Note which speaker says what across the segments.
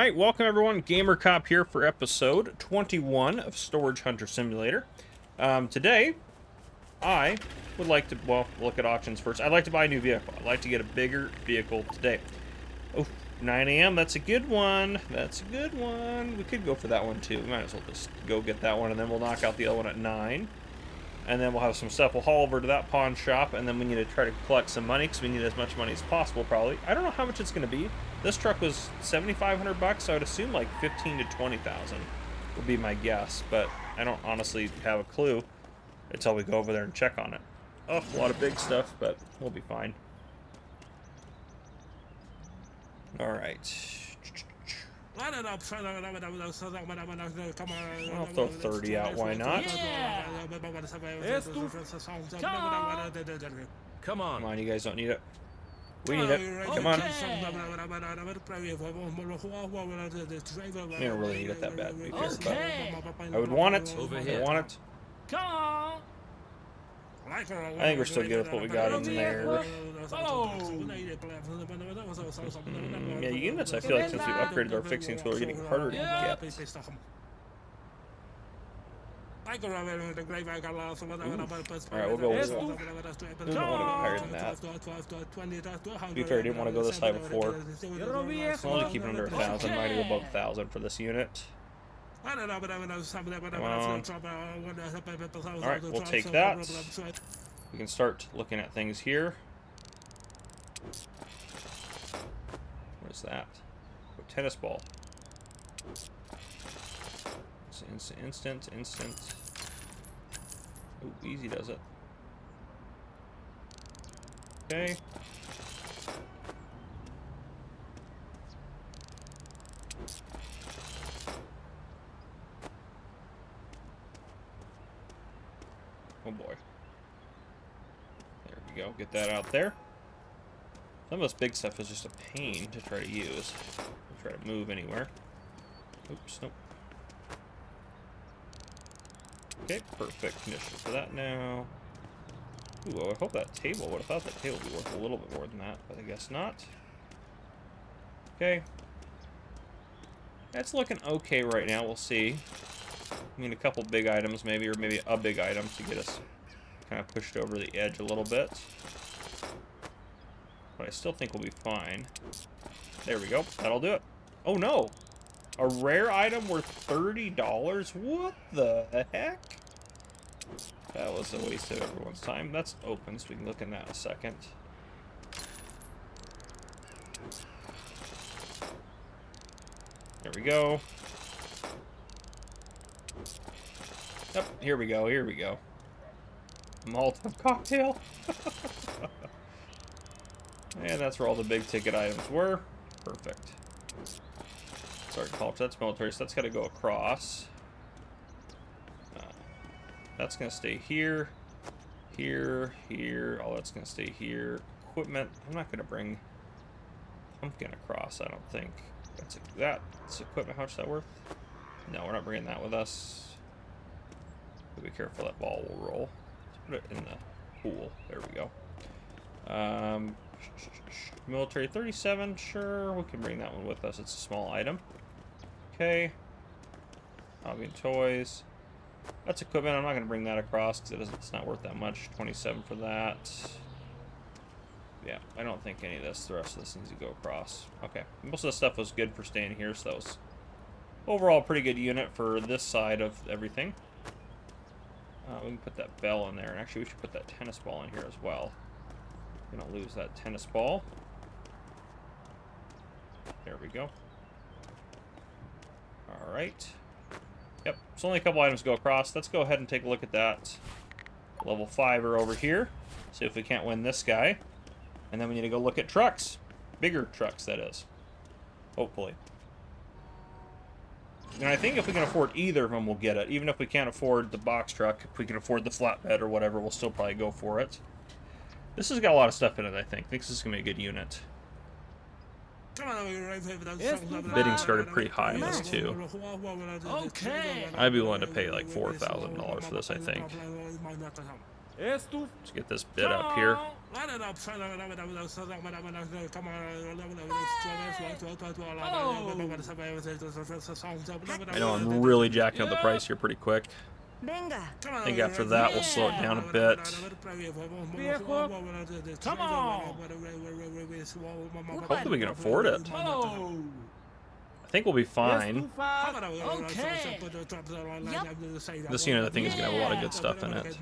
Speaker 1: Alright, welcome everyone. Gamer Cop here for episode 21 of Storage Hunter Simulator. Today, I would like to, well, look at auctions first. I'd like to buy a new vehicle. I'd like to get a bigger vehicle today. Oh, 9 a.m., that's a good one. That's a good one. We could go for that one too. We might as well just go get that one, and then we'll knock out the other one at 9. And then we'll have some stuff. We'll haul over to that pawn shop, and then we need to try to collect some money, because we need as much money as possible, probably. I don't know how much it's going to be. This truck was $7,500, so I would assume like 15 to 20,000 would be my guess, but I don't honestly have a clue until we go over there and check on it. Oh, a lot of big stuff, but we'll be fine. All right. I'll throw 30 out, why not?
Speaker 2: Yeah. Come on.
Speaker 1: Come on, you guys don't need it. We need it. Come on. We don't really need it that bad, to be fair, but I would want it. I want it.
Speaker 2: Come on.
Speaker 1: I think we're still good with what we got in there. Yeah, units, I feel like since we upgraded our fixing tool, are getting harder to get. Alright, we'll go with one. We don't want to go higher than that. To be fair, I didn't want to go this high before. So I'll only keep it under 1,000. Might go above 1,000 for this unit. Come on. Alright, we'll take that. We can start looking at things here. What is that? Oh, tennis ball. Instant. Oh, easy does it. Okay. Oh boy. There we go. Get that out there. Some of this big stuff is just a pain to try to use. Try to move anywhere. Oops, nope. Okay, perfect condition for that now. Ooh, well, I hope that table, I would have thought that table would be worth a little bit more than that, but I guess not. Okay. That's looking okay right now, we'll see. I mean, a couple big items maybe, or maybe a big item to get us kind of pushed over the edge a little bit. But I still think we'll be fine. There we go, that'll do it. Oh no! A rare item worth $30? What the heck? That was a waste of everyone's time. That's open, so we can look in that in a second. There we go. Yep, here we go, here we go. Molotov cocktail. And that's where all the big ticket items were. Perfect. Sorry, that's military, so that's got to go across. That's going to stay here, here. All that's going to stay here. Equipment, I'm not going to bring pumpkin across, I don't think. That's equipment. How much is that worth? No, we're not bringing that with us. Be careful, that ball will roll. Let's put it in the pool. There we go. Military 37, sure. We can bring that one with us. It's a small item. Okay. Hobby and toys. That's equipment. I'm not going to bring that across because it's not worth that much. 27 for that. Yeah, I don't think any of this, the rest of this needs to go across. Okay. Most of the stuff was good for staying here, so that was overall a pretty good unit for this side of everything. We can put that bell in there. And actually, we should put that tennis ball in here as well. We don't lose that tennis ball. There we go. All right. Yep, it's only a couple items to go across. Let's go ahead and take a look at that. Level 5 are over here. See if we can't win this guy. And then we need to go look at trucks. Bigger trucks, that is. Hopefully. And I think if we can afford either of them, we'll get it. Even if we can't afford the box truck, if we can afford the flatbed or whatever, we'll still probably go for it. This has got a lot of stuff in it, I think. I think this is going to be a good unit. Bidding started pretty high on this too.
Speaker 2: Okay.
Speaker 1: I'd be willing to pay like $4,000 for this, I think.
Speaker 2: Let's
Speaker 1: get this bit up here.
Speaker 2: I
Speaker 1: know I'm really jacking up the price here pretty quick.
Speaker 3: Venga.
Speaker 1: I think after that we'll slow it down a bit.
Speaker 2: Come on.
Speaker 1: Hopefully we can afford it.
Speaker 2: Oh.
Speaker 1: I think we'll be fine.
Speaker 2: Okay.
Speaker 1: This unit I think is gonna have a lot of good stuff in it.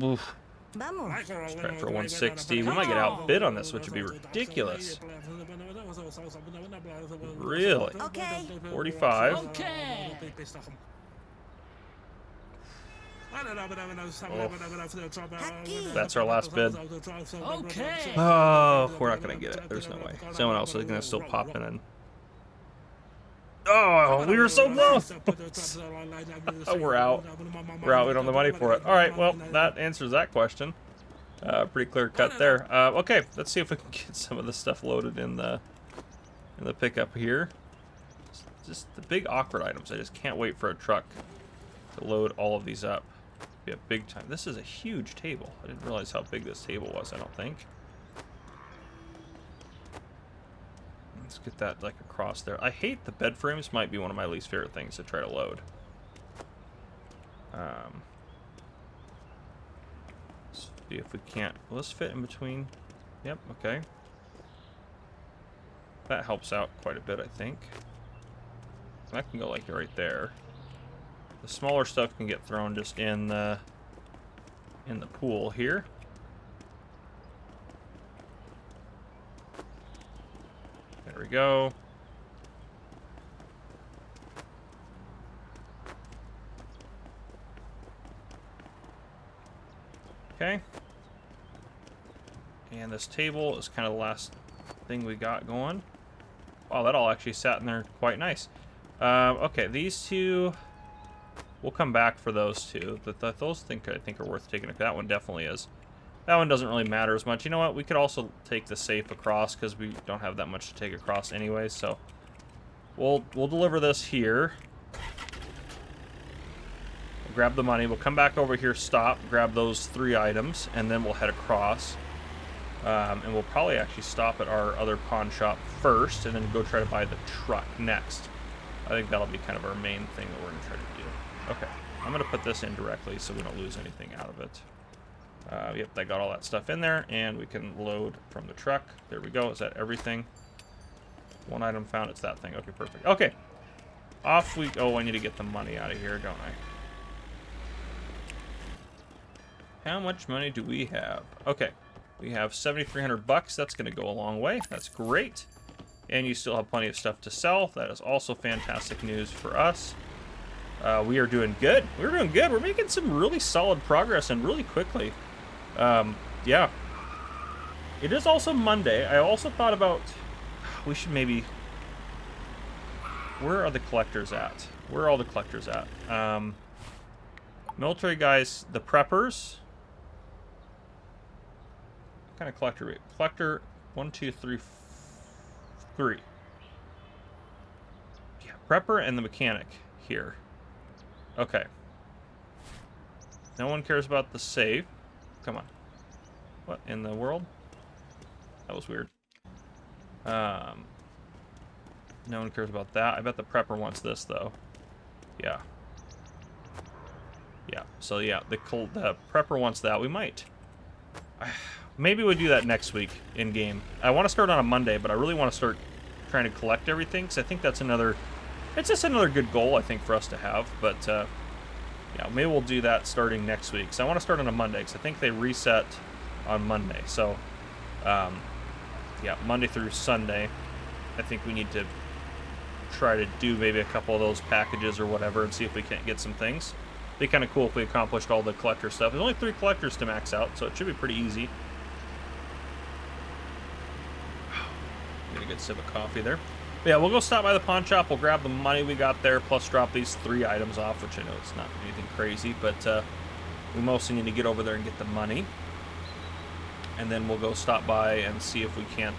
Speaker 1: Oof.
Speaker 3: Vamos.
Speaker 1: Try for 160. We might get outbid on this, which would be ridiculous. Really?
Speaker 3: Okay.
Speaker 1: 45.
Speaker 2: Okay.
Speaker 1: That's our last bid.
Speaker 2: Okay.
Speaker 1: Oh, we're not gonna get it. There's no way. Someone else is gonna still pop in. Oh, we were so close. We're out. We're out. We don't have the money for it. All right. Well, that answers that question. Pretty clear cut there. Okay, let's see if we can get some of the stuff loaded in the pickup here. Just the big awkward items. I just can't wait for a truck to load all of these up. Be a big time. This is a huge table. I didn't realize how big this table was. I don't think. Let's get that like across there. I hate the bed frames. Might be one of my least favorite things to try to load. Let's see if we can't. Will this fit in between? Yep. Okay. That helps out quite a bit, I think. That can go like right there. The smaller stuff can get thrown just in the pool here. There we go. Okay. And this table is kind of the last thing we got going. Wow, that all actually sat in there quite nice. Okay, these two, we'll come back for those two. Those I think are worth taking. That one definitely is. That one doesn't really matter as much. You know what? We could also take the safe across because we don't have that much to take across anyway. So we'll deliver this here. We'll grab the money. We'll come back over here, stop, grab those 3 items, and then we'll head across. And we'll probably actually stop at our other pawn shop first, and then go try to buy the truck next. I think that'll be kind of our main thing that we're going to try to do. Okay, I'm going to put this in directly so we don't lose anything out of it. Yep, I got all that stuff in there, and we can load from the truck. There we go. Is that everything? One item found. It's that thing. Okay, perfect. Okay, off we go. Oh, I need to get the money out of here, don't I? How much money do we have? Okay, we have 7,300 bucks. That's going to go a long way. That's great. And you still have plenty of stuff to sell. That is also fantastic news for us. We are doing good. We're doing good. We're making some really solid progress and really quickly. Yeah. It is also Monday. I also thought about we should maybe... Where are the collectors at? Where are all the collectors at? Military guys, the preppers. What kind of collector rate? Collector 1, 2, 3, 3. Yeah, prepper and the mechanic here. Okay. No one cares about the save. Come on. What in the world? That was weird. No one cares about that. I bet the prepper wants this though. Yeah. Yeah. So yeah, the prepper wants that. We might. Maybe we'll do that next week in game. I want to start on a Monday, but I really want to start trying to collect everything because I think that's another. It's just another good goal I think for us to have. But yeah, maybe we'll do that starting next week. So I want to start on a Monday because I think they reset on Monday. So yeah, Monday through Sunday, I think we need to try to do maybe a couple of those packages or whatever and see if we can't get some things. It'd be kind of cool if we accomplished all the collector stuff. There's only 3 collectors to max out, so it should be pretty easy. Get a good sip of coffee there. But yeah, we'll go stop by the pawn shop. We'll grab the money we got there, plus drop these 3 items off, which I know it's not anything crazy, but we mostly need to get over there and get the money. And then we'll go stop by and see if we can't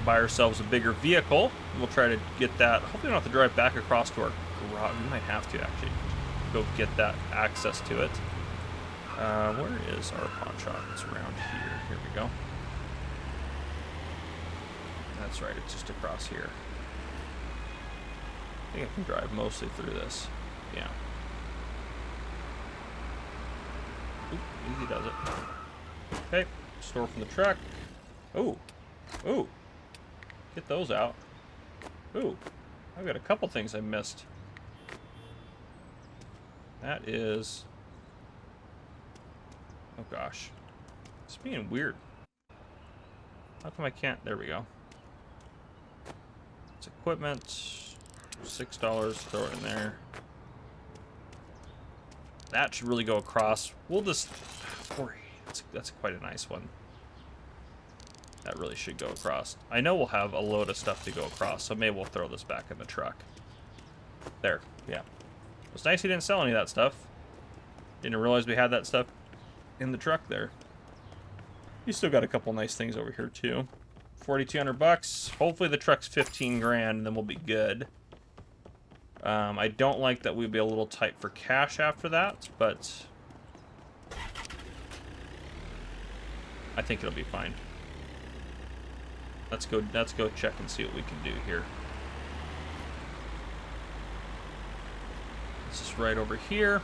Speaker 1: buy ourselves a bigger vehicle. We'll try to get that. Hopefully we don't have to drive back across to our garage. We might have to, actually. go get that access to it. Where is our pawn shop? It's around here. Here we go. That's right, it's just across here. I think I can drive mostly through this. Yeah. Oop, easy does it. Okay, store from the truck. Ooh. Ooh. Get those out. Ooh. I've got a couple things I missed. That is... Oh gosh. It's being weird. How come I can't? There we go. It's equipment. $6. Throw it in there. That should really go across. We'll just... That's quite a nice one. That really should go across. I know we'll have a load of stuff to go across, so maybe we'll throw this back in the truck. There. Yeah. It's nice he didn't sell any of that stuff. Didn't realize we had that stuff in the truck there. You still got a couple nice things over here too. 4,200 bucks. Hopefully the truck's 15 grand, and then we'll be good. I don't like that we'd be a little tight for cash after that, but I think it'll be fine. Let's go check and see what we can do here. This is right over here.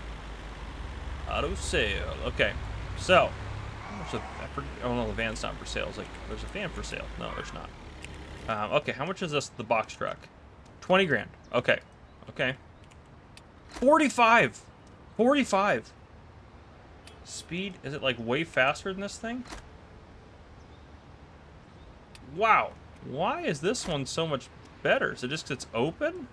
Speaker 1: Auto sale. Okay, so oh no, the van's not for sale. It's like there's a van for sale. No, there's not. Okay, how much is this? The box truck, 20 grand. Okay, okay. 45. Speed, is it like way faster than this thing? Wow. Why is this one so much better? Is it just 'cause it's open?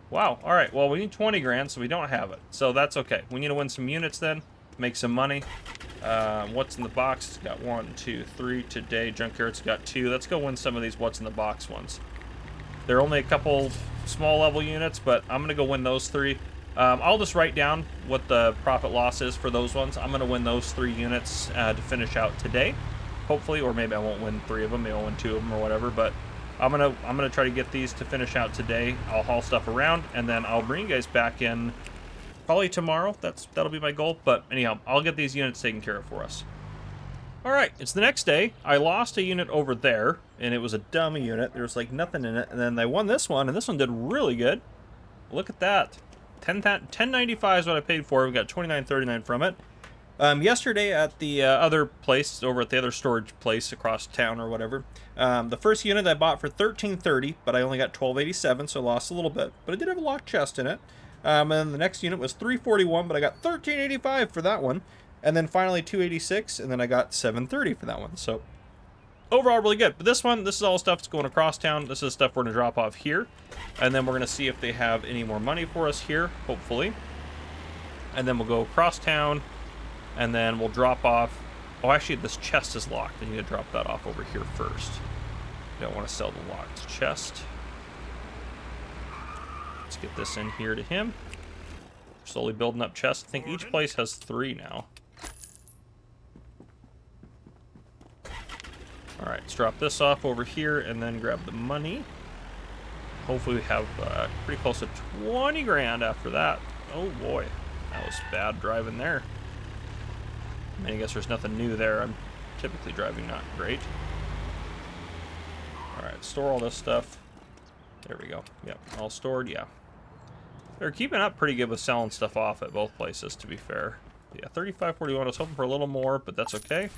Speaker 1: Wow. All right. Well, we need 20 grand, so we don't have it. So that's okay. We need to win some units then, make some money. What's in the box? It's got 1, 2, 3 today. Junkyard's got 2. Let's go win some of these what's in the box ones. They're only a couple small level units, but I'm going to go win those 3. I'll just write down what the profit loss is for those ones. I'm going to win those 3 units to finish out today, hopefully, or maybe I won't win 3 of them. Maybe I'll win 2 of them or whatever, but I'm gonna try to get these to finish out today. I'll haul stuff around, and then I'll bring you guys back in probably tomorrow. That'll be my goal. But anyhow, I'll get these units taken care of for us. All right, it's the next day. I lost a unit over there, and it was a dummy unit. There was like nothing in it, and then I won this one, and this one did really good. Look at that. 1095 is what I paid for. We got 2939 from it. Yesterday at the other place, over at the other storage place across town or whatever, the first unit I bought for 1330, but I only got 1287, so I lost a little bit. But I did have a locked chest in it. And then the next unit was 341, but I got 1385 for that one. And then finally 286, and then I got 730 for that one. So overall, really good. But this one, this is all stuff that's going across town. This is stuff we're going to drop off here. And then we're going to see if they have any more money for us here, hopefully. And then we'll go across town. And then we'll drop off. Oh, actually, this chest is locked. I need to drop that off over here first. Don't want to sell the locked chest. Let's get this in here to him. Slowly building up chests. I think each place has 3 now. All right, let's drop this off over here and then grab the money. Hopefully we have pretty close to 20 grand after that. Oh boy, that was bad driving there. I mean, I guess there's nothing new there. I'm typically driving not great. Alright, store all this stuff. There we go. Yep, all stored, yeah. They're keeping up pretty good with selling stuff off at both places, to be fair. Yeah, 3541. I was hoping for a little more, but that's okay.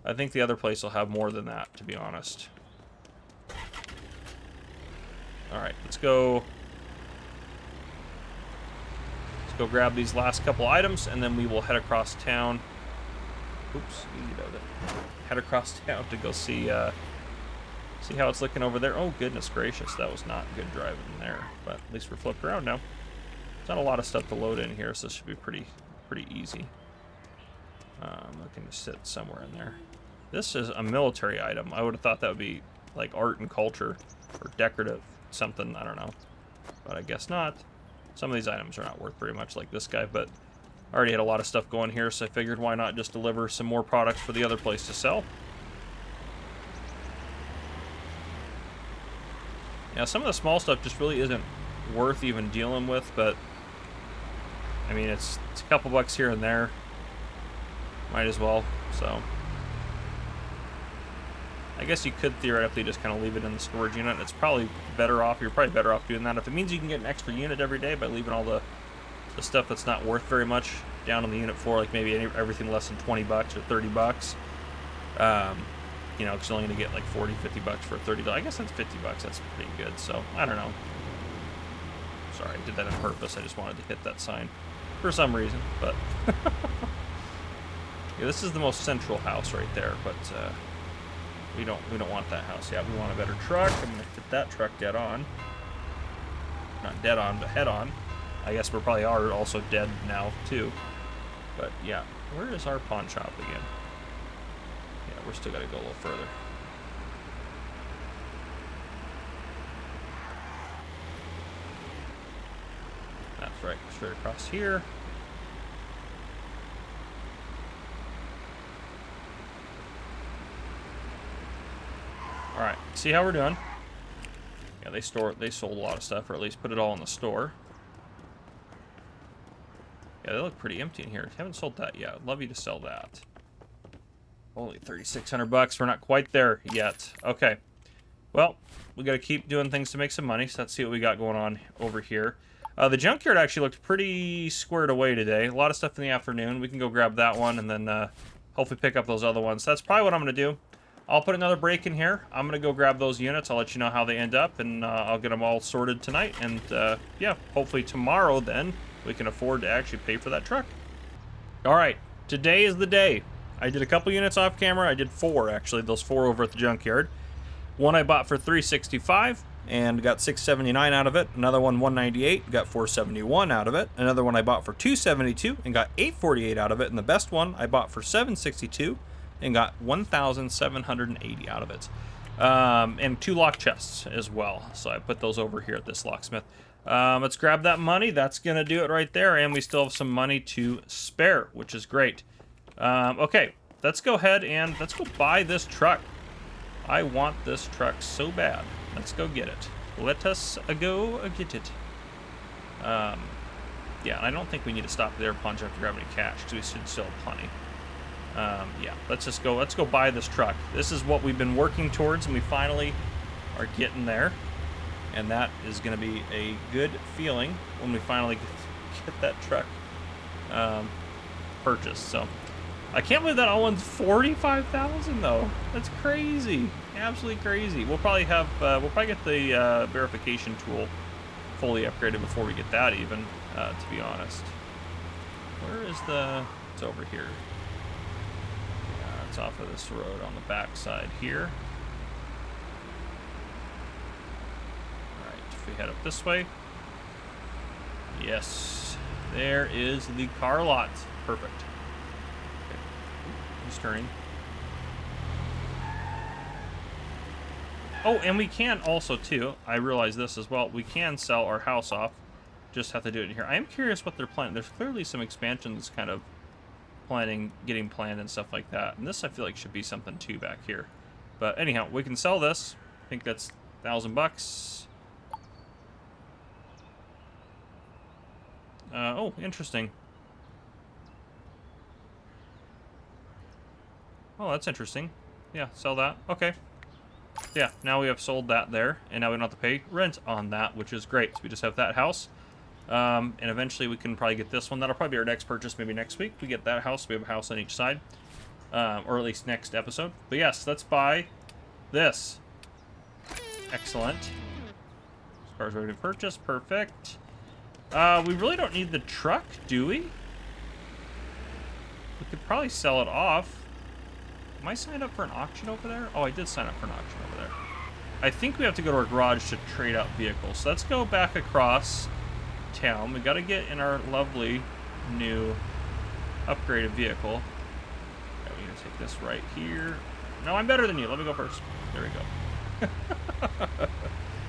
Speaker 1: I think the other place will have more than that, to be honest. Alright, let's go grab these last couple items, and then we will head across town. Oops, easy does it. Head across town to go see how it's looking over there. Oh, goodness gracious, that was not good driving there. But at least we're flipped around now. There's not a lot of stuff to load in here, so this should be pretty easy. Looking to sit somewhere in there. This is a military item. I would have thought that would be like art and culture or decorative something. I don't know, but I guess not. Some of these items are not worth very much, like this guy, but I already had a lot of stuff going here, so I figured why not just deliver some more products for the other place to sell. Yeah, some of the small stuff just really isn't worth even dealing with, but I mean, it's a couple bucks here and there. Might as well, so. I guess you could theoretically just kind of leave it in the storage unit. It's probably better off. You're probably better off doing that. If it means you can get an extra unit every day by leaving all the stuff that's not worth very much down on the unit floor, like maybe everything less than 20 bucks or 30 bucks. You know, because you're only going to get like 40, 50 bucks for $30. I guess that's 50 bucks. That's pretty good. So, I don't know. Sorry, I did that on purpose. I just wanted to hit that sign for some reason. But yeah, this is the most central house right there. But we don't want that house. Yeah, we want a better truck. I'm going to hit that truck dead on. Not dead on, but head on. I guess we probably are also dead now, too. But, yeah. Where is our pawn shop again? Yeah, we're still got to go a little further. That's right. Straight across here. Alright, see how we're doing? Yeah, they sold a lot of stuff, or at least put it all in the store. Yeah, they look pretty empty in here. Haven't sold that yet. I'd love you to sell that. Only 3,600 bucks. We're not quite there yet. Okay. Well, we got to keep doing things to make some money. So let's see what we got going on over here. The junkyard actually looked pretty squared away today. A lot of stuff in the afternoon. We can go grab that one and then hopefully pick up those other ones. So that's probably what I'm going to do. I'll put another break in here. I'm going to go grab those units. I'll let you know how they end up, and I'll get them all sorted tonight. And, yeah, hopefully tomorrow, then, we can afford to actually pay for that truck. All right, today is the day. I did a couple units off camera. I did 4, actually, those 4 over at the junkyard. One I bought for $365 and got $679 out of it. Another one, $198, got $471 out of it. Another one I bought for $272 and got $848 out of it. And the best one I bought for $762 and got $1,780 out of it. And 2 lock chests as well. So I put those over here at this locksmith. Let's grab that money. That's going to do it right there. And we still have some money to spare, which is great. Okay, let's go ahead and let's go buy this truck. I want this truck so bad. Let's go get it. Let us go get it. Yeah, and I don't think we need to stop there, punch after grabbing cash, because we should still have plenty. Yeah, let's go buy this truck. This is what we've been working towards, and we finally are getting there. And that is going to be a good feeling when we finally get that truck purchased. So I can't believe that all one's $45,000 though. That's crazy, absolutely crazy. We'll probably have we'll probably get the verification tool fully upgraded before we get that even. To be honest, where is the? It's over here. Yeah, it's off of this road on the back side here. If we head up this way. Yes. There is the car lot. Perfect. Okay. He's turning. Oh, and we can also, too, I realize this as well, we can sell our house off. Just have to do it in here. I am curious what they're planning. There's clearly some expansions kind of getting planned and stuff like that. And this, I feel like, should be something, too, back here. But anyhow, we can sell this. I think that's $1,000. Oh, interesting. Oh, that's interesting. Yeah, sell that. Okay. Yeah, now we have sold that there, and now we don't have to pay rent on that, which is great. So we just have that house. And eventually we can probably get this one. That'll probably be our next purchase, maybe next week. We get that house. We have a house on each side. Or at least next episode. But yes, let's buy this. Excellent. As far as ready to purchase, perfect. We really don't need the truck, do we? We could probably sell it off. Am I signed up for an auction over there? Oh, I did sign up for an auction over there. I think we have to go to our garage to trade out vehicles. So let's go back across town. We got to get in our lovely new upgraded vehicle. Okay, we're going to take this right here. No, I'm better than you. Let me go first. There we go.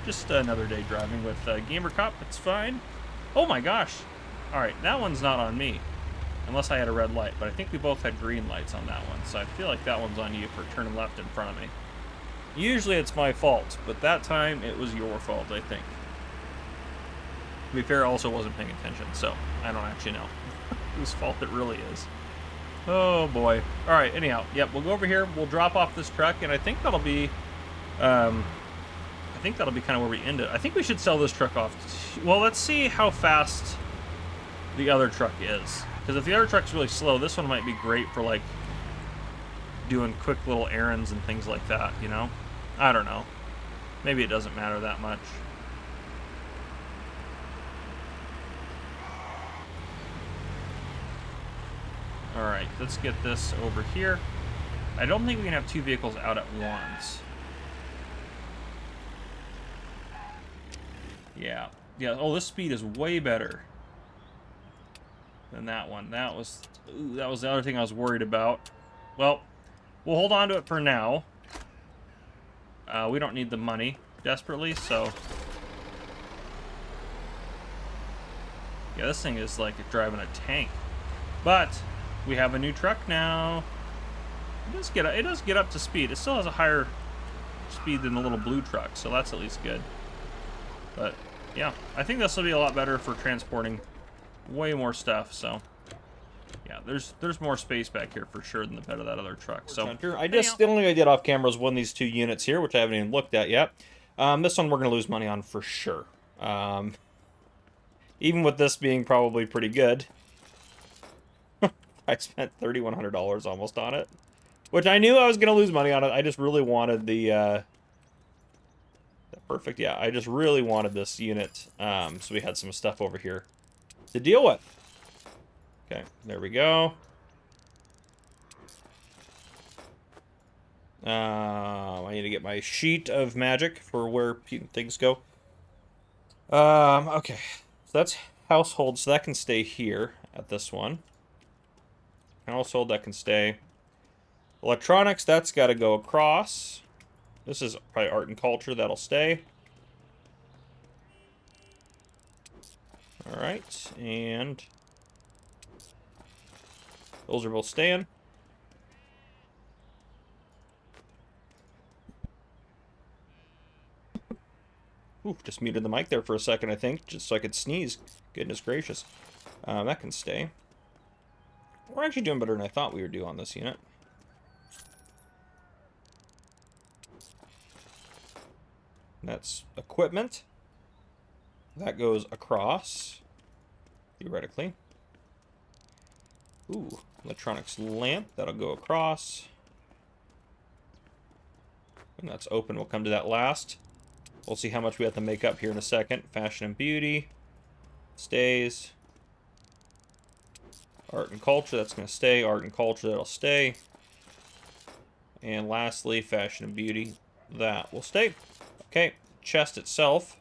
Speaker 1: Just another day driving with Gamer Cop. It's fine. Oh my gosh. Alright, that one's not on me. Unless I had a red light. But I think we both had green lights on that one. So I feel like that one's on you for turning left in front of me. Usually it's my fault. But that time it was your fault, I think. To be fair, I also wasn't paying attention, so I don't actually know whose fault it really is. Oh boy. All right. Anyhow, yep. We'll go over here. We'll drop off this truck, and I think that'll be, kind of where we end it. I think we should sell this truck off. Well, let's see how fast the other truck is, because if the other truck's really slow, this one might be great for like doing quick little errands and things like that. You know, I don't know. Maybe it doesn't matter that much. Alright, let's get this over here. I don't think we can have two vehicles out at once. Yeah. Yeah, oh, this speed is way better than that one. That was the other thing I was worried about. Well, we'll hold on to it for now. We don't need the money desperately, so... Yeah, this thing is like driving a tank. But... we have a new truck now. It does get up to speed. It still has a higher speed than the little blue truck, so that's at least good. But yeah, I think this will be a lot better for transporting way more stuff. So yeah, there's more space back here for sure than the bed of that other truck. So the only thing I did off camera was one of these two units here, which I haven't even looked at yet. This one we're gonna lose money on for sure. Even with this being probably pretty good. I spent $3,100 almost on it, which I knew I was going to lose money on it. I just really wanted the perfect. Yeah, I just really wanted this unit. So we had some stuff over here to deal with. Okay, there we go. I need to get my sheet of magic for where things go. Okay, so that's household, so that can stay here at this one. Household, that can stay. Electronics, that's got to go across. This is probably art and culture, that'll stay. Alright, and those are both staying. Ooh, just muted the mic there for a second, I think, just so I could sneeze. Goodness gracious. That can stay. We're actually doing better than I thought we would do on this unit. That's equipment. That goes across, theoretically. Ooh, electronics lamp. That'll go across. And that's open. We'll come to that last. We'll see how much we have to make up here in a second. Fashion and beauty stays. Art and culture, that's going to stay. Art and culture, that'll stay. And lastly, fashion and beauty, that will stay. Okay, chest itself.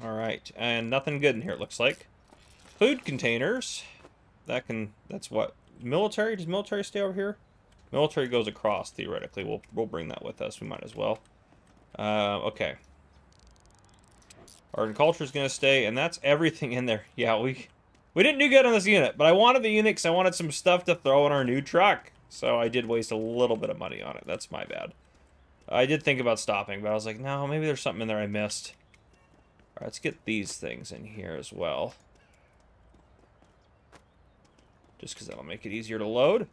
Speaker 1: Alright, and nothing good in here, it looks like. Food containers. That's what? Military? Does military stay over here? Military goes across, theoretically. We'll bring that with us. We might as well. Okay. Art and culture is going to stay, and that's everything in there. Yeah, we didn't do good on this unit, but I wanted the unit because I wanted some stuff to throw in our new truck. So I did waste a little bit of money on it. That's my bad. I did think about stopping, but I was like, no, maybe there's something in there I missed. All right, let's get these things in here as well. Just because that'll make it easier to load.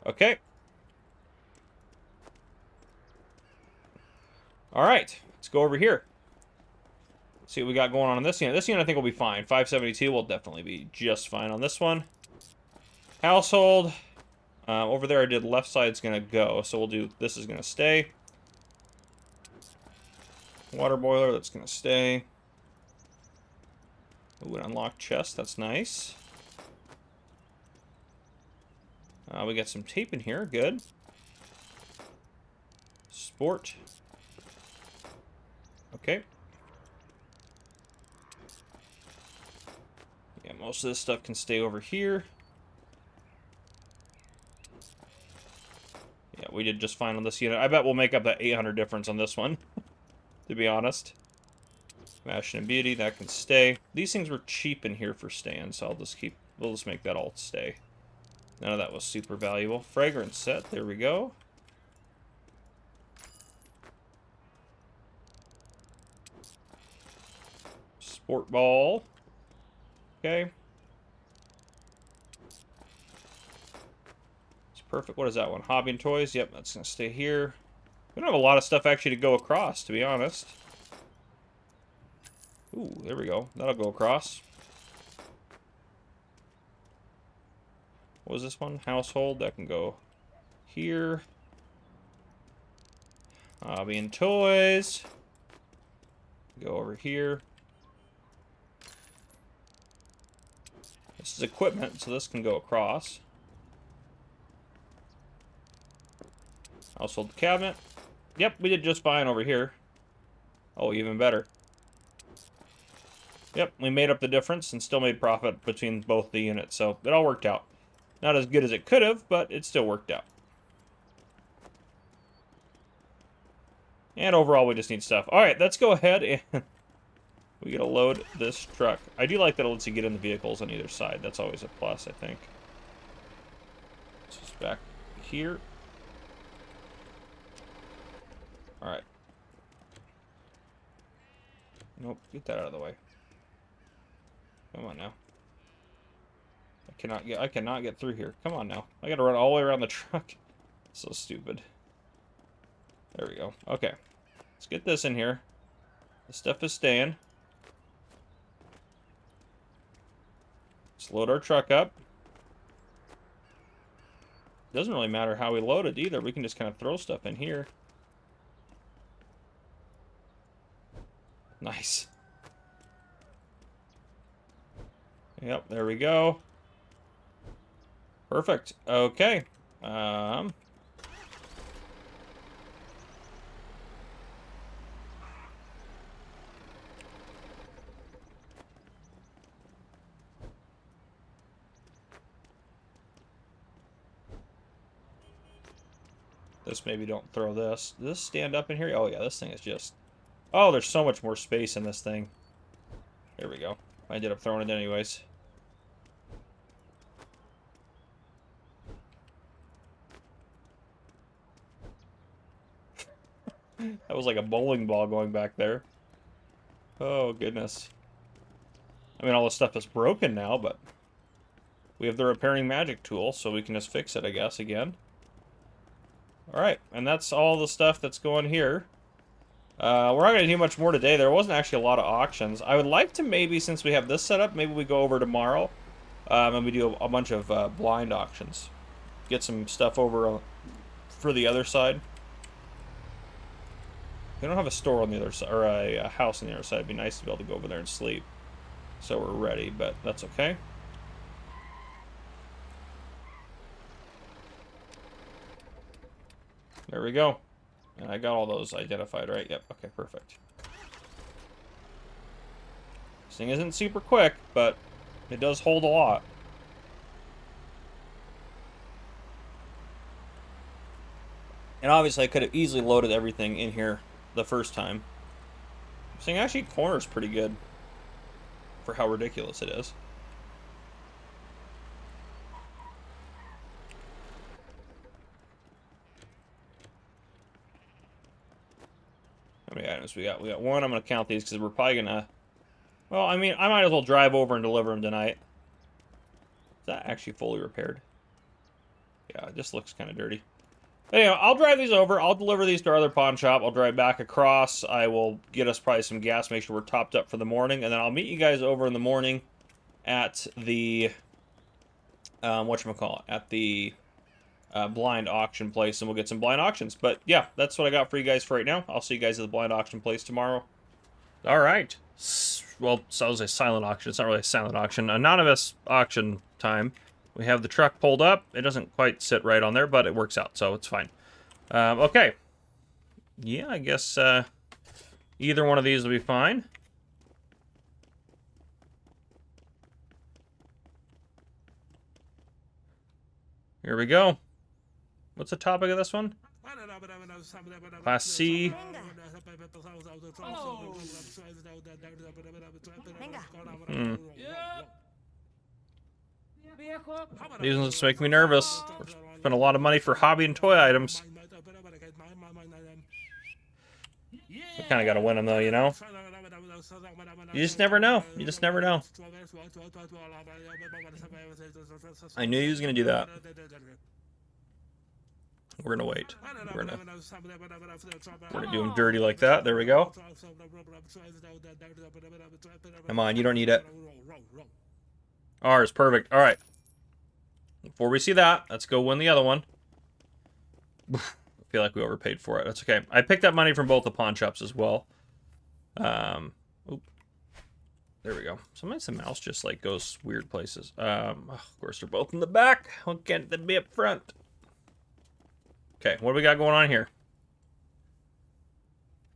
Speaker 1: Okay. All right, let's go over here. See what we got going on in this unit. This unit I think will be fine. 572 will definitely be just fine on this one. Household. Over there I did left side's going to go. So we'll do, this is going to stay. Water boiler, that's going to stay. Ooh, an unlocked chest. That's nice. We got some tape in here. Good. Sport. Okay. Yeah, most of this stuff can stay over here. Yeah, we did just fine on this unit. I bet we'll make up that 800 difference on this one, to be honest. Fashion and beauty, that can stay. These things were cheap in here for staying, so we'll just make that all stay. None of that was super valuable. Fragrance set, there we go. Sport ball. Okay. It's perfect. What is that one? Hobby and toys. Yep, that's going to stay here. We don't have a lot of stuff actually to go across, to be honest. Ooh, there we go. That'll go across. What was this one? Household. That can go here. Hobby and toys. Go over here. This is equipment, so this can go across. Household cabinet. Yep, we did just fine over here. Oh, even better. Yep, we made up the difference and still made profit between both the units, so it all worked out. Not as good as it could have, but it still worked out. And overall, we just need stuff. Alright, let's go ahead and we gotta load this truck. I do like that it lets you get in the vehicles on either side. That's always a plus, I think. This is back here. Alright. Nope, get that out of the way. Come on now. I cannot get through here. Come on now. I gotta run all the way around the truck. So stupid. There we go. Okay. Let's get this in here. The stuff is staying. Let's load our truck up. Doesn't really matter how we load it either. We can just kind of throw stuff in here. Nice. Yep, there we go. Perfect. Okay. This maybe don't throw this. Does this stand up in here? Oh yeah, this thing is just... Oh, there's so much more space in this thing. There we go. I ended up throwing it anyways. That was like a bowling ball going back there. Oh, goodness. I mean, all the stuff is broken now, but we have the repairing magic tool, so we can just fix it, I guess, again. Alright, and that's all the stuff that's going here. We're not going to do much more today. There wasn't actually a lot of auctions. I would like to maybe, since we have this set up, maybe we go over tomorrow and we do a bunch of blind auctions. Get some stuff over for the other side. We don't have a store on the other side, or a house on the other side. It'd be nice to be able to go over there and sleep. So we're ready, but that's okay. There we go. And I got all those identified, right? Yep, okay, perfect. This thing isn't super quick, but it does hold a lot. And obviously I could have easily loaded everything in here the first time. This thing actually corners pretty good for how ridiculous it is. How many items we got? We got one. I'm going to count these because we're probably going to... Well, I mean, I might as well drive over and deliver them tonight. Is that actually fully repaired? Yeah, it just looks kind of dirty. Anyway, I'll drive these over. I'll deliver these to our other pawn shop. I'll drive back across. I will get us probably some gas, make sure we're topped up for the morning. And then I'll meet you guys over in the morning at the... whatchamacallit? At the... blind auction place, and we'll get some blind auctions. But yeah, that's what I got for you guys for right now. I'll see you guys at the blind auction place tomorrow. All right. Well, so I was a silent auction. It's not really a silent auction. Anonymous auction time. We have the truck pulled up. It doesn't quite sit right on there, but it works out, so it's fine. Okay. Yeah, I guess either one of these will be fine. Here we go. What's the topic of this one? Class C. These ones just make me nervous. Spent a lot of money for hobby and toy items. We kind of got to win them though, you know? You just never know. You just never know. I knew he was going to do that. We're going to wait. We're going to do him dirty like that. There we go. Come on, you don't need it. Ours, perfect. All right. Before we see that, let's go win the other one. I feel like we overpaid for it. That's okay. I picked up money from both the pawn shops as well. Oop. There we go. Sometimes the mouse just like goes weird places. Of course, they're both in the back. Why can't they be up front? Okay, what do we got going on here?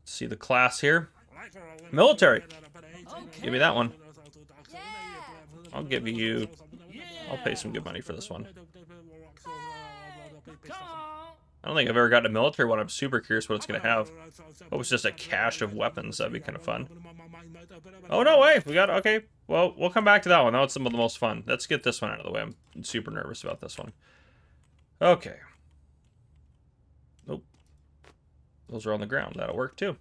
Speaker 1: Let's see the class here. Military. Give me that one. I'll give you... I'll pay some good money for this one. I don't think I've ever gotten a military one. I'm super curious what it's going to have. Oh, it's just a cache of weapons. That'd be kind of fun. Oh, no way. We got... Okay. Well, we'll come back to that one. That was some of the most fun. Let's get this one out of the way. I'm super nervous about this one. Okay. Nope. Those are on the ground. That'll work, too.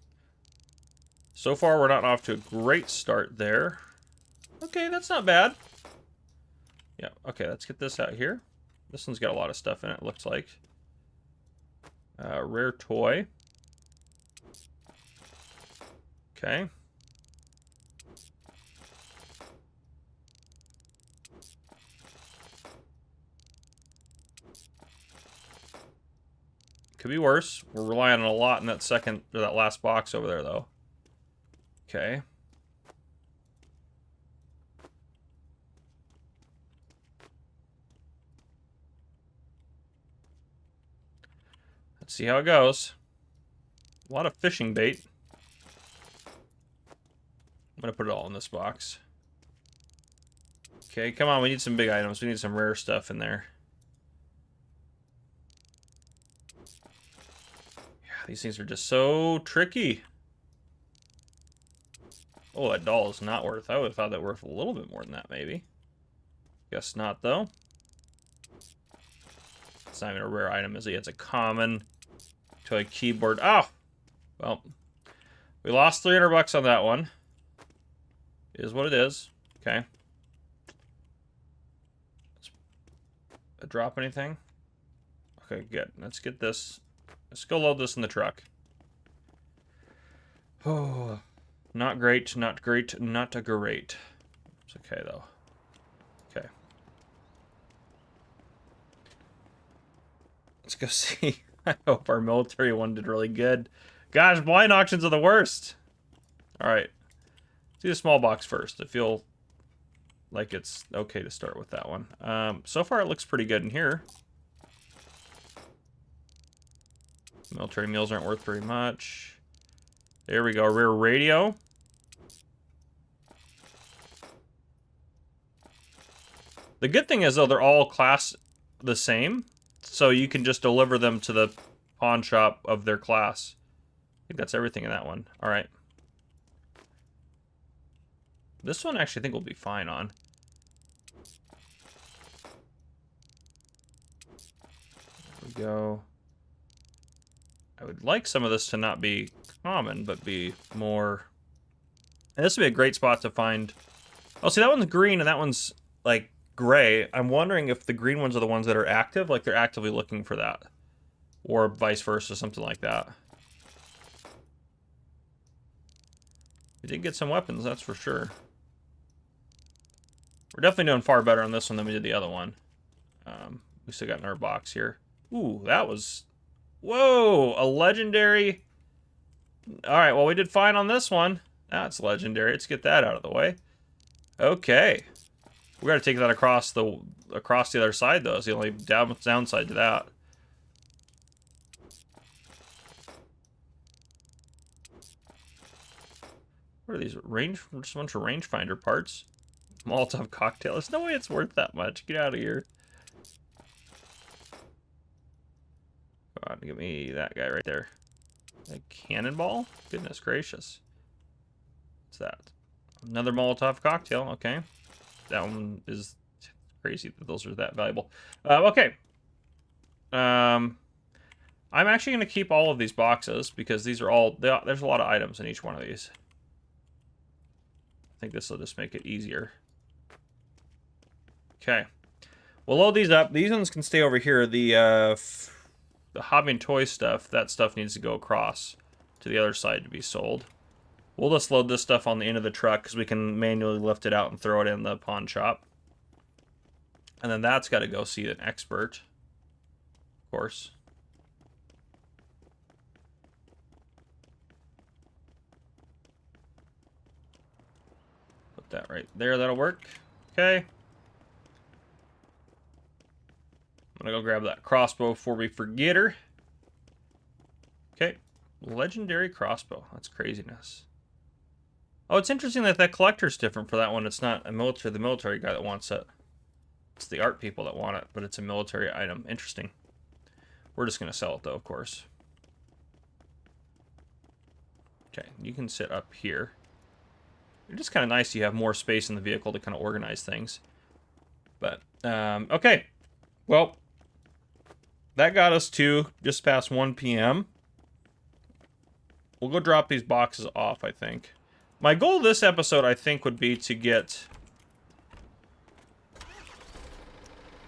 Speaker 1: So far, we're not off to a great start there. Okay, that's not bad. Yeah, okay, let's get this out here. This one's got a lot of stuff in it, looks like. Rare toy. Okay. Could be worse. We're relying on a lot in that second, or that last box over there, though. Okay. Let's see how it goes. A lot of fishing bait. I'm gonna put it all in this box. Okay, come on, we need some big items. We need some rare stuff in there. Yeah, these things are just so tricky. Oh, that doll is not worth. I would have thought that worth a little bit more than that, maybe. Guess not, though. It's not even a rare item, is it? It's a common toy keyboard. Oh! Well, we lost 300 bucks on that one. Is what it is. Okay. Drop anything? Okay, good. Let's get this. Let's go load this in the truck. Oh, not great, not great, not a great. It's okay, though. Okay. Let's go see. I hope our military one did really good. Gosh, blind auctions are the worst. All right. Let's do the small box first. I feel like it's okay to start with that one. So far, it looks pretty good in here. Military meals aren't worth very much. There we go. Rare radio. The good thing is, though, they're all class the same. So you can just deliver them to the pawn shop of their class. I think that's everything in that one. All right. This one, actually, I think we'll be fine on. There we go. I would like some of this to not be common, but be more... And this would be a great spot to find... Oh, see, that one's green, and that one's, like, gray. I'm wondering if the green ones are the ones that are active, like they're actively looking for that. Or vice versa, something like that. We did get some weapons, that's for sure. We're definitely doing far better on this one than we did the other one. We still got another box here. Ooh, that was... Whoa! A legendary... Alright, well, we did fine on this one. That's legendary. Let's get that out of the way. Okay. We gotta take that across the other side, though. It's the only downside to that. What are these? Just a bunch of rangefinder parts. Molotov cocktail. There's no way it's worth that much. Get out of here. Come on, give me that guy right there. A cannonball? Goodness gracious. What's that? Another Molotov cocktail. Okay. That one is crazy that those are that valuable. Okay. I'm actually going to keep all of these boxes because these are all... There's a lot of items in each one of these. I think this will just make it easier. Okay. We'll load these up. These ones can stay over here. The hobby and toy stuff, that stuff needs to go across to the other side to be sold. We'll just load this stuff on the end of the truck because we can manually lift it out and throw it in the pawn shop. And then that's got to go see an expert, of course. Put that right there. That'll work. Okay. I'm going to go grab that crossbow before we forget her. Okay. Legendary crossbow. That's craziness. Oh, it's interesting that that collector's different for that one. It's not the military guy that wants it. It's the art people that want it, but it's a military item. Interesting. We're just going to sell it, though, of course. Okay, you can sit up here. It's just kind of nice you have more space in the vehicle to kind of organize things. But, okay. Well, that got us to just past 1 p.m. We'll go drop these boxes off, I think. My goal this episode, I think, would be to get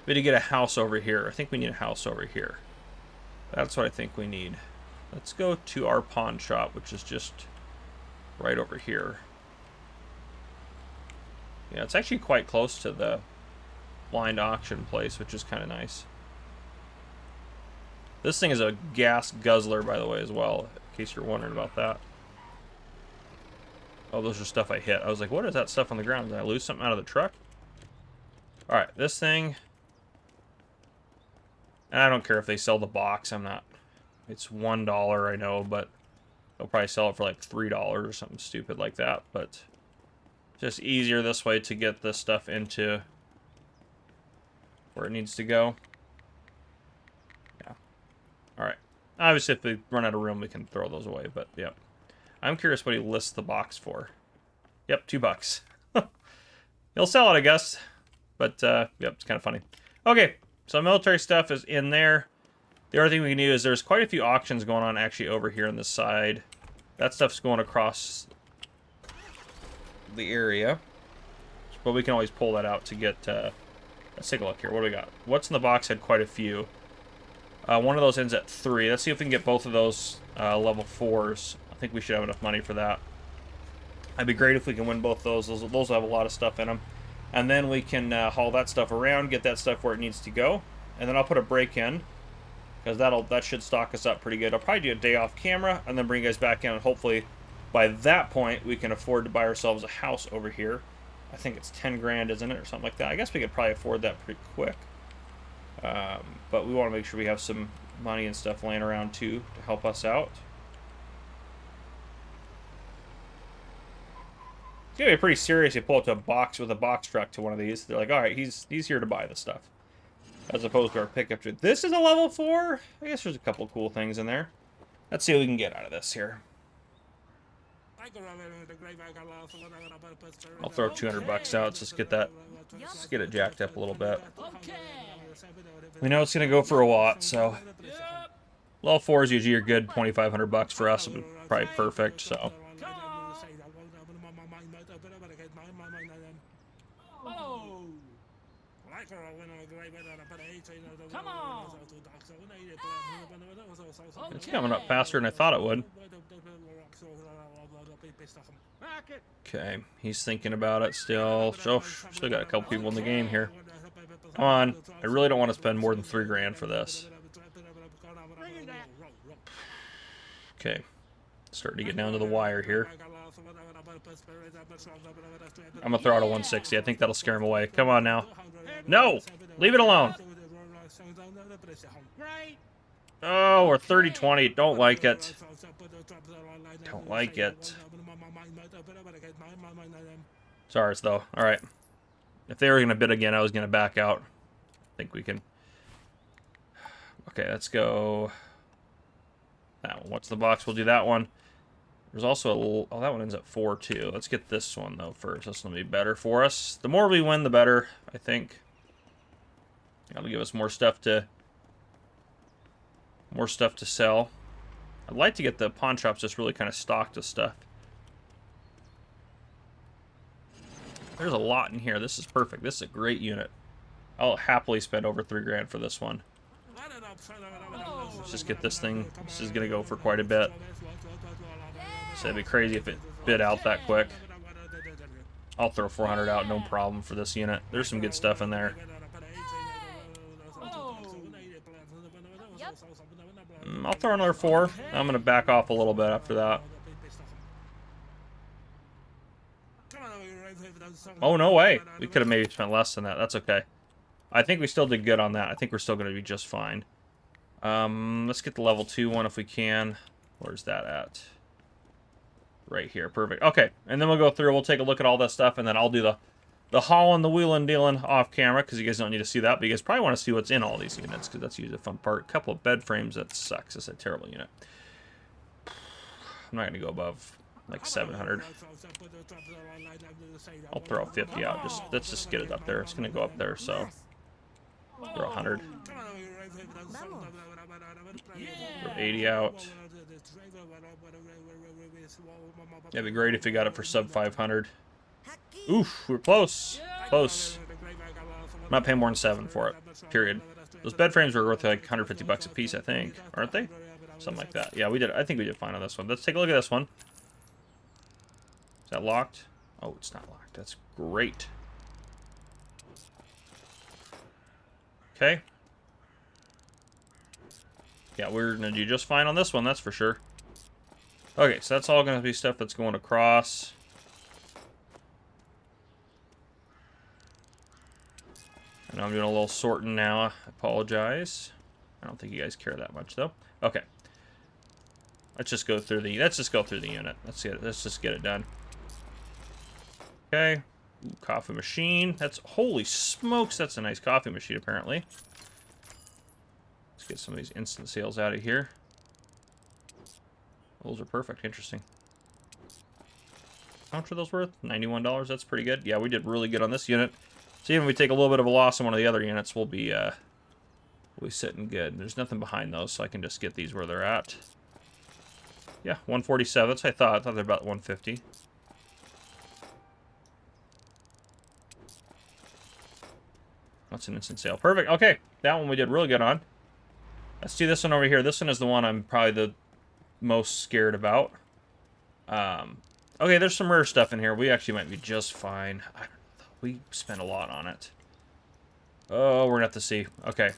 Speaker 1: a house over here. I think we need a house over here. That's what I think we need. Let's go to our pawn shop, which is just right over here. Yeah, it's actually quite close to the blind auction place, which is kind of nice. This thing is a gas guzzler, by the way, as well, in case you're wondering about that. Oh, those are stuff I hit. I was like, what is that stuff on the ground? Did I lose something out of the truck? Alright, this thing. And I don't care if they sell the box. I'm not. It's $1, I know, but they'll probably sell it for like $3 or something stupid like that. But just easier this way to get this stuff into where it needs to go. Yeah. Alright. Obviously, if we run out of room, we can throw those away, but yep. I'm curious what he lists the box for. Yep, $2. He'll sell it, I guess. But, yep, it's kind of funny. Okay, so military stuff is in there. The other thing we can do is there's quite a few auctions going on actually over here on this side. That stuff's going across the area. But we can always pull that out to get... let's take a look here. What do we got? What's in the box had quite a few. One of those ends at 3. Let's see if we can get both of those level 4s. I think we should have enough money for that. It'd be great if we can win both those. Those will have a lot of stuff in them. And then we can haul that stuff around, get that stuff where it needs to go. And then I'll put a break in, because that should stock us up pretty good. I'll probably do a day off camera, and then bring you guys back in. And hopefully, by that point, we can afford to buy ourselves a house over here. I think it's 10 grand, isn't it? Or something like that. I guess we could probably afford that pretty quick. But we want to make sure we have some money and stuff laying around, too, to help us out. It's gonna be pretty serious. You pull up to a box with a box truck to one of these. They're like, all right, he's here to buy the stuff, as opposed to our pickup truck. This is a level 4. I guess there's a couple cool things in there. Let's see what we can get out of this here. I'll throw $200 out. Let's just get that. Let's get it jacked up a little bit. We know it's gonna go for a lot, so level 4s usually are good. $2,500 for us would be probably perfect. So.
Speaker 2: Come on.
Speaker 1: It's coming up faster than I thought it would. Okay, he's thinking about it still. Still got a couple people in the game here. Come on, I really don't want to spend more than $3 grand for this. Okay, starting to get down to the wire here. I'm gonna throw out a 160. I think that'll scare him away. Come on now. No! Leave it alone. Oh, we're 30-20. Don't like it. Don't like it. It's ours, though. Alright. If they were going to bid again, I was going to back out. I think we can... Okay, let's go... That one. What's the box? We'll do that one. There's also a... Oh, that one ends at 4, too. Let's get this one, though, first. This will be better for us. The more we win, the better, I think. That'll give us more stuff to sell. I'd like to get the pawn shops just really kind of stocked with stuff. There's a lot in here. This is perfect. This is a great unit. I'll happily spend over 3 grand for this one. Let's just get this thing. This is going to go for quite a bit. So it'd be crazy if it bid out that quick. I'll throw 400 out, no problem for this unit. There's some good stuff in there. I'll throw another 4. I'm going to back off a little bit after that. Oh, no way. We could have maybe spent less than that. That's okay. I think we still did good on that. I think we're still going to be just fine. Let's get the level 2 one if we can. Where's that at? Right here. Perfect. Okay. And then we'll go through. We'll take a look at all that stuff, and then I'll do the hauling, the wheeling, dealing off camera, because you guys don't need to see that, but you guys probably want to see what's in all these units, because that's usually a fun part. A couple of bed frames. That sucks. It's a terrible unit. I'm not going to go above like 700. I'll throw 50 out. Let's just get it up there. It's going to go up there, so throw 100. Throw 80 out. That'd be great if you got it for sub 500. Oof, we're close. Close. I'm not paying more than 7 for it. Period. Those bed frames were worth like 150 bucks a piece, I think, aren't they? Something like that. Yeah, we did. I think we did fine on this one. Let's take a look at this one. Is that locked? Oh, it's not locked. That's great. Okay. Yeah, we're going to do just fine on this one, that's for sure. Okay, so that's all going to be stuff that's going across. And I'm doing a little sorting now. I apologize. I don't think you guys care that much, though. Okay. Let's just go through the unit. Let's just get it done. Okay. Ooh, coffee machine. That's, holy smokes, that's a nice coffee machine, apparently. Let's get some of these instant sales out of here. Those are perfect. Interesting. How much are those worth? $91. That's pretty good. Yeah, we did really good on this unit. So even if we take a little bit of a loss on one of the other units, we'll be sitting good. There's nothing behind those, so I can just get these where they're at. Yeah, 147. That's what I thought. I thought they're about 150. That's an instant sale. Perfect. Okay, that one we did really good on. Let's do this one over here. This one is the one I'm probably the most scared about. Okay, there's some rare stuff in here. We actually might be just fine. I don't know. We spent a lot on it. Oh, we're gonna have to see. Okay.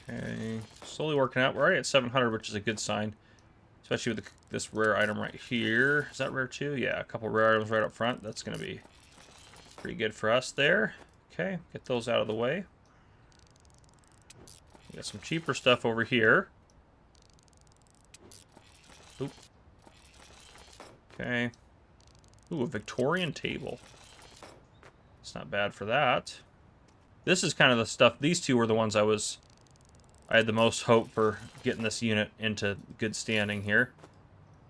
Speaker 1: Okay, slowly working out. We're already at 700, which is a good sign. Especially with this rare item right here. Is that rare too? Yeah, a couple rare items right up front. That's going to be pretty good for us there. Okay, get those out of the way. We got some cheaper stuff over here. Oop. Okay. Ooh, a Victorian table. It's not bad for that. This is kind of the stuff. These two were the ones I had the most hope for getting this unit into good standing here.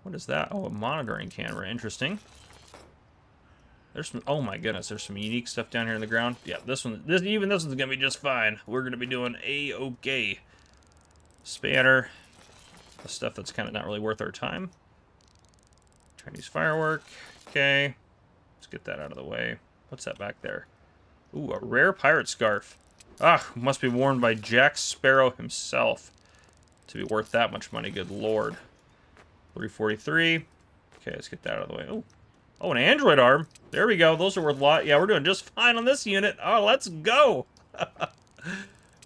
Speaker 1: What is that? Oh, a monitoring camera. Interesting. There's some, oh my goodness, there's some unique stuff down here in the ground. Yeah, even this one's gonna be just fine. We're gonna be doing A-okay. Spanner. The stuff that's kind of not really worth our time. Chinese firework. Okay. Let's get that out of the way. What's that back there? Ooh, a rare pirate scarf. Ah, must be worn by Jack Sparrow himself to be worth that much money. Good lord. 343. Okay, let's get that out of the way. Oh, an Android arm. There we go. Those are worth a lot. Yeah, we're doing just fine on this unit. Oh, let's go.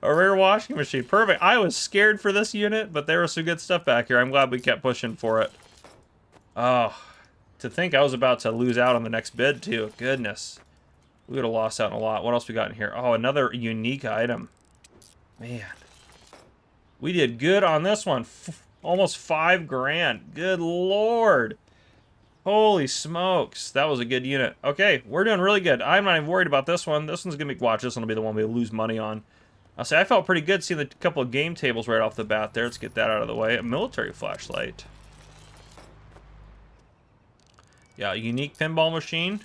Speaker 1: A rare washing machine. Perfect. I was scared for this unit, but there was some good stuff back here. I'm glad we kept pushing for it. Oh, to think I was about to lose out on the next bid, too. Goodness. We would have lost out on a lot. What else we got in here? Oh, another unique item. Man. We did good on this one. Almost 5 grand. Good lord. Holy smokes. That was a good unit. Okay, we're doing really good. I'm not even worried about this one. This one's going to be... Watch, this one will be the one we lose money on. I'll say I felt pretty good seeing the couple of game tables right off the bat there. Let's get that out of the way. A military flashlight. Yeah, a unique pinball machine.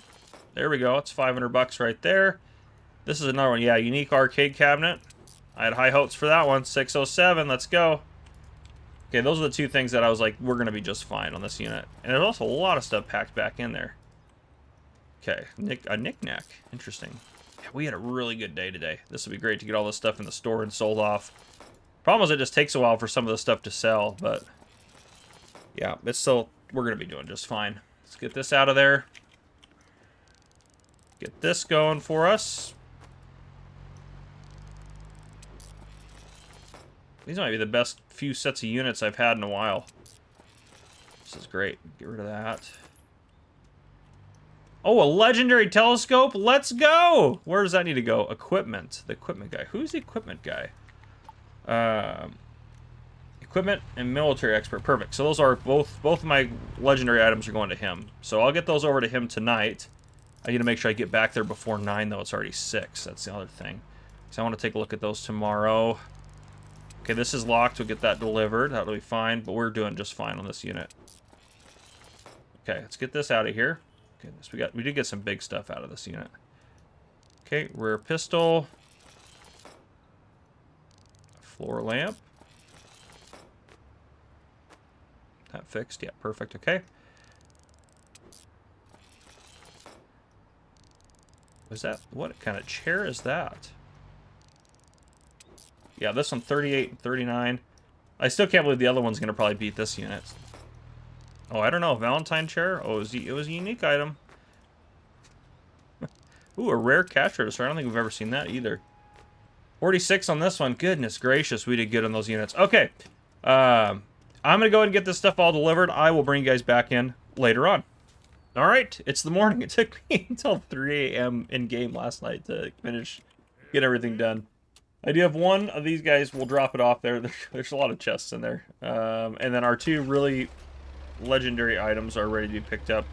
Speaker 1: There we go. It's 500 bucks right there. This is another one. Yeah, unique arcade cabinet. I had high hopes for that one. 607. Let's go. Okay, those are the two things that I was like, we're going to be just fine on this unit. And there's also a lot of stuff packed back in there. Okay, a knick-knack. Interesting. Yeah, we had a really good day today. This would be great to get all this stuff in the store and sold off. Problem is it just takes a while for some of the stuff to sell, but yeah, it's still, we're going to be doing just fine. Let's get this out of there. Get this going for us. These might be the best few sets of units I've had in a while. This is great. Get rid of that. Oh, a legendary telescope? Let's go! Where does that need to go? Equipment. The equipment guy. Who's the equipment guy? Equipment and military expert. Perfect. So those are both of my legendary items are going to him. So I'll get those over to him tonight. I need to make sure I get back there before 9, though. It's already 6. That's the other thing. So I want to take a look at those tomorrow. Okay, this is locked. We'll get that delivered. That'll be fine, but we're doing just fine on this unit. Okay, let's get this out of here. Goodness, we did get some big stuff out of this unit. Okay, rear pistol. Floor lamp. That fixed. Yeah, perfect. Okay. Was that, what kind of chair is that? Yeah, this one 38 and 39. I still can't believe the other one's going to probably beat this unit. Oh, I don't know. Valentine chair? Oh, it was a unique item. Ooh, a rare cash register. I don't think we've ever seen that either. 46 on this one. Goodness gracious, we did good on those units. Okay. I'm going to go ahead and get this stuff all delivered. I will bring you guys back in later on. All right. It's the morning. It took me until 3 a.m. in-game last night to get everything done. I do have one of these guys. We'll drop it off there. There's a lot of chests in there. And then our two really legendary items are ready to be picked up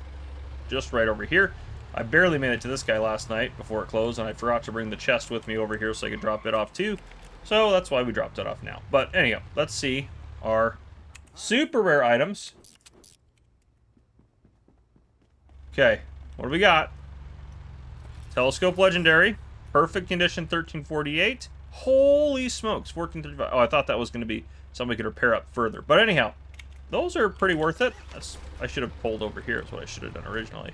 Speaker 1: just right over here. I barely made it to this guy last night before it closed, and I forgot to bring the chest with me over here so I could drop it off too. So that's why we dropped it off now. But anyhow, let's see our super rare items. Okay, what do we got? Telescope legendary. Perfect condition 1348. Holy smokes, 1435. Oh, I thought that was going to be something we could repair up further. But anyhow, those are pretty worth it. I should have pulled over here is what I should have done originally.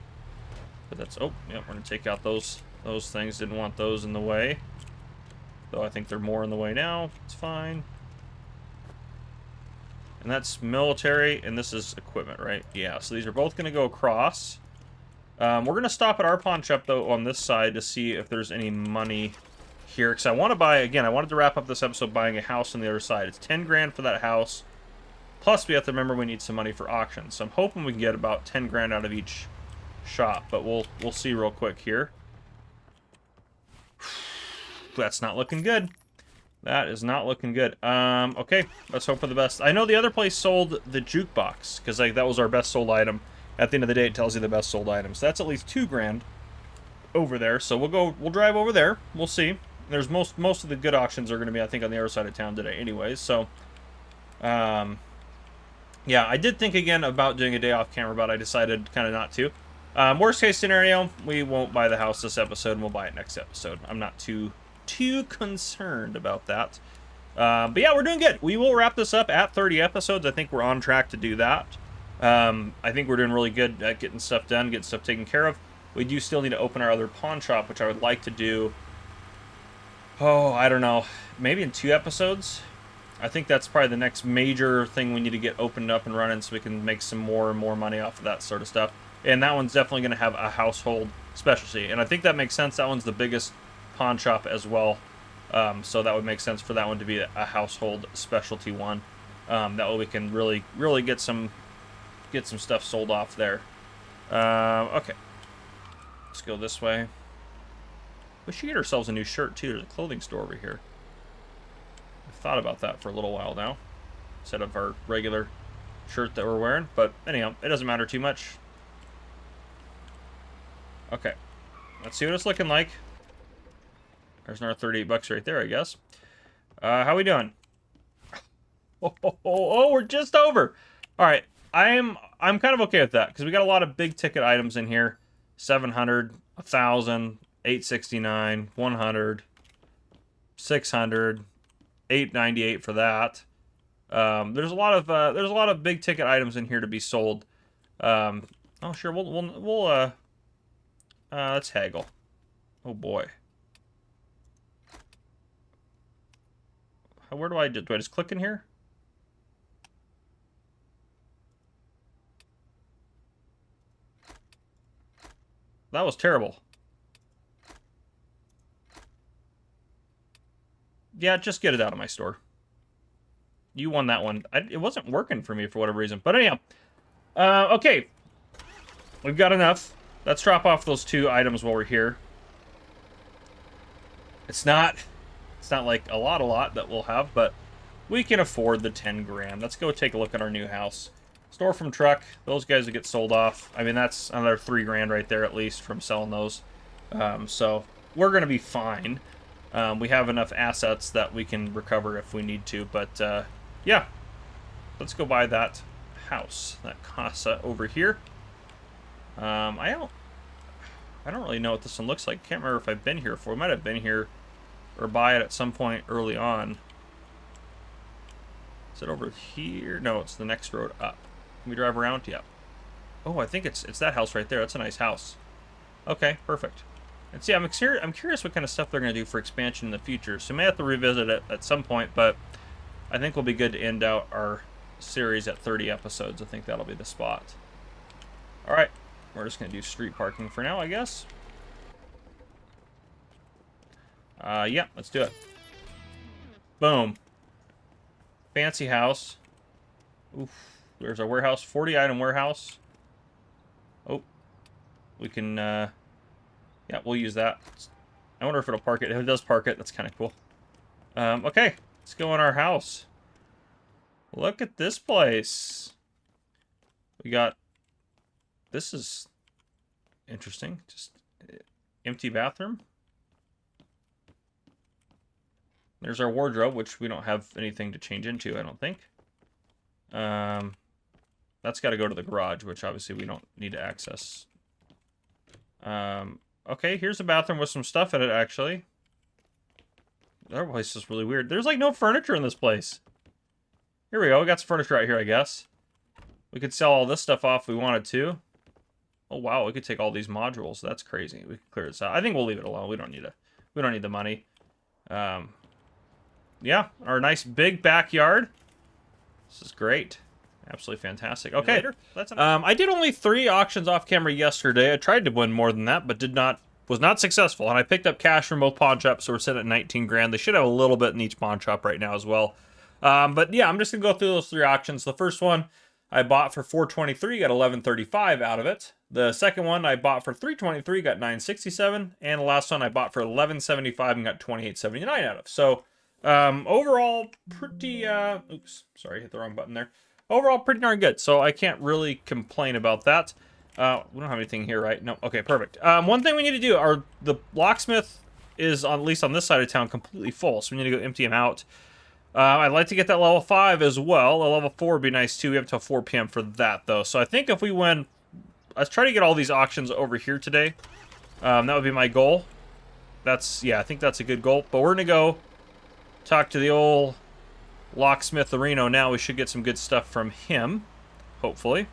Speaker 1: But that's, oh, yeah, we're going to take out those things. Didn't want those in the way. Though I think they're more in the way now. It's fine. And that's military, and this is equipment, right? Yeah, so these are both going to go across. We're going to stop at our pawn shop, though, on this side to see if there's any money here. Because I want to buy, again, I wanted to wrap up this episode buying a house on the other side. It's 10 grand for that house. Plus, we have to remember we need some money for auctions. So I'm hoping we can get about 10 grand out of each shop. But we'll see real quick here. That's not looking good. That is not looking good. Okay, let's hope for the best. I know the other place sold the jukebox, because like, that was our best sold item. At the end of the day, it tells you the best sold items. That's at least 2 grand over there. So we'll drive over there. We'll see. There's most of the good auctions are going to be, I think, on the other side of town today anyways. So, yeah, I did think again about doing a day off camera, but I decided kind of not to. Worst case scenario, we won't buy the house this episode, and we'll buy it next episode. I'm not too concerned about that. But yeah, we're doing good. We will wrap this up at 30 episodes. I think we're on track to do that. I think we're doing really good at getting stuff done, getting stuff taken care of. We do still need to open our other pawn shop, which I would like to do. Oh, I don't know. Maybe in 2 episodes. I think that's probably the next major thing we need to get opened up and running so we can make some more and more money off of that sort of stuff. And that one's definitely going to have a household specialty. And I think that makes sense. That one's the biggest pawn shop as well. So that would make sense for that one to be a household specialty one. That way we can really get some stuff sold off there. Okay. Let's go this way. We should get ourselves a new shirt, too. There's a clothing store over here. I've thought about that for a little while now, instead of our regular shirt that we're wearing. But anyhow, it doesn't matter too much. Okay. Let's see what it's looking like. There's another 38 bucks right there, I guess. How we doing? Oh, we're just over. All right. I'm kind of okay with that, because we got a lot of big ticket items in here. 700, 1,000, 869, 100, 600, 898 for that. There's a lot of big ticket items in here to be sold. Oh sure, we'll let's haggle. Oh boy. Where do I just click in here? That was terrible. Yeah, just get it out of my store. You won that one. It wasn't working for me for whatever reason. But anyhow. Okay. We've got enough. Let's drop off those 2 items while we're here. It's not like a lot that we'll have, but we can afford the 10 grand. Let's go take a look at our new house. Store from truck. Those guys will get sold off. I mean, that's another 3 grand right there at least from selling those. So we're going to be fine. We have enough assets that we can recover if we need to. But yeah, let's go buy that house, that casa over here. I don't really know what this one looks like. Can't remember if I've been here before. We might have been here or buy it at some point early on. Is it over here? No, it's the next road up. Can we drive around? Yeah. Oh, I think it's that house right there. That's a nice house. Okay, perfect. And see, I'm curious what kind of stuff they're going to do for expansion in the future. So we may have to revisit it at some point, but I think we'll be good to end out our series at 30 episodes. I think that'll be the spot. All right, we're just going to do street parking for now, I guess. Yeah, let's do it. Boom. Fancy house. Oof. There's our warehouse. 40-item warehouse. Oh. We can, yeah, we'll use that. I wonder if it'll park it. If it does park it, that's kind of cool. Okay. Let's go in our house. Look at this place. We got... This is interesting. Just empty bathroom. There's our wardrobe, which we don't have anything to change into, I don't think. That's got to go to the garage, which obviously we don't need to access. Okay, here's a bathroom with some stuff in it, actually. Our place is really weird. There's, like, no furniture in this place. Here we go. We got some furniture right here, I guess. We could sell all this stuff off if we wanted to. Oh, wow. We could take all these modules. That's crazy. We can clear this out. I think we'll leave it alone. We don't need the money. Yeah, our nice big backyard. This is great. Absolutely fantastic. Okay. I did only 3 auctions off camera yesterday. I tried to win more than that, but was not successful. And I picked up cash from both pawn shops, so we're sitting at 19 grand. They should have a little bit in each pawn shop right now as well. But yeah, I'm just gonna go through those 3 auctions. The first one I bought for 423, got 1135 out of it. The second one I bought for 323, got 967, and the last one I bought for 1175 and got 2879 out of. So overall, pretty, oops, sorry, hit the wrong button there. Overall, pretty darn good, so I can't really complain about that. We don't have anything here, right? No, okay, perfect. One thing we need to do, the locksmith is, at least on this side of town, completely full, so we need to go empty him out. I'd like to get that level 5 as well. A level 4 would be nice, too. We have until 4 p.m. for that, though. So I think if we win, let's try to get all these auctions over here today. That would be my goal. Yeah, I think that's a good goal. But we're going to go talk to the old locksmith Reno now. We should get some good stuff from him, hopefully.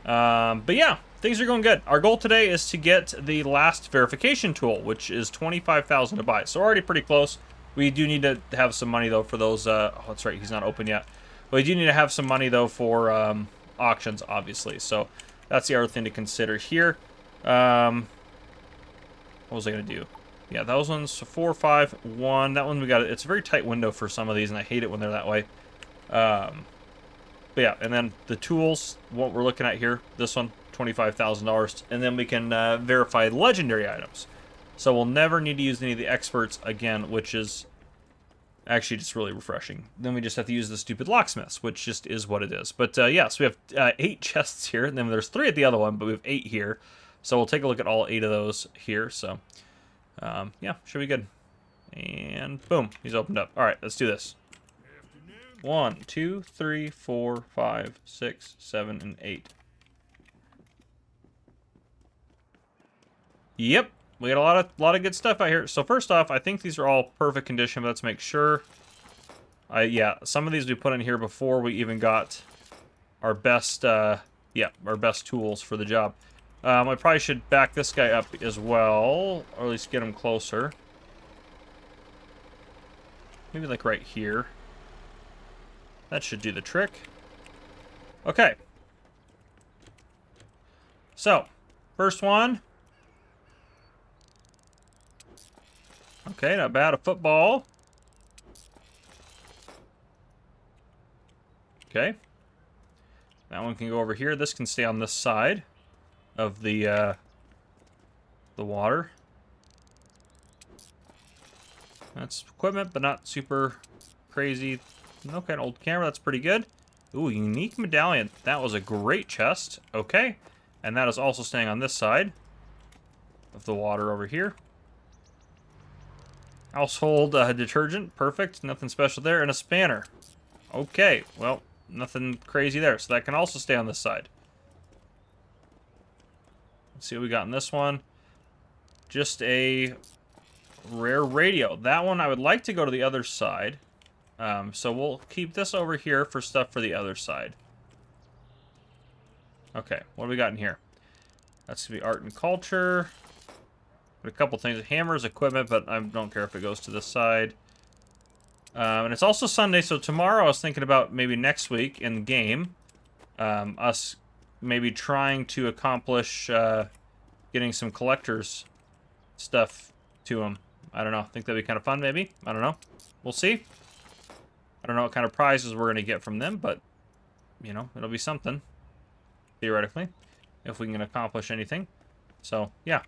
Speaker 1: But yeah, things are going good. Our goal today is to get the last verification tool, which is 25,000 to buy. So we're already pretty close. We do need to have some money, though, for those... oh, that's right, he's not open yet. But we do need to have some money, though, for auctions, obviously. So that's the other thing to consider here. What was I going to do? Yeah, those ones, 4, 5, 1. That one we got... It's a very tight window for some of these, and I hate it when they're that way. But yeah, and then the tools, what we're looking at here, this one, $25,000. And then we can verify legendary items. So we'll never need to use any of the experts again, which is actually just really refreshing. Then we just have to use the stupid locksmiths, which just is what it is. But yeah, so we have 8 chests here, and then there's 3 at the other one, but we have 8 here. So we'll take a look at all 8 of those here. So yeah, should be good. And boom, he's opened up. All right, let's do this. 1, 2, 3, 4, 5, 6, 7, and 8. Yep. We got a lot of good stuff out here. So first off, I think these are all perfect condition, but let's make sure. Yeah, some of these we put in here before we even got our best, our best tools for the job. I probably should back this guy up as well, or at least get him closer. Maybe like right here. That should do the trick. Okay. So, first one. Okay, not bad. A football. Okay. That one can go over here. This can stay on this side of the water. That's equipment, but not super crazy. Okay, an old camera. That's pretty good. Ooh, unique medallion. That was a great chest. Okay. And that is also staying on this side of the water over here. Household detergent. Perfect. Nothing special there. And a spanner. Okay. Well, nothing crazy there. So that can also stay on this side. Let's see what we got in this one. Just a rare radio. That one I would like to go to the other side. So we'll keep this over here for stuff for the other side. Okay, what do we got in here? That's going to be art and culture. A couple things. Hammers, equipment, but I don't care if it goes to this side. And it's also Sunday, so tomorrow I was thinking about maybe next week in the game, us maybe trying to accomplish getting some collector's stuff to them. I don't know. I think that'd be kind of fun, maybe. I don't know. We'll see. I don't know what kind of prizes we're going to get from them, but, you know, it'll be something, theoretically, if we can accomplish anything. So, yeah.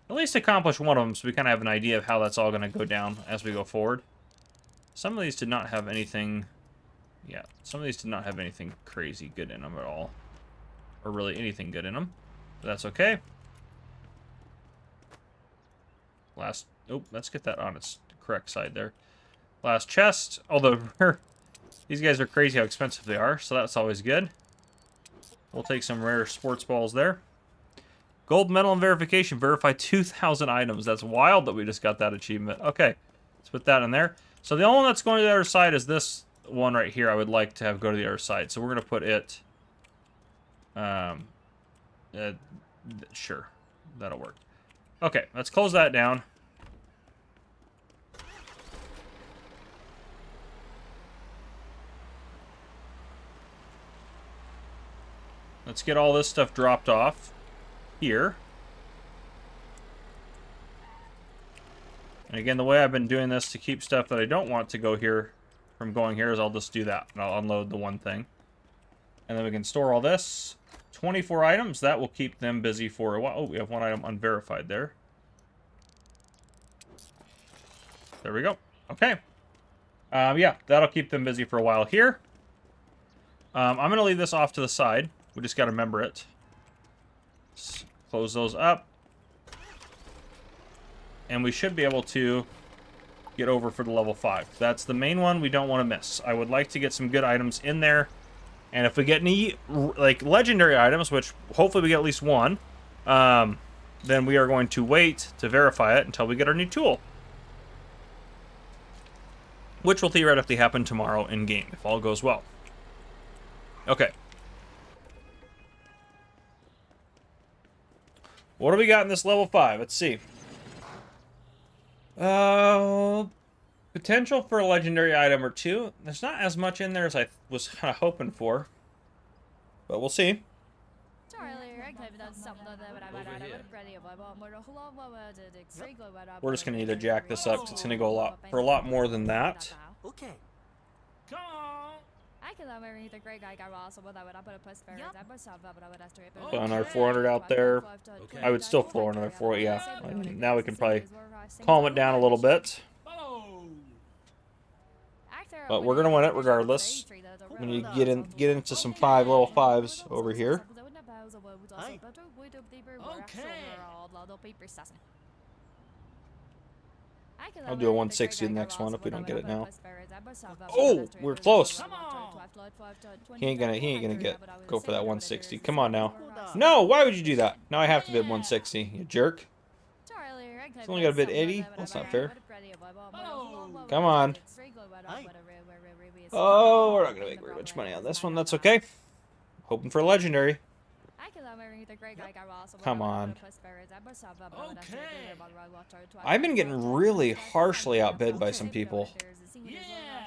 Speaker 1: At least accomplish one of them so we kind of have an idea of how that's all going to go down as we go forward. Some of these did not have anything... Yeah, some of these did not have anything crazy good in them at all. Or really anything good in them. But that's okay. Last... Oh, let's get that on its correct side there. Last chest. Although, these guys are crazy how expensive they are, so that's always good. We'll take some rare sports balls there. Gold medal and verification. Verify 2,000 items. That's wild that we just got that achievement. Okay, let's put that in there. So the only one that's going to the other side is this one right here. I would like to have go to the other side. So we're going to put it... sure, that'll work. Okay, let's close that down. Let's get all this stuff dropped off here. And again, the way I've been doing this to keep stuff that I don't want to go here from going here is I'll just do that. And I'll unload the one thing. And then we can store all this. 24 items. That will keep them busy for a while. Oh, we have one item unverified there. There we go. Okay. Yeah, that'll keep them busy for a while here. I'm going to leave this off to the side. We just got to remember it. Close those up. And we should be able to get over for the level 5. That's the main one we don't want to miss. I would like to get some good items in there. And if we get any, like, legendary items, which hopefully we get at least one, then we are going to wait to verify it until we get our new tool. Which will theoretically happen tomorrow in-game, if all goes well. Okay. What do we got in this level 5? Let's see. Potential for a legendary item or two. There's not as much in there as I was kind of hoping for. But we'll see. We're just going to need to jack this up because it's going to go for a lot more than that.
Speaker 2: Okay. Come on.
Speaker 1: Put another 400 out there. I would still throw another 4, yeah. Now we can probably calm it down a little bit. But we're going to win it regardless. When you get into some level 5s over here. I'll do a 160 the next one if we don't get it now. Oh, we're close. He ain't gonna go for that 160. Come on now. No, why would you do that? Now I have to bid 160, you jerk. It's only got a bid 80. That's not fair. Come on. Oh, we're not gonna make very much money on this one. That's okay. Hoping for legendary. Come on.
Speaker 2: Okay.
Speaker 1: I've been getting really harshly outbid by some people.
Speaker 2: Yeah.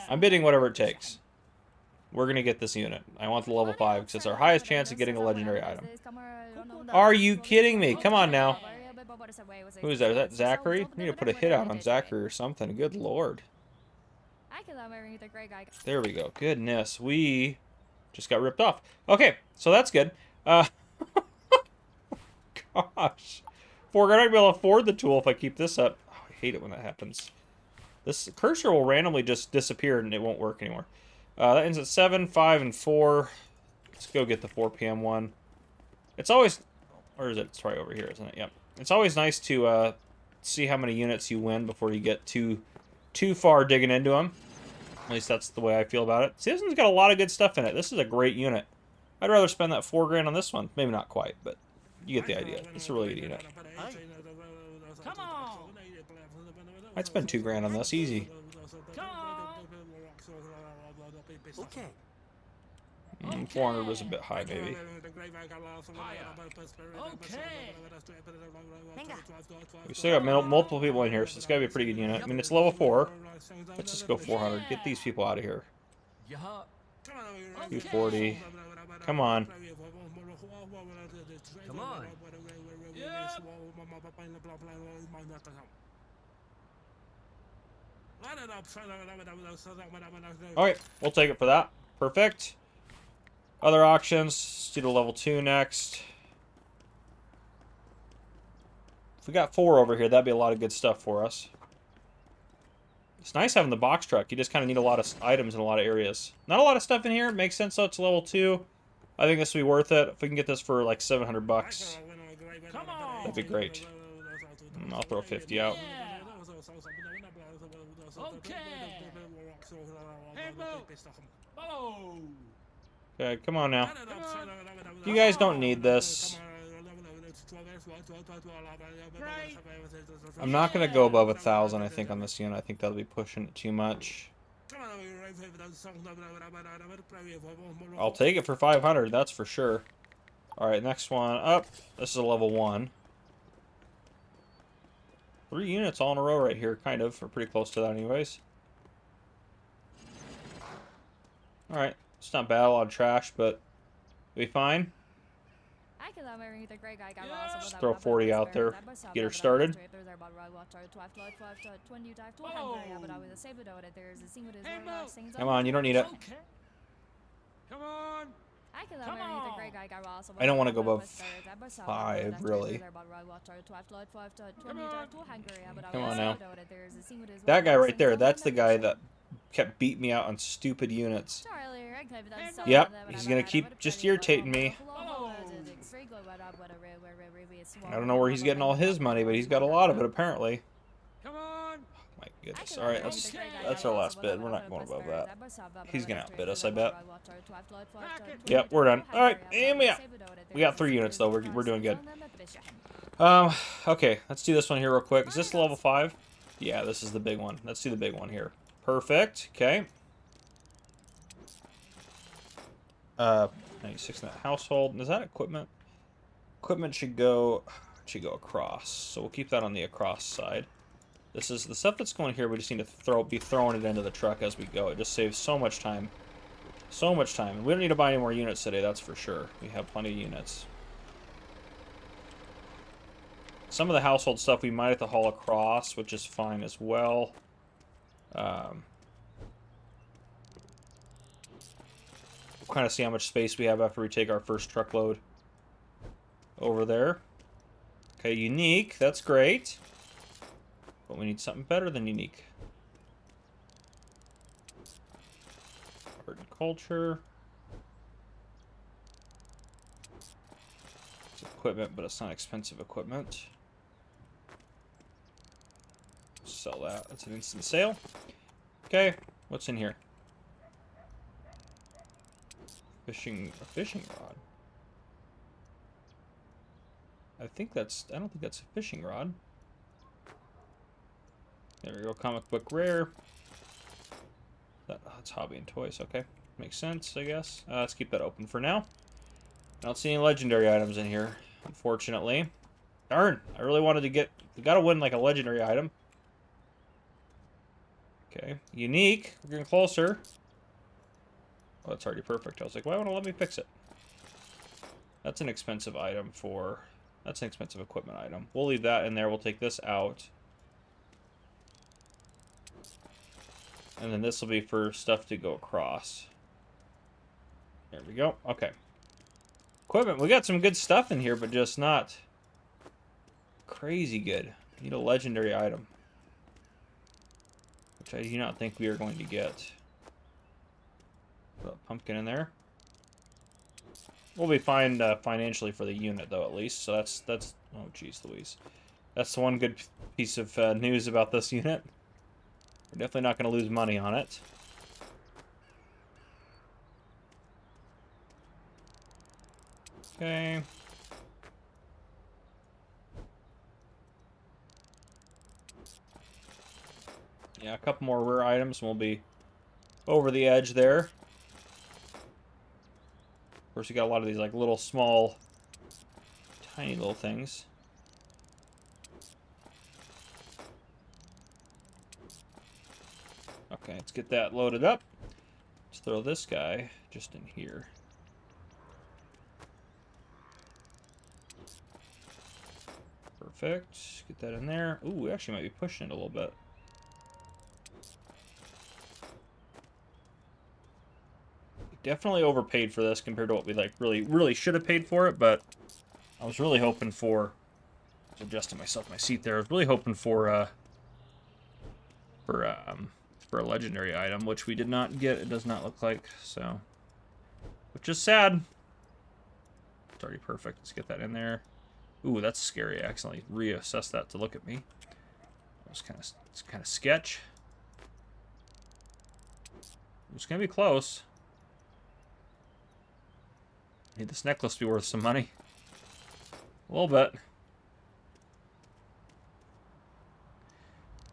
Speaker 1: I'm bidding whatever it takes. We're gonna get this unit. I want the level 5 because it's our highest chance of getting a legendary item. Are you kidding me? Come on now. Who is that? Is that Zachary? We need to put a hit out on Zachary or something. Good lord. There we go. Goodness. We just got ripped off. Okay, so that's good. Gosh. I'm not gonna be able to afford the tool if I keep this up. Oh, I hate it when that happens. This cursor will randomly just disappear and it won't work anymore. That ends at 7, 5, and 4. Let's go get the 4 p.m. one. It's always... Where is it? It's right over here, isn't it? Yep. It's always nice to see how many units you win before you get too far digging into them. At least that's the way I feel about it. See, this one's got a lot of good stuff in it. This is a great unit. I'd rather spend that 4 grand on this one. Maybe not quite, but you get the idea. It's a really good unit.
Speaker 2: Come on.
Speaker 1: I'd spend 2 grand on this, easy.
Speaker 2: Come on.
Speaker 3: Okay.
Speaker 1: 400 was a bit high, maybe.
Speaker 2: Okay.
Speaker 1: We still got multiple people in here, so it's got to be a pretty good unit. I mean, it's level 4. Let's just go 400. Get these people out of here.
Speaker 2: Yeah.
Speaker 1: 240. Come on.
Speaker 3: Come on.
Speaker 2: Yeah.
Speaker 1: Alright, we'll take it for that. Perfect. Other auctions. Let's do the level 2 next. If we got 4 over here, that'd be a lot of good stuff for us. It's nice having the box truck. You just kind of need a lot of items in a lot of areas. Not a lot of stuff in here. It makes sense though. It's level 2. I think this will be worth it. If we can get this for like 700 bucks,
Speaker 2: Come on.
Speaker 1: that'd be great. I'll throw 50 out.
Speaker 2: Yeah. Okay. Oh.
Speaker 1: Okay, come on now. You guys don't need this.
Speaker 2: Great.
Speaker 1: I'm not going to go above 1,000, I think, on this unit. I think that'll be pushing it too much. I'll take it for 500, that's for sure. Alright, next one up. This is a level 1. 3 units all in a row right here, kind of. We're pretty close to that anyways. Alright, it's not bad, a lot of trash, but it'll be fine. Just throw 40 out there, get her started. Come on, you don't need it.
Speaker 2: Okay. Come on. Come on.
Speaker 1: I don't want to go above 5, really. Come on now. That guy right there, that's the guy that kept beating me out on stupid units. Yep, he's going to keep just irritating me. I don't know where he's getting all his money, but he's got a lot of it, apparently.
Speaker 2: Come on.
Speaker 1: My goodness. Alright, that's our last bid. We're not going above that. He's going to outbid us, I bet. Yep, we're done. Alright, and we got 3 units, though. We're doing good. Okay, let's do this one here real quick. Is this level 5? Yeah, this is the big one. Let's do the big one here. Perfect. Okay. 96 in that household. Is that equipment? Equipment should go across. So we'll keep that on the across side. This is the stuff that's going here. We just need to be throwing it into the truck as we go. It just saves so much time. So much time. We don't need to buy any more units today, that's for sure. We have plenty of units. Some of the household stuff we might have to haul across, which is fine as well. We'll kind of see how much space we have after we take our first truckload over there. Okay, unique. That's great. But we need something better than unique. Art and culture. It's equipment, but it's not expensive equipment. Sell that. That's an instant sale. Okay, what's in here? A fishing rod. I don't think that's a fishing rod. There we go, comic book rare. That's hobby and toys, okay. Makes sense, I guess. Let's keep that open for now. I don't see any legendary items in here, unfortunately. Darn, I really wanted to get... We gotta win, like, a legendary item. Okay, unique. We're getting closer. Oh, that's already perfect. I was like, why won't it let me fix it? That's an expensive item for... That's an expensive equipment item. We'll leave that in there. We'll take this out. And then this will be for stuff to go across. There we go. Okay. Equipment. We got some good stuff in here, but just not crazy good. Need a legendary item. Which I do not think we are going to get. Put a pumpkin in there. We'll be fine financially for the unit, though, at least. So that's oh, jeez Louise. That's the one good piece of news about this unit. We're definitely not going to lose money on it. Okay. Yeah, a couple more rare items and we'll be over the edge there. Of course, we got a lot of these like little small, tiny little things. Okay, let's get that loaded up. Let's throw this guy just in here. Perfect. Get that in there. Ooh, we actually might be pushing it a little bit. Definitely overpaid for this compared to what we like really should have paid for it, but I was really hoping for, adjusting myself my seat there. I was really hoping for a legendary item, which we did not get. It does not look like, so, which is sad. It's already perfect. Let's get that in there. Ooh, that's scary. I accidentally reassessed that to look at me. It's kind of sketch. It's gonna be close. Need this necklace to be worth some money. A little bit.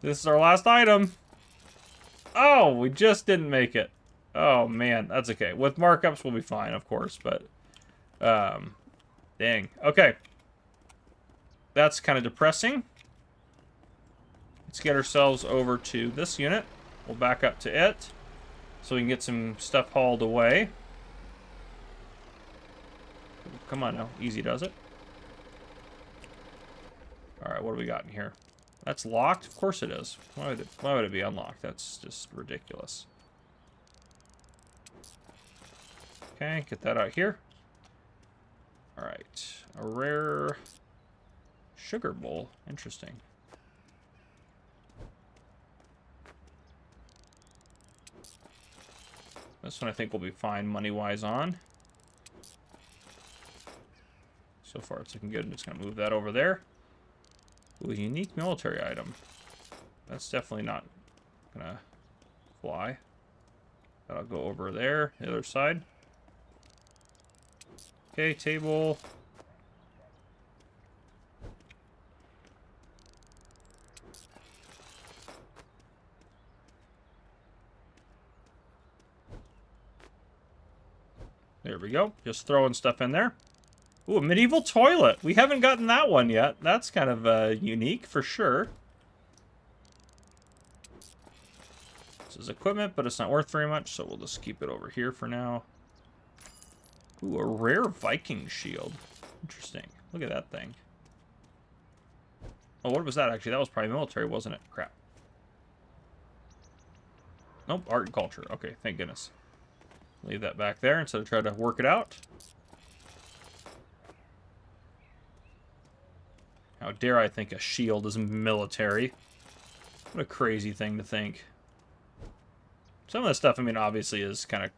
Speaker 1: This is our last item. Oh, we just didn't make it. Oh, man. That's okay. With markups, we'll be fine, of course, but... dang. Okay. That's kind of depressing. Let's get ourselves over to this unit. We'll back up to it, so we can get some stuff hauled away. Come on now. Easy does it. Alright, what do we got in here? That's locked? Of course it is. Why would it be unlocked? That's just ridiculous. Okay, get that out here. Alright. A rare sugar bowl. Interesting. This one I think will be fine money-wise on. So far it's looking good. I'm just going to move that over there. Ooh, a unique military item. That's definitely not going to fly. That'll go over there, the other side. Okay, table. There we go. Just throwing stuff in there. Ooh, a medieval toilet. We haven't gotten that one yet. That's kind of unique for sure. This is equipment, but it's not worth very much, so we'll just keep it over here for now. Ooh, a rare Viking shield. Interesting. Look at that thing. Oh, what was that actually? That was probably military, wasn't it? Crap. Nope, art and culture. Okay, thank goodness. Leave that back there instead of trying to work it out. How dare I think a shield is military? What a crazy thing to think. Some of this stuff, I mean, obviously is kind of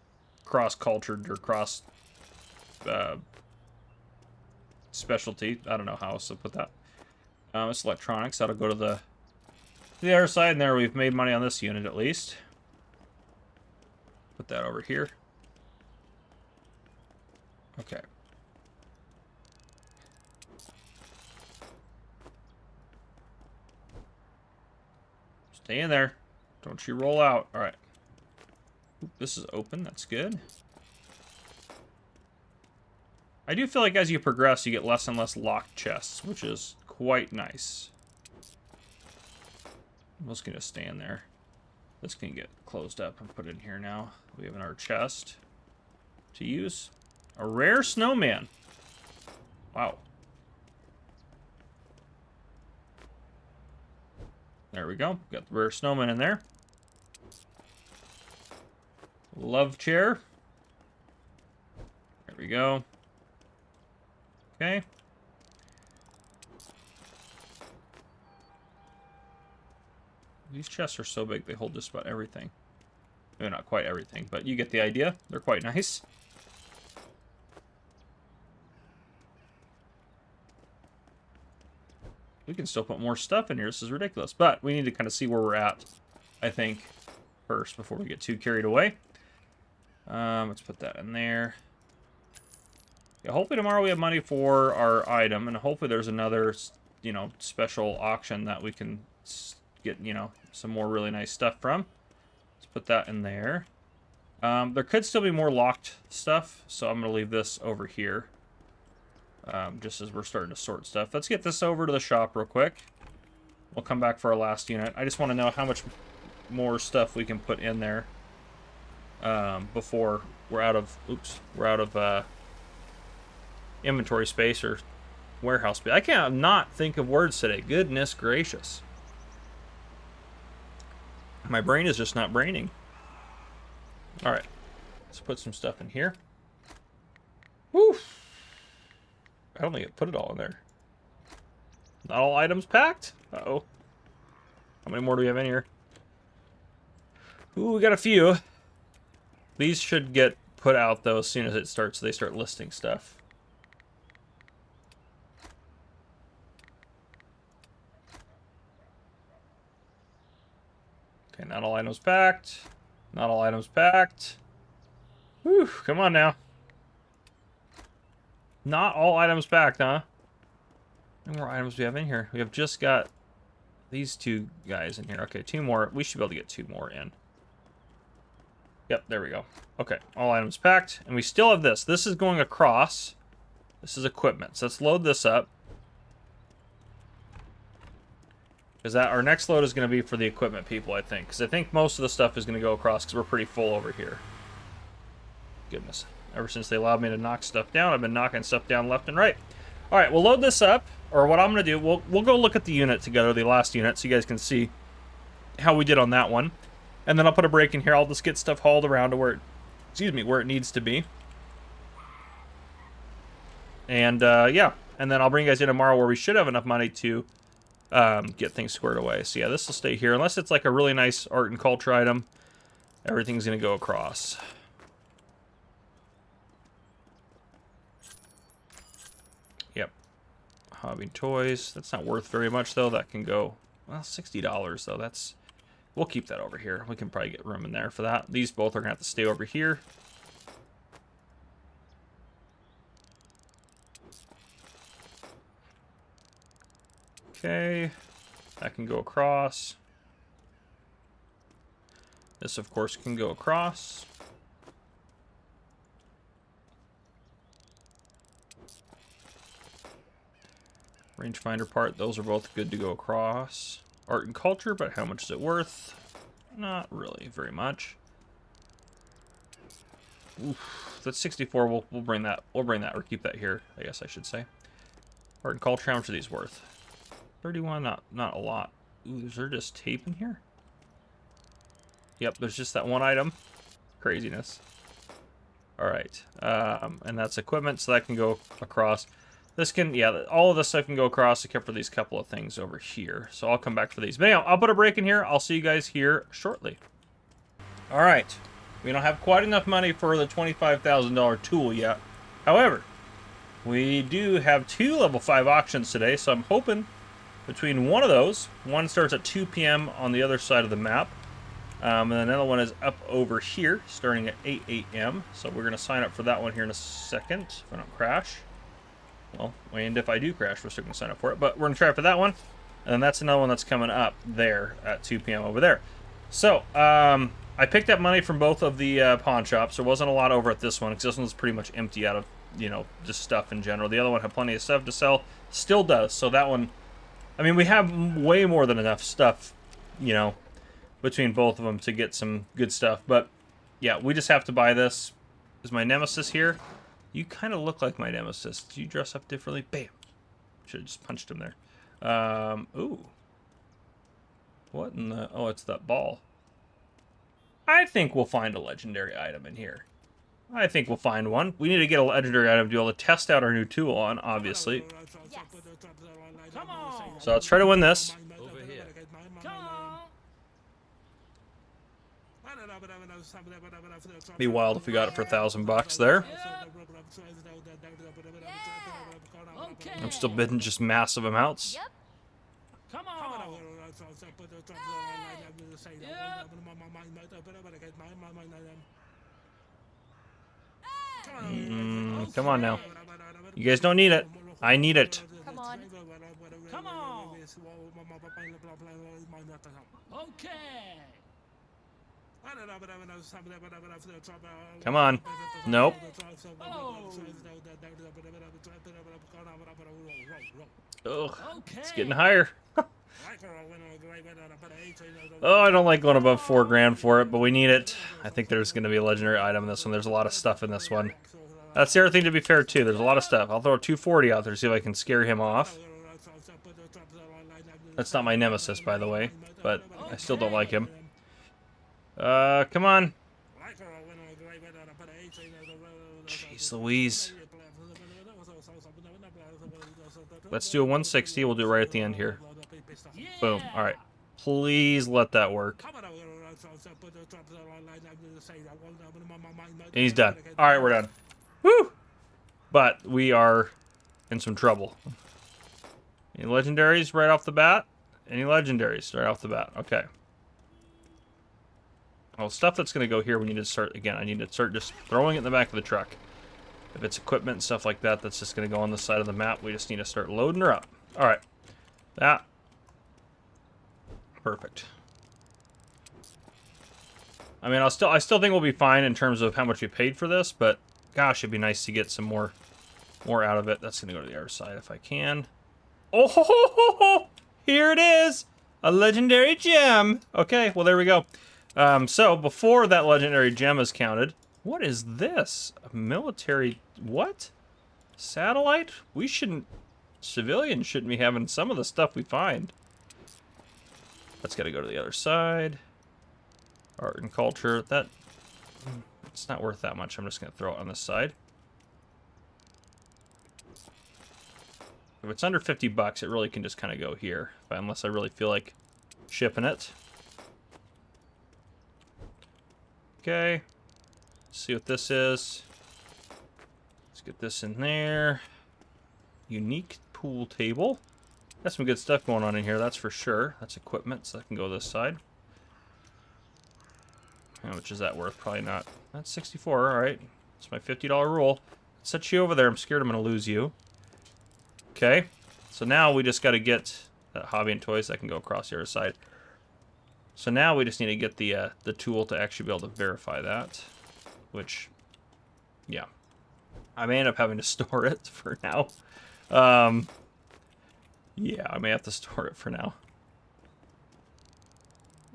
Speaker 1: cross-cultured or cross specialty. I don't know how else to put that. It's electronics. That'll go to the other side, and there we've made money on this unit at least. Put that over here. Okay. Stay in there. Don't you roll out. All right. Oop, this is open. That's good. I do feel like as you progress, you get less and less locked chests, which is quite nice. I'm just going to stay in there. This can get closed up and put in here now. We have another chest to use. A rare snowman. Wow. There we go. Got the rare snowman in there. Love chair. There we go. Okay. These chests are so big, they hold just about everything. Maybe not quite everything, but you get the idea. They're quite nice. We can still put more stuff in here. This is ridiculous. But we need to kind of see where we're at, I think, first before we get too carried away. Let's put that in there. Yeah, hopefully tomorrow we have money for our item, and hopefully there's another, you know, special auction that we can get, you know, some more really nice stuff from. Let's put that in there. There could still be more locked stuff, so I'm going to leave this over here. Just as we're starting to sort stuff. Let's get this over to the shop real quick. We'll come back for our last unit. I just want to know how much more stuff we can put in there before we're out of, inventory space or warehouse space. I can't not think of words today. Goodness gracious. My brain is just not braining. All right. Let's put some stuff in here. Woo! I don't think it put it all in there. Not all items packed? Uh-oh. How many more do we have in here? Ooh, we got a few. These should get put out, though, as soon as it starts. They start listing stuff. Okay, not all items packed. Not all items packed. Whew, come on now. Not all items packed, huh? How many more items do we have in here? We have just got these two guys in here. Okay, two more. We should be able to get two more in. Yep, there we go. Okay, all items packed. And we still have this. This is going across. This is equipment. So let's load this up. Because that our next load is going to be for the equipment people, I think. Because I think most of the stuff is going to go across because we're pretty full over here. Goodness. Ever since they allowed me to knock stuff down, I've been knocking stuff down left and right. All right, we'll load this up. Or what I'm going to do, we'll go look at the unit together, the last unit, so you guys can see how we did on that one. And then I'll put a break in here. I'll just get stuff hauled around to where it needs to be. And, yeah. And then I'll bring you guys in tomorrow where we should have enough money to get things squared away. So, yeah, this will stay here. Unless it's like a really nice art and culture item, everything's going to go across. Yep. Hobby toys. That's not worth very much, though. That can go, well, $60, though. That's... We'll keep that over here. We can probably get room in there for that. These both are going to have to stay over here. Okay. That can go across. This, of course, can go across. Rangefinder part, those are both good to go across. Art and culture, but how much is it worth? Not really very much. Oof, that's 64. We'll bring that. We'll bring that or keep that here. I guess I should say. Art and culture. How much are these worth? 31. Not a lot. Ooh, is there just tape in here? Yep. There's just that one item. Craziness. All right. And that's equipment, so that can go across. This can, yeah, all of this stuff can go across except for these couple of things over here. So I'll come back for these. But anyhow, I'll put a break in here. I'll see you guys here shortly. All right. We don't have quite enough money for the $25,000 tool yet. However, we do have 2 level 5 auctions today. So I'm hoping between one of those, one starts at 2 p.m. on the other side of the map. And another one is up over here starting at 8 a.m. So we're going to sign up for that one here in a second if I don't crash. Well, and if I do crash, we're still going to sign up for it. But we're going to try for that one. And that's another one that's coming up there at 2 p.m. over there. So, I picked up money from both of the pawn shops. There wasn't a lot over at this one, because this one's pretty much empty out of, you know, just stuff in general. The other one had plenty of stuff to sell. Still does. So that one, I mean, we have way more than enough stuff, you know, between both of them to get some good stuff. But, yeah, we just have to buy this. Is my nemesis here? You kind of look like my nemesis. Do you dress up differently? Bam. Should have just punched him there. Ooh. What in the... Oh, it's that ball. I think we'll find a legendary item in here. I think we'll find one. We need to get a legendary item to be able to test out our new tool on, obviously.
Speaker 2: Yes. Come on.
Speaker 1: So let's try to win this.
Speaker 2: Over here. Come on.
Speaker 1: Be wild if we got it for $1,000 there.
Speaker 2: Okay.
Speaker 1: I'm still bidding just massive amounts.
Speaker 3: Yep.
Speaker 2: Come on.
Speaker 1: Come on now. You guys don't need it. I need it.
Speaker 3: Come on.
Speaker 2: Come on. Okay.
Speaker 1: Come on. Nope.
Speaker 2: Oh.
Speaker 1: Ugh.
Speaker 2: Okay.
Speaker 1: It's getting higher. Oh, I don't like going above $4,000 for it, but we need it. I think there's going to be a legendary item in this one. There's a lot of stuff in this one. That's the other thing, to be fair, too. There's a lot of stuff. I'll throw a 240 out there to see if I can scare him off. That's not my nemesis, by the way, but I still don't like him. Come on. Jeez Louise. Let's do a 160. We'll do it right at the end here. Boom. All right. Please let that work. And he's done. All right, we're done. Woo! But we are in some trouble. Any legendaries right off the bat? Any legendaries right off the bat? Okay. Well, stuff that's going to go here, we need to start, again, I need to start just throwing it in the back of the truck. If it's equipment and stuff like that, that's just going to go on the side of the map. We just need to start loading her up. All right. That. Perfect. I mean, I still think we'll be fine in terms of how much we paid for this, but gosh, it'd be nice to get some more out of it. That's going to go to the other side if I can. Oh, ho, ho, ho, ho. Here it is. A legendary gem. Okay, well, there we go. So before that legendary gem is counted, what is this? A military, what? Satellite? We shouldn't, civilians shouldn't be having some of the stuff we find. That's got to go to the other side. Art and culture, that, it's not worth that much. I'm just going to throw it on this side. If it's under $50, it really can just kind of go here, unless I really feel like shipping it. Okay. Let's see what this is. Let's get this in there. Unique pool table. Got some good stuff going on in here, that's for sure. That's equipment, so that can go this side. How much is that worth? Probably not. That's 64, alright. That's my $50 rule. Set you over there. I'm scared I'm going to lose you. Okay. So now we just got to get that hobby and toys that can go across the other side. So now we just need to get the tool to actually be able to verify that. Which, yeah. I may end up having to store it for now. Yeah, I may have to store it for now.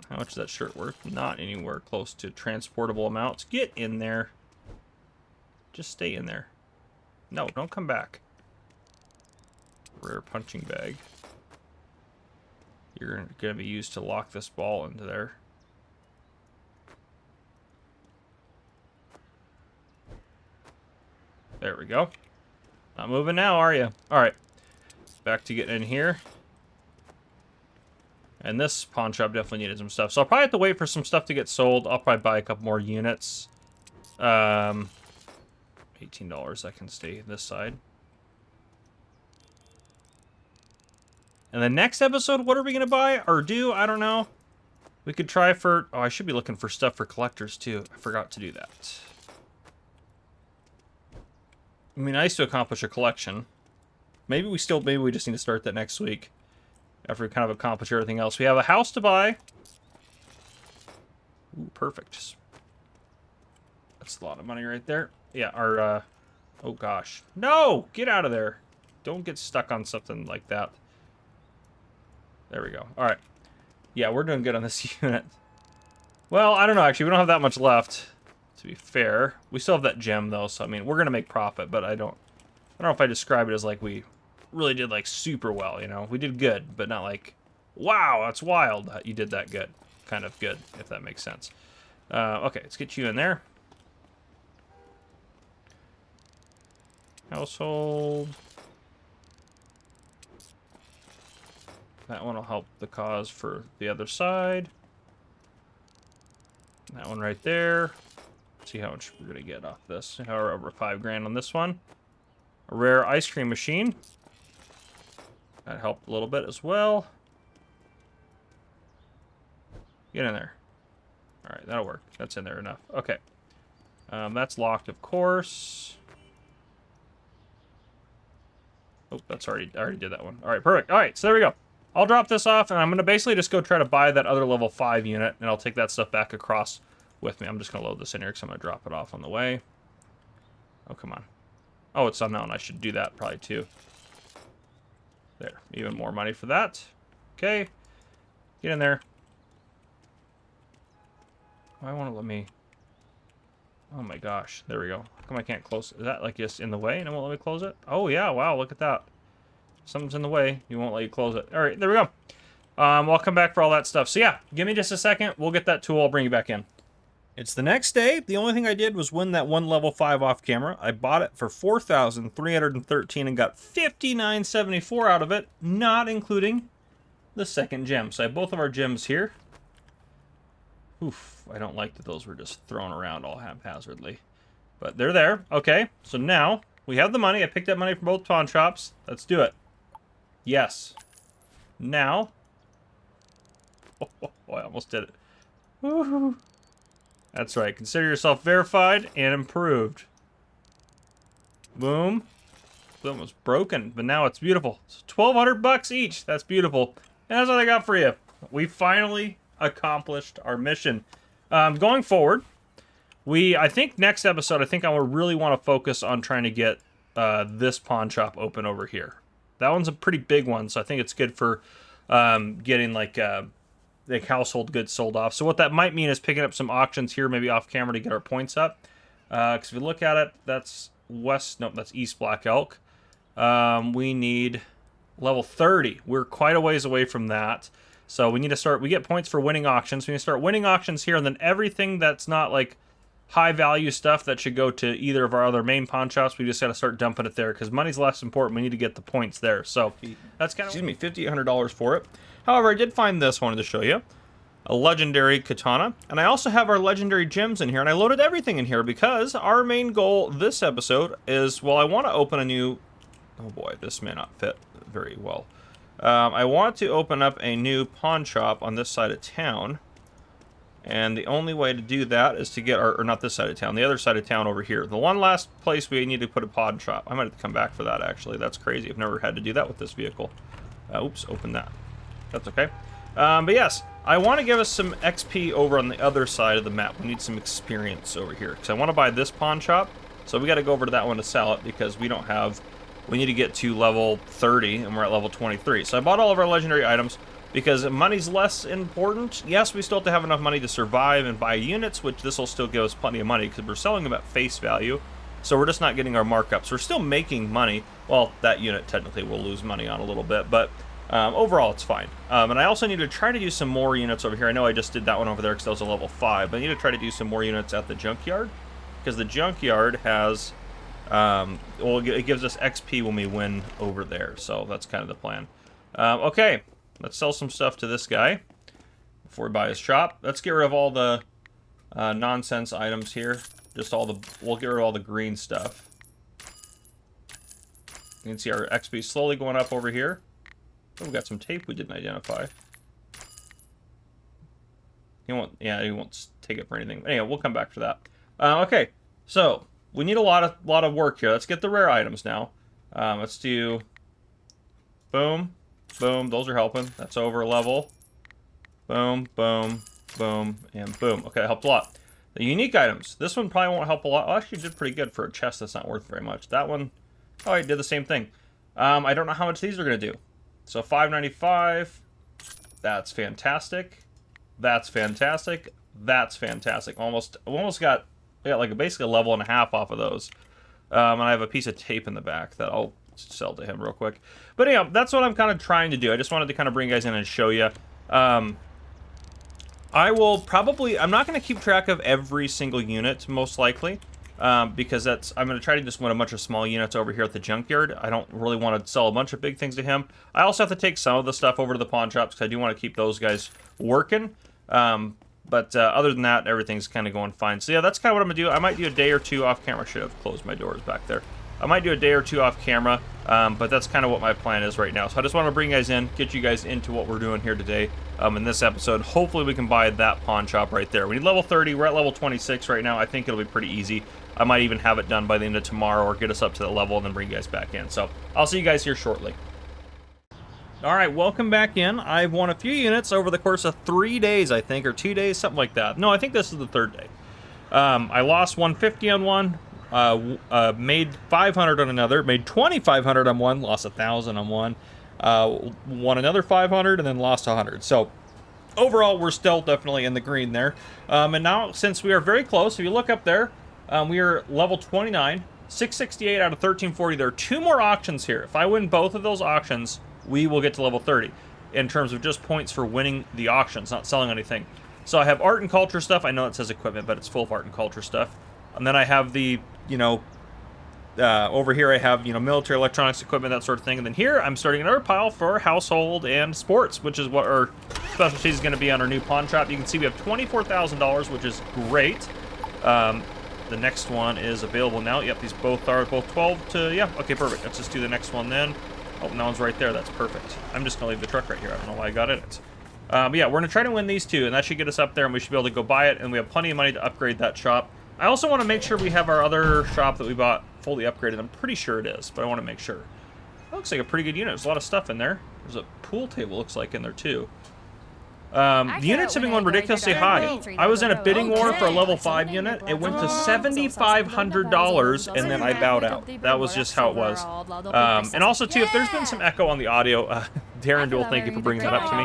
Speaker 1: How much is that shirt worth? Not anywhere close to transportable amounts. Get in there. Just stay in there. No, don't come back. Rare punching bag. You're going to be used to lock this ball into there. There we go. Not moving now, are you? Alright. Back to getting in here. And this pawn shop definitely needed some stuff. So I'll probably have to wait for some stuff to get sold. I'll probably buy a couple more units. $18. I can stay this side. And the next episode, what are we going to buy or do? I don't know. We could try for... Oh, I should be looking for stuff for collectors, too. I forgot to do that. I mean, nice to accomplish a collection. Maybe we just need to start that next week. after we kind of accomplish everything else. We have a house to buy. Ooh, perfect. That's a lot of money right there. Yeah, our, oh gosh. No! Get out of there. Don't get stuck on something like that. There we go. Alright. Yeah, we're doing good on this unit. Well, I don't know, actually. We don't have that much left, to be fair. We still have that gem, though, so, I mean, we're going to make profit, but I don't know if I describe it as, like, we really did, like, super well, you know? We did good, but not like, wow, that's wild that you did that good. Kind of good, if that makes sense. Okay, let's get you in there. Household. That one will help the cause for the other side. That one right there. See how much we're gonna get off this. However, over 5 grand on this one. A rare ice cream machine. That helped a little bit as well. Get in there. All right, that'll work. That's in there enough. Okay. That's locked, of course. Oh, that's I already did that one. All right, perfect. All right, so there we go. I'll drop this off, and I'm going to basically just go try to buy that other level 5 unit, and I'll take that stuff back across with me. I'm just going to load this in here because I'm going to drop it off on the way. Oh, come on. Oh, it's unknown. I should do that probably, too. There. Even more money for that. Okay. Get in there. Why won't it let me... Oh, my gosh. There we go. How come I can't close... Is that, like, just in the way, and it won't let me close it? Oh, yeah. Wow, look at that. Something's in the way. You won't let you close it. All right, there we go. I'll come back for all that stuff. So yeah, give me just a second. We'll get that tool. I'll bring you back in. It's the next day. The only thing I did was win that one level 5 off camera. I bought it for $4,313 and got $59.74 out of it, not including the second gem. So I have both of our gems here. Oof, I don't like that those were just thrown around all haphazardly. But they're there. Okay, so now we have the money. I picked up money from both pawn shops. Let's do it. Yes. Now. Oh, I almost did it. Woo-hoo. That's right. Consider yourself verified and improved. Boom. Boom was broken, but now it's beautiful. It's $1,200 each. That's beautiful. And that's what I got for you. We finally accomplished our mission. Going forward, I think next episode, I really want to focus on trying to get this pawn shop open over here. That one's a pretty big one, so I think it's good for getting like household goods sold off. So what that might mean is picking up some auctions here, maybe off camera, to get our points up. Because if we look at it, that's that's East Black Elk. We need level 30. We're quite a ways away from that. So we need to start, we get points for winning auctions. We need to start winning auctions here, and then everything that's not like high value stuff that should go to either of our other main pawn shops, we just got to start dumping it there because money's less important. We need to get the points there. So that's kind of, excuse me, $5,800 for it. However, I did find this one to show you, a legendary katana, and I also have our legendary gems in here, and I loaded everything in here because our main goal this episode is, well, I want to open a new, oh boy, this may not fit very well. I want to open up a new pawn shop on this side of town. And the only way to do that is to get our, or not this side of town, the other side of town over here. The one last place we need to put a pawn shop. I might have to come back for that, actually. That's crazy. I've never had to do that with this vehicle. Oops, open that. That's okay. But yes, I want to give us some XP over on the other side of the map. We need some experience over here. Because I want to buy this pawn shop. So we got to go over to that one to sell it because we don't have... We need to get to level 30, and we're at level 23. So I bought all of our legendary items. Because money's less important. Yes, we still have to have enough money to survive and buy units, which this will still give us plenty of money because we're selling them at face value. So we're just not getting our markups. We're still making money. Well, that unit technically will lose money on a little bit, but overall it's fine. And I also need to try to do some more units over here. I know I just did that one over there because that was a level 5, but I need to try to do some more units at the junkyard because the junkyard has, well, it gives us XP when we win over there. So that's kind of the plan. Okay. Let's sell some stuff to this guy before we buy his shop. Let's get rid of all the nonsense items here. Just all the, we'll get rid of all the green stuff. You can see our XP slowly going up over here. Oh, we got some tape we didn't identify. He won't, yeah, he won't take it for anything. Anyway, we'll come back for that. Okay, so we need a lot of work here. Let's get the rare items now. Let's do, boom. Boom. Those are helping. That's over a level. Boom, boom, boom, and boom. Okay, helped a lot. The unique items. This one probably won't help a lot. Well, actually, did pretty good for a chest that's not worth very much. That one, oh, I did the same thing. I don't know how much these are going to do. So $5.95. That's fantastic. That's fantastic. That's fantastic. Almost got like basically a level and a half off of those. And I have a piece of tape in the back that I'll sell to him real quick. But yeah, that's what I'm kind of trying to do. I just wanted to kind of bring you guys in and show you. I will probably, I'm not going to keep track of every single unit, most likely, because I'm going to try to just win a bunch of small units over here at the junkyard. I don't really want to sell a bunch of big things to him. I also have to take some of the stuff over to the pawn shops, because I do want to keep those guys working. But other than that, everything's kind of going fine. So yeah, that's kind of what I'm going to do. I might do a day or two off camera. I should have closed my doors back there. I might do a day or two off camera, but that's kind of what my plan is right now. So I just want to bring you guys in, get you guys into what we're doing here today in this episode. Hopefully we can buy that pawn shop right there. We need level 30. We're at level 26 right now. I think it'll be pretty easy. I might even have it done by the end of tomorrow or get us up to that level and then bring you guys back in. So I'll see you guys here shortly. All right, welcome back in. I've won a few units over the course of 3 days, I think, or 2 days, something like that. No, I think this is the third day. I lost 150 on one. Made 500 on another, made 2,500 on one, lost 1,000 on one, won another 500, and then lost 100. So overall, we're still definitely in the green there. And now, since we are very close, if you look up there, we are level 29, 668 out of 1340. There are 2 more auctions here. If I win both of those auctions, we will get to level 30 in terms of just points for winning the auctions, not selling anything. So I have art and culture stuff. I know it says equipment, but it's full of art and culture stuff. And then I have the, over here I have, military electronics equipment, that sort of thing. And then here I'm starting another pile for household and sports, which is what our specialty is going to be on our new pawn shop. You can see we have $24,000, which is great. The next one is available now. Yep, these both are both 12 to, yeah, okay, perfect. Let's just do the next one then. Oh, no one's right there. That's perfect. I'm just going to leave the truck right here. I don't know why I got in it. But yeah, we're going to try to win these 2, and that should get us up there, and we should be able to go buy it, and we have plenty of money to upgrade that shop. I also want to make sure we have our other shop that we bought fully upgraded. I'm pretty sure it is, but I want to make sure. That looks like a pretty good unit. There's a lot of stuff in there. There's a pool table, looks like, in there, too. The units have been going ridiculously high. I was in a bidding war for a level 5 unit. It went to $7,500, and then I bowed out. That was just how it was. And also, too, if there's been some echo on the audio, Darren Duel, thank you for bringing that up to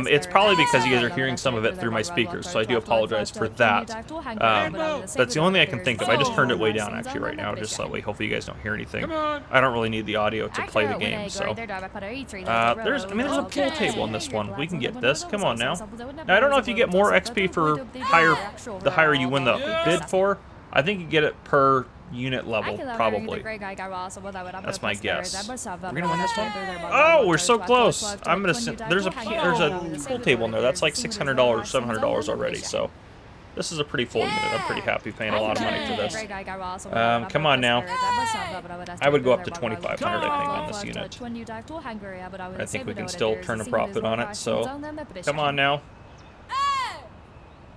Speaker 1: me. It's probably because you guys are hearing some of it through my speakers, so I do apologize for that. That's the only thing I can think of. I just turned it way down, actually, right now, just so that way hopefully you guys don't hear anything. I don't really need the audio to play the game, so. There's a pool table in this one. We can get this. Come on now. Now, I don't know if you get more XP for the higher you win the bid for. I think you get it per unit level, probably. That's my guess. We're gonna win this one. Oh, we're so close. I'm gonna send. There's a pool table in there. That's like $600, $700 already. So this is a pretty full unit. I'm pretty happy paying a lot of money for this. Come on now. I would go up to 2,500, I think, on this unit. I think we can still turn a profit on it. So come on now.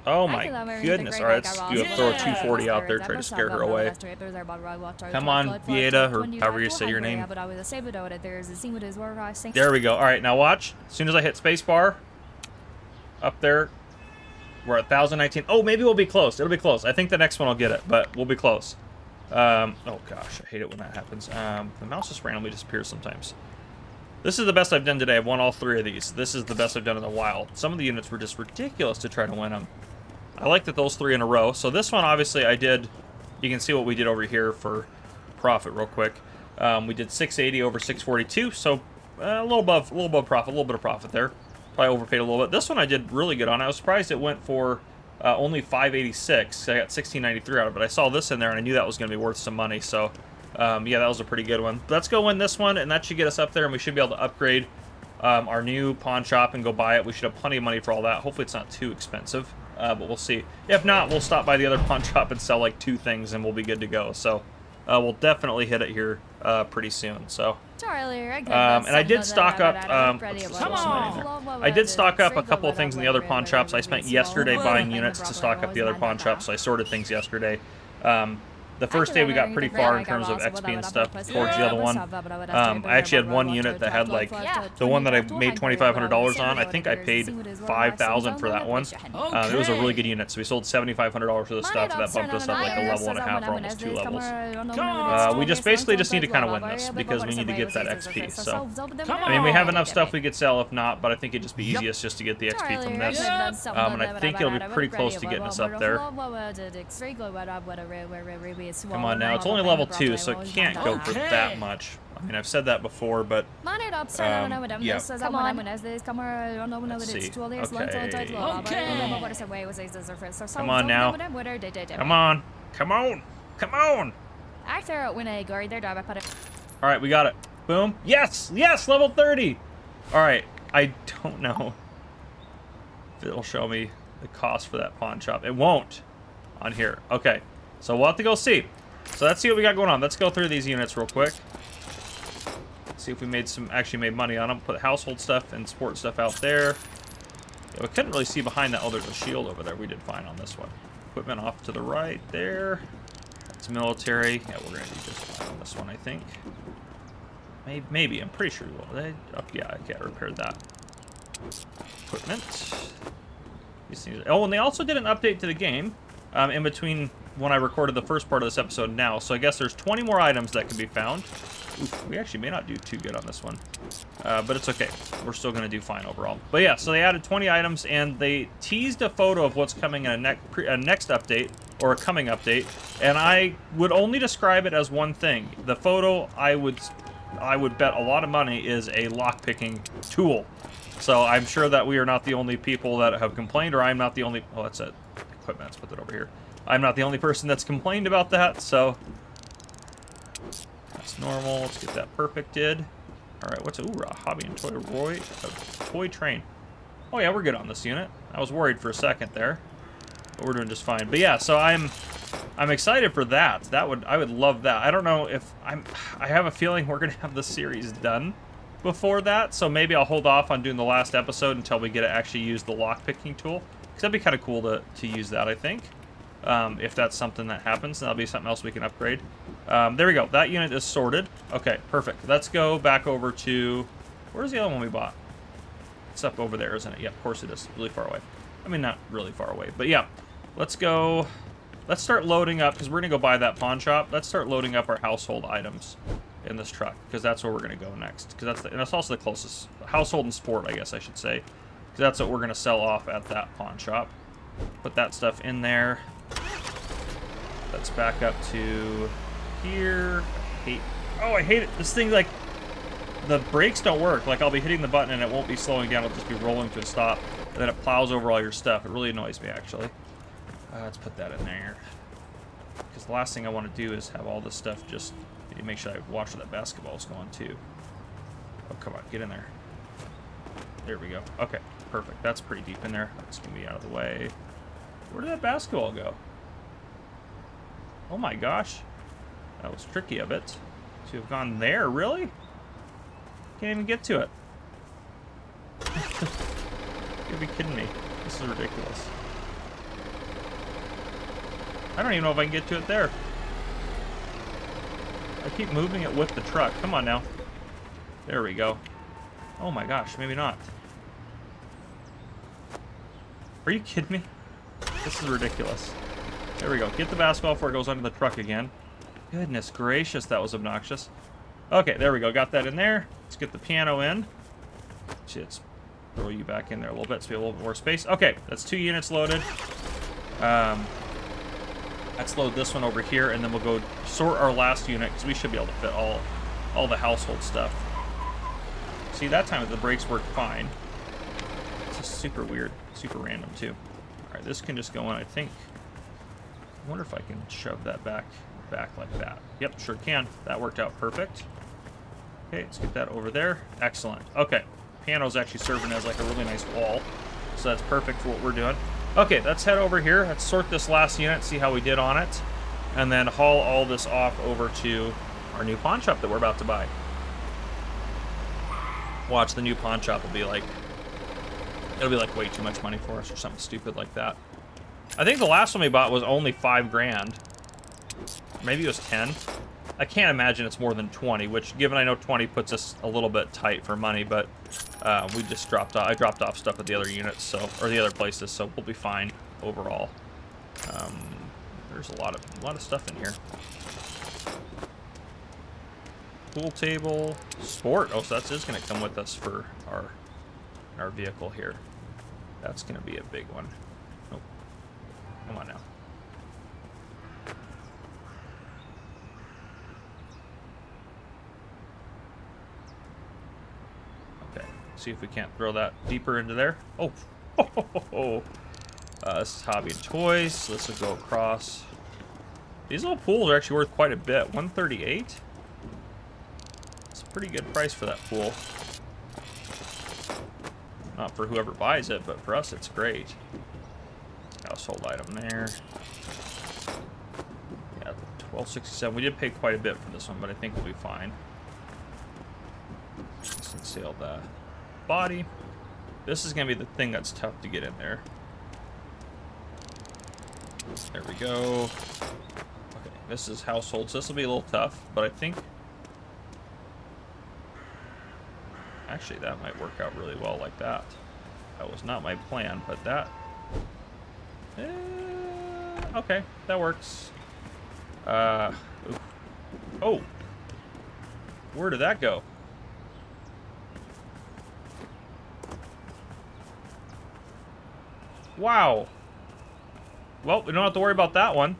Speaker 1: Oh my goodness. Alright, let's throw a 240 out there, try to scare her away. Come on, Vieta, or however you say your name. There we go. Alright, now watch. As soon as I hit spacebar, up there, we're at 1,019. Oh, maybe we'll be close. It'll be close. I think the next one will get it, but we'll be close. Oh gosh, I hate it when that happens. The mouse just randomly disappears sometimes. This is the best I've done today. I've won all 3 of these. This is the best I've done in a while. Some of the units were just ridiculous to try to win them. I like that those 3 in a row. So this one, obviously, I did. You can see what we did over here for profit real quick. We did 680 over 642, so a little above profit, a little bit of profit there. Probably overpaid a little bit. This one I did really good on. I was surprised it went for only 586. I got 1693 out of it. I saw this in there, and I knew that was going to be worth some money. So yeah, that was a pretty good one. Let's go win this one, and that should get us up there, and we should be able to upgrade our new pawn shop and go buy it. We should have plenty of money for all that. Hopefully it's not too expensive, but we'll see. If not, we'll stop by the other pawn shop and sell like 2 things, and we'll be good to go. So we'll definitely hit it here pretty soon. So and I did stock up. I did stock up a couple of things in the other pawn shops. I spent yesterday buying units to stock up the other pawn shops, so I sorted things yesterday. The first day we got pretty far in terms of XP and stuff towards the other one. I actually had one unit that had like the one that I made $2,500 on. I think I paid $5,000 for that one. It was a really good unit, so we sold $7,500 for the stuff. That bumped us up like a level and a half, or almost 2 levels. We just basically need to kind of win this because we need to get that XP. So I mean, we have enough stuff we could sell if not, but I think it'd just be easiest just to get the XP from this. And I think it'll be pretty close to getting us up there. Come on now, it's only level 2, so it can't go for that much. I mean, I've said that before, but yeah. Let's see. Okay. Come on now. Come on. Come on. Come on. All right, we got it. Boom. Yes. Yes. Level 30. All right. I don't know if it'll show me the cost for that pawn shop. It won't on here. Okay. So we'll have to go see. So let's see what we got going on. Let's go through these units real quick. See if we actually made money on them. Put household stuff and sport stuff out there. Yeah, we couldn't really see behind that. Oh, there's a shield over there. We did fine on this one. Equipment off to the right there. It's military. Yeah, we're going to do just fine on this one, I think. Maybe. I'm pretty sure we will. Yeah, I can't repair that. Equipment. These things. Oh, and they also did an update to the game in between when I recorded the first part of this episode now. So I guess there's 20 more items that can be found. Oof, we actually may not do too good on this one. But it's okay. We're still going to do fine overall. But yeah, so they added 20 items, and they teased a photo of what's coming in a next update, or a coming update. And I would only describe it as one thing. The photo, I would bet a lot of money, is a lockpicking tool. So I'm sure that we are not the only people that have complained, or I'm not the only... Oh, that's it. Equipment. Let's put that over here. I'm not the only person that's complained about that, so... That's normal. Let's get that perfected. Alright, what's... Ooh, a hobby and toy train. Oh, yeah, we're good on this unit. I was worried for a second there. But we're doing just fine. But yeah, so I'm excited for that. I would love that. I don't know if... I have a feeling we're going to have the series done before that, so maybe I'll hold off on doing the last episode until we get to actually use the lockpicking tool. Because that'd be kind of cool to use that, I think. If that's something that happens, that'll be something else we can upgrade. There we go. That unit is sorted. Okay, perfect. Let's go back over to... Where's the other one we bought? It's up over there, isn't it? Yeah, of course it is. Really far away. I mean, not really far away, but yeah. Let's go... Let's start loading up, because we're going to go buy that pawn shop. Let's start loading up our household items in this truck, because that's where we're going to go next. Because and that's also the closest. Household and sport, I guess I should say. Because that's what we're going to sell off at that pawn shop. Put that stuff in there. Let's back up to here. I hate it. This thing, like, the brakes don't work. Like, I'll be hitting the button and it won't be slowing down. It'll just be rolling to a stop. And then it plows over all your stuff. It really annoys me, actually. Let's put that in there. Because the last thing I want to do is have all this stuff just... Make sure I watch where that basketball's going, too. Oh, come on. Get in there. There we go. Okay, perfect. That's pretty deep in there. That's going to be out of the way. Where did that basketball go? Oh my gosh. That was tricky of it. To have gone there, really? Can't even get to it. You'd be kidding me. This is ridiculous. I don't even know if I can get to it there. I keep moving it with the truck. Come on now. There we go. Oh my gosh, maybe not. Are you kidding me? This is ridiculous. There we go. Get the basketball before it goes under the truck again. Goodness gracious, that was obnoxious. Okay, there we go. Got that in there. Let's get the piano in. Let's throw you back in there a little bit so we have a little bit more space. Okay, that's 2 units loaded. Let's load this one over here, and then we'll go sort our last unit, because we should be able to fit all the household stuff. See, that time the brakes worked fine. It's just super weird. Super random, too. Alright, this can just go in, I think. I wonder if I can shove that back like that. Yep, sure can. That worked out perfect. Okay, let's get that over there. Excellent. Okay, piano's actually serving as like a really nice wall, so that's perfect for what we're doing. Okay, let's head over here. Let's sort this last unit, see how we did on it, and then haul all this off over to our new pawn shop that we're about to buy. Watch, the new pawn shop will be like... It'll be like way too much money for us or something stupid like that. I think the last one we bought was only $5 grand. Maybe it was 10. I can't imagine it's more than 20, which, given I know 20 puts us a little bit tight for money, but we just dropped off. I dropped off stuff at the other units, or the other places, so we'll be fine overall. There's a lot of stuff in here. Pool table, sport. Oh, so that is going to come with us for our vehicle here. That's going to be a big one. Oh, come on now. Okay, see if we can't throw that deeper into there. Oh, this is hobby and toys. So this will go across. These little pools are actually worth quite a bit. 138. It's a pretty good price for that pool. Not for whoever buys it, but for us, it's great. Household item there. Yeah, 1267. We did pay quite a bit for this one, but I think we'll be fine. Let's unseal the body. This is going to be the thing that's tough to get in there. There we go. Okay, this is household, so this will be a little tough, but I think... Actually, that might work out really well like that. That was not my plan, but that... okay, that works. Oh! Where did that go? Wow. Well, we don't have to worry about that one.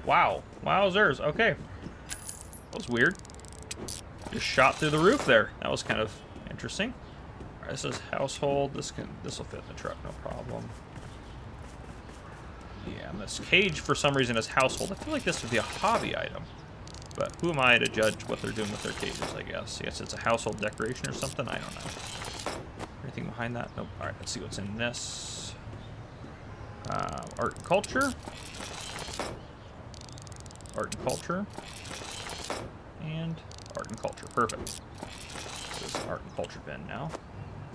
Speaker 1: Wow. Wowzers. Okay. That was weird. Just shot through the roof there. That was kind of interesting. All right, this is household. This will fit in the truck, no problem. Yeah, and this cage for some reason is household. I feel like this would be a hobby item, but who am I to judge what they're doing with their cages? I guess it's a household decoration or something. I don't know. Anything behind that? Nope. All right, let's see what's in this. Art and culture. Art and culture. And art and culture. Perfect. This is art and culture bin now.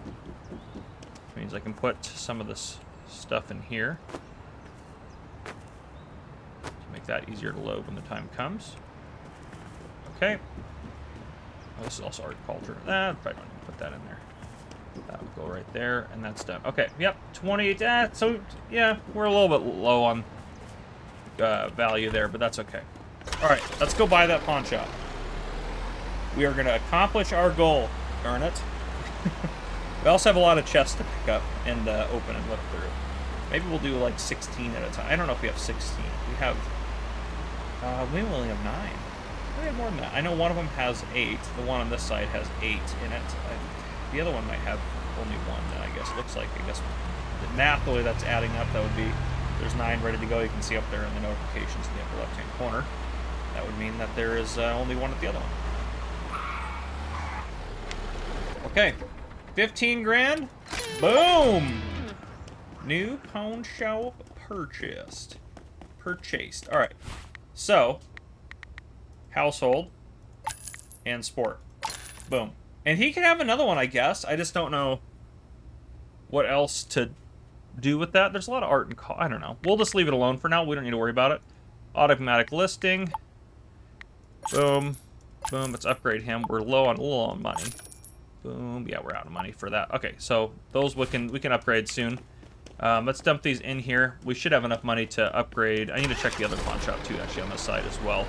Speaker 1: Which means I can put some of this stuff in here to make that easier to load when the time comes. Okay. Oh, this is also art and culture. I probably don't need to put that in there. That'll go right there, and that's done. Okay, yep, 28. So, yeah, we're a little bit low on value there, but that's okay. All right, let's go buy that pawn shop. We are going to accomplish our goal. Darn it. We also have a lot of chests to pick up and open and look through. Maybe we'll do like 16 at a time. I don't know if we have 16. We have... we only have 9. We have more than that. I know one of them has 8. The one on this side has 8 in it. The other one might have only 1, then I guess. It looks like, I guess, the math, the way that's adding up, that would be, there's 9 ready to go. You can see up there in the notifications in the upper left-hand corner. That would mean that there is only 1 at the other one. Okay, 15 grand. Boom! New pawn shop purchased. All right, so household and sport. Boom. And he can have another one, I guess. I just don't know what else to do with that. There's a lot of art and I don't know. We'll just leave it alone for now. We don't need to worry about it. Automatic listing. Boom. Boom. Let's upgrade him. We're a little on money. Boom. Yeah, we're out of money for that. Okay, so those we can upgrade soon. Let's dump these in here. We should have enough money to upgrade. I need to check the other pawn shop too, actually, on this side as well.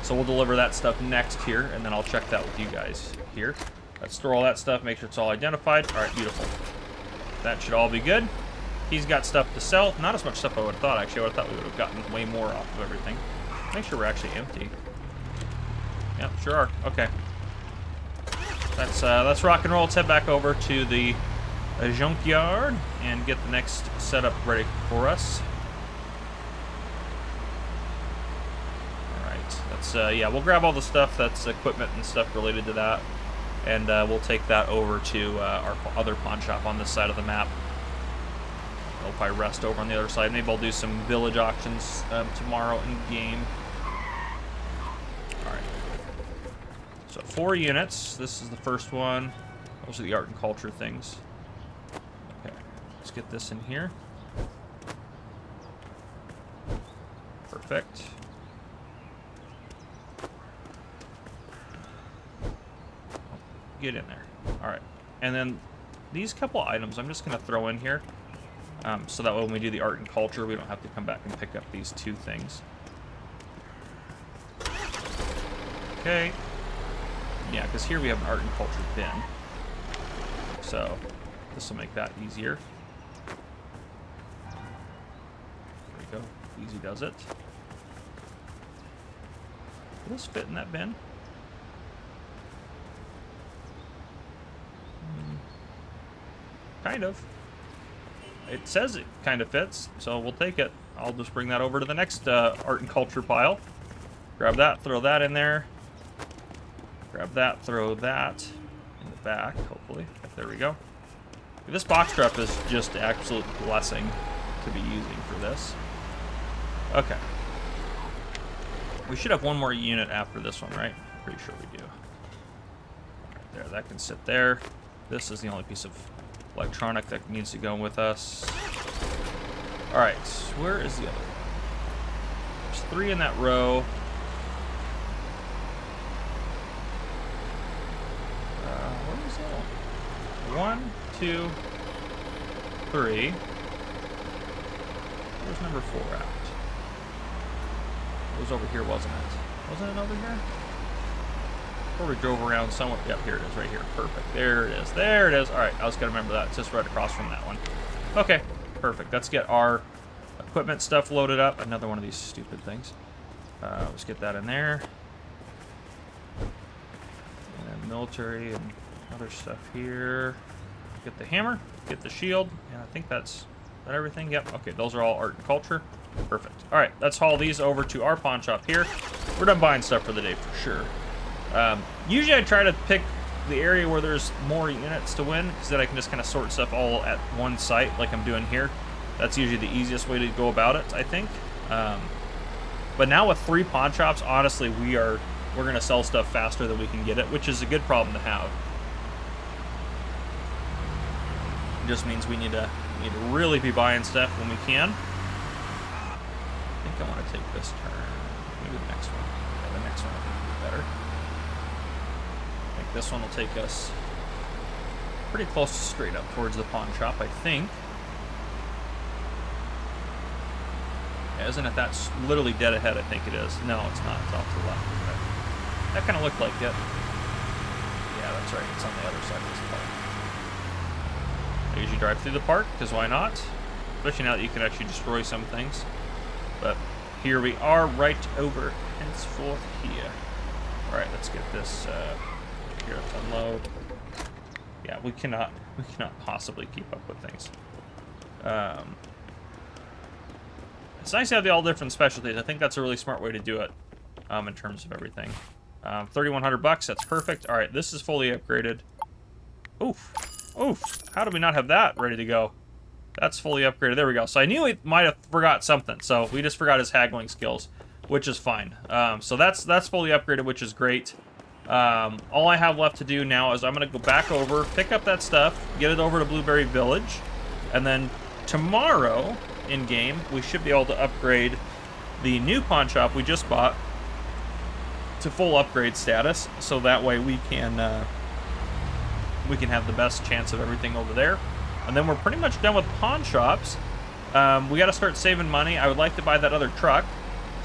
Speaker 1: So we'll deliver that stuff next here, and then I'll check that with you guys here. Let's store all that stuff, make sure it's all identified. All right, beautiful. That should all be good. He's got stuff to sell. Not as much stuff I would have thought, actually. I would have thought we would have gotten way more off of everything. Make sure we're actually empty. Yep, sure are. Okay. Let's rock and roll. Let's head back over to the junkyard and get the next setup ready for us. All right. Let's, yeah, we'll grab all the stuff that's equipment and stuff related to that. And we'll take that over to our other pawn shop on this side of the map. I'll probably rest over on the other side. Maybe I'll do some village auctions tomorrow in game. All right. So 4 units. This is the first one. Those are the art and culture things. Okay. Let's get this in here. Perfect. Get in there. All right. And then these couple items I'm just going to throw in here. So that way when we do the art and culture, we don't have to come back and pick up these two things. Okay. Yeah, because here we have an art and culture bin. So this will make that easier. There we go. Easy does it. Will this fit in that bin? Kind of. It says it kind of fits, so we'll take it. I'll just bring that over to the next art and culture pile. Grab that, throw that in there. Grab that, throw that in the back, hopefully. There we go. This box trap is just an absolute blessing to be using for this. Okay. We should have one more unit after this one, right? Pretty sure we do. Right there, that can sit there. This is the only piece of electronic that needs to go with us. Alright, where is the other one? There's 3 in that row. Where is that one? 1, 2, 3. Where's number 4 at? It was over here, wasn't it? Wasn't it over here? Or we drove around somewhere. Yep, here it is, right here. Perfect. There it is. There it is. All right, I was gonna remember that. It's just right across from that one. Okay, perfect. Let's get our equipment stuff loaded up. Another one of these stupid things. Let's get that in there. And military and other stuff here. Get the hammer. Get the shield. And I think that's that everything. Yep. Okay, those are all art and culture. Perfect. All right, let's haul these over to our pawn shop here. We're done buying stuff for the day for sure. Usually I try to pick the area where there's more units to win, because then I can just kind of sort stuff all at one site like I'm doing here. That's usually the easiest way to go about it, I think. But now with 3 pawn shops, honestly, we're going to sell stuff faster than we can get it, which is a good problem to have. It just means we need to really be buying stuff when we can. I think I want to take this turn. Maybe the next one. Yeah, the next one I think will be better. I think this one will take us pretty close to straight up towards the pawn shop, I think. Yeah, isn't it that literally dead ahead? I think it is. No, it's not. It's off to the left. Okay. That kind of looked like it. Yeah, that's right. It's on the other side of this park. I usually drive through the park, because why not? Especially now that you can actually destroy some things. But here we are, right over henceforth here. All right, let's get this here. Let's unload. Yeah, we cannot possibly keep up with things. It's nice to have all different specialties. I think that's a really smart way to do it in terms of everything. 3,100 bucks. That's perfect. All right, this is fully upgraded. Oof, oof. How do we not have that ready to go? That's fully upgraded. There we go. So I knew he might have forgot something. So we just forgot his haggling skills, which is fine. So that's fully upgraded, which is great. All I have left to do now is I'm going to go back over, pick up that stuff, get it over to Blueberry Village, and then tomorrow in game we should be able to upgrade the new pawn shop we just bought to full upgrade status. So that way we can have the best chance of everything over there. And then we're pretty much done with pawn shops. We got to start saving money. I would like to buy that other truck.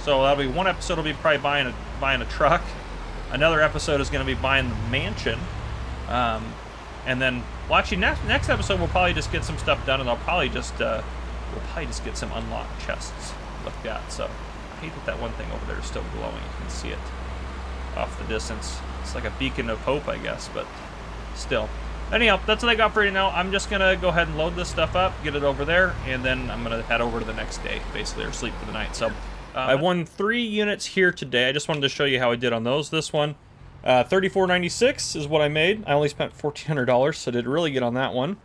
Speaker 1: So that'll be one episode. Will be probably buying a truck. Another episode is going to be buying the mansion. And then, well, actually, next episode we'll probably just get some stuff done, and I'll probably just get some unlocked chests looked at. So I hate that one thing over there is still glowing. You can see it off the distance. It's like a beacon of hope, I guess, but still. Anyhow, that's what I got for you now. I'm just going to go ahead and load this stuff up, get it over there, and then I'm going to head over to the next day, basically, or sleep for the night. So I won 3 units here today. I just wanted to show you how I did on those. This one, $34.96 is what I made. I only spent $1,400, so I did really good on that one.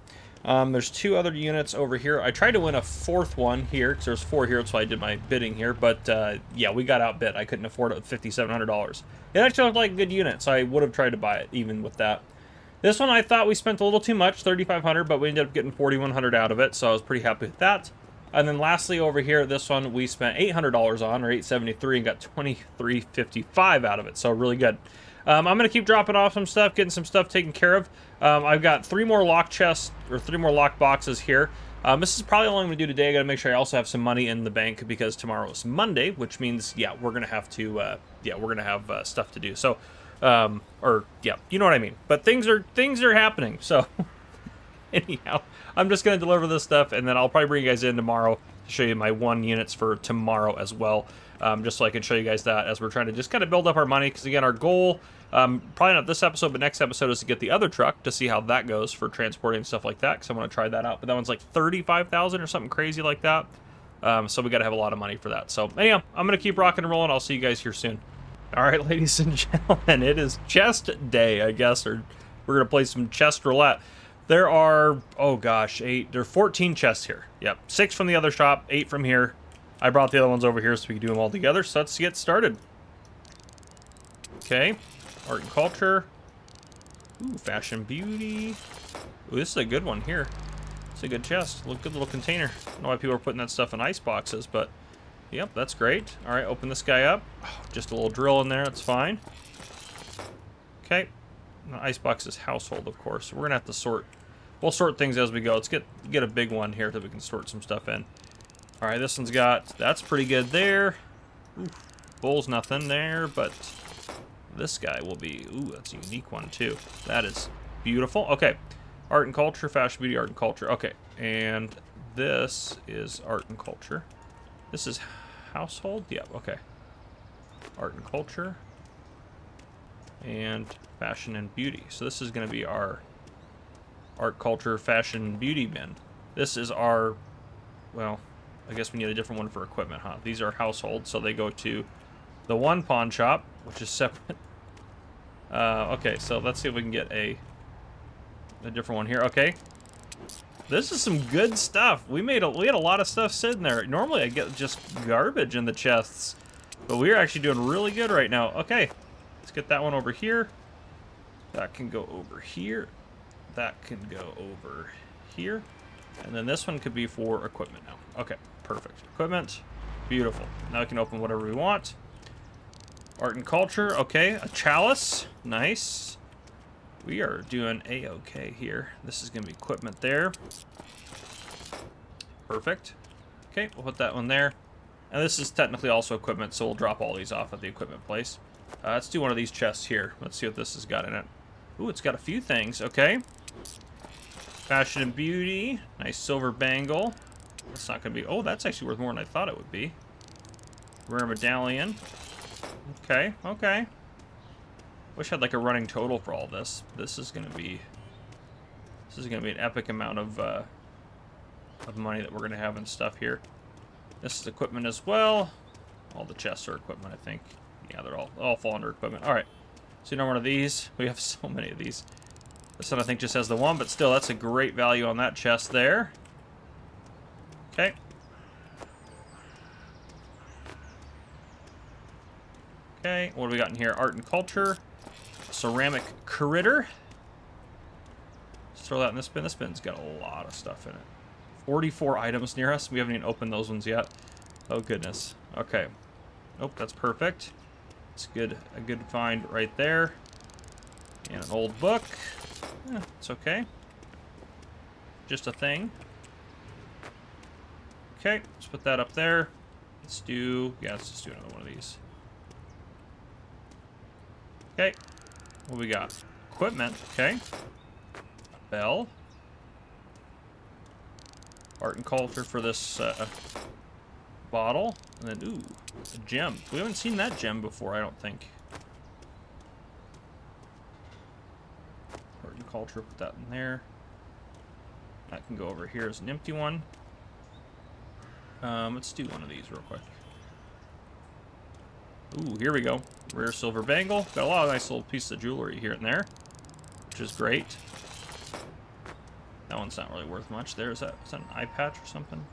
Speaker 1: There's 2 other units over here. I tried to win a 4th one here, because there's 4 here, so I did my bidding here. But, yeah, we got outbid. I couldn't afford it with $5,700. It actually looked like a good unit, so I would have tried to buy it, even with that. This one I thought we spent a little too much, $3,500, but we ended up getting $4,100 out of it, so I was pretty happy with that. And then lastly over here, this one we spent $800 on, or $873, and got $23.55 out of it, so really good. I'm going to keep dropping off some stuff, getting some stuff taken care of. I've got 3 more lock chests, or 3 more lock boxes here. This is probably all I'm going to do today. I got to make sure I also have some money in the bank because tomorrow is Monday, which means, yeah, we're going to have to, we're going to have stuff to do. So, yeah, you know what I mean. But things are happening. So, anyhow, I'm just going to deliver this stuff, and then I'll probably bring you guys in tomorrow to show you my 1 units for tomorrow as well. Just so I can show you guys that as we're trying to just kind of build up our money. Because, again, our goal, probably not this episode, but next episode is to get the other truck to see how that goes for transporting and stuff like that. Because I want to try that out. But that one's like 35,000 or something crazy like that. So we got to have a lot of money for that. So, anyhow, I'm going to keep rocking and rolling. I'll see you guys here soon. All right, ladies and gentlemen, it is chest day, I guess. Or we're going to play some chest roulette. There are, oh gosh, 8. There are 14 chests here. Yep, 6 from the other shop, 8 from here. I brought the other ones over here so we can do them all together. So let's get started. Okay, art and culture. Ooh, fashion beauty. Ooh, this is a good one here. It's a good chest. Look, good little container. I don't know why people are putting that stuff in ice boxes, but yep, that's great. All right, open this guy up. Oh, just a little drill in there. That's fine. Okay. The ice box is household, of course. So we're gonna have to sort. We'll sort things as we go. Let's get a big one here so we can sort some stuff in. All right, this one's got. That's pretty good there. Ooh, bull's nothing there, but this guy will be. Ooh, that's a unique one too. That is beautiful. Okay, art and culture, fashion, beauty, art and culture. Okay, and this is art and culture. This is household. Yeah. Okay. Art and culture. And fashion and beauty. So this is going to be our art, culture, fashion, beauty bin. This is our, well, I guess we need a different one for equipment, huh? These are household, so they go to the one pawn shop, which is separate. Okay, so let's see if we can get a different one here. Okay, this is some good stuff. We had a lot of stuff sitting there. Normally I get just garbage in the chests, but we're actually doing really good right now. Okay. Let's get that one over here. That can go over here. That can go over here. And then this one could be for equipment now. Okay, perfect. Equipment, beautiful. Now we can open whatever we want. Art and culture, okay. A chalice, nice. We are doing A-okay here. This is gonna be equipment there. Perfect. Okay, we'll put that one there. And this is technically also equipment, so we'll drop all these off at the equipment place. Let's do one of these chests here. Let's see what this has got in it. Ooh, it's got a few things. Okay. Fashion and beauty. Nice silver bangle. That's not going to be... Oh, that's actually worth more than I thought it would be. Rare medallion. Okay, okay. Wish I had like a running total for all this. This is going to be... This is going to be an epic amount of money that we're going to have and stuff here. This is equipment as well. All the chests are equipment, I think. Yeah, they're all fall under equipment. All right. So another one of these. We have so many of these. This one I think just has the one, but still, that's a great value on that chest there. Okay. Okay. What do we got in here? Art and culture. Ceramic critter. Let's throw that in this bin. This bin's got a lot of stuff in it. 44 items near us. We haven't even opened those ones yet. Oh goodness. Okay. Nope, that's perfect. It's good, a good find right there. And an old book. Yeah, it's okay. Just a thing. Okay, let's put that up there. Let's just do another one of these. Okay, what we got? Equipment, okay. Bell. Art and culture for this bottle. And then, ooh, a gem. We haven't seen that gem before, I don't think. Art and culture, put that in there. That can go over here as an empty one. Let's do one of these real quick. Ooh, here we go. Rare silver bangle. Got a lot of nice little pieces of jewelry here and there, which is great. That one's not really worth much. Is that an eye patch or something?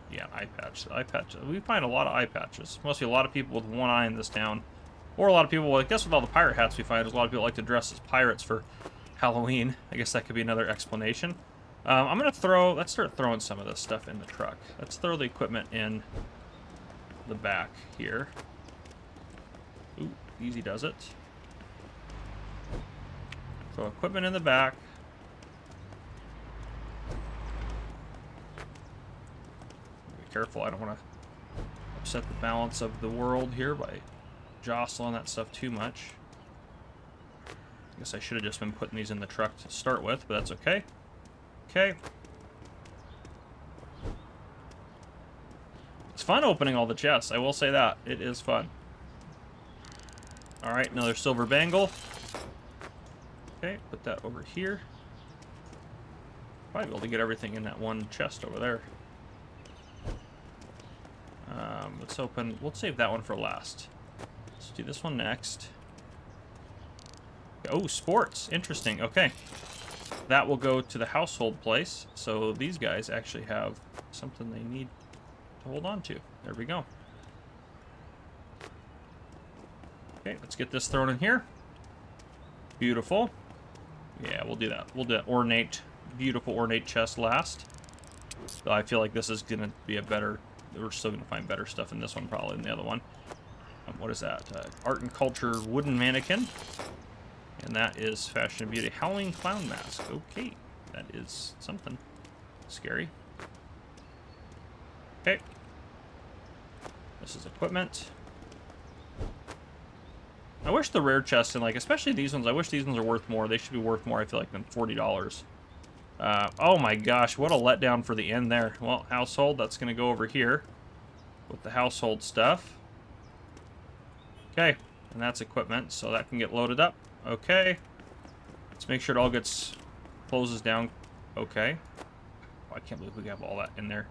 Speaker 1: Yeah, eye patch. Eye patch. We find a lot of eye patches. Must be a lot of people with one eye in this town. Or a lot of people, I guess with all the pirate hats we find, there's a lot of people like to dress as pirates for Halloween. I guess that could be another explanation. I'm going to let's start throwing some of this stuff in the truck. Let's throw the equipment in the back here. Ooh, easy does it. Throw equipment in the back. Be careful, I don't want to upset the balance of the world here by jostling that stuff too much. I guess I should have just been putting these in the truck to start with, but that's okay. Okay. It's fun opening all the chests, I will say that. It is fun. Alright, another silver bangle. Okay, put that over here. Probably be able to get everything in that one chest over there. Let's open... We'll save that one for last. Let's do this one next. Oh, sports. Interesting. Okay. That will go to the household place. So these guys actually have something they need to hold on to. There we go. Okay, let's get this thrown in here. Beautiful. Yeah, we'll do that. We'll do that ornate, beautiful ornate chest last. So I feel like this is going to be a better... We're still going to find better stuff in this one probably than the other one. What is that? Art and culture wooden mannequin. And that is fashion and beauty. Howling clown mask. Okay. That is something scary. Okay. This is equipment. I wish the rare chests, and like, especially these ones, I wish these ones are worth more. They should be worth more, I feel like, than $40. Oh my gosh, what a letdown for the end there. Well, household, that's going to go over here with the household stuff. Okay, and that's equipment, so that can get loaded up. Okay. Let's make sure it all closes down. Okay. Oh, I can't believe we have all that in there.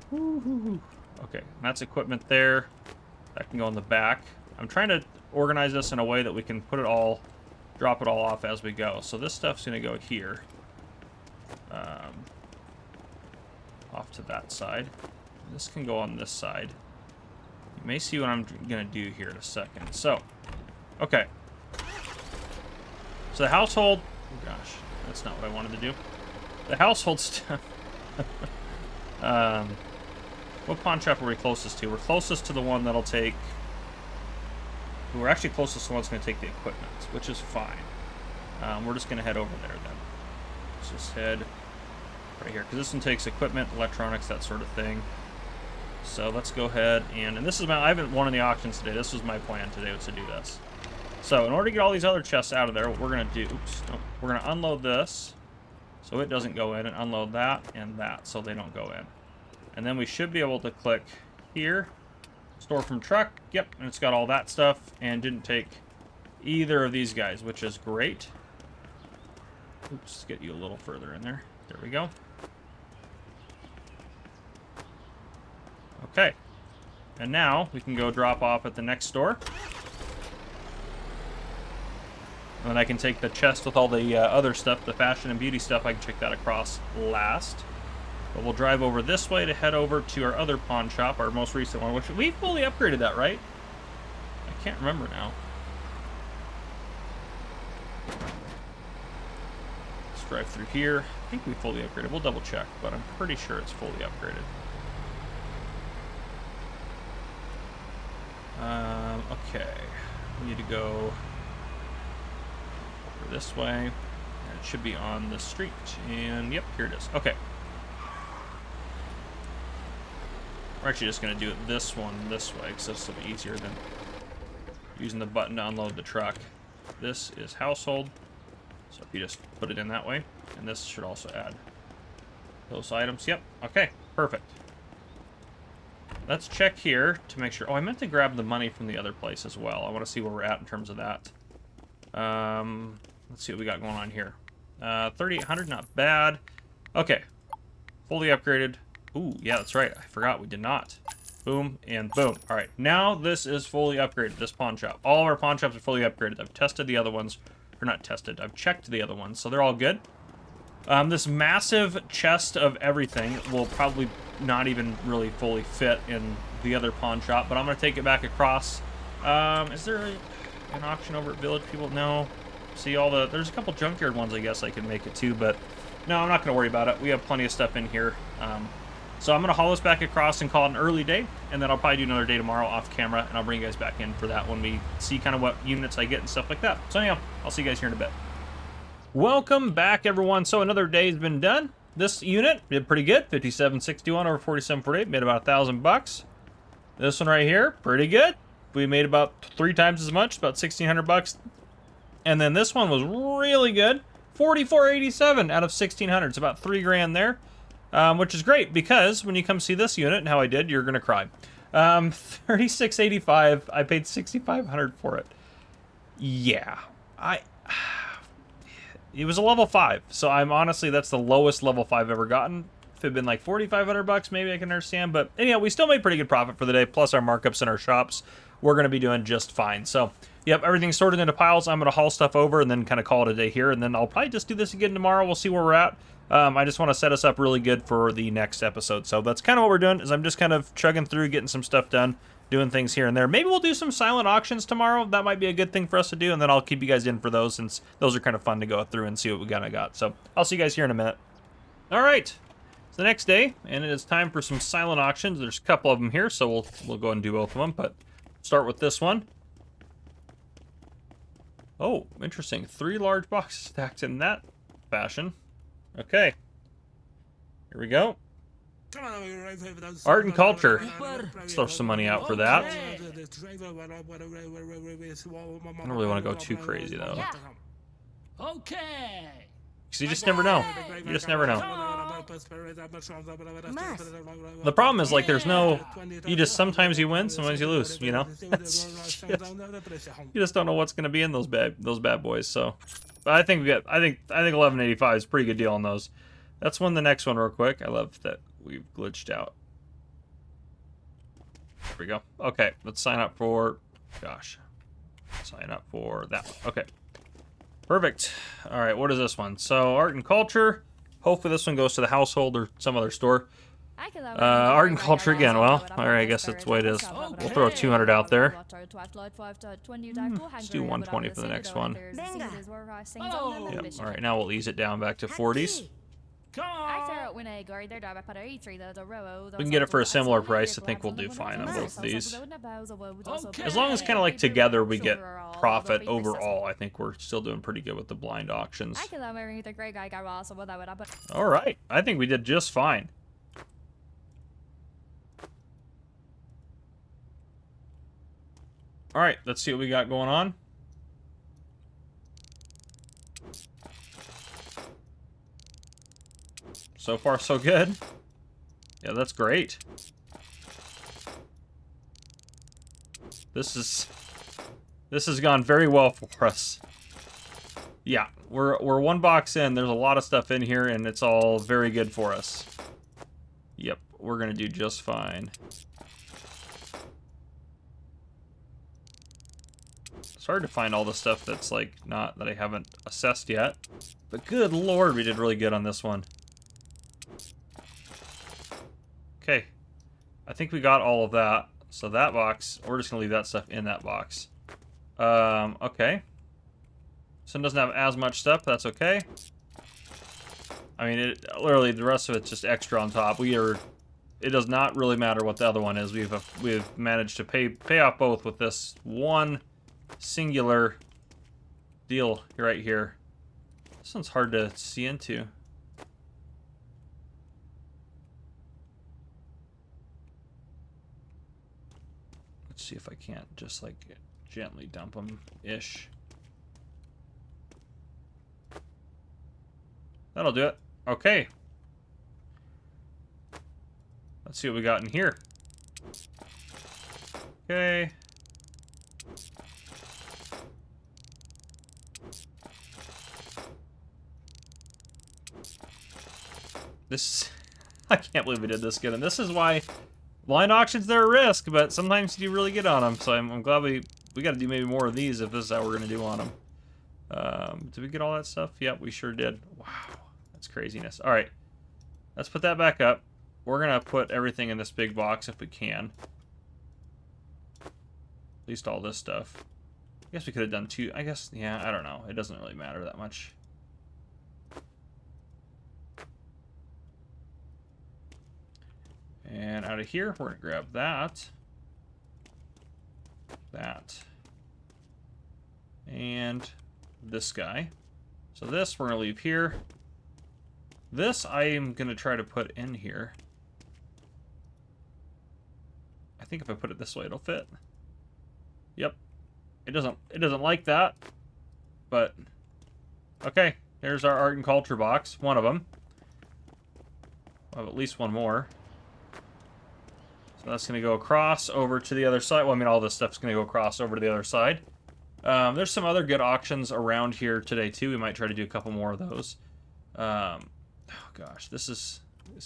Speaker 1: Woo-hoo-hoo. Okay, and that's equipment there. That can go in the back. I'm trying to organize this in a way that we can put it all, drop it all off as we go. So this stuff's going to go here. Off to that side. This can go on this side. You may see what I'm going to do here in a second. So, okay. So the household... Oh gosh, that's not what I wanted to do. The household stuff... what pawn shop are we closest to? We're closest to the one that'll take... We're actually closest to the one that's going to take the equipment, which is fine. We're just going to head over there then. Let's just head right here, because this one takes equipment, electronics, that sort of thing. So let's go ahead and this is I haven't won any auctions today. This was my plan today, was to do this. So in order to get all these other chests out of there, what we're going to do, we're going to unload this so it doesn't go in, and unload that and that so they don't go in. And then we should be able to click here, store from truck. Yep, and it's got all that stuff and didn't take either of these guys, which is great. Oops, let's get you a little further in there. There we go. Okay. And now we can go drop off at the next store. And then I can take the chest with all the other stuff, the fashion and beauty stuff. I can check that across last. But we'll drive over this way to head over to our other pawn shop, our most recent one, which we fully upgraded that, right? I can't remember now. Let's drive through here. I think we fully upgraded. We'll double check, but I'm pretty sure it's fully upgraded. Okay. We need to go over this way. And it should be on the street. And yep, here it is. Okay. We're actually just going to do it this way, because this will be easier than using the button to unload the truck. This is household, so if you just put it in that way, and this should also add those items. Yep, okay, perfect. Let's check here to make sure. Oh, I meant to grab the money from the other place as well. I want to see where we're at in terms of that. Let's see what we got going on here. 3,800, not bad. Okay, fully upgraded. Ooh, yeah, that's right. I forgot we did not. Boom and boom. All right, now this is fully upgraded, this pawn shop. All of our pawn shops are fully upgraded. I've tested the other ones. Or not tested, I've checked the other ones, so they're all good. This massive chest of everything will probably not even really fully fit in the other pawn shop, but I'm going to take it back across. Is there an auction over at Village People? No. See all the... There's a couple junkyard ones I guess I can make it to, but no, I'm not going to worry about it. We have plenty of stuff in here. So I'm going to haul this back across and call it an early day, and then I'll probably do another day tomorrow off camera, and I'll bring you guys back in for that when we see kind of what units I get and stuff like that. So anyhow, I'll see you guys here in a bit. Welcome back, everyone. So another day's been done. This unit did pretty good. 5761 over 4748, made about $1,000. This one right here, pretty good. We made about 3 times as much, about $1,600. And then this one was really good. 4487 out of 1,600. It's about 3 grand there, which is great because when you come see this unit and how I did, you're gonna cry. 3685. I paid 6,500 for it. Yeah, it was a level 5, so I'm honestly, that's the lowest level 5 I've ever gotten. If it had been like 4,500 bucks, maybe I can understand, but anyhow, we still made pretty good profit for the day, plus our markups in our shops. We're going to be doing just fine. So, yep, everything's sorted into piles. I'm going to haul stuff over and then kind of call it a day here, and then I'll probably just do this again tomorrow. We'll see where we're at. I just want to set us up really good for the next episode. So that's kind of what we're doing, is I'm just kind of chugging through, getting some stuff done, doing things here and there. Maybe we'll do some silent auctions tomorrow. That might be a good thing for us to do, and then I'll keep you guys in for those, since those are kind of fun to go through and see what we kind of got. So I'll see you guys here in a minute. All right, it's the next day, and it is time for some silent auctions. There's a couple of them here, so we'll go ahead and do both of them, but start with this one. Oh, interesting. 3 large boxes stacked in that fashion. Okay, here we go. Art and culture. Let's throw some money out for that. I don't really want to go too crazy, though.
Speaker 2: Yeah. Okay.
Speaker 1: Because you just never know. You just never know.
Speaker 3: Mas.
Speaker 1: The problem is, like, there's no... You just... Sometimes you win, sometimes you lose, you know? You just don't know what's going to be in those bad boys, so... But I think 1185 is a pretty good deal on those. Let's win the next one real quick. I love that we've glitched out. There we go. Okay, let's sign up for... Gosh. Sign up for that one. Okay. Perfect. All right, what is this one? So, art and culture. Hopefully this one goes to the household or some other store. Art and culture again. Well, all right, I guess that's the way it is. We'll throw 200 out there. Let's do 120 for the next one.
Speaker 3: Venga.
Speaker 1: Yep. All right, now we'll ease it down back to 40s.
Speaker 2: Come on.
Speaker 1: We can get it for a similar price. I think we'll do fine on both of these.
Speaker 2: Okay.
Speaker 1: As long as kind of like together we get profit overall, I think we're still doing pretty good with the blind auctions. All right, I think we did just fine. All right, let's see what we got going on. So far, so good. Yeah, that's great. This has gone very well for us. Yeah, we're 1 box in. There's a lot of stuff in here, and it's all very good for us. Yep, we're gonna do just fine. It's hard to find all the stuff that's like not that I haven't assessed yet. But good lord, we did really good on this one. Okay, I think we got all of that. So that box, we're just gonna leave that stuff in that box. Okay. This one doesn't have as much stuff, that's okay. I mean, literally the rest of it's just extra on top. It does not really matter what the other one is. We've managed to pay off both with this one singular deal right here. This one's hard to see into. See if I can't just like gently dump them ish. That'll do it. Okay. Let's see what we got in here. Okay. This I can't believe we did this good, and this is why blind auctions, they're a risk, but sometimes you do really good on them. So I'm glad we got to do maybe more of these if this is how we're going to do on them. Did we get all that stuff? Yep, we sure did. Wow, that's craziness. All right, let's put that back up. We're going to put everything in this big box if we can. At least all this stuff. I guess we could have done 2. I guess, yeah, I don't know. It doesn't really matter that much. And out of here, we're going to grab that. That. And this guy. So this we're going to leave here. This I am going to try to put in here. I think if I put it this way, it'll fit. Yep. It doesn't like that. But, okay. There's our art and culture box. One of them. We'll have at least one more. So that's going to go across over to the other side. Well, I mean, all this stuff's going to go across over to the other side. There's some other good auctions around here today, too. We might try to do a couple more of those. Oh, gosh. This is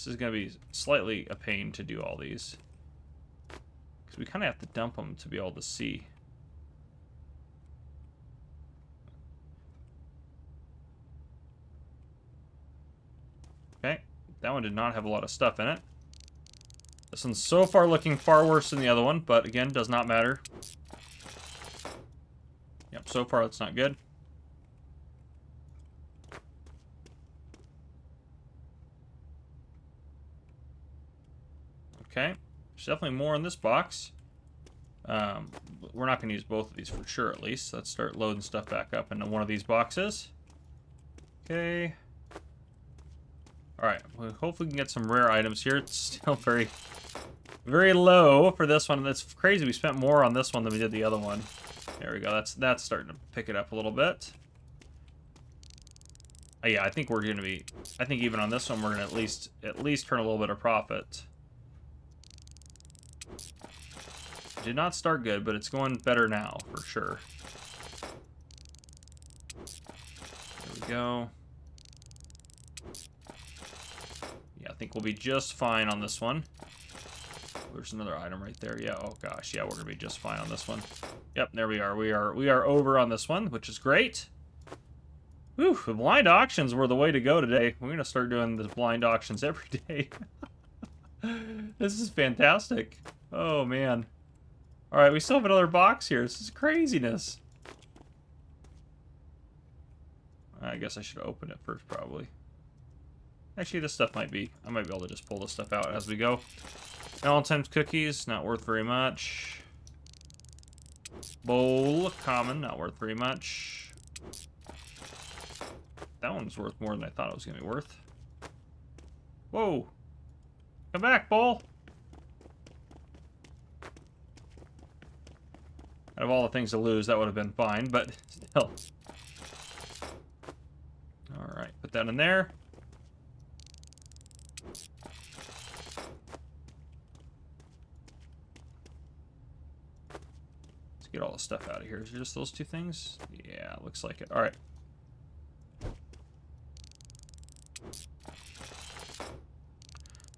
Speaker 1: going to be slightly a pain to do all these. Because we kind of have to dump them to be able to see. Okay. That one did not have a lot of stuff in it. This one's so far looking far worse than the other one, but again, does not matter. Yep, so far that's not good. Okay, there's definitely more in this box. We're not going to use both of these for sure, at least. Let's start loading stuff back up into one of these boxes. Okay. Alright, well, hopefully we can get some rare items here. It's still very, very low for this one. That's crazy. We spent more on this one than we did the other one. There we go. That's starting to pick it up a little bit. Yeah, I think we're going to be... I think even on this one, we're going to at least turn a little bit of profit. Did not start good, but it's going better now, for sure. There we go. Yeah, I think we'll be just fine on this one. There's another item right there. Yeah, oh gosh, yeah, we're gonna be just fine on this one. Yep, there we are. We are over on this one, which is great. Whew, the blind auctions were the way to go today. We're gonna start doing the blind auctions every day. This is fantastic. Oh man. Alright, we still have another box here. This is craziness. I guess I should open it first, probably. Actually, this stuff might be... I might be able to just pull this stuff out as we go. Valentine's cookies, not worth very much. Bowl, common, not worth very much. That one's worth more than I thought it was going to be worth. Whoa. Come back, bowl. Out of all the things to lose, that would have been fine, but still. Alright, put that in there. Let's get all the stuff out of here. Is it just those two things? Yeah, looks like it. Alright.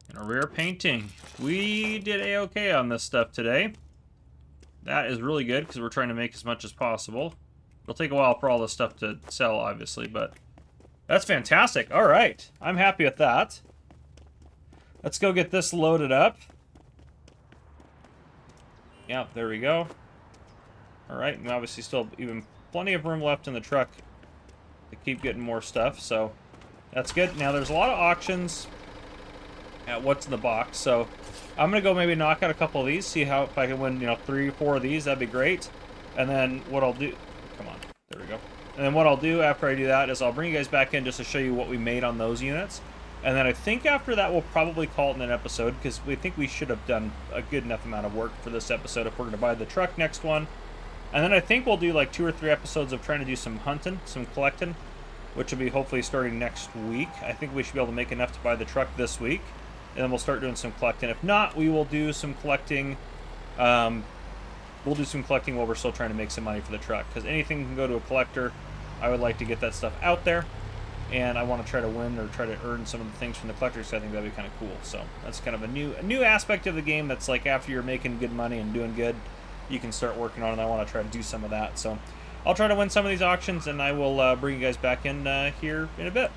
Speaker 1: And a rare painting. We did A-okay on this stuff today. That is really good because we're trying to make as much as possible. It'll take a while for all this stuff to sell, obviously, but that's fantastic. All right. I'm happy with that. Let's go get this loaded up. Yeah, there we go. All right, and obviously still even plenty of room left in the truck to keep getting more stuff, so that's good. Now, there's a lot of auctions at what's in the box, so I'm gonna go maybe knock out a couple of these, see how if I can win, 3 or 4 of these, that'd be great. And then what I'll do, come on, there we go. And then what I'll do after I do that is I'll bring you guys back in just to show you what we made on those units. And then I think after that we'll probably call it an episode because we think we should have done a good enough amount of work for this episode if we're gonna buy the truck next one. And then I think we'll do like 2 or 3 episodes of trying to do some hunting, some collecting, which will be hopefully starting next week. I think we should be able to make enough to buy the truck this week. And then we'll start doing some collecting. If not, we will do some collecting. We'll do some collecting while we're still trying to make some money for the truck. Because anything can go to a collector. I would like to get that stuff out there. And I want to try to win or try to earn some of the things from the collectors. So I think that'd be kind of cool. So that's kind of a new aspect of the game. That's like after you're making good money and doing good, you can start working on it. I want to try to do some of that. So I'll try to win some of these auctions, and I will bring you guys back in here in a bit.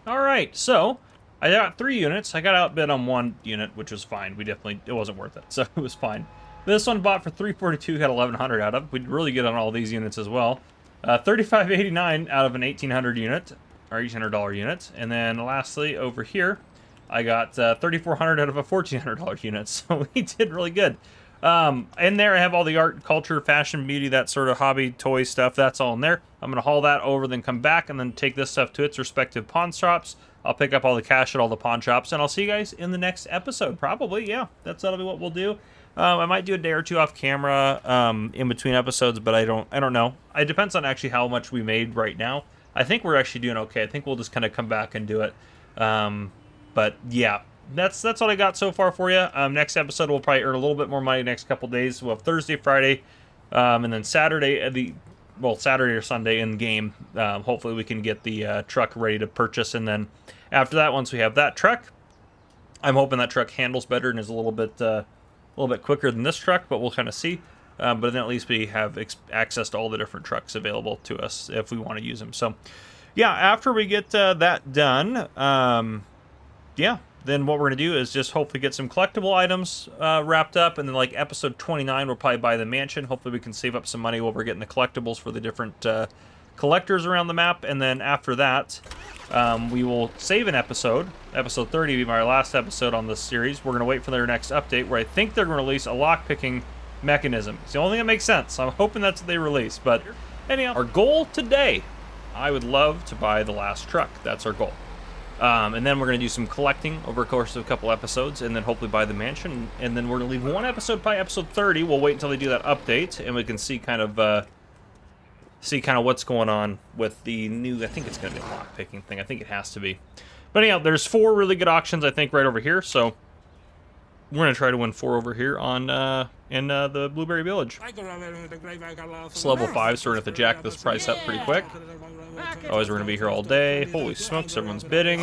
Speaker 1: All right, so I got 3 units. I got outbid on 1 unit, which was fine. It wasn't worth it, so it was fine. This one bought for $342, got 1,100 out of. We did really good on all these units as well. $35.89 out of an 1,800 unit, or $1,800 unit. And then lastly, over here, I got $3,400 out of a $1,400 unit, so we did really good. In there, I have all the art, culture, fashion, beauty, that sort of hobby, toy stuff. That's all in there. I'm going to haul that over, then come back, and then take this stuff to its respective pawn shops. I'll pick up all the cash at all the pawn shops, and I'll see you guys in the next episode. Probably, yeah. That'll be what we'll do. I might do a day or two off camera in between episodes, but I don't know. It depends on actually how much we made right now. I think we're actually doing okay. I think we'll just kind of come back and do it. But yeah, that's all I got so far for you. Next episode, we'll probably earn a little bit more money next couple days. We'll have Thursday, Friday, and then Saturday, Saturday or Sunday in game. Hopefully we can get the truck ready to purchase, and then after that, once we have that truck, I'm hoping that truck handles better and is a little bit quicker than this truck, but we'll kind of see. But then at least we have access to all the different trucks available to us if we want to use them. So, yeah, after we get that done, yeah, then what we're going to do is just hopefully get some collectible items wrapped up. And then, like, episode 29, we'll probably buy the mansion. Hopefully we can save up some money while we're getting the collectibles for the different collectors around the map. And then after that, we will save an episode. Episode 30 will be my last episode on this series. We're going to wait for their next update, where I think they're going to release a lockpicking mechanism. It's the only thing that makes sense. I'm hoping that's what they release. But anyhow, our goal today, I would love to buy the last truck. That's our goal. And then we're going to do some collecting over the course of a couple episodes, and then hopefully buy the mansion. And then we're going to leave one episode by episode 30. We'll wait until they do that update, and we can see kind of what's going on with the new, I think it's going to be a lockpicking thing. I think it has to be. But anyhow, there's 4 really good auctions, I think, right over here. So we're going to try to win 4 over here on in the Blueberry Village. It's level 5, so we're going to have to jack this price up pretty quick. Otherwise, we're going to be here all day. Holy smokes, everyone's bidding.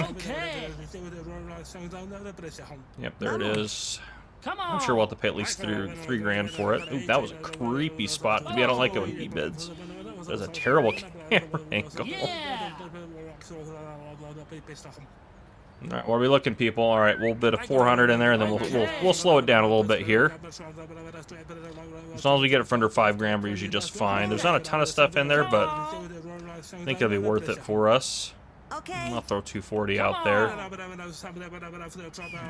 Speaker 1: Yep, there it is. I'm sure we'll have to pay at least three grand for it. Ooh, that was a creepy spot to be. I don't like it when he bids. That's a terrible camera angle. All right, what are we looking, people? All right, we'll bid a 400 in there, and then we'll slow it down a little bit here. As long as we get it for under 5 grand, we're usually just fine. There's not a ton of stuff in there, but I think it'll be worth it for us. I'll throw 240 out there.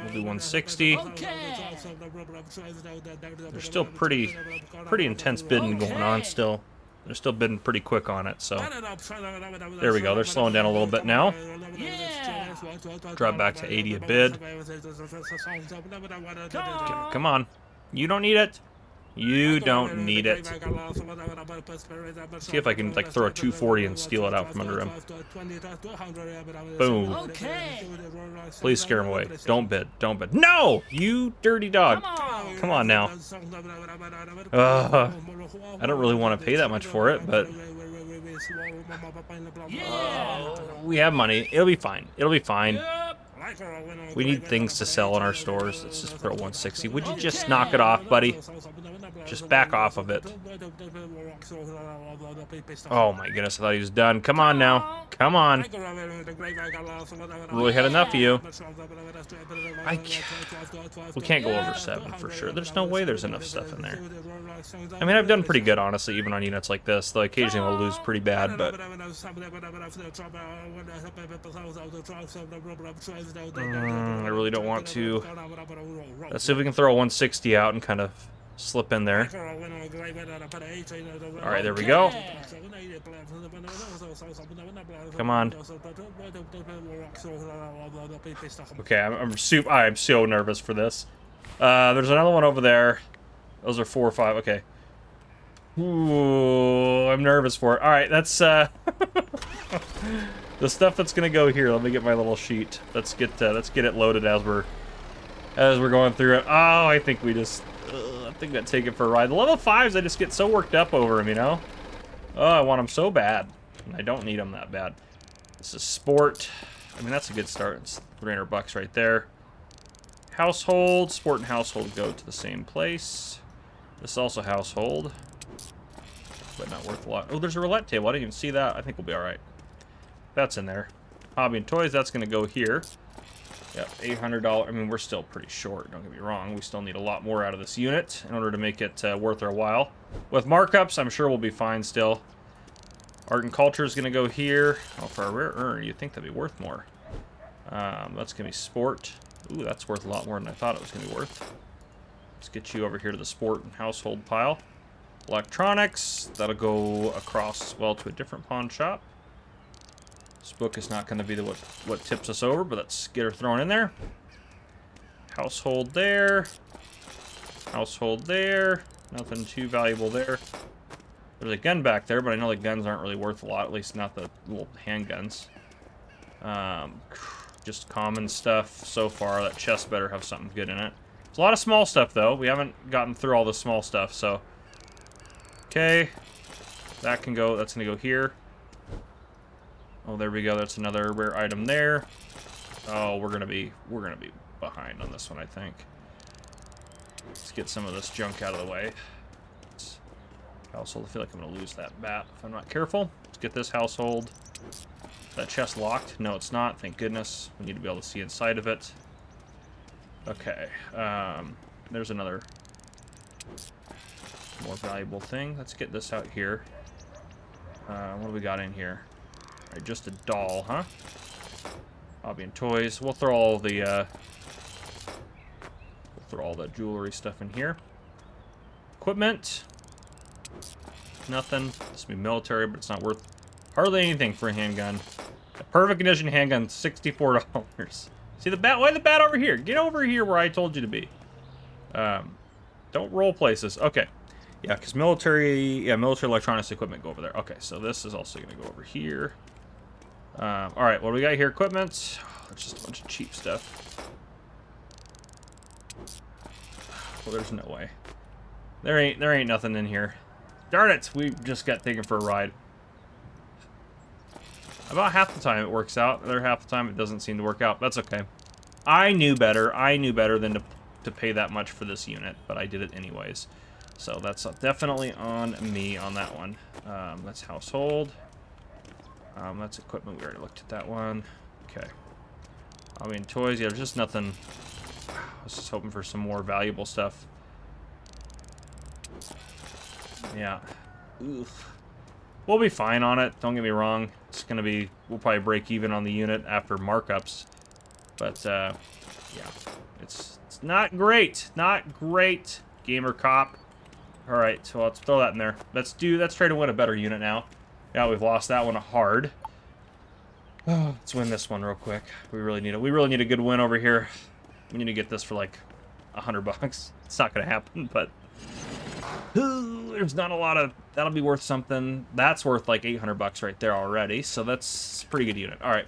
Speaker 1: We'll do 160. There's still pretty intense bidding going on still. They're still bidding pretty quick on it, so there we go. They're slowing down a little bit now. Drop back to 80 a bid. Come on. You don't need it. You don't need it. See if I can, like, throw a 240 and steal it out from under him. Boom. Please scare him away. Don't bid. Don't bid. No! You dirty dog. Come on now. I don't really want to pay that much for it, but we have money. It'll be fine. It'll be fine. We need things to sell in our stores. Let's just throw 160. Would you just knock it off, buddy? Just back off of it. Oh my goodness, I thought he was done. Come on now. Come on. Really had enough of you. We can't go over 7 for sure. There's no way there's enough stuff in there. I mean, I've done pretty good, honestly, even on units like this, though occasionally we'll lose pretty bad, but I really don't want to. Let's see if we can throw a 160 out and kind of slip in there. All right, there we go. Come on. Okay, I'm so nervous for this. There's another one over there. Those are 4 or 5. Okay. Ooh, I'm nervous for it. All right, that's the stuff that's gonna go here. Let me get my little sheet. Let's get it loaded as we're going through it. Oh, I think we just. I think I'd take it for a ride. The level 5s, I just get so worked up over them, you know? Oh, I want them so bad. And I don't need them that bad. This is sport. I mean, that's a good start. It's 300 bucks right there. Household. Sport and household go to the same place. This is also household. But not worth a lot. Oh, there's a roulette table. I didn't even see that. I think we'll be alright. That's in there. Hobby and toys, that's going to go here. Yep, $800. I mean, we're still pretty short, don't get me wrong. We still need a lot more out of this unit in order to make it worth our while. With markups, I'm sure we'll be fine still. Art and culture is going to go here. Oh, for a rare urn, you'd think that'd be worth more. That's going to be sport. Ooh, that's worth a lot more than I thought it was going to be worth. Let's get you over here to the sport and household pile. Electronics, that'll go across as well to a different pawn shop. This book is not going to be what tips us over, but let's get her thrown in there. Household there. Household there. Nothing too valuable there. There's a gun back there, but I know the guns aren't really worth a lot, at least not the little handguns. Just common stuff so far. That chest better have something good in it. There's a lot of small stuff, though. We haven't gotten through all the small stuff, so... Okay. That can go... That's going to go here. Oh, there we go. That's another rare item there. Oh, we're gonna be behind on this one, I think. Let's get some of this junk out of the way. Household. I feel like I'm gonna lose that bat if I'm not careful. Let's get this household. That chest locked? No, it's not. Thank goodness. We need to be able to see inside of it. Okay. There's another more valuable thing. Let's get this out here. What do we got in here? All right, just a doll, huh? Hobby and toys. We'll throw all the jewelry stuff in here. Equipment. Nothing. This will be military, but it's not worth hardly anything for a handgun. A perfect condition handgun, $64. See the bat? Why the bat over here? Get over here where I told you to be. Don't roll places. Okay. Yeah, because military electronics equipment go over there. Okay, so this is also going to go over here. All right, what do we got here? Equipment. Oh, there's just a bunch of cheap stuff. Well, there's no way. There ain't nothing in here. Darn it! We just got taken for a ride. About half the time it works out. The other half the time it doesn't seem to work out. That's okay. I knew better. I knew better than to pay that much for this unit, but I did it anyways. So that's definitely on me on that one. That's household. That's equipment. We already looked at that one. Okay. I mean, toys. Yeah, there's just nothing. I was just hoping for some more valuable stuff. Yeah. Oof. We'll be fine on it. Don't get me wrong. It's gonna be. We'll probably break even on the unit after markups. But yeah, it's not great. Not great. Gamer cop. All right, so let's throw that in there. Let's try to win a better unit now. Yeah, we've lost that one hard. Oh, let's win this one real quick. We really need a good win over here. We need to get this for like $100. It's not gonna happen, but there's not a lot of. That'll be worth something. That's worth like $800 right there already. So that's a pretty good unit. All right,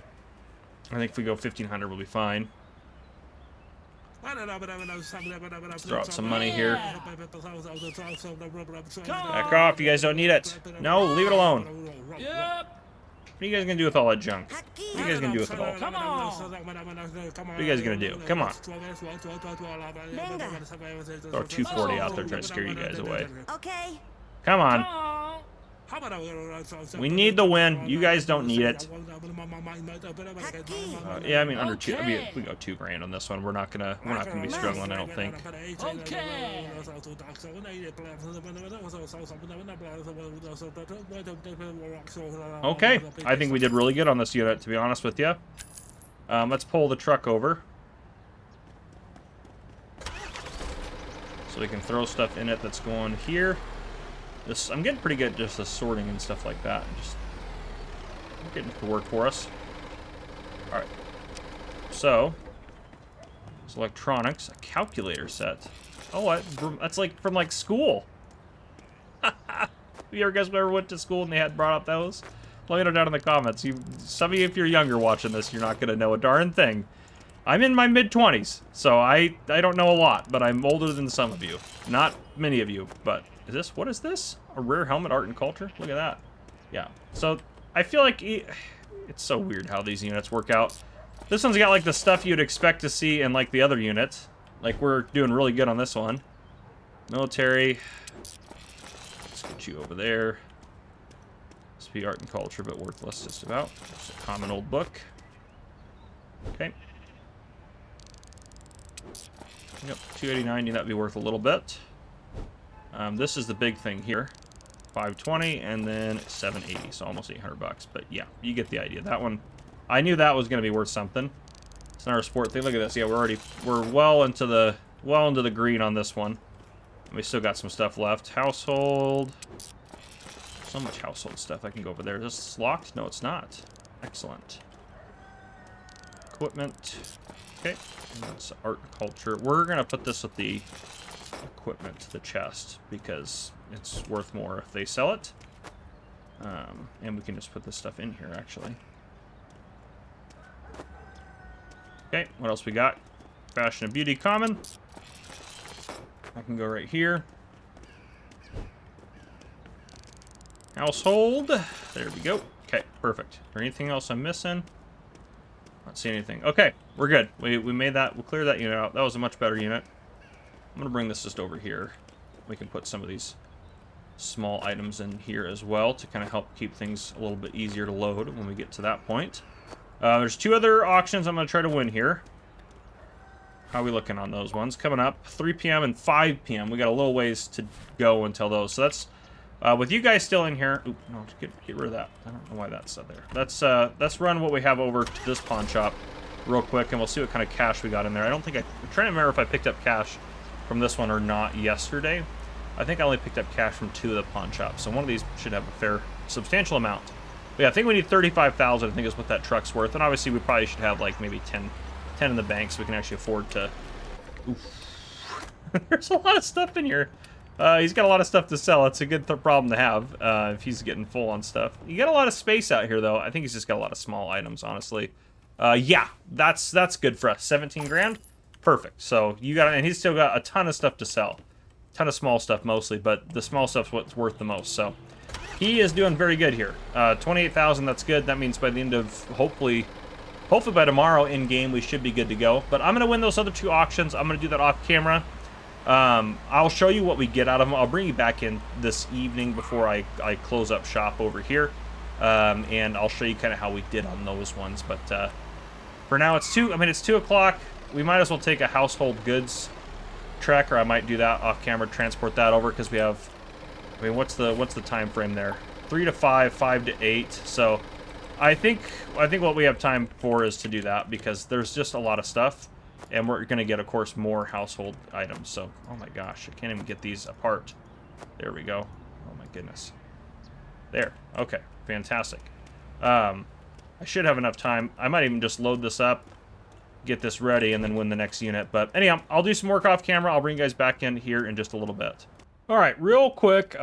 Speaker 1: I think if we go 1,500, we'll be fine. Let's throw out some money here. Back off, you guys don't need it. No, leave it alone.
Speaker 2: Yep.
Speaker 1: What are you guys gonna do with all that junk? What are you guys gonna do with it all?
Speaker 2: Come on.
Speaker 1: What are you guys gonna do? Come on. Throw 240 out there, try to scare you guys away.
Speaker 3: Okay.
Speaker 1: Come on. We need the win. You guys don't need it. Yeah, I mean under two. I mean, if we go $2,000 on this one, we're not gonna be struggling. I don't think.
Speaker 2: Okay.
Speaker 1: Okay, I think we did really good on this unit, to be honest with you. Let's pull the truck over. So we can throw stuff in it that's going here. I'm getting pretty good at just the sorting and stuff like that. Just getting it to work for us. Alright. So, it's electronics, a calculator set. Oh, what? That's like from like school. You guys ever went to school and they had brought up those? Let me know down in the comments. Some of you, if you're younger watching this, you're not going to know a darn thing. I'm in my mid-20s, so I don't know a lot, but I'm older than some of you. Not many of you, but what is this? A rare helmet, art and culture? Look at that. Yeah, so I feel like it's so weird how these units work out. This one's got like the stuff you'd expect to see in like the other units. Like we're doing really good on this one. Military. Let's get you over there. This be art and culture, but worthless just about. It's a common old book. Okay. Yep, 289, that'd be worth a little bit. This is the big thing here. 520 and then 780, so almost $800. But yeah, you get the idea. That one, I knew that was going to be worth something. It's not our sport thing. Look at this. Yeah, we're well into the well into the green on this one. We still got some stuff left. Household. So much household stuff. I can go over there. Is this locked? No, it's not. Excellent. Equipment. Okay. And that's art and culture. We're going to put this with the equipment, the chest, because it's worth more if they sell it. And we can just put this stuff in here, actually. Okay, what else we got? Fashion and beauty common. I can go right here. Household. There we go. Okay, perfect. Is there anything else I'm missing? Not see anything. Okay, we're good. We made that. We'll clear that unit out. That was a much better unit. I'm going to bring this just over here. We can put some of these small items in here as well to kind of help keep things a little bit easier to load when we get to that point. There's 2 other auctions I'm going to try to win here. How are we looking on those ones? Coming up, 3 p.m. and 5 p.m. We got a little ways to go until those. So that's, with you guys still in here. Oop, no, get rid of that. I don't know why that's there. Let's run what we have over to this pawn shop real quick, and we'll see what kind of cash we got in there. I'm trying to remember if I picked up cash from this one or not yesterday. I think I only picked up cash from 2 of the pawn shops, so one of these should have a fair, substantial amount. But yeah, I think we need 35,000. I think is what that truck's worth, and obviously we probably should have like maybe 10 in the bank so we can actually afford to. Oof. There's a lot of stuff in here. He's got a lot of stuff to sell. It's a good problem to have if he's getting full on stuff. You got a lot of space out here though. I think he's just got a lot of small items, honestly. Yeah, that's good for us. 17 grand, perfect. So you got, and he's still got a ton of stuff to sell. Ton of small stuff mostly, but the small stuff's what's worth the most. So he is doing very good here. 28,000, that's good. That means by the end of hopefully by tomorrow in game we should be good to go. But I'm gonna win those other 2 auctions. I'm gonna do that off camera. I'll show you what we get out of them. I'll bring you back in this evening before I close up shop over here, and I'll show you kind of how we did on those ones. But for now, it's 2 o'clock. We might as well take a household goods tracker. I might do that off camera, transport that over, because we have, I mean, what's the time frame there? 3 to 5, 5 to 8. So I think what we have time for is to do that, because there's just a lot of stuff, and we're gonna get, of course, more household items. So, oh my gosh, I can't even get these apart. There we go. Oh my goodness. There. Okay, fantastic. I should have enough time. I might even just load this up, get this ready, and then win the next unit. But anyhow, I'll do some work off camera. I'll bring you guys back in here in just a little bit. All right, real quick.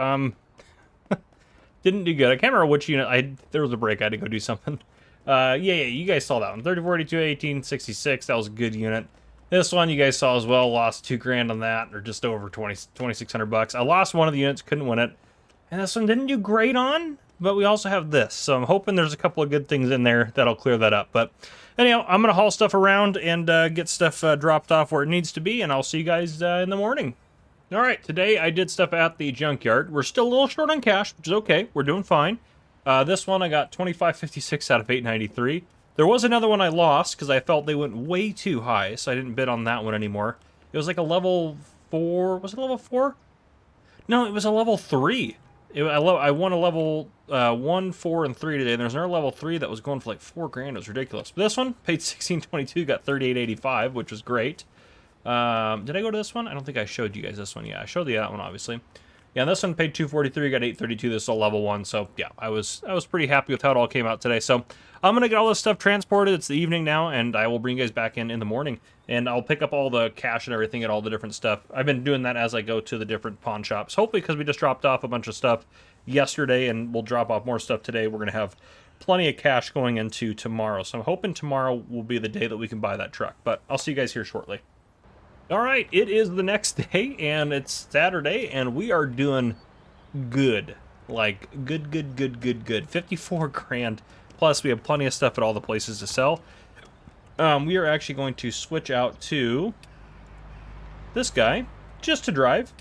Speaker 1: Didn't do good. I can't remember which unit. There was a break. I had to go do something. Yeah, you guys saw that one. 30, 42, 18, 66. That was a good unit. This one you guys saw as well. Lost 2 grand on that, or just over 2,600 bucks. I lost one of the units, couldn't win it. And this one didn't do great on, but we also have this. So I'm hoping there's a couple of good things in there that'll clear that up. But anyhow, I'm going to haul stuff around and get stuff dropped off where it needs to be, and I'll see you guys in the morning. All right, today I did stuff at the junkyard. We're still a little short on cash, which is okay. We're doing fine. This one I got 25.56 out of 893. There was another one I lost because I felt they went way too high, so I didn't bid on that one anymore. It was like a level 4. Was it level 4? No, it was a level 3. I won a level 1, 4, and 3 today. And there's another level 3 that was going for like 4 grand. It was ridiculous. But this one paid 16.22, got 38.85, which was great. Did I go to this one? I don't think I showed you guys this one. Yeah, I showed you that one, obviously. Yeah, this one paid 243, got 832. This is a level 1, so yeah, I was pretty happy with how it all came out today. So I'm gonna get all this stuff transported. It's the evening now, and I will bring you guys back in the morning, and I'll pick up all the cash and everything and all the different stuff. I've been doing that as I go to the different pawn shops. Hopefully, because we just dropped off a bunch of stuff yesterday, and we'll drop off more stuff today. We're gonna have plenty of cash going into tomorrow. So I'm hoping tomorrow will be the day that we can buy that truck. But I'll see you guys here shortly. All right, it is the next day, and it's Saturday, and we are doing good. Like, good. 54 grand. Plus, we have plenty of stuff at all the places to sell. We are actually going to switch out to this guy, just to drive,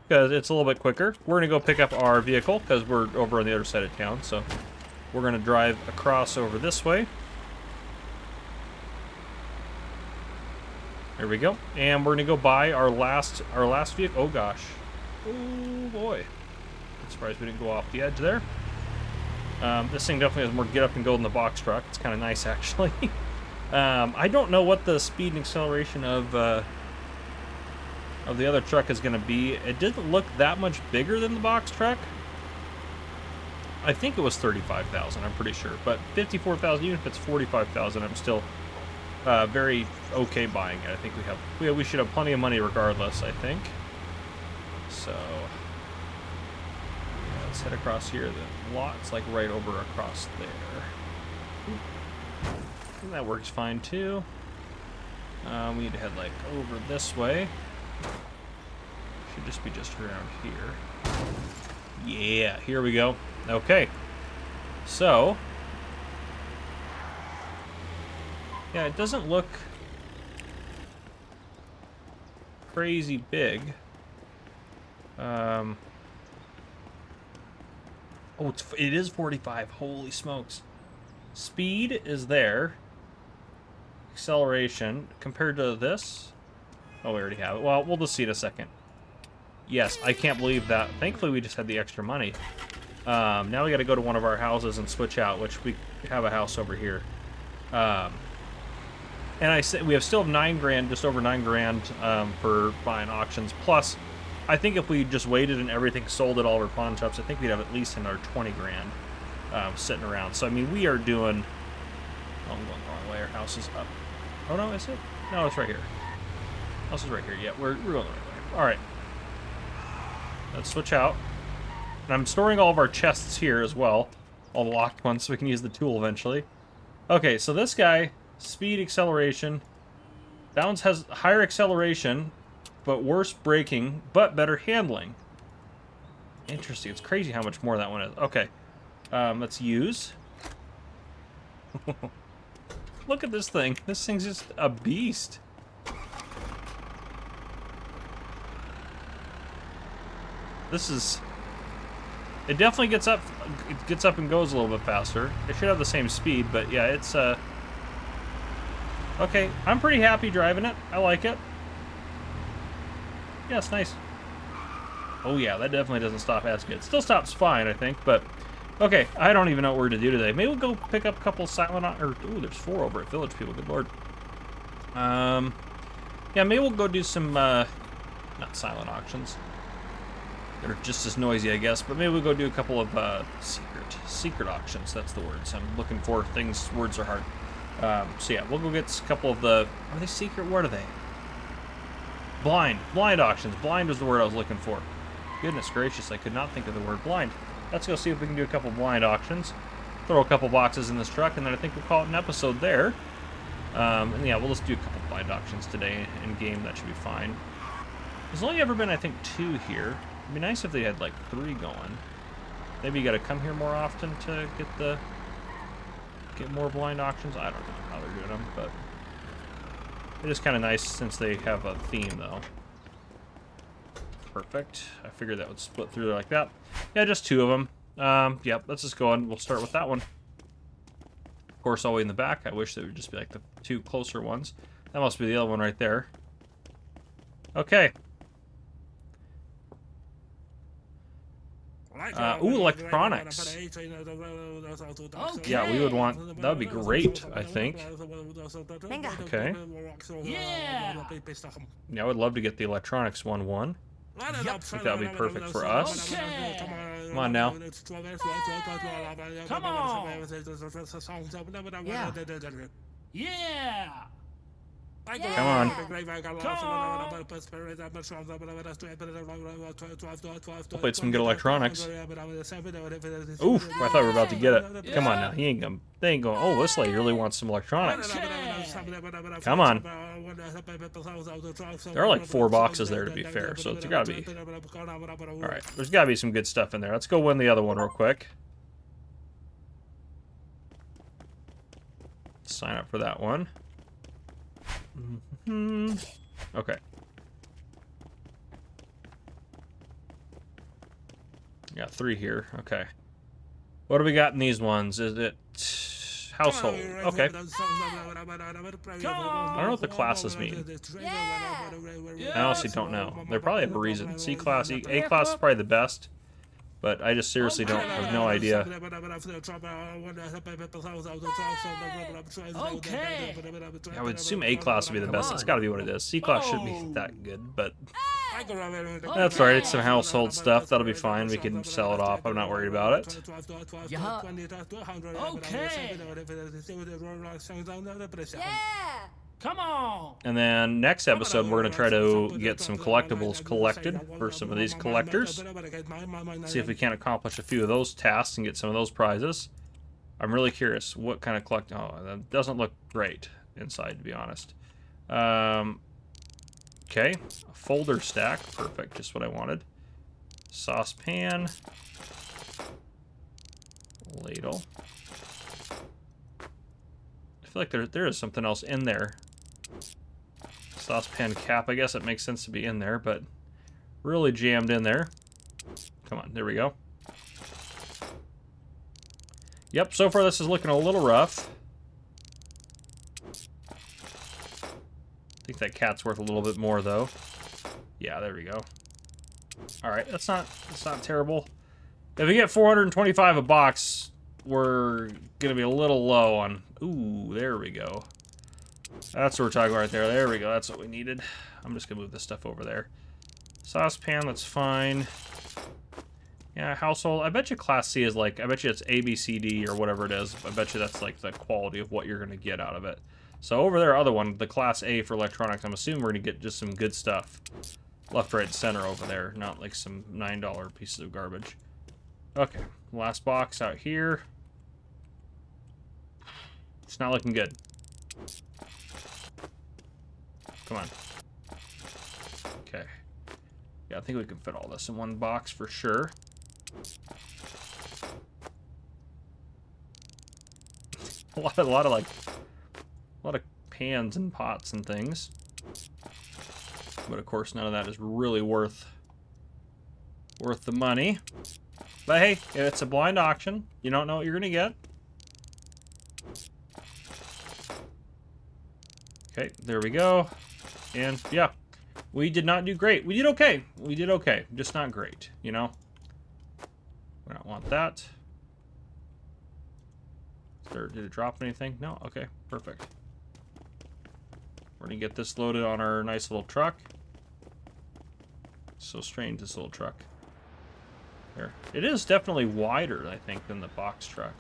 Speaker 1: because it's a little bit quicker. We're going to go pick up our vehicle, because we're over on the other side of town, so we're going to drive across over this way. There we go. And we're going to go buy our last vehicle. Oh, gosh. Oh, boy. I'm surprised we didn't go off the edge there. This thing definitely has more get up and go than the box truck. It's kind of nice, actually. I don't know what the speed and acceleration of of the other truck is going to be. It didn't look that much bigger than the box truck. I think it was 35,000, I'm pretty sure. But 54,000, even if it's 45,000, I'm still very okay buying it. I think we should have plenty of money regardless, I think. So yeah, let's head across here. The lot's like right over across there. And that works fine too. We need to head like over this way. Should just be around here. Yeah, here we go. Okay. So, yeah, it doesn't look crazy big. Oh, it is 45. Holy smokes. Speed is there. Acceleration compared to this. Oh, we already have it. Well, we'll just see in a second. Yes, I can't believe that. Thankfully, we just had the extra money. Now we got to go to one of our houses and switch out, which we have a house over here. And I said we still have 9 grand, just over 9 grand for buying auctions. Plus, I think if we just waited and everything sold at all of our pawn shops, I think we'd have at least another 20 grand sitting around. So I mean, we are doing. Oh, I'm going the wrong way. Our house is up. Oh no, is it? No, it's right here. House is right here. Yeah, we're going the right way. All right. Let's switch out. And I'm storing all of our chests here as well. All the locked ones, so we can use the tool eventually. Okay, so this guy, speed, acceleration. That one has higher acceleration, but worse braking, but better handling. Interesting. It's crazy how much more that one is. Okay. Let's use. Look at this thing. This thing's just a beast. This is... It definitely gets up and goes a little bit faster. It should have the same speed, but yeah, it's okay, I'm pretty happy driving it. I like it. Yeah, it's nice. Oh yeah, that definitely doesn't stop as good. It still stops fine, I think, but okay, I don't even know what we're to do today. Maybe we'll go pick up a couple silent ooh, there's 4 over at Village People, good lord. Yeah, maybe we'll go do some not silent auctions. They're just as noisy, I guess, but maybe we'll go do a couple of secret auctions. That's the words I'm looking for. Words are hard. So yeah, we'll go get a couple of the... Are they secret? What are they? Blind auctions. Blind was the word I was looking for. Goodness gracious, I could not think of the word blind. Let's go see if we can do a couple blind auctions. Throw a couple boxes in this truck, and then I think we'll call it an episode there. And yeah, we'll just do a couple blind auctions today in game. That should be fine. There's only ever been, I think, 2 here. It'd be nice if they had like 3 going. Maybe you gotta come here more often to get more blind auctions. I don't know how they're doing them, but it is kind of nice since they have a theme though. Perfect. I figured that would split through there like that. Yeah, just 2 of them. Yep, let's just go on. We'll start with that one. Of course, all the way in the back. I wish they would just be like the 2 closer ones. That must be the other one right there. Okay. Ooh, electronics.
Speaker 2: Okay.
Speaker 1: Yeah, we would want... That would be great, I think. Okay.
Speaker 2: Yeah.
Speaker 1: Yeah, I would love to get the electronics 1-1.
Speaker 2: Yep.
Speaker 1: I think that would be perfect for us.
Speaker 2: Okay.
Speaker 1: Come on now.
Speaker 2: Come on. Yeah.
Speaker 1: Come on. Hopefully it's some good electronics. Oof, I thought we were about to get it. Come on now, they ain't going, oh, this lady really wants some electronics. Come on. There are like 4 boxes there to be fair, so it's gotta be. Alright, there's gotta be some good stuff in there. Let's go win the other one real quick. Sign up for that one. Okay. Got 3 here. Okay. What do we got in these ones? Is it household? Okay. I don't know what the classes mean. I honestly don't know. They probably have a reason. C class, A class is probably the best. but I just seriously don't have no idea.
Speaker 2: Okay.
Speaker 1: I would assume A class would be the best. That's got to be what it is. C class shouldn't be that good, but that's alright. It's some household stuff. That'll be fine. We can sell it off. I'm not worried about it.
Speaker 2: Yeah. Okay.
Speaker 3: Yeah!
Speaker 2: Come on.
Speaker 1: And then next episode, we're going to try to get some collectibles collected for some of these collectors. See if we can't accomplish a few of those tasks and get some of those prizes. I'm really curious what kind of collect. Oh, that doesn't look great inside, to be honest. Okay, a folder stack, perfect, just what I wanted. Saucepan, ladle. I feel like there is something else in there. Saucepan cap, I guess it makes sense to be in there, but really jammed in there. Come on, there we go. Yep, so far this is looking a little rough. I think that cat's worth a little bit more, though. Yeah, there we go. All right, that's not terrible. If we get 425 a box, we're gonna be a little low on. Ooh, there we go. That's what we're talking about right there. There we go. That's what we needed. I'm just gonna move this stuff over there. Saucepan, that's fine. Yeah, household. I bet you Class C is like. I bet you it's A, B, C, D, or whatever it is. I bet you that's like the quality of what you're gonna get out of it. So over there, other one, the Class A for electronics, I'm assuming we're going to get just some good stuff. Left, right, center over there, not like some $9 pieces of garbage. Okay, last box out here. It's not looking good. Come on. Okay. Yeah, I think we can fit all this in one box for sure. A lot of pans and pots and things. But of course none of that is really worth the money. But hey, it's a blind auction. You don't know what you're gonna get. Okay, there we go. And yeah, we did not do great. We did okay. We did okay. Just not great, you know? We don't want that. Did it drop anything? No? Okay, perfect. We're gonna get this loaded on our nice little truck. So strange, this little truck. There. It is definitely wider, I think, than the box truck.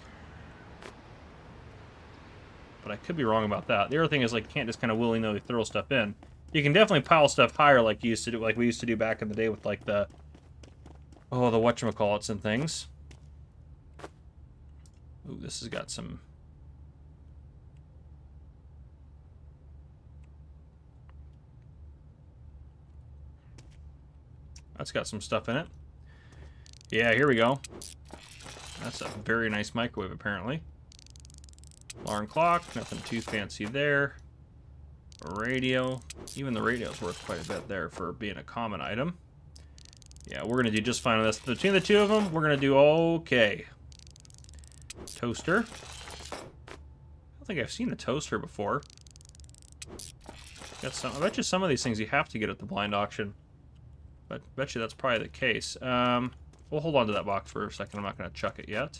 Speaker 1: But I could be wrong about that. The other thing is, like, you can't just kind of willy-nilly throw stuff in. You can definitely pile stuff higher like you used to do, like we used to do back in the day with, like, the whatchamacallits and things. Ooh, this has got some... That's got some stuff in it. Yeah, here we go. That's a very nice microwave, apparently. Alarm clock, nothing too fancy there. A radio. Even the radio's worth quite a bit there for being a common item. Yeah, we're going to do just fine on this. Between the two of them, we're going to do okay. Toaster. I don't think I've seen a toaster before. Got some, I bet you some of these things you have to get at the blind auction. But I bet you that's probably the case. We'll hold on to that box for a second. I'm not going to chuck it yet.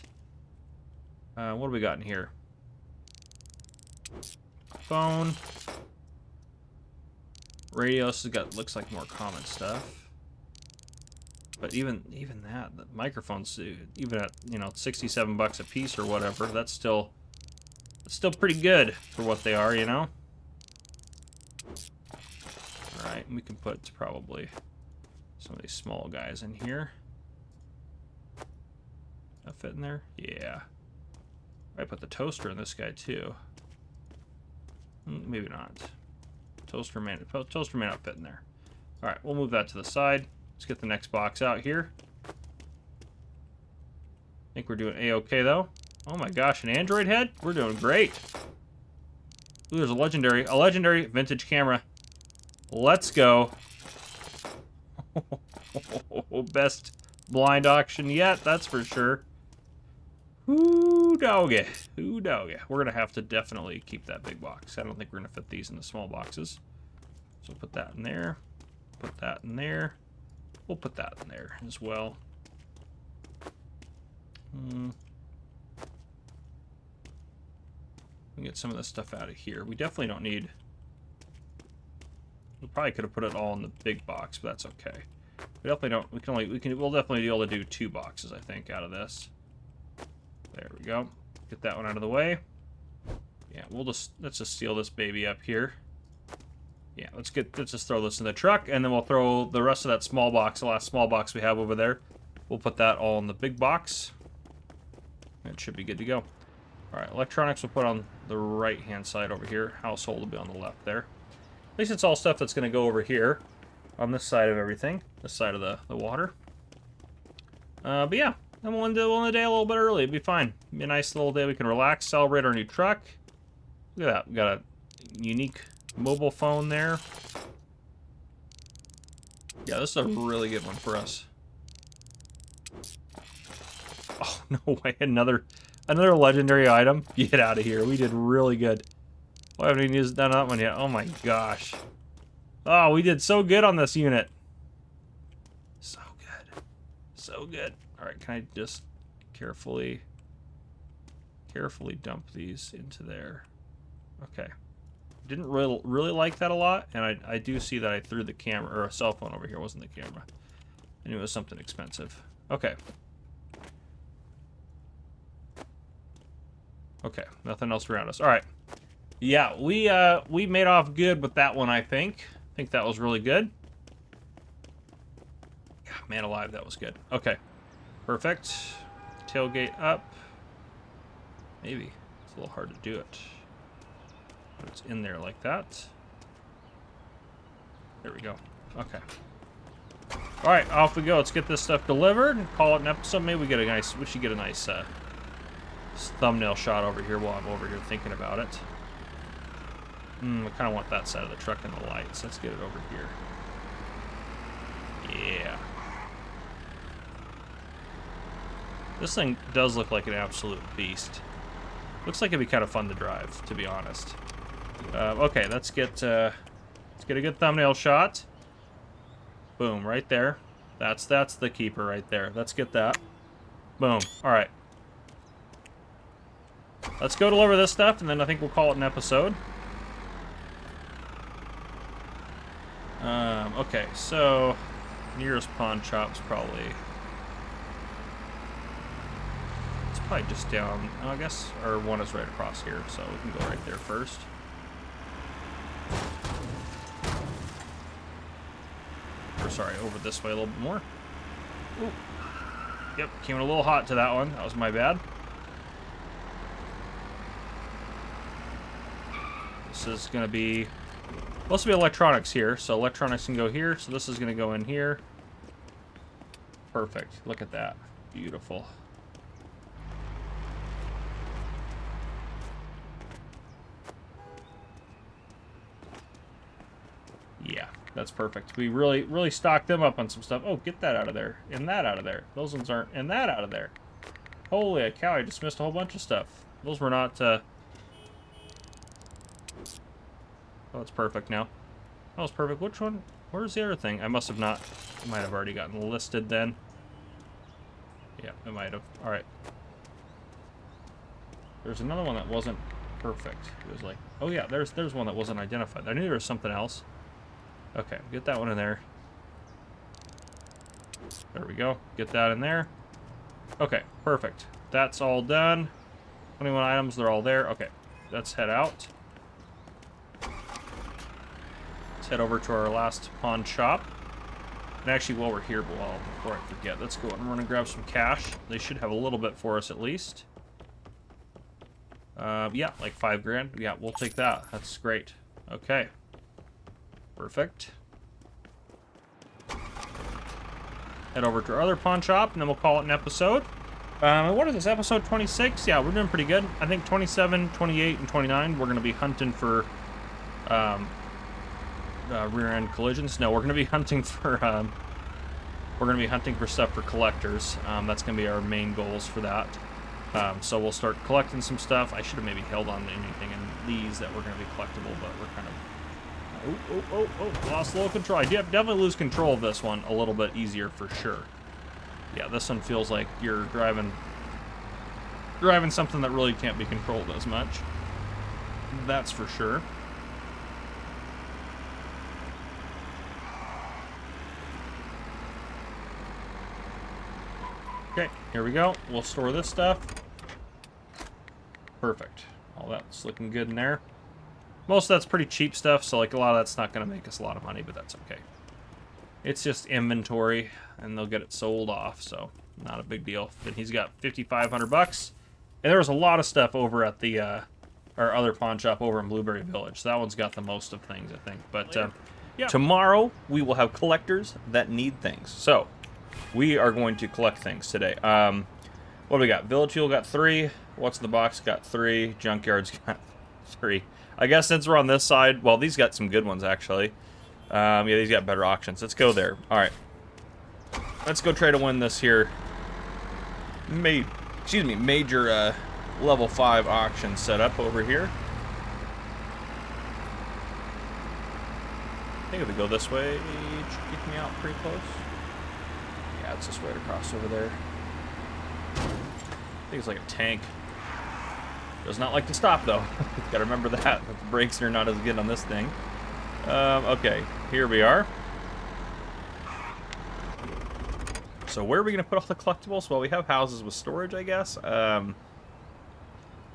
Speaker 1: What do we got in here? Phone. Radio. This has got, looks like more common stuff. But even that, the microphones, even at, you know, 67 bucks a piece or whatever, that's still pretty good for what they are, you know. All right, we can put probably some of these small guys in here. That fit in there? Yeah. I put the toaster in this guy too. Maybe not. Toaster may not fit in there. All right, we'll move that to the side. Let's get the next box out here. I think we're doing A-okay though. Oh my gosh, an Android head? We're doing great. Ooh, there's a legendary vintage camera. Let's go. Best blind auction yet, that's for sure. Ooh, doggy. Ooh, doggy. We're going to have to definitely keep that big box. I don't think we're going to fit these in the small boxes. So put that in there. Put that in there. We'll put that in there as well. We get some of this stuff out of here. We definitely don't need... We probably could have put it all in the big box, but that's okay. We definitely don't... We'll definitely be able to do 2 boxes, I think, out of this. There we go. Get that one out of the way. Yeah, let's just seal this baby up here. Yeah, let's just throw this in the truck, and then we'll throw the rest of that small box, the last small box we have over there. We'll put that all in the big box. It should be good to go. All right, electronics we'll put on the right-hand side over here. Household will be on the left there. At least it's all stuff that's going to go over here on this side of everything, this side of the water. But yeah, then we'll end the day a little bit early. It'll be fine. It'll be a nice little day. We can relax, celebrate our new truck. Look at that. We got a unique mobile phone there. Yeah, this is a really good one for us. Oh, no way. Another legendary item. Get out of here. We did really good. I haven't even done that one yet. Oh my gosh. Oh, we did so good on this unit. So good. So good. Alright, can I just carefully dump these into there? Okay. Didn't really like that a lot, and I do see that I threw the camera, or a cell phone over here. It wasn't the camera. I knew it was something expensive. Okay. Okay, nothing else around us. All right. Yeah, we made off good with that one, I think. I think that was really good. God, man alive, that was good. Okay, perfect. Tailgate up. Maybe. It's a little hard to do it. But it's in there like that. There we go. Okay. All right, off we go. Let's get this stuff delivered and call it an episode. Maybe we should get a nice thumbnail shot over here while I'm over here thinking about it. I kind of want that side of the truck in the lights. Let's get it over here. Yeah. This thing does look like an absolute beast. Looks like it'd be kind of fun to drive, to be honest. Okay, let's get a good thumbnail shot. Boom, right there. That's the keeper right there. Let's get that. Boom. All right. Let's go deliver this stuff, and then I think we'll call it an episode. Okay, so nearest pawn shop's probably... It's probably just down, I guess, or one is right across here, so we can go right there first. Or sorry, over this way a little bit more. Ooh. Yep, came in a little hot to that one. That was my bad. This is going to be... Supposed to be electronics here, so electronics can go here. So this is going to go in here. Perfect. Look at that. Beautiful. Yeah, that's perfect. We really stocked them up on some stuff. Oh, get that out of there. And that out of there. Those ones aren't... And that out of there. Holy cow, I just missed a whole bunch of stuff. Those were not... Oh, it's perfect now. That was perfect. Which one? Where's the other thing? I must have not... It might have already gotten listed then. Yeah, it might have. All right. There's another one that wasn't perfect. It was like... Oh, yeah, there's one that wasn't identified. I knew there was something else. Okay, get that one in there. There we go. Get that in there. Okay, perfect. That's all done. 21 items, they're all there. Okay, let's head out. Let's head over to our last pawn shop. And actually, while we're here, before I forget, let's go and run and grab some cash. They should have a little bit for us at least. Yeah, like 5 grand. Yeah, we'll take that. That's great. Okay. Perfect. Head over to our other pawn shop, and then we'll call it an episode. What is this, episode 26? Yeah, we're doing pretty good. I think 27, 28, and 29, we're going to be hunting for rear-end collisions. No, we're going to be hunting for stuff for collectors. That's going to be our main goals for that. So we'll start collecting some stuff. I should have maybe held on to anything in these that were going to be collectible, but we're kind of... Oh, lost a little control. I definitely lose control of this one a little bit easier for sure. Yeah, this one feels like you're driving driving something that really can't be controlled as much. That's for sure. Okay, here we go. We'll store this stuff. Perfect. All that's looking good in there. Most of that's pretty cheap stuff, so like a lot of that's not going to make us a lot of money, but that's okay. It's just inventory, and they'll get it sold off, so not a big deal. Then he's got 5,500 bucks, and there was a lot of stuff over at the our other pawn shop over in Blueberry Village. So that one's got the most of things, I think. But tomorrow we will have collectors that need things. So we are going to collect things today. What do we got? Village Fuel got 3. What's in the box? Got 3. Junkyard's got 3. I guess since we're on this side, well, these got some good ones actually. Yeah, these got better auctions. Let's go there. All right. Let's go try to win this here. Major level 5 auction setup over here. I think if we go this way, it should kick me out pretty close. Yeah, it's just right across over there. I think it's like a tank. Does not like to stop though. Gotta remember that. The brakes are not as good on this thing. Okay, here we are. So where are we gonna put all the collectibles? Well, we have houses with storage, I guess.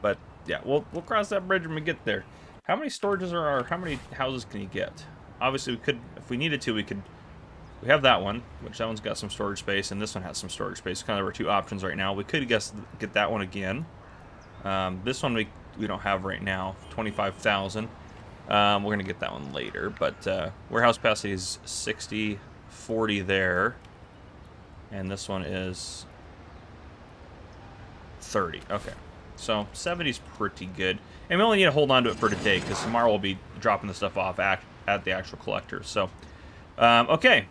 Speaker 1: But yeah, we'll cross that bridge when we get there. How many storages are how many houses can you get? Obviously, we could, if we needed to, we could. We have that one, which that one's got some storage space, and this one has some storage space. Kind of our 2 options right now. We could get that one again. This one we don't have right now. 25,000. We're gonna get that one later, but warehouse capacity is 60, 40 there, and this one is 30. Okay, so 70 is pretty good, and we only need to hold on to it for today because tomorrow we'll be dropping the stuff off at the actual collector. So, okay,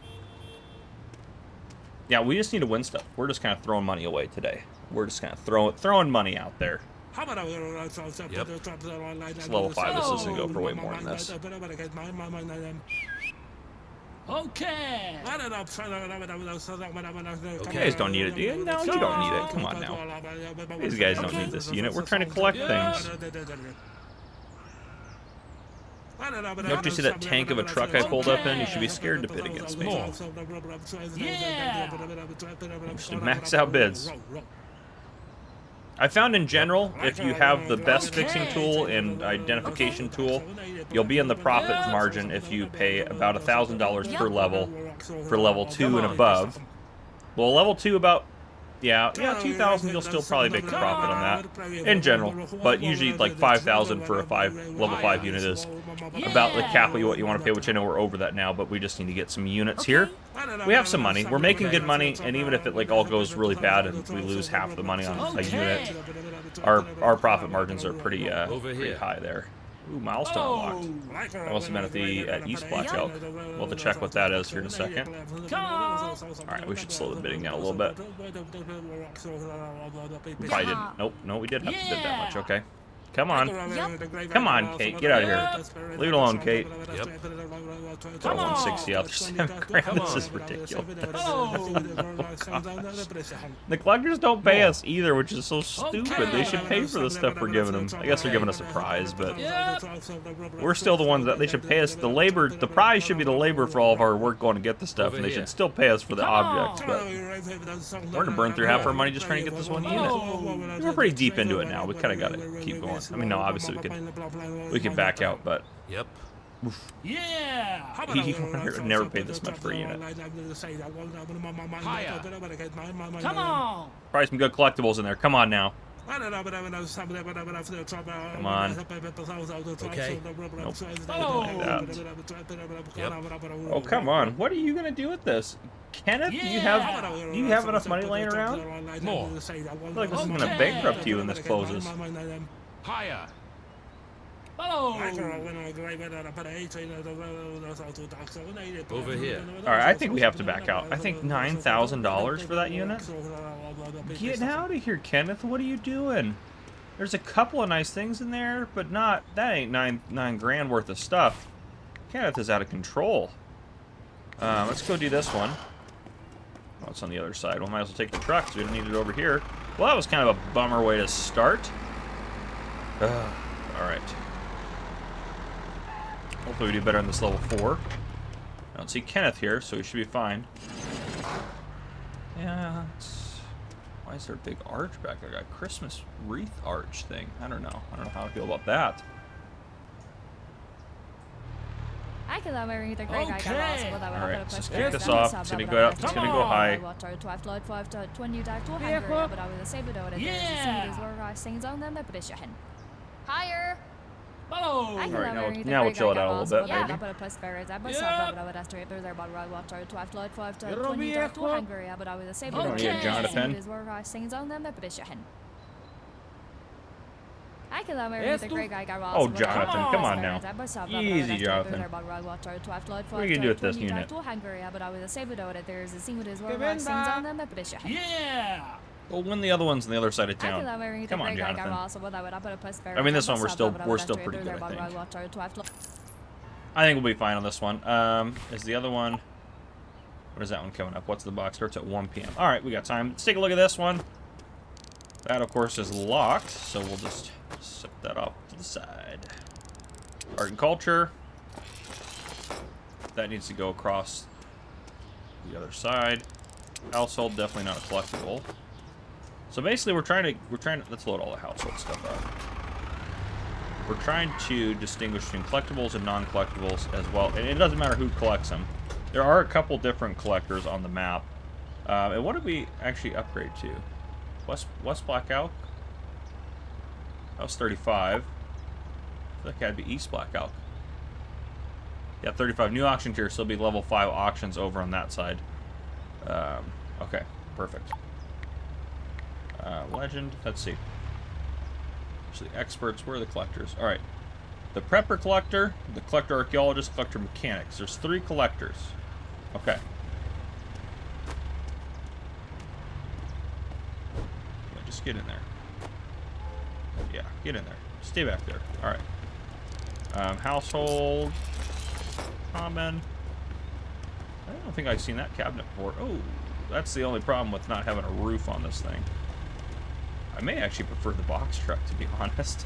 Speaker 1: yeah, we just need to win stuff. We're just kind of throwing money away today. We're just kind of throwing money out there. Yep. It's level 5. This is going to go for way more than this.
Speaker 2: Okay.
Speaker 1: You guys don't need it, do you? No, you don't need it. Come on now. These guys don't need this unit. We're trying to collect things. Don't you see that tank of a truck I pulled up in? You should be scared to bid against me.
Speaker 2: Yeah.
Speaker 1: Just max out bids. I found in general, if you have the best fixing tool and identification tool, you'll be in the profit margin if you pay about $1,000 per level for level 2 and above. Well, level 2 about, yeah, 2,000, you'll still probably make a profit on that in general, but usually like 5,000 for a level 5 unit is about the cap of what you want to pay, which I know we're over that now, but we just need to get some units here. We have some money. We're making good money, and even if it like all goes really bad and we lose half the money on a unit, our profit margins are pretty high there. Ooh, milestone unlocked. I must have been at East Black Elk. We'll have to check what that is here in a second. Alright, we should slow the bidding down a little bit. Probably didn't. Nope, no, we didn't have to bid that much. Okay. Come on. Come on, Kate. Get out of here. Leave it alone, Kate.
Speaker 3: Yep.
Speaker 1: Throw 160 out there. 7 grand. This is ridiculous. The collectors don't pay us either, which is so stupid. They should pay for the stuff we're giving them. I guess they're giving us a prize, but we're still the ones that they should pay us. The labor, the prize should be the labor for all of our work going to get the stuff, and they should still pay us for the objects. But we're gonna burn through half our money just trying to get this one unit. We're pretty deep into it now. We kind of got to keep going. I mean, no, obviously we could back out, but
Speaker 3: Yep.
Speaker 2: Yeah.
Speaker 1: he never paid this much for a unit.
Speaker 2: Come on.
Speaker 1: Probably some good collectibles in there. Come on now. Come on.
Speaker 3: Okay.
Speaker 1: Nope.
Speaker 2: Oh.
Speaker 1: Like that.
Speaker 3: Yep.
Speaker 1: Oh, come on. What are you gonna do with this, Kenneth? Do you have enough money laying around?
Speaker 3: More.
Speaker 1: I feel like this is gonna bankrupt you when this closes.
Speaker 3: Higher.
Speaker 2: Oh.
Speaker 3: Over here.
Speaker 1: All right, I think we have to back out. I think $9,000 for that unit. Get out of here, Kenneth. What are you doing? There's a couple of nice things in there, but not. That ain't nine grand worth of stuff. Kenneth is out of control. Let's go do this one. Oh, it's on the other side. We might as well take the trucks. We don't need it over here. Well, that was kind of a bummer way to start. Alright. Hopefully we do better on this level 4. I don't see Kenneth here, so we should be fine. Yeah, why is there a big arch back there? Got a Christmas wreath arch thing. I don't know. I don't know how I feel about that.
Speaker 2: Okay.
Speaker 1: Alright, so let's kick this off. It's gonna go up. It's gonna go high.
Speaker 2: Higher.
Speaker 1: Alright, now we'll chill it out a little bit, maybe. We don't need a Jonathan. Oh, Jonathan, come on now. Easy, Jonathan. What are you gonna do with this unit?
Speaker 2: Yeah.
Speaker 1: We'll win the other ones on the other side of town. Come on, Jonathan. I mean, this one we're still pretty good, I think. I think we'll be fine on this one. Is the other one? What is that one coming up? What's the box? Starts at 1 p.m. All right, we got time. Let's take a look at this one. That, of course, is locked, so we'll just set that off to the side. Art and culture. That needs to go across the other side. Household, definitely not a collectible. So basically, we're trying to let's load all the household stuff up. We're trying to distinguish between collectibles and non-collectibles as well, and it doesn't matter who collects them. There are a couple different collectors on the map. And what did we actually upgrade to? West Black Elk? That was 35. I feel like that'd be East Black Elk. Yeah, 35. New auction tier, so it'll be level 5 auctions over on that side. Okay, perfect. Legend, let's see. So the experts, where are the collectors? Alright. The prepper collector, the collector archaeologist, collector mechanics. There's 3 collectors. Okay. Yeah, just get in there. Yeah, get in there. Stay back there. Alright. Household. Common. I don't think I've seen that cabinet before. Oh, that's the only problem with not having a roof on this thing. I may actually prefer the box truck, to be honest.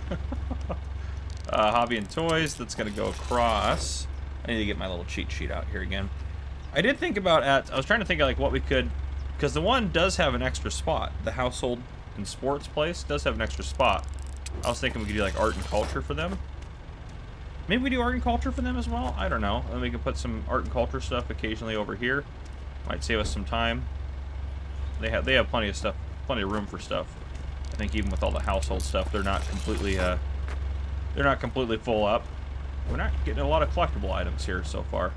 Speaker 1: Hobby and toys, that's going to go across. I need to get my little cheat sheet out here again. I did think about I was trying to think of like what we could, because the one does have an extra spot. The household and sports place does have an extra spot. I was thinking we could do like art and culture for them. Maybe we do art and culture for them as well? I don't know. And we can put some art and culture stuff occasionally over here. Might save us some time. They have plenty of stuff, plenty of room for stuff. I think even with all the household stuff, they're not completely full up. We're not getting a lot of collectible items here so far.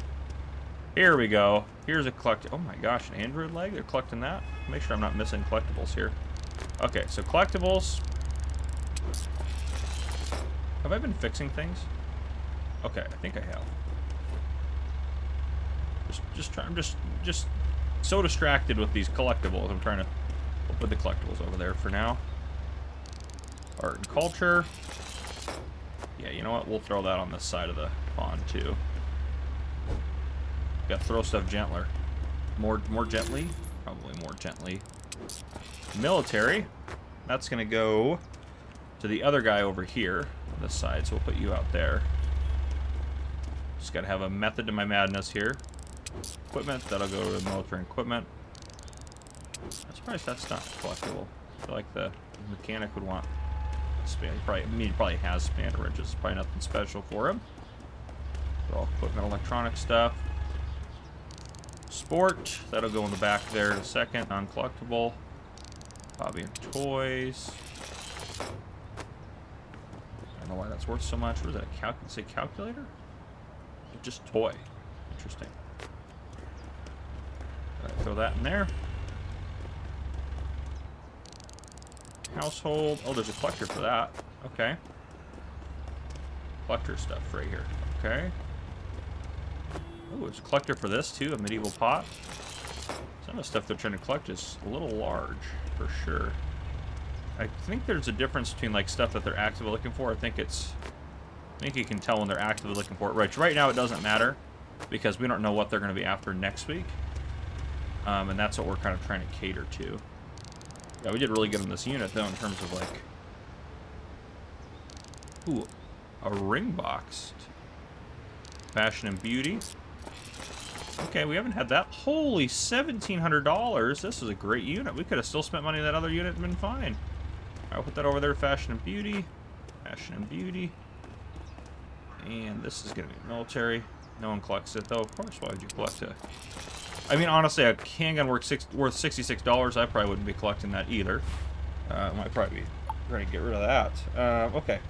Speaker 1: Here we go. Here's a collect. Oh my gosh, an Android leg. They're collecting that. Make sure I'm not missing collectibles here. Okay, so collectibles. Have I been fixing things? Okay, I think I have. I'm just so distracted with these collectibles. I'm trying to put the collectibles over there for now. Art and culture. Yeah, you know what? We'll throw that on this side of the pond too. Got to throw stuff gentler. More gently? Probably more gently. Military. That's going to go to the other guy over here on this side, so we'll put you out there. Just got to have a method to my madness here. Equipment, that'll go to military equipment. I'm surprised that's not collectible. I feel like the mechanic would want span. He probably has spanner wrenches. Probably nothing special for him. They're all equipment, electronic stuff. Sport, that'll go in the back there in a second. Non-collectible. Hobby and toys. I don't know why that's worth so much. What is that? Say calculator? Or just toy. Interesting. Throw that in there. Household. Oh, there's a collector for that. Okay. Collector stuff right here. Okay. Oh, there's a collector for this too. A medieval pot. Some of the stuff they're trying to collect is a little large, for sure. I think there's a difference between like stuff that they're actively looking for. I think you can tell when they're actively looking for it. Right now, it doesn't matter because we don't know what they're going to be after next week. And that's what we're kind of trying to cater to. Yeah, we did really good on this unit, though, in terms of, like... Ooh, a ring box. Fashion and beauty. Okay, we haven't had that. Holy $1,700. This is a great unit. We could have still spent money on that other unit and been fine. I'll put that over there, fashion and beauty. Fashion and beauty. And this is going to be military. No one collects it, though. Of course, why would you collect it? I mean, honestly, a handgun worth $66. I probably wouldn't be collecting that either. Might probably be trying to get rid of that. Okay.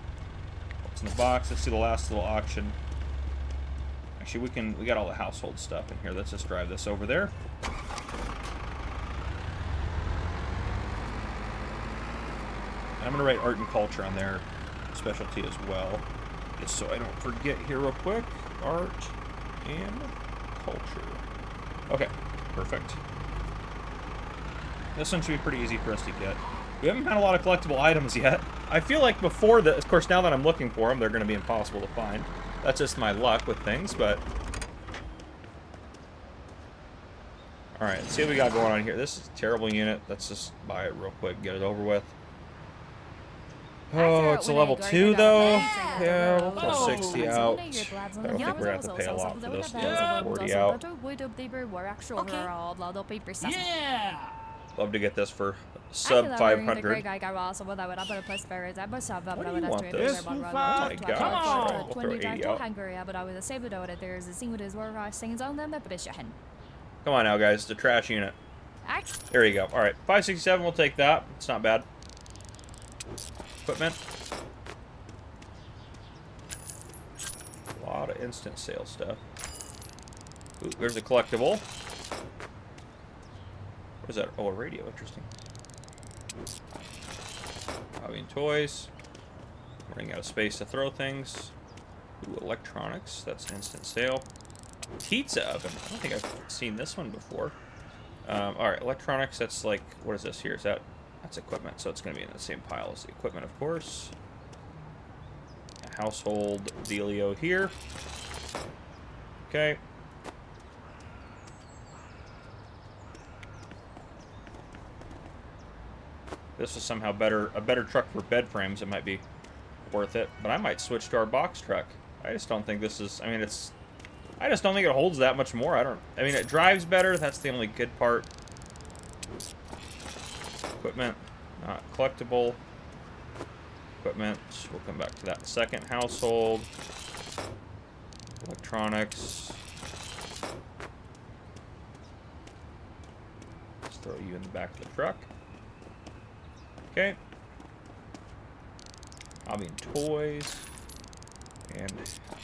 Speaker 1: What's in the box? Let's see the last little auction. Actually, we got all the household stuff in here. Let's just drive this over there. I'm going to write art and culture on their specialty as well, just so I don't forget here real quick. Art and culture. Okay, perfect. This one should be pretty easy for us to get. We haven't had a lot of collectible items yet. I feel like before the, of course, now that I'm looking for them, they're going to be impossible to find. That's just my luck with things, but... Alright, let's see what we got going on here. This is a terrible unit. Let's just buy it real quick, get it over with. Oh, it's a level 2, though. Yeah, we'll pull 60 out. I don't think we're going to have to pay a lot for this. 40 out.
Speaker 3: Yeah!
Speaker 1: Love to get this for sub 500. What do you want this? Oh my gosh. Alright, we'll throw 80 out. Come on now, guys. The trash unit. There you go. Alright, 567, we'll take that. It's not bad. Equipment. A lot of instant sale stuff. Ooh, there's a collectible. What is that? Oh, a radio. Interesting. Hobby and toys. Running out of space to throw things. Ooh, electronics. That's an instant sale. Pizza oven. I don't think I've seen this one before. Alright, electronics. That's like, what is this here? Is that... That's equipment, so it's going to be in the same pile as the equipment, of course. A household dealio here. Okay. This is somehow a better truck for bed frames. It might be worth it, but I might switch to our box truck. I just don't think this is. I mean, I just don't think it holds that much more. I mean, it drives better. That's the only good part. Equipment, not collectible. Equipment, we'll come back to that in a second. Household, electronics. Let's throw you in the back of the truck. Okay. Hobby and toys. And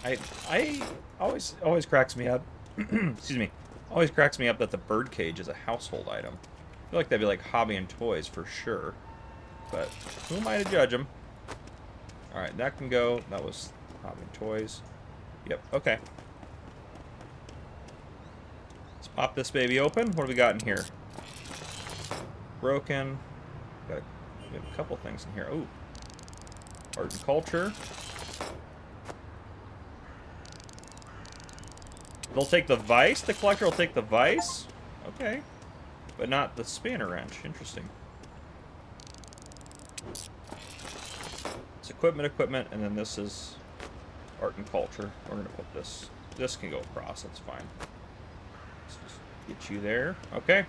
Speaker 1: I always cracks me up. Excuse me. Always cracks me up that the bird cage is a household item. I feel like that'd be like hobby and toys for sure. But who am I to judge them? Alright, that can go. That was hobby and toys. Yep, okay. Let's pop this baby open. What do we got in here? Broken. We have a couple things in here. Ooh. Art and culture. They'll take the vise? The collector will take the vise? Okay. But not the spanner wrench. Interesting. It's equipment, and then this is art and culture. We're going to put this. This can go across. That's fine. Let's just get you there. Okay.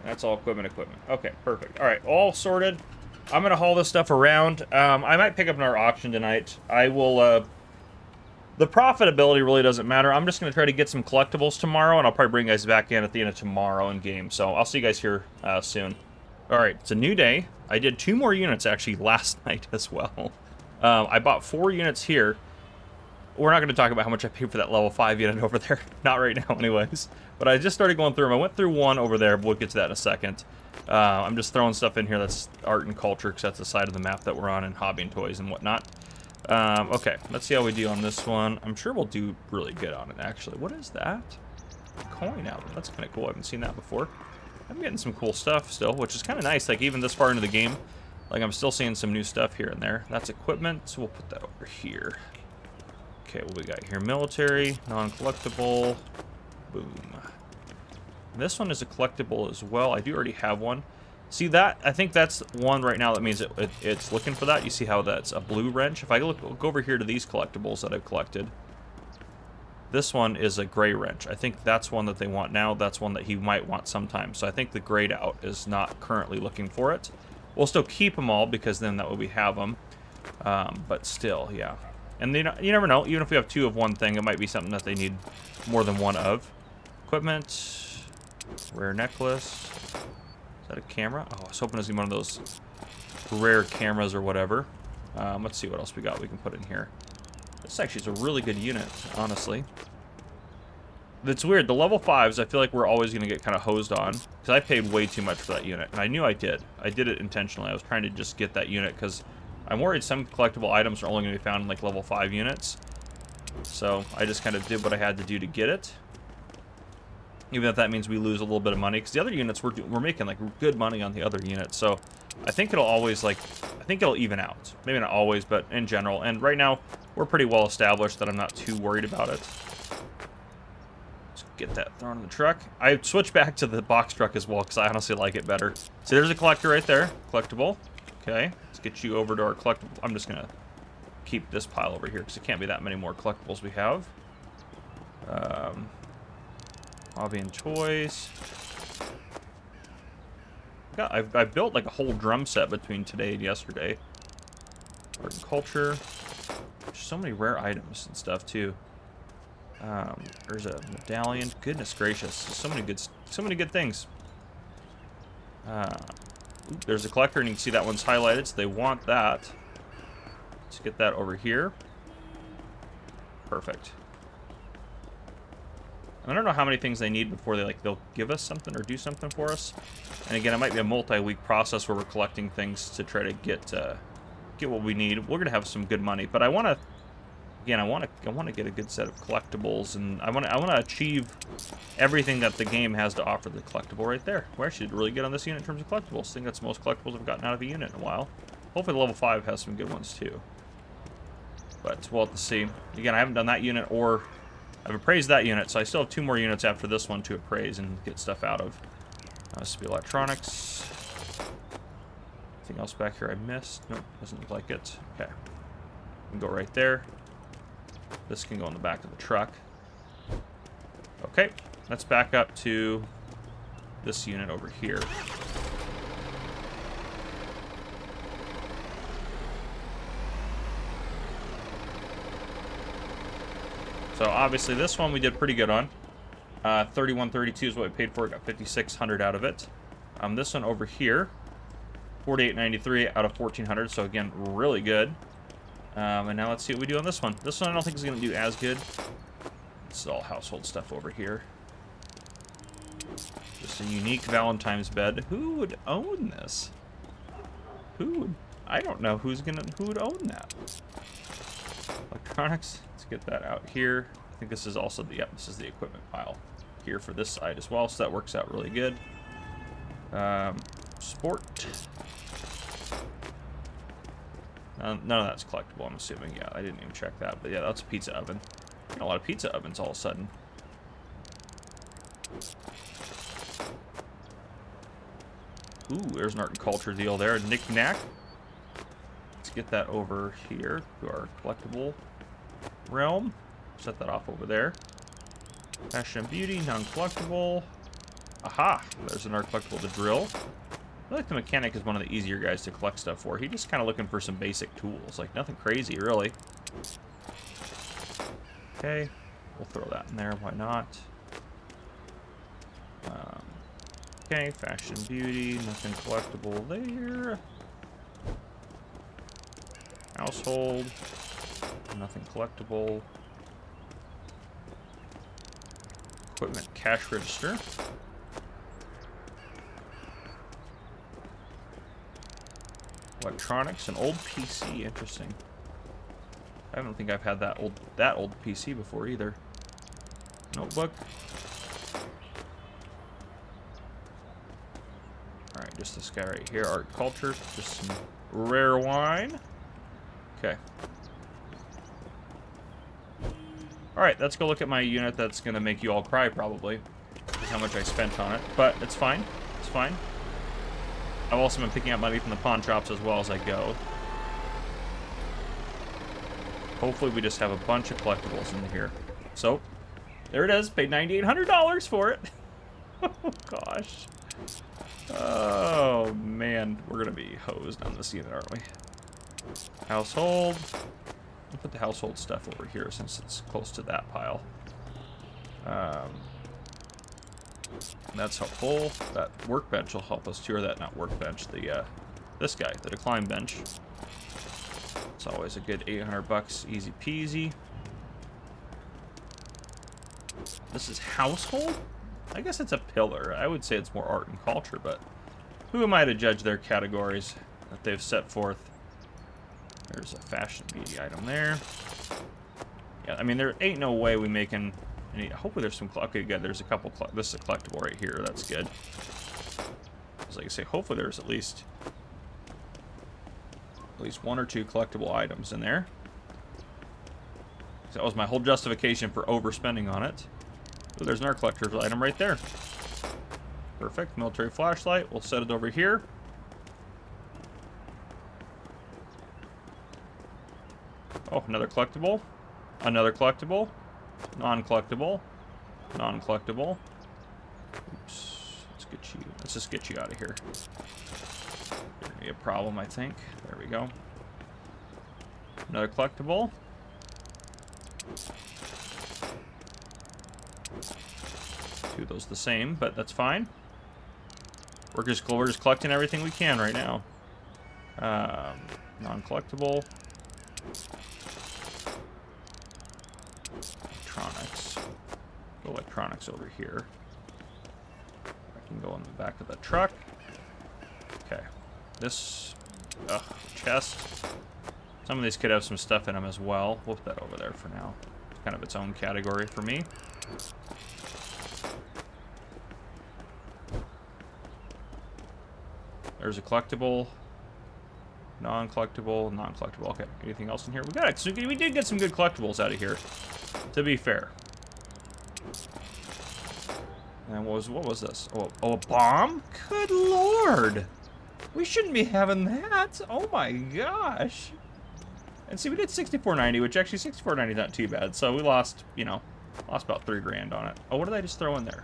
Speaker 1: That's all equipment. Okay, perfect. All right, all sorted. I'm going to haul this stuff around. I might pick up another auction tonight. I will... The profitability really doesn't matter. I'm just going to try to get some collectibles tomorrow, and I'll probably bring you guys back in at the end of tomorrow in game. So I'll see you guys here soon. All right, it's a new day. I did 2 more units, actually, last night as well. I bought 4 units here. We're not going to talk about how much I paid for that level 5 unit over there. Not right now, anyways. But I just started going through them. I went through one over there, but we'll get to that in a second. I'm just throwing stuff in here that's art and culture, because that's the side of the map that we're on, and hobby and toys and whatnot. Okay, let's see how we do on this one. I'm sure we'll do really good on it, actually. What is that? A coin out. That's kind of cool. I haven't seen that before. I'm getting some cool stuff still, which is kind of nice. Like, even this far into the game, like, I'm still seeing some new stuff here and there. That's equipment, so we'll put that over here. Okay, what we got here? Military, non-collectible. Boom. This one is a collectible as well. I do already have one. See that? I think that's one right now that means it's looking for that. You see how that's a blue wrench? If I look over here to these collectibles that I've collected, this one is a gray wrench. I think that's one that they want now. That's one that he might want sometime. So I think the grayed out is not currently looking for it. We'll still keep them all because then that way we have them. But still, yeah. And you never know. Even if we have 2 of one thing, it might be something that they need more than 1 of. Equipment. Rare necklace. Is that a camera? Oh, I was hoping it was one of those rare cameras or whatever. Let's see what else we got we can put in here. This actually is a really good unit, honestly. It's weird. The level 5s, I feel like we're always going to get kind of hosed on. Because I paid way too much for that unit. And I knew I did. I did it intentionally. I was trying to just get that unit because I'm worried some collectible items are only going to be found in like level 5 units. So I just kind of did what I had to do to get it. Even if that means we lose a little bit of money. Because the other units, we're making like good money on the other units. So I think it'll always like, I think it'll even out. Maybe not always, but in general. And right now, we're pretty well established that I'm not too worried about it. Let's get that thrown in the truck. I switched back to the box truck as well because I honestly like it better. So there's a collector right there. Collectible. Okay. Let's get you over to our collectible. I'm just going to keep this pile over here because it can't be that many more collectibles we have. Hobby and toys. I built like a whole drum set between today and yesterday. Art and culture. There's so many rare items and stuff too. There's a medallion. Goodness gracious, so many good things. There's a collector, and you can see that one's highlighted, so they want that. Let's get that over here. Perfect. I don't know how many things they need before they'll give us something or do something for us. And again, it might be a multi-week process where we're collecting things to try to get what we need. We're gonna have some good money, but I want to get a good set of collectibles, and I want to achieve everything that the game has to offer. The collectible right there. We're actually really good on this unit in terms of collectibles. I think that's the most collectibles I've gotten out of a unit in a while. Hopefully, the level 5 has some good ones too. But we'll have to see. Again, I haven't done that unit or I've appraised that unit, so I still have 2 more units after this one to appraise and get stuff out of. This will be electronics. Anything else back here I missed? Nope, doesn't look like it. Okay. We can go right there. This can go in the back of the truck. Okay, let's back up to this unit over here. So obviously this one we did pretty good on. 3132 is what we paid for it. Got 5,600 out of it. This one over here, 4893 out of 1,400. So again, really good. And now let's see what we do on this one. This one I don't think is going to do as good. This is all household stuff over here. Just a unique Valentine's bed. Who would own this? I don't know who would own that. Electronics. Let's get that out here. I think this is also this is the equipment pile here for this side as well, so that works out really good. Sport. None of that's collectible, I'm assuming. Yeah, I didn't even check that, but yeah, that's a pizza oven. A lot of pizza ovens all of a sudden. Ooh, there's an art and culture deal there. Knick-knack. Let's get that over here to our collectible realm. Set that off over there. Fashion and beauty, non-collectible. Aha! There's an art collectible to drill. I feel like the mechanic is one of the easier guys to collect stuff for. He's just kind of looking for some basic tools. Like, nothing crazy, really. Okay. We'll throw that in there. Why not? Okay. Fashion and beauty. Nothing collectible there. Household. Nothing collectible. Equipment cash register. Electronics, an old PC, interesting. I don't think I've had that old PC before either. Notebook. Alright, just this guy right here, art culture, just some rare wine. Okay. Alright, let's go look at my unit that's gonna make you all cry probably. Is how much I spent on it. But it's fine. It's fine. I've also been picking up money from the pawn shops as well as I go. Hopefully we just have a bunch of collectibles in here. So, there it is. Paid $9,800 for it. Oh, gosh. Oh, man. We're going to be hosed on this unit, aren't we? Household. I'll put the household stuff over here since it's close to that pile. That's helpful. That workbench will help us too, or that, not workbench, the, this guy, the decline bench. It's always a good 800 bucks, easy peasy. This is household? I guess it's a pillar. I would say it's more art and culture, but who am I to judge their categories that they've set forth? There's a fashion beauty item there. Yeah, I mean, there ain't no way we making any. Hopefully there's some, okay, good. There's a couple, this is a collectible right here. That's good. As like I say, hopefully there's at least one or two collectible items in there. So that was my whole justification for overspending on it. So there's another collector's item right there. Perfect. Military flashlight. We'll set it over here. Oh, another collectible. Another collectible. Non-collectible. Non-collectible. Oops. Let's just get you out of here. Gonna be a problem, I think. There we go. Another collectible. Two of those the same, but that's fine. We're just collecting everything we can right now. Non-collectible. Electronics. Go electronics over here. I can go in the back of the truck. Okay. This chest. Some of these could have some stuff in them as well. We'll put that over there for now. It's kind of its own category for me. There's a collectible. Non-collectible. Non-collectible. Okay. Anything else in here? We did get some good collectibles out of here, to be fair. And what was this? Oh, a bomb? Good lord! We shouldn't be having that. Oh my gosh. And see, we did $64.90, which actually $64.90 is not too bad. So we lost, you know, about $3 grand on it. Oh, what did I just throw in there?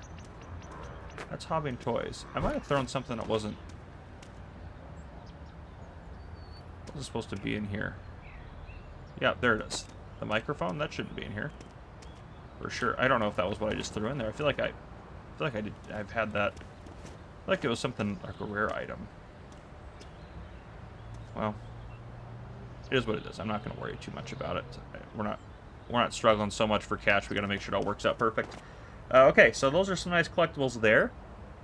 Speaker 1: That's Hobby and Toys. I might have thrown something that wasn't supposed to be in here. Yeah, there it is. The microphone, that shouldn't be in here. For sure. I don't know if that was what I just threw in there. I feel like I've had that. I feel like it was something like a rare item. Well, it is what it is. I'm not going to worry too much about it. We're not struggling so much for cash. We got to make sure it all works out perfect. Okay, so those are some nice collectibles there.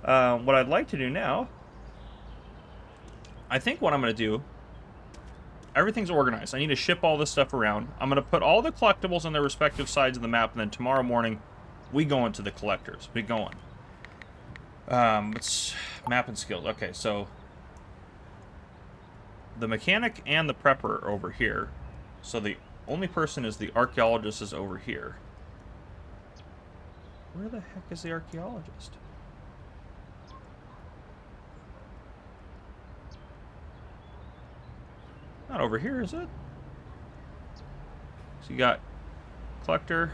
Speaker 1: What I'd like to do now, I think what I'm going to do, everything's organized. I need to ship all this stuff around. I'm going to put all the collectibles on their respective sides of the map, and then tomorrow morning, we go into the collectors. We going. It's mapping skills. Okay, so the mechanic and the prepper are over here. So the only person is the archaeologist is over here. Where the heck is the archaeologist? Not over here, is it? So you got collector.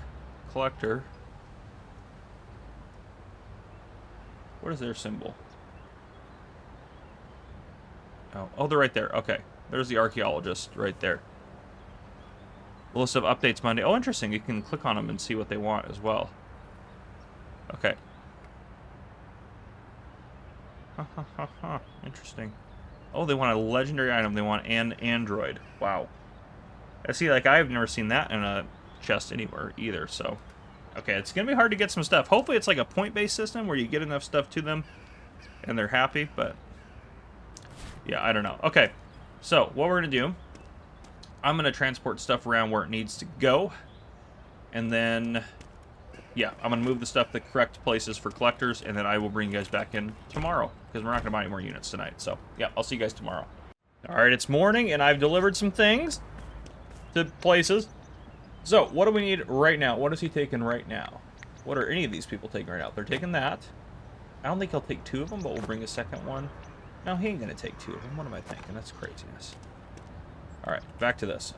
Speaker 1: What is their symbol? Oh, they're right there. Okay. There's the archaeologist right there. The list of updates Monday. Oh, interesting. You can click on them and see what they want as well. Okay. Interesting. Oh, they want a legendary item. They want an android. Wow. I see, like, I've never seen that in a chest anywhere either, so. Okay, it's going to be hard to get some stuff. Hopefully it's like a point-based system where you get enough stuff to them and they're happy, but yeah, I don't know. Okay, so what we're going to do, I'm going to transport stuff around where it needs to go, and then, yeah, I'm going to move the stuff to the correct places for collectors, and then I will bring you guys back in tomorrow, because we're not going to buy any more units tonight, so yeah, I'll see you guys tomorrow. Alright, it's morning, and I've delivered some things to places. So, what do we need right now? What is he taking right now? What are any of these people taking right now? They're taking that. I don't think he'll take two of them, but we'll bring a second one. No, he ain't gonna take 2 of them. What am I thinking? That's craziness. All right, back to this.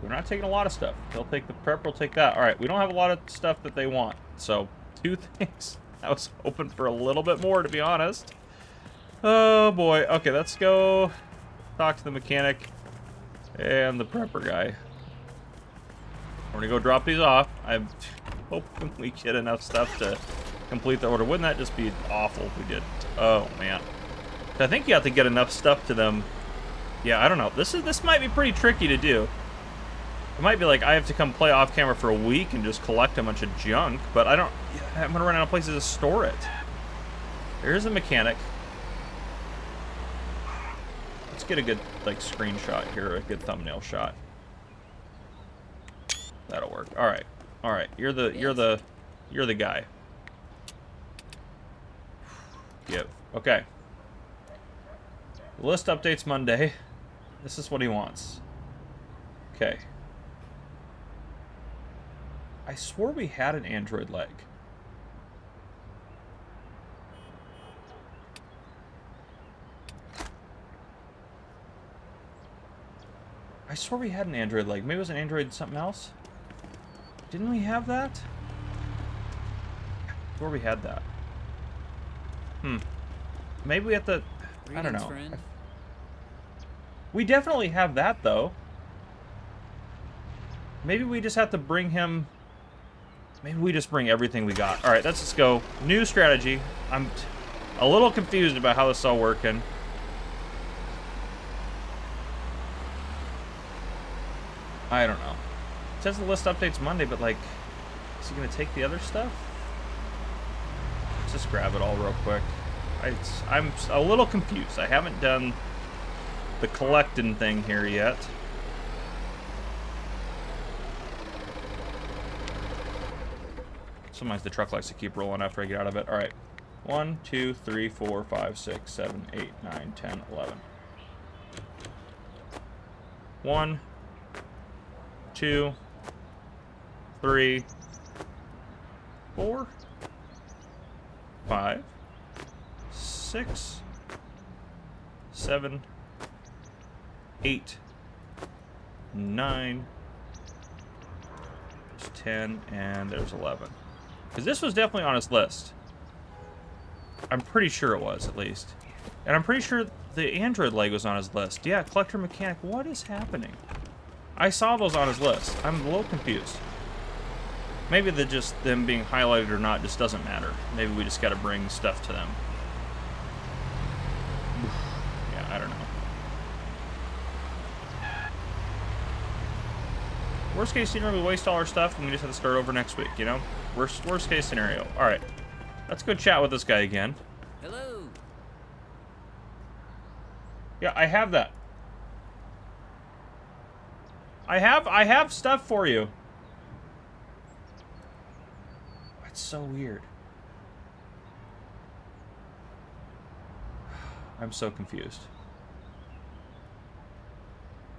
Speaker 1: We're not taking a lot of stuff. They'll take the prep, we'll take that. All right, we don't have a lot of stuff that they want. So, 2 things. I was hoping for a little bit more, to be honest. Oh, boy. Okay, let's go talk to the mechanic and the prepper guy. We're going to go drop these off. I'm hoping we get enough stuff to complete the order. Wouldn't that just be awful if we did? Oh, man. I think you have to get enough stuff to them. Yeah, I don't know. This might be pretty tricky to do. It might be like I have to come play off camera for a week and just collect a bunch of junk, but I'm gonna run out of places to store it. There's a mechanic. Let's get a good like screenshot here, a good thumbnail shot. That'll work. All right, all right. You're the guy. Give. Okay. The list updates Monday. This is what he wants. Okay. I swore we had an Android leg. I swore we had an Android leg. Maybe it was an Android something else? Didn't we have that? I swore we had that. Maybe we have to... I don't know. We definitely have that, though. Maybe we just have to bring him... Maybe we just bring everything we got. All right, let's just go. New strategy. I'm a little confused about how this is all working. I don't know. It says the list updates Monday, but, like, is he going to take the other stuff? Let's just grab it all real quick. I'm a little confused. I haven't done the collecting thing here yet. Sometimes the truck likes to keep rolling after I get out of it. All right. 1, 2, 3, 4, 5, 6, 7, 8, 9, 10, 11. 1, 2, 3, 4, 5, 6, 7, 8, 9, there's 10, and there's 11. Because this was definitely on his list. I'm pretty sure it was, at least. And I'm pretty sure the Android leg was on his list. Yeah, collector mechanic. What is happening? I saw those on his list. I'm a little confused. Maybe them being highlighted or not just doesn't matter. Maybe we just got to bring stuff to them. Yeah, I don't know. Worst case scenario, we waste all our stuff and we just have to start over next week, you know? Worst case scenario. All right. Let's go chat with this guy again.
Speaker 4: Hello.
Speaker 1: Yeah, I have that. I have stuff for you. That's so weird. I'm so confused.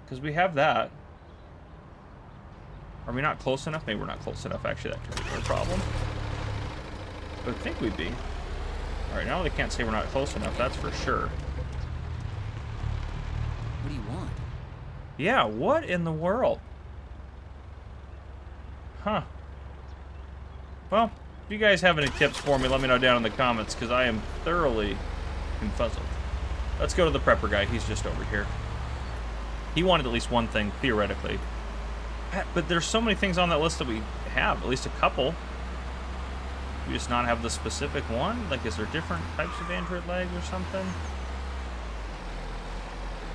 Speaker 1: Because we have that. Are we not close enough? Maybe we're not close enough. Actually, that could be a problem. But I think we'd be. Alright, now they can't say we're not close enough. That's for sure.
Speaker 4: What do you want?
Speaker 1: Yeah, what in the world? Huh. Well, if you guys have any tips for me, let me know down in the comments, because I am thoroughly confuzzled. Let's go to the prepper guy. He's just over here. He wanted at least one thing, theoretically. But there's so many things on that list that we have, at least a couple. We just not have the specific one? Like, is there different types of Android leg or something?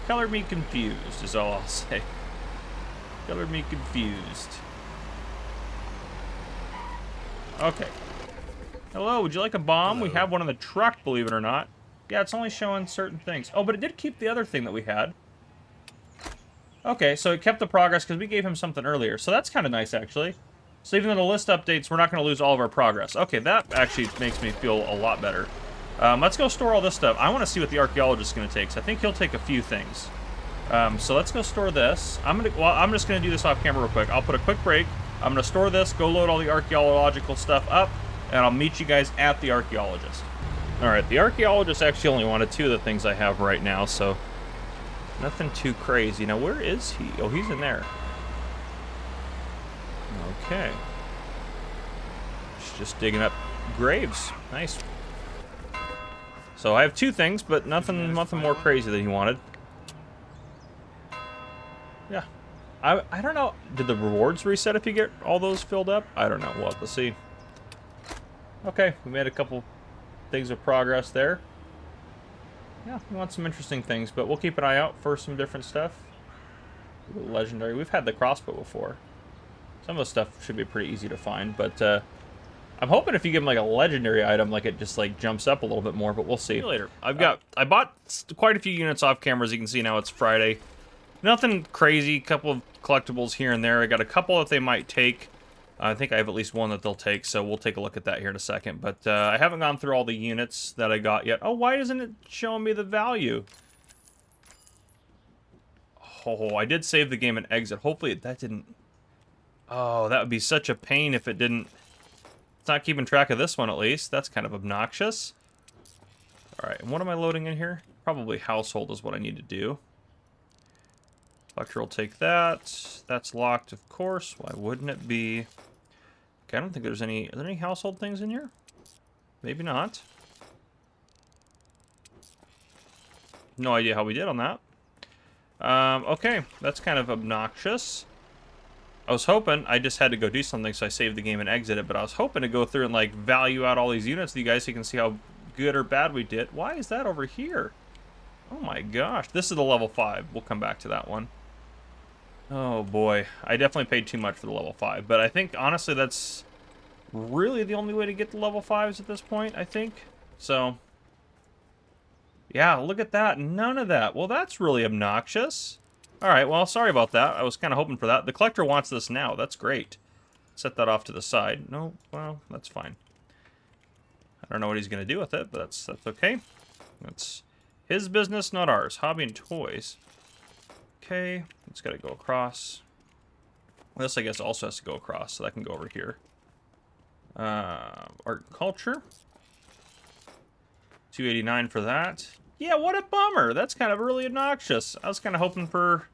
Speaker 1: Color me confused is all I'll say. Color me confused. Okay. Hello, would you like a bomb?
Speaker 3: Hello.
Speaker 1: We have one in the truck, believe it or not. Yeah, it's only showing certain things. Oh, but it did keep the other thing that we had. Okay, so it kept the progress because we gave him something earlier. So that's kind of nice, actually. So even though the list updates, we're not going to lose all of our progress. Okay, that actually makes me feel a lot better. Let's go store all this stuff. I want to see what the archaeologist is going to take, so I think he'll take a few things. So let's go store this. I'm just going to do this off camera real quick. I'll put a quick break. I'm going to store this, go load all the archaeological stuff up, and I'll meet you guys at the archaeologist. Alright, the archaeologist actually only wanted 2 of the things I have right now, so nothing too crazy. Now, where is he? Oh, he's in there. Okay. Just digging up graves. Nice. So I have 2 things, but nothing more crazy than he wanted. Yeah. I don't know. Did the rewards reset if you get all those filled up? I don't know. We'll have to see. Okay, we made a couple things of progress there. Yeah, we want some interesting things, but we'll keep an eye out for some different stuff. Legendary. We've had the crossbow before. Some of the stuff should be pretty easy to find, but I'm hoping if you give him like a legendary item, like it just like jumps up a little bit more, but we'll see. Later. I bought quite a few units off camera, as you can see now. It's Friday. Nothing crazy. Couple of collectibles here and there. I got a couple that they might take. I think I have at least one that they'll take, so we'll take a look at that here in a second. But I haven't gone through all the units that I got yet. Oh, why isn't it showing me the value? Oh, I did save the game and exit. Hopefully that didn't... Oh, that would be such a pain if it didn't... It's not keeping track of this one, at least. That's kind of obnoxious. Alright, and what am I loading in here? Probably household is what I need to do. Collector will take that. That's locked, of course. Why wouldn't it be? Okay, I don't think there's any... Are there any household things in here? Maybe not. No idea how we did on that. Okay, that's kind of obnoxious. I was hoping, I just had to go do something, so I saved the game and exited, but I was hoping to go through and, like, value out all these units to you guys so you can see how good or bad we did. Why is that over here? Oh my gosh. This is the level 5. We'll come back to that one. Oh boy. I definitely paid too much for the level 5, but I think, honestly, that's really the only way to get the level 5s at this point, I think. So, yeah, look at that. None of that. Well, that's really obnoxious. Alright, well, sorry about that. I was kind of hoping for that. The collector wants this now. That's great. Set that off to the side. No, well, that's fine. I don't know what he's going to do with it, but that's okay. That's his business, not ours. Hobby and toys. Okay, it's got to go across. This, I guess, also has to go across, so that can go over here. Art and culture. 289 for that. Yeah, what a bummer. That's kind of really obnoxious. I was kind of hoping for...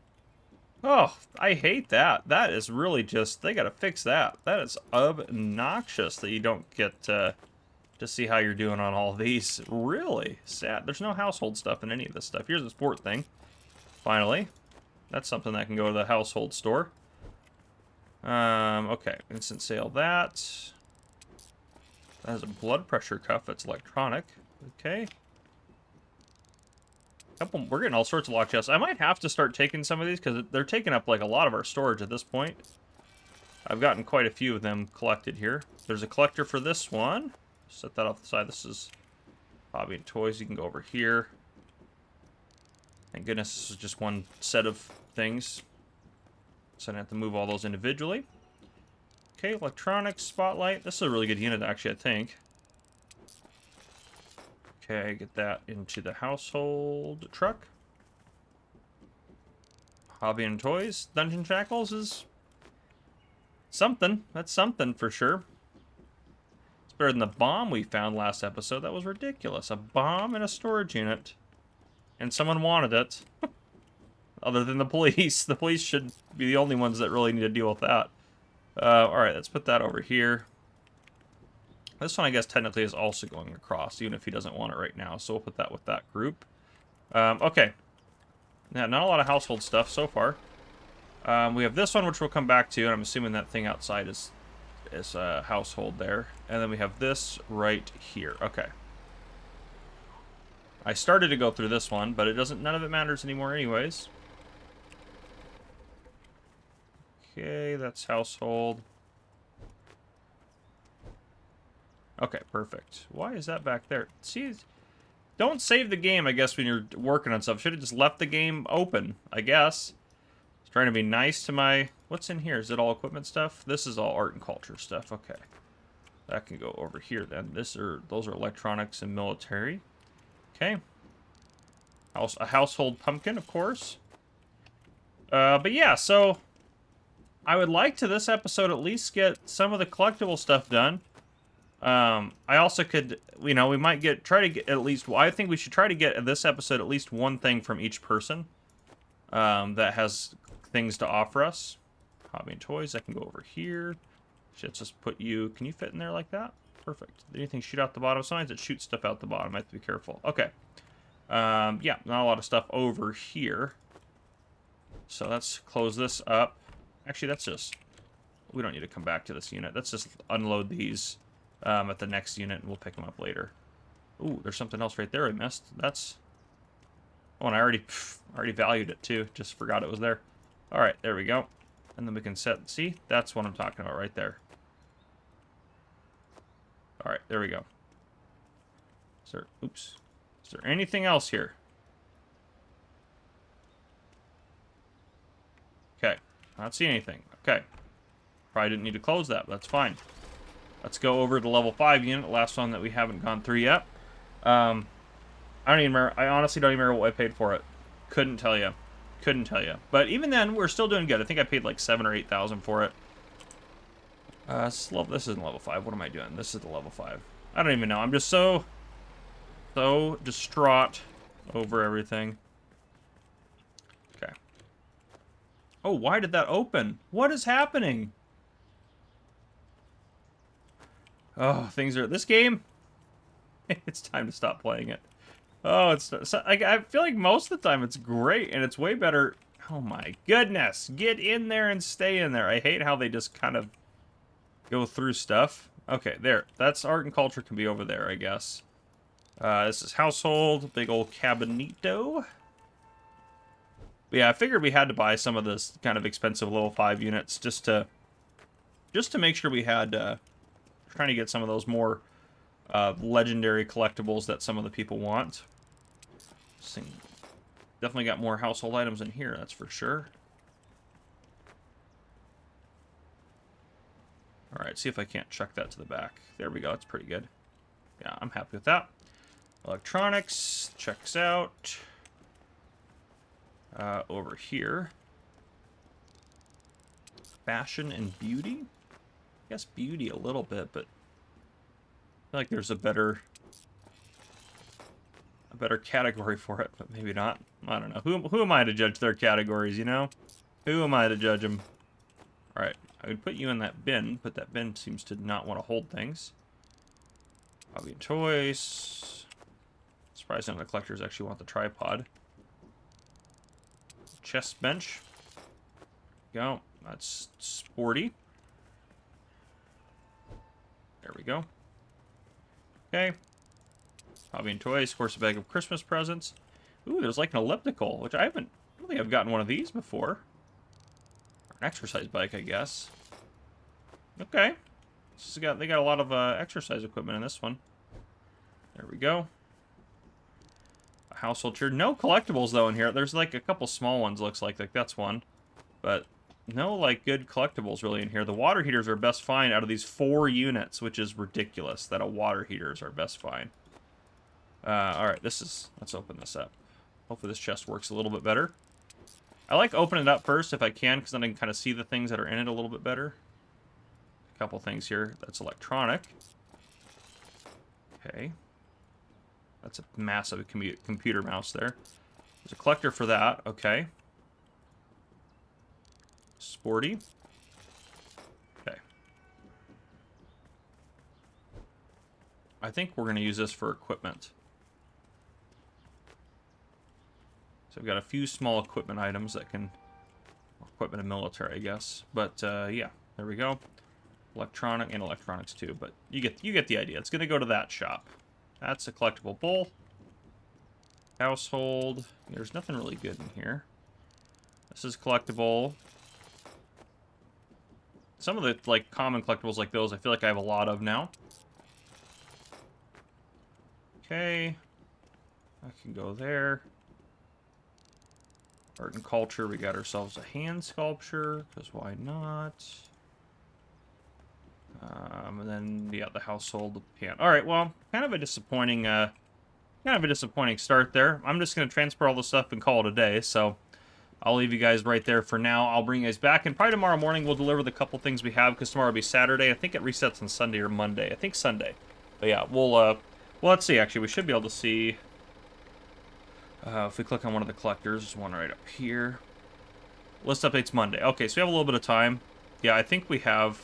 Speaker 1: Oh, I hate that. That is really just... They got to fix that. That is obnoxious that you don't get to see how you're doing on all these. Really sad. There's no household stuff in any of this stuff. Here's the sport thing. Finally. That's something that can go to the household store. Okay. Instant sale that. That has a blood pressure cuff that's electronic. Okay. We're getting all sorts of lock chests. I might have to start taking some of these because they're taking up like a lot of our storage at this point. I've gotten quite a few of them collected here. There's a collector for this one. Set that off the side. This is hobby and toys. You can go over here. Thank goodness this is just one set of things. So I don't have to move all those individually. Okay, electronics, spotlight. This is a really good unit, actually, I think. Okay, get that into the household truck. Hobby and toys. Dungeon shackles is something. That's something for sure. It's better than the bomb we found last episode. That was ridiculous. A bomb in a storage unit. And someone wanted it. Other than the police. The police should be the only ones that really need to deal with that. Alright, let's put that over here. This one, I guess, technically is also going across, even if he doesn't want it right now. So we'll put that with that group. Okay. Yeah, not a lot of household stuff so far. We have this one, which we'll come back to, and I'm assuming that thing outside is household there. And then we have this right here. Okay. I started to go through this one, but it doesn't. None of it matters anymore anyways. Okay, that's household. Okay, perfect. Why is that back there? See, don't save the game, I guess, when you're working on stuff. Should have just left the game open, I guess. Just trying to be nice to my... What's in here? Is it all equipment stuff? This is all art and culture stuff. Okay. That can go over here, then. Those are electronics and military. Okay. A household pumpkin, of course. But yeah, so... I would like to, this episode, at least get some of the collectible stuff done. I also could, you know, we might try to get at least, well, I think we should try to get this episode at least one thing from each person that has things to offer us. Hobby and toys, I can go over here. Let's just put you, can you fit in there like that? Perfect. Did anything shoot out the bottom? Sometimes it shoots stuff out the bottom. I have to be careful. Okay. Yeah, not a lot of stuff over here. So let's close this up. Actually, that's just, we don't need to come back to this unit. Let's just unload these at the next unit, and we'll pick them up later. Ooh, there's something else right there I missed. That's, oh, and I already valued it too. Just forgot it was there. All right, there we go. And then we can set, see, that's what I'm talking about right there. All right, there we go. Is there, oops. Is there anything else here? Okay, not see anything. Okay. Probably didn't need to close that, but that's fine. Let's go over to level 5 unit, last one that we haven't gone through yet. I don't even remember, I honestly don't even remember what I paid for it. Couldn't tell you. Couldn't tell you. But even then, we're still doing good. I think I paid like 7,000 or 8,000 for it. This isn't level 5. What am I doing? This is the level 5. I don't even know. I'm just so distraught over everything. Okay. Oh, why did that open? What is happening? Oh, things are... This game... It's time to stop playing it. Oh, it's... I feel like most of the time it's great, and it's way better... Oh my goodness! Get in there and stay in there. I hate how they just kind of go through stuff. Okay, there. That's art and culture can be over there, I guess. This is household. Big old cabinito. But yeah, I figured we had to buy some of this kind of expensive level 5 units just to make sure we had... trying to get some of those more legendary collectibles that some of the people want. This thing definitely got more household items in here, that's for sure. Alright, see if I can't check that to the back. There we go, that's pretty good. Yeah, I'm happy with that. Electronics, checks out. Over here. Fashion and beauty? I guess beauty a little bit, but I feel like there's a better category for it, but maybe not. I don't know. Who am I to judge their categories, you know? Who am I to judge them? All right, I would put you in that bin, but that bin seems to not want to hold things. Hobby and toys. Surprised none of the collectors actually want the tripod. Chest bench. Go. That's sporty. There we go. Okay. Hobby and toys. Of course, a bag of Christmas presents. Ooh, there's like an elliptical, which I don't think I've gotten one of these before. Or an exercise bike, I guess. Okay. They got a lot of exercise equipment in this one. There we go. A household chair. No collectibles, though, in here. There's like a couple small ones, looks like. Like, that's one. But no, like, good collectibles really in here. The water heaters are best find out of these 4 units, which is ridiculous that a water heater is our best find. Alright, let's open this up. Hopefully this chest works a little bit better. I like opening it up first if I can, because then I can kind of see the things that are in it a little bit better. A couple things here. That's electronic. Okay. That's a massive computer mouse there. There's a collector for that. Okay. Sporty. Okay. I think we're going to use this for equipment. So I've got a few small equipment items that can... Equipment and military, I guess. But, yeah. There we go. Electronic and electronics, too. But you get the idea. It's going to go to that shop. That's a collectible bowl. Household. There's nothing really good in here. This is collectible. Some of the, like, common collectibles like those, I feel like I have a lot of now. Okay. I can go there. Art and culture, we got ourselves a hand sculpture, because why not? And then, yeah, the household pan. Alright, well, kind of a disappointing start there. I'm just going to transfer all the stuff and call it a day, so... I'll leave you guys right there for now. I'll bring you guys back, and probably tomorrow morning we'll deliver the couple things we have, because tomorrow will be Saturday. I think it resets on Sunday or Monday. I think Sunday. But yeah, well, let's see, actually. We should be able to see, if we click on one of the collectors, there's one right up here. List updates Monday. Okay, so we have a little bit of time. Yeah, I think we have...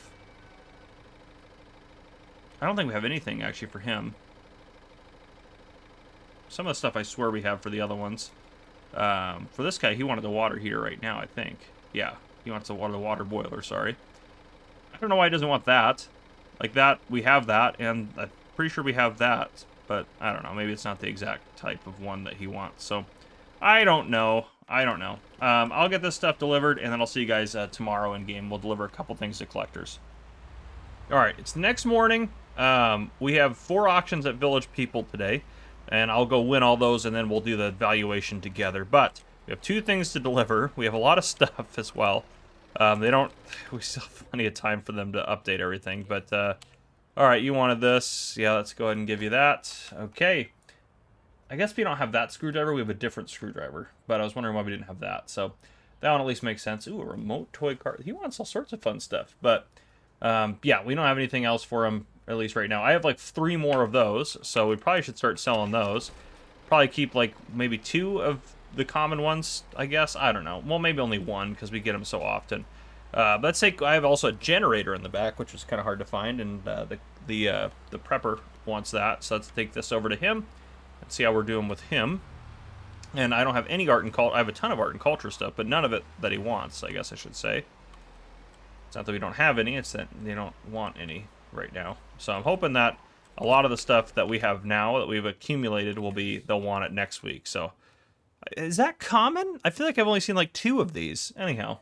Speaker 1: I don't think we have anything, actually, for him. Some of the stuff I swear we have for the other ones. For this guy, he wanted the water heater right now, I think. Yeah, he wants the water boiler, sorry. I don't know why he doesn't want that. Like that, we have that, and I'm pretty sure we have that. But, I don't know, maybe it's not the exact type of one that he wants. So, I don't know. I'll get this stuff delivered, and then I'll see you guys tomorrow in game. We'll deliver a couple things to collectors. Alright, it's the next morning. We have 4 auctions at Village People today. And I'll go win all those, and then we'll do the valuation together. But we have 2 things to deliver. We have a lot of stuff as well. We still have plenty of time for them to update everything. But, alright, you wanted this. Yeah, let's go ahead and give you that. Okay. I guess we don't have that screwdriver. We have a different screwdriver. But I was wondering why we didn't have that. So, that one at least makes sense. Ooh, a remote toy car. He wants all sorts of fun stuff. But, yeah, we don't have anything else for him. At least right now. I have like 3 more of those, so we probably should start selling those. Probably keep like maybe 2 of the common ones, I guess. I don't know. Well, maybe only 1 because we get them so often. Let's say I have also a generator in the back, which was kind of hard to find, and the prepper wants that. So let's take this over to him and see how we're doing with him. And I don't have any art and culture. I have a ton of art and culture stuff, but none of it that he wants, I guess I should say. It's not that we don't have any, it's that they don't want any right now. So I'm hoping that a lot of the stuff that we have now that we've accumulated they'll want it next week. So is that common? I feel like I've only seen like 2 of these. Anyhow,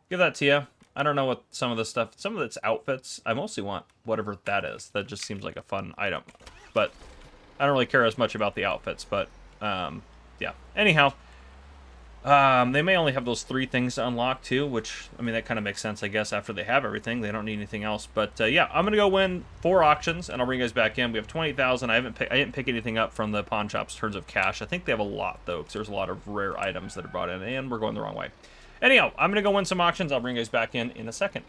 Speaker 1: give that to you. I don't know what some of of it's outfits. I mostly want whatever that is. That just seems like a fun item. But I don't really care as much about the outfits, but yeah. Anyhow, they may only have those 3 things to unlock too, which, I mean, that kind of makes sense, I guess, after they have everything. They don't need anything else. But, yeah, I'm going to go win 4 auctions, and I'll bring you guys back in. We have 20,000. I didn't pick anything up from the pawn shops in terms of cash. I think they have a lot, though, because there's a lot of rare items that are brought in, and we're going the wrong way. Anyhow, I'm going to go win some auctions. I'll bring you guys back in a second.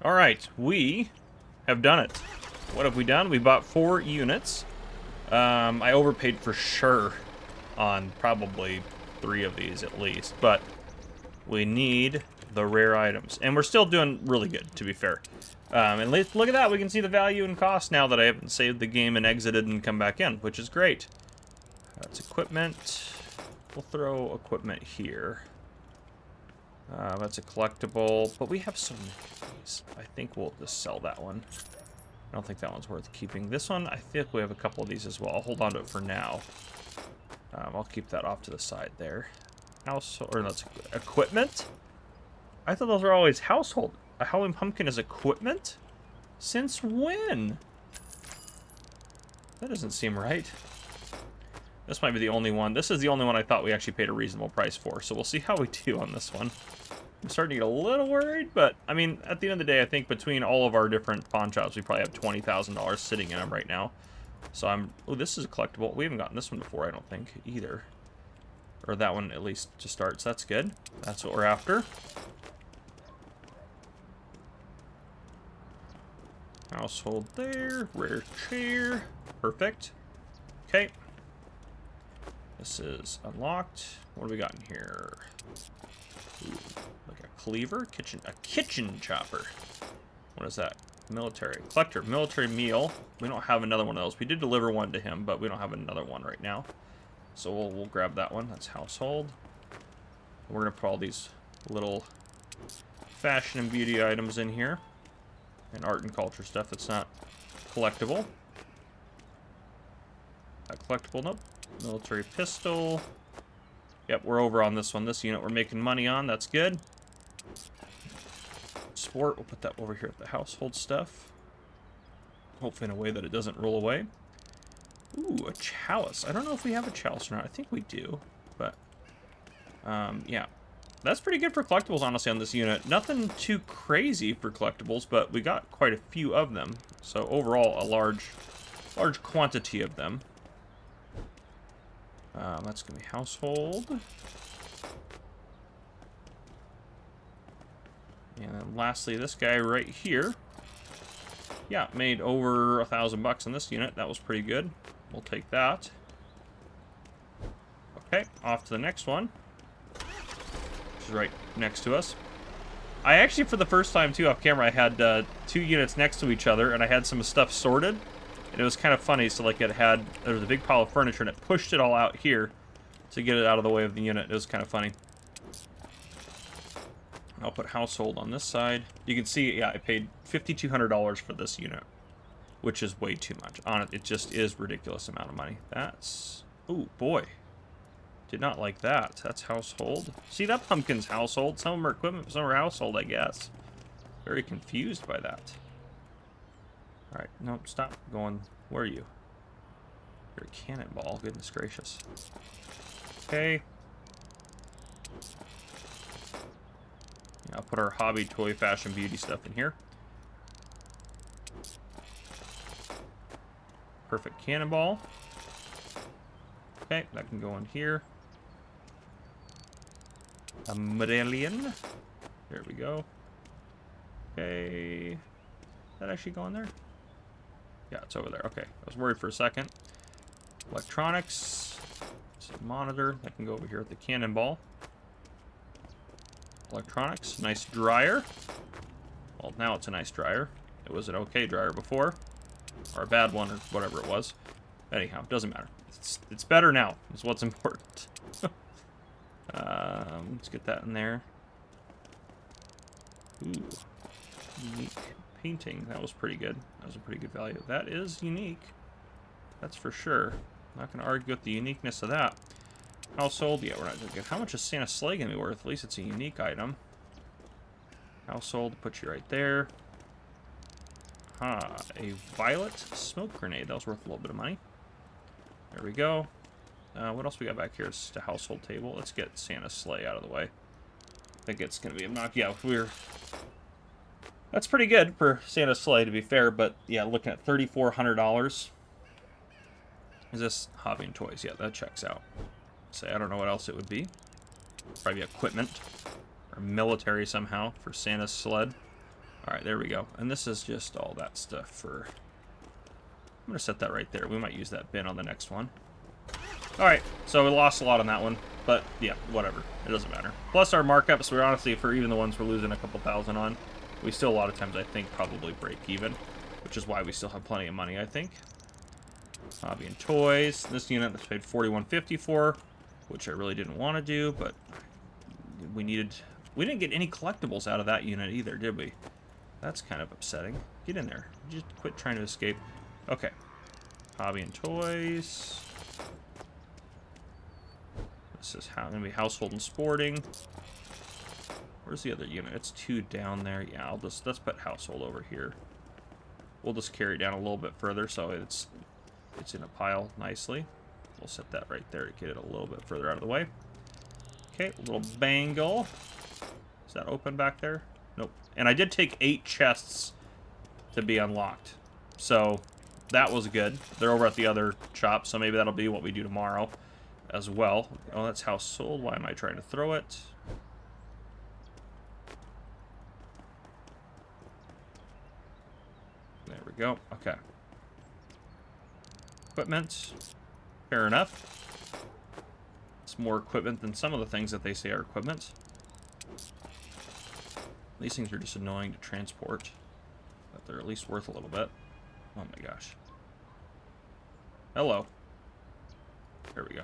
Speaker 1: All right, we have done it. What have we done? We bought 4 units. I overpaid for sure on probably 3 of these at least, but we need the rare items, and we're still doing really good, to be fair. And look at that, we can see the value and cost now that I haven't saved the game and exited and come back in, which is great. That's equipment. We'll throw equipment here. That's a collectible, but we have so many of these. I think we'll just sell that one. I don't think that one's worth keeping. This one, I think we have a couple of these as well. I'll hold on to it for now. I'll keep that off to the side there. That's equipment? I thought those were always household. A Howling Pumpkin is equipment? Since when? That doesn't seem right. This might be the only one. This is the only one I thought we actually paid a reasonable price for, so we'll see how we do on this one. I'm starting to get a little worried, but, I mean, at the end of the day, I think between all of our different pawn shops, we probably have $20,000 sitting in them right now. So oh, this is a collectible. We haven't gotten this one before, I don't think, either. Or that one, at least, to start, so that's good. That's what we're after. Household there. Rare chair. Perfect. Okay. This is unlocked. What do we got in here? Ooh, like a cleaver? A kitchen chopper. What is that? Military. Collector. Military meal. We don't have another one of those. We did deliver one to him, but we don't have another one right now. So we'll grab that one. That's household. We're going to put all these little fashion and beauty items in here. And art and culture stuff that's not collectible. Not collectible, nope. Military pistol. Yep, we're over on this one. This unit we're making money on. That's good. Sport, we'll put that over here at the household stuff. Hopefully in a way that it doesn't roll away. Ooh, a chalice. I don't know if we have a chalice or not. I think we do, but yeah. That's pretty good for collectibles, honestly, on this unit. Nothing too crazy for collectibles, but we got quite a few of them. So overall, a large quantity of them. That's going to be household. And then lastly, this guy right here. Yeah, made over $1,000 on this unit. That was pretty good. We'll take that. Okay, off to the next one. Which is right next to us. I actually, for the first time too, off camera, I had 2 units next to each other, and I had some stuff sorted. And it was kind of funny, so like there was a big pile of furniture, and it pushed it all out here to get it out of the way of the unit. It was kind of funny. I'll put household on this side. You can see, yeah, I paid $5,200 for this unit, which is way too much. On it, it just is ridiculous amount of money. That's, oh boy, did not like that. That's household. See, that pumpkin's household. Some of them are equipment, some are household, I guess. Very confused by that. All right, no, stop going. Where are you? You're a cannonball. Goodness gracious. Okay. I'll put our hobby, toy, fashion, beauty stuff in here. Perfect cannonball. Okay, that can go in here. A medallion. There we go. Okay. Did that actually go in there? Yeah, it's over there. Okay, I was worried for a second. Electronics. Monitor. That can go over here at the cannonball. Electronics. Nice dryer. Well, now it's a nice dryer. It was an okay dryer before. Or a bad one, or whatever it was. Anyhow, it doesn't matter. It's better now, is what's important. Let's get that in there. Ooh. Unique painting. That was pretty good. That was a pretty good value. That is unique. That's for sure. Not going to argue with the uniqueness of that. Household, yeah, we're not doing good. How much is Santa's sleigh going to be worth? At least it's a unique item. Household, put you right there. A violet smoke grenade. That was worth a little bit of money. There we go. What else we got back here? It's just a household table. Let's get Santa's sleigh out of the way. I think it's going to be a knockout. That's pretty good for Santa's sleigh, to be fair, but yeah, looking at $3,400. Is this hobby and toys? Yeah, that checks out. Say, I don't know what else it would be. Probably equipment or military somehow for Santa's sled. All right, there we go. And this is just all that stuff for... I'm going to set that right there. We might use that bin on the next one. All right, so we lost a lot on that one, but yeah, whatever. It doesn't matter. Plus our markups, we're honestly, for even the ones we're losing a couple thousand on, we still a lot of times, I think, probably break even, which is why we still have plenty of money, I think. Hobby and toys. This unit that's paid $41.50 for, which I really didn't want to do, but we didn't get any collectibles out of that unit either, did we? That's kind of upsetting. Get in there. Just quit trying to escape. Okay. Hobby and toys. This is going to be household and sporting. Where's the other unit? It's 2 down there. Yeah, let's put household over here. We'll just carry it down a little bit further so it's in a pile nicely. We'll set that right there to get it a little bit further out of the way. Okay, a little bangle. Is that open back there? Nope. And I did take 8 chests to be unlocked. So that was good. They're over at the other shop, so maybe that'll be what we do tomorrow as well. Oh, that's household. Why am I trying to throw it? There we go. Okay. Equipment. Fair enough. It's more equipment than some of the things that they say are equipment. These things are just annoying to transport, but they're at least worth a little bit. Oh my gosh. Hello. There we go.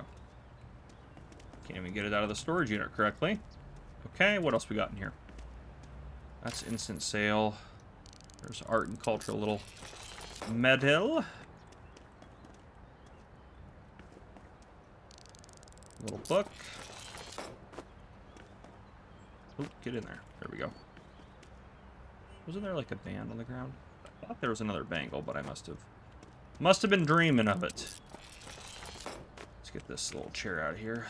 Speaker 1: Can't even get it out of the storage unit correctly. Okay, what else we got in here? That's instant sale. There's art and culture, a little medal. Little book. Oop, get in there. There we go. Wasn't there like a band on the ground? I thought there was another bangle, but I must have been dreaming of it. Let's get this little chair out of here.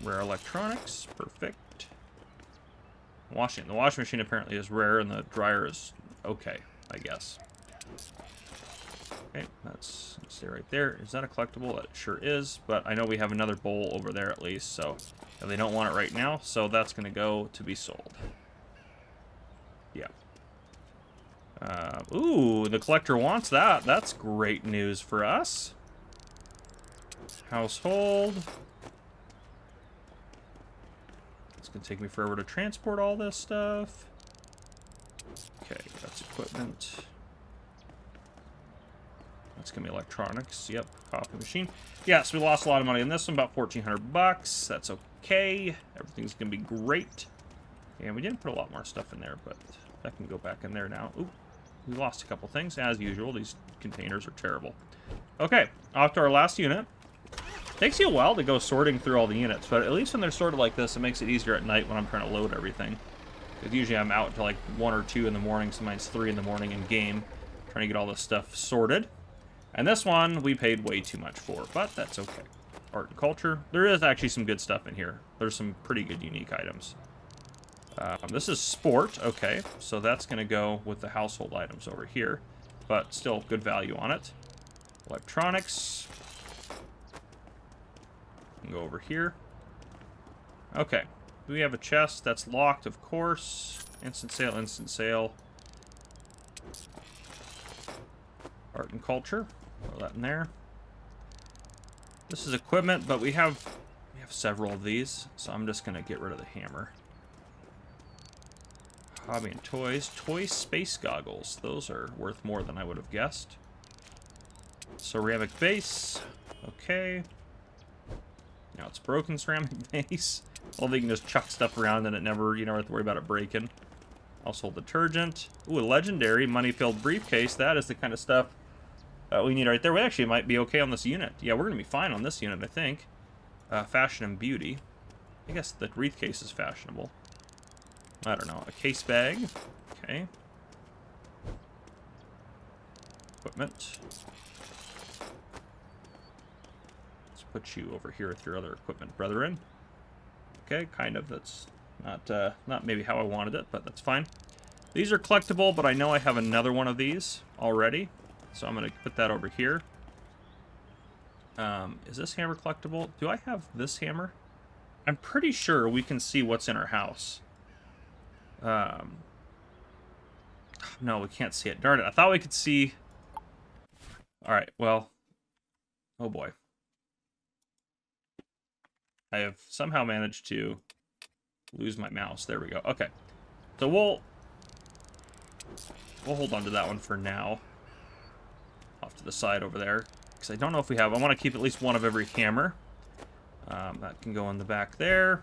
Speaker 1: Rare electronics, perfect. Washing. The washing machine apparently is rare, and the dryer is okay, I guess. Okay, that's gonna stay right there. Is that a collectible? It sure is, but I know we have another bowl over there at least, so and they don't want it right now, so that's gonna go to be sold. Yeah. Ooh, the collector wants that. That's great news for us. Household. It's gonna take me forever to transport all this stuff. Okay, that's equipment. That's gonna be electronics. Yep, coffee machine. Yeah, so we lost a lot of money on this one, about 1,400 bucks. That's okay. Everything's gonna be great. And we didn't put a lot more stuff in there, but that can go back in there now. Ooh, we lost a couple things as usual. These containers are terrible. Okay, off to our last unit. Takes you a while to go sorting through all the units, but at least when they're sorted like this, it makes it easier at night when I'm trying to load everything. Because usually I'm out until like 1 or 2 in the morning, sometimes 3 in the morning in game, trying to get all this stuff sorted. And this one, we paid way too much for, but that's okay. Art and culture. There is actually some good stuff in here. There's some pretty good unique items. This is sport. Okay, so that's going to go with the household items over here, but still good value on it. Electronics. Go over here. Okay. We have a chest that's locked, of course. Instant sale, instant sale. Art and culture. Throw that in there. This is equipment, but we have several of these, so I'm just gonna get rid of the hammer. Hobby and toys. Toy space goggles. Those are worth more than I would have guessed. Ceramic base. Okay. Now it's broken ceramic base. Well, they can just chuck stuff around and it never, you don't have to worry about it breaking. Household detergent. Ooh, a legendary money-filled briefcase. That is the kind of stuff we need right there. We actually might be okay on this unit. Yeah, we're going to be fine on this unit, I think. Fashion and beauty. I guess the wreath case is fashionable. I don't know. A case bag. Okay. Equipment. Let's put you over here with your other equipment, brethren. Okay, kind of. That's not maybe how I wanted it, but that's fine. These are collectible, but I know I have another one of these already, so I'm going to put that over here. Is this hammer collectible? Do I have this hammer? I'm pretty sure we can see what's in our house. No, we can't see it. Darn it. I thought we could see... Alright, well... Oh boy. I have somehow managed to lose my mouse. There we go. Okay. So we'll hold on to that one for now. Off to the side over there. Because I don't know if we have... I want to keep at least one of every hammer. That can go in the back there.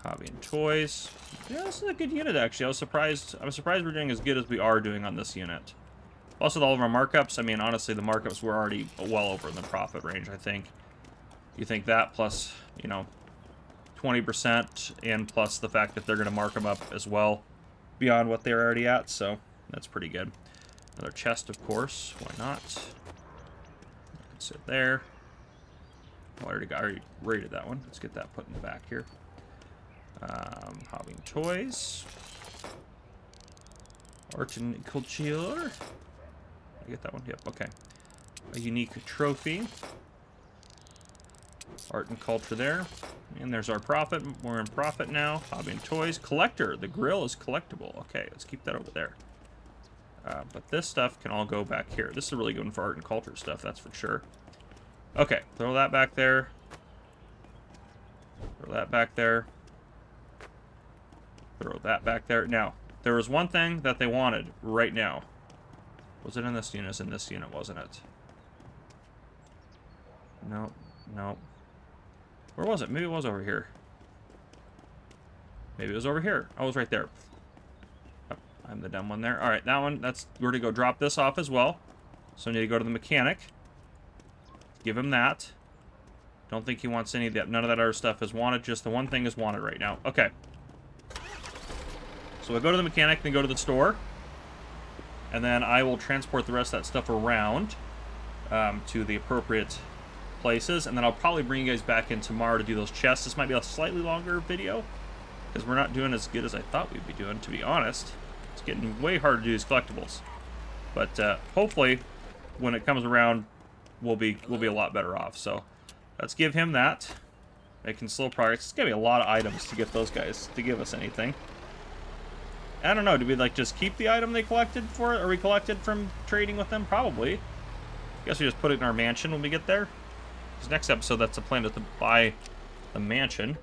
Speaker 1: Hobby and toys. Yeah, this is a good unit, actually. I'm surprised we're doing as good as we are doing on this unit. Plus, with all of our markups, I mean, honestly, the markups were already well over in the profit range, I think. You think that plus, you know, 20% and plus the fact that they're going to mark them up as well beyond what they're already at, so that's pretty good. Another chest, of course. Why not? I can sit there. Oh, I already rated that one. Let's get that put in the back here. Hobby and toys. Art and culture. I get that one? Yep, okay. A unique trophy. Art and culture there. And there's our profit. We're in profit now. Hobby and toys. Collector. The grill is collectible. Okay, let's keep that over there. But this stuff can all go back here. This is a really good one for art and culture stuff, that's for sure. Okay, throw that back there. Throw that back there. Throw that back there. Now, there was one thing that they wanted right now. Was it in this unit? It's in this unit, wasn't it? No, no. Where was it? Maybe it was over here. Maybe it was over here. Oh, it was right there. Oh, I'm the dumb one there. All right, that one, we're going to go drop this off as well. So I need to go to the mechanic. Give him that. Don't think he wants any of that. None of that other stuff is wanted. Just the one thing is wanted right now. Okay. So I go to the mechanic, then go to the store. And then I will transport the rest of that stuff around to the appropriate places. And then I'll probably bring you guys back in tomorrow to do those chests. This might be a slightly longer video, because we're not doing as good as I thought we'd be doing, to be honest. It's getting way harder to do these collectibles. But hopefully, when it comes around, we'll be a lot better off. So let's give him that. Making slow progress. It's gonna be a lot of items to get those guys to give us anything. I don't know. Do we like just keep the item they collected for it, or we collected from trading with them? Probably. Guess we just put it in our mansion when we get there. Because next episode, that's the plan, is to buy the mansion.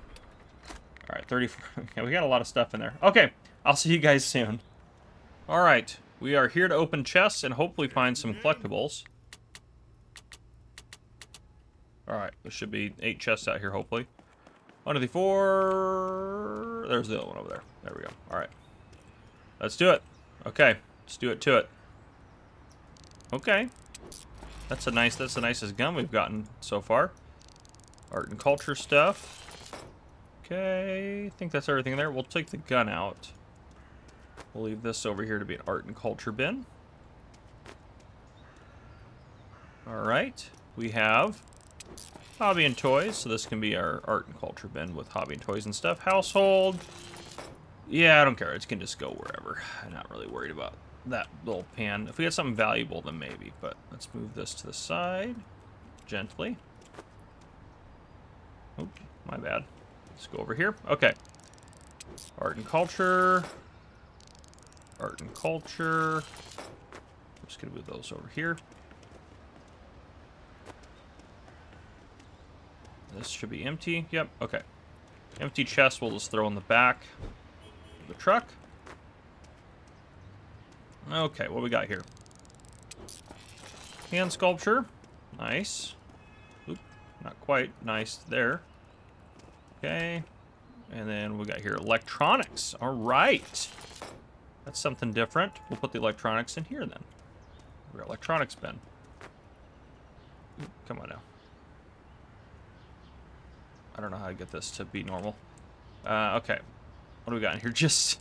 Speaker 1: All right, 34. Okay, we got a lot of stuff in there. Okay, I'll see you guys soon. All right, we are here to open chests and hopefully find some collectibles. All right, there should be 8 chests out here, hopefully. 1, 2, 3, 4. There's the other one over there. There we go. All right. Let's do it. Okay, let's do it to it. Okay. That's the nicest gun we've gotten so far. Art and culture stuff. Okay, I think that's everything there. We'll take the gun out. We'll leave this over here to be an art and culture bin. Alright, we have hobby and toys, so this can be our art and culture bin with hobby and toys and stuff. Household. Yeah, I don't care. It can just go wherever. I'm not really worried about that little pan. If we had something valuable, then maybe. But let's move this to the side. Gently. Oh, my bad. Let's go over here. Okay. Art and culture. Art and culture. I'm just going to move those over here. This should be empty. Yep, okay. Empty chest we'll just throw in the back of the truck. Okay, what we got here? Hand sculpture. Nice. Oop, not quite. Nice there. Okay. And then we got here electronics. All right. That's something different. We'll put the electronics in here then. Our electronics bin. Oop, come on now. I don't know how to get this to be normal. Okay. What do we got in here? Just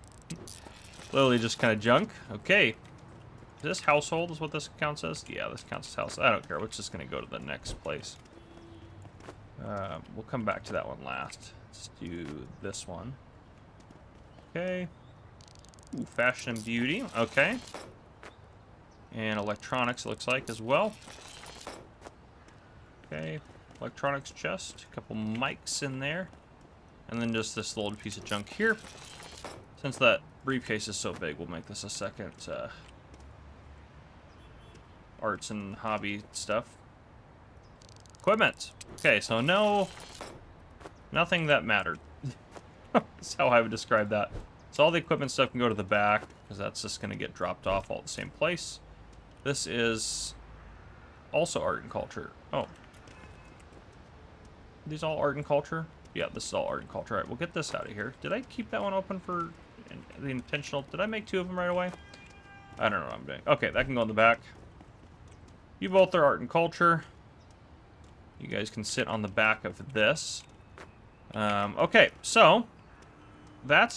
Speaker 1: literally just kind of junk. Okay. Is this household is what this counts as? Yeah, this counts as household. I don't care. We're just going to go to the next place. We'll come back to that one last. Let's do this one. Okay. Ooh, fashion and beauty. Okay. And electronics, it looks like, as well. Okay. Electronics chest, a couple mics in there, and then just this little piece of junk here. Since that briefcase is so big, we'll make this a second arts and hobby stuff. Equipment. Okay, so nothing that mattered. That's how I would describe that. So all the equipment stuff can go to the back, because that's just going to get dropped off all at the same place. This is also art and culture. Oh. These all art and culture? Yeah, this is all art and culture. All right, we'll get this out of here. Did I keep that one open for the intentional? Did I make 2 of them right away? I don't know what I'm doing. Okay, that can go in the back. You both are art and culture. You guys can sit on the back of this. Okay, so that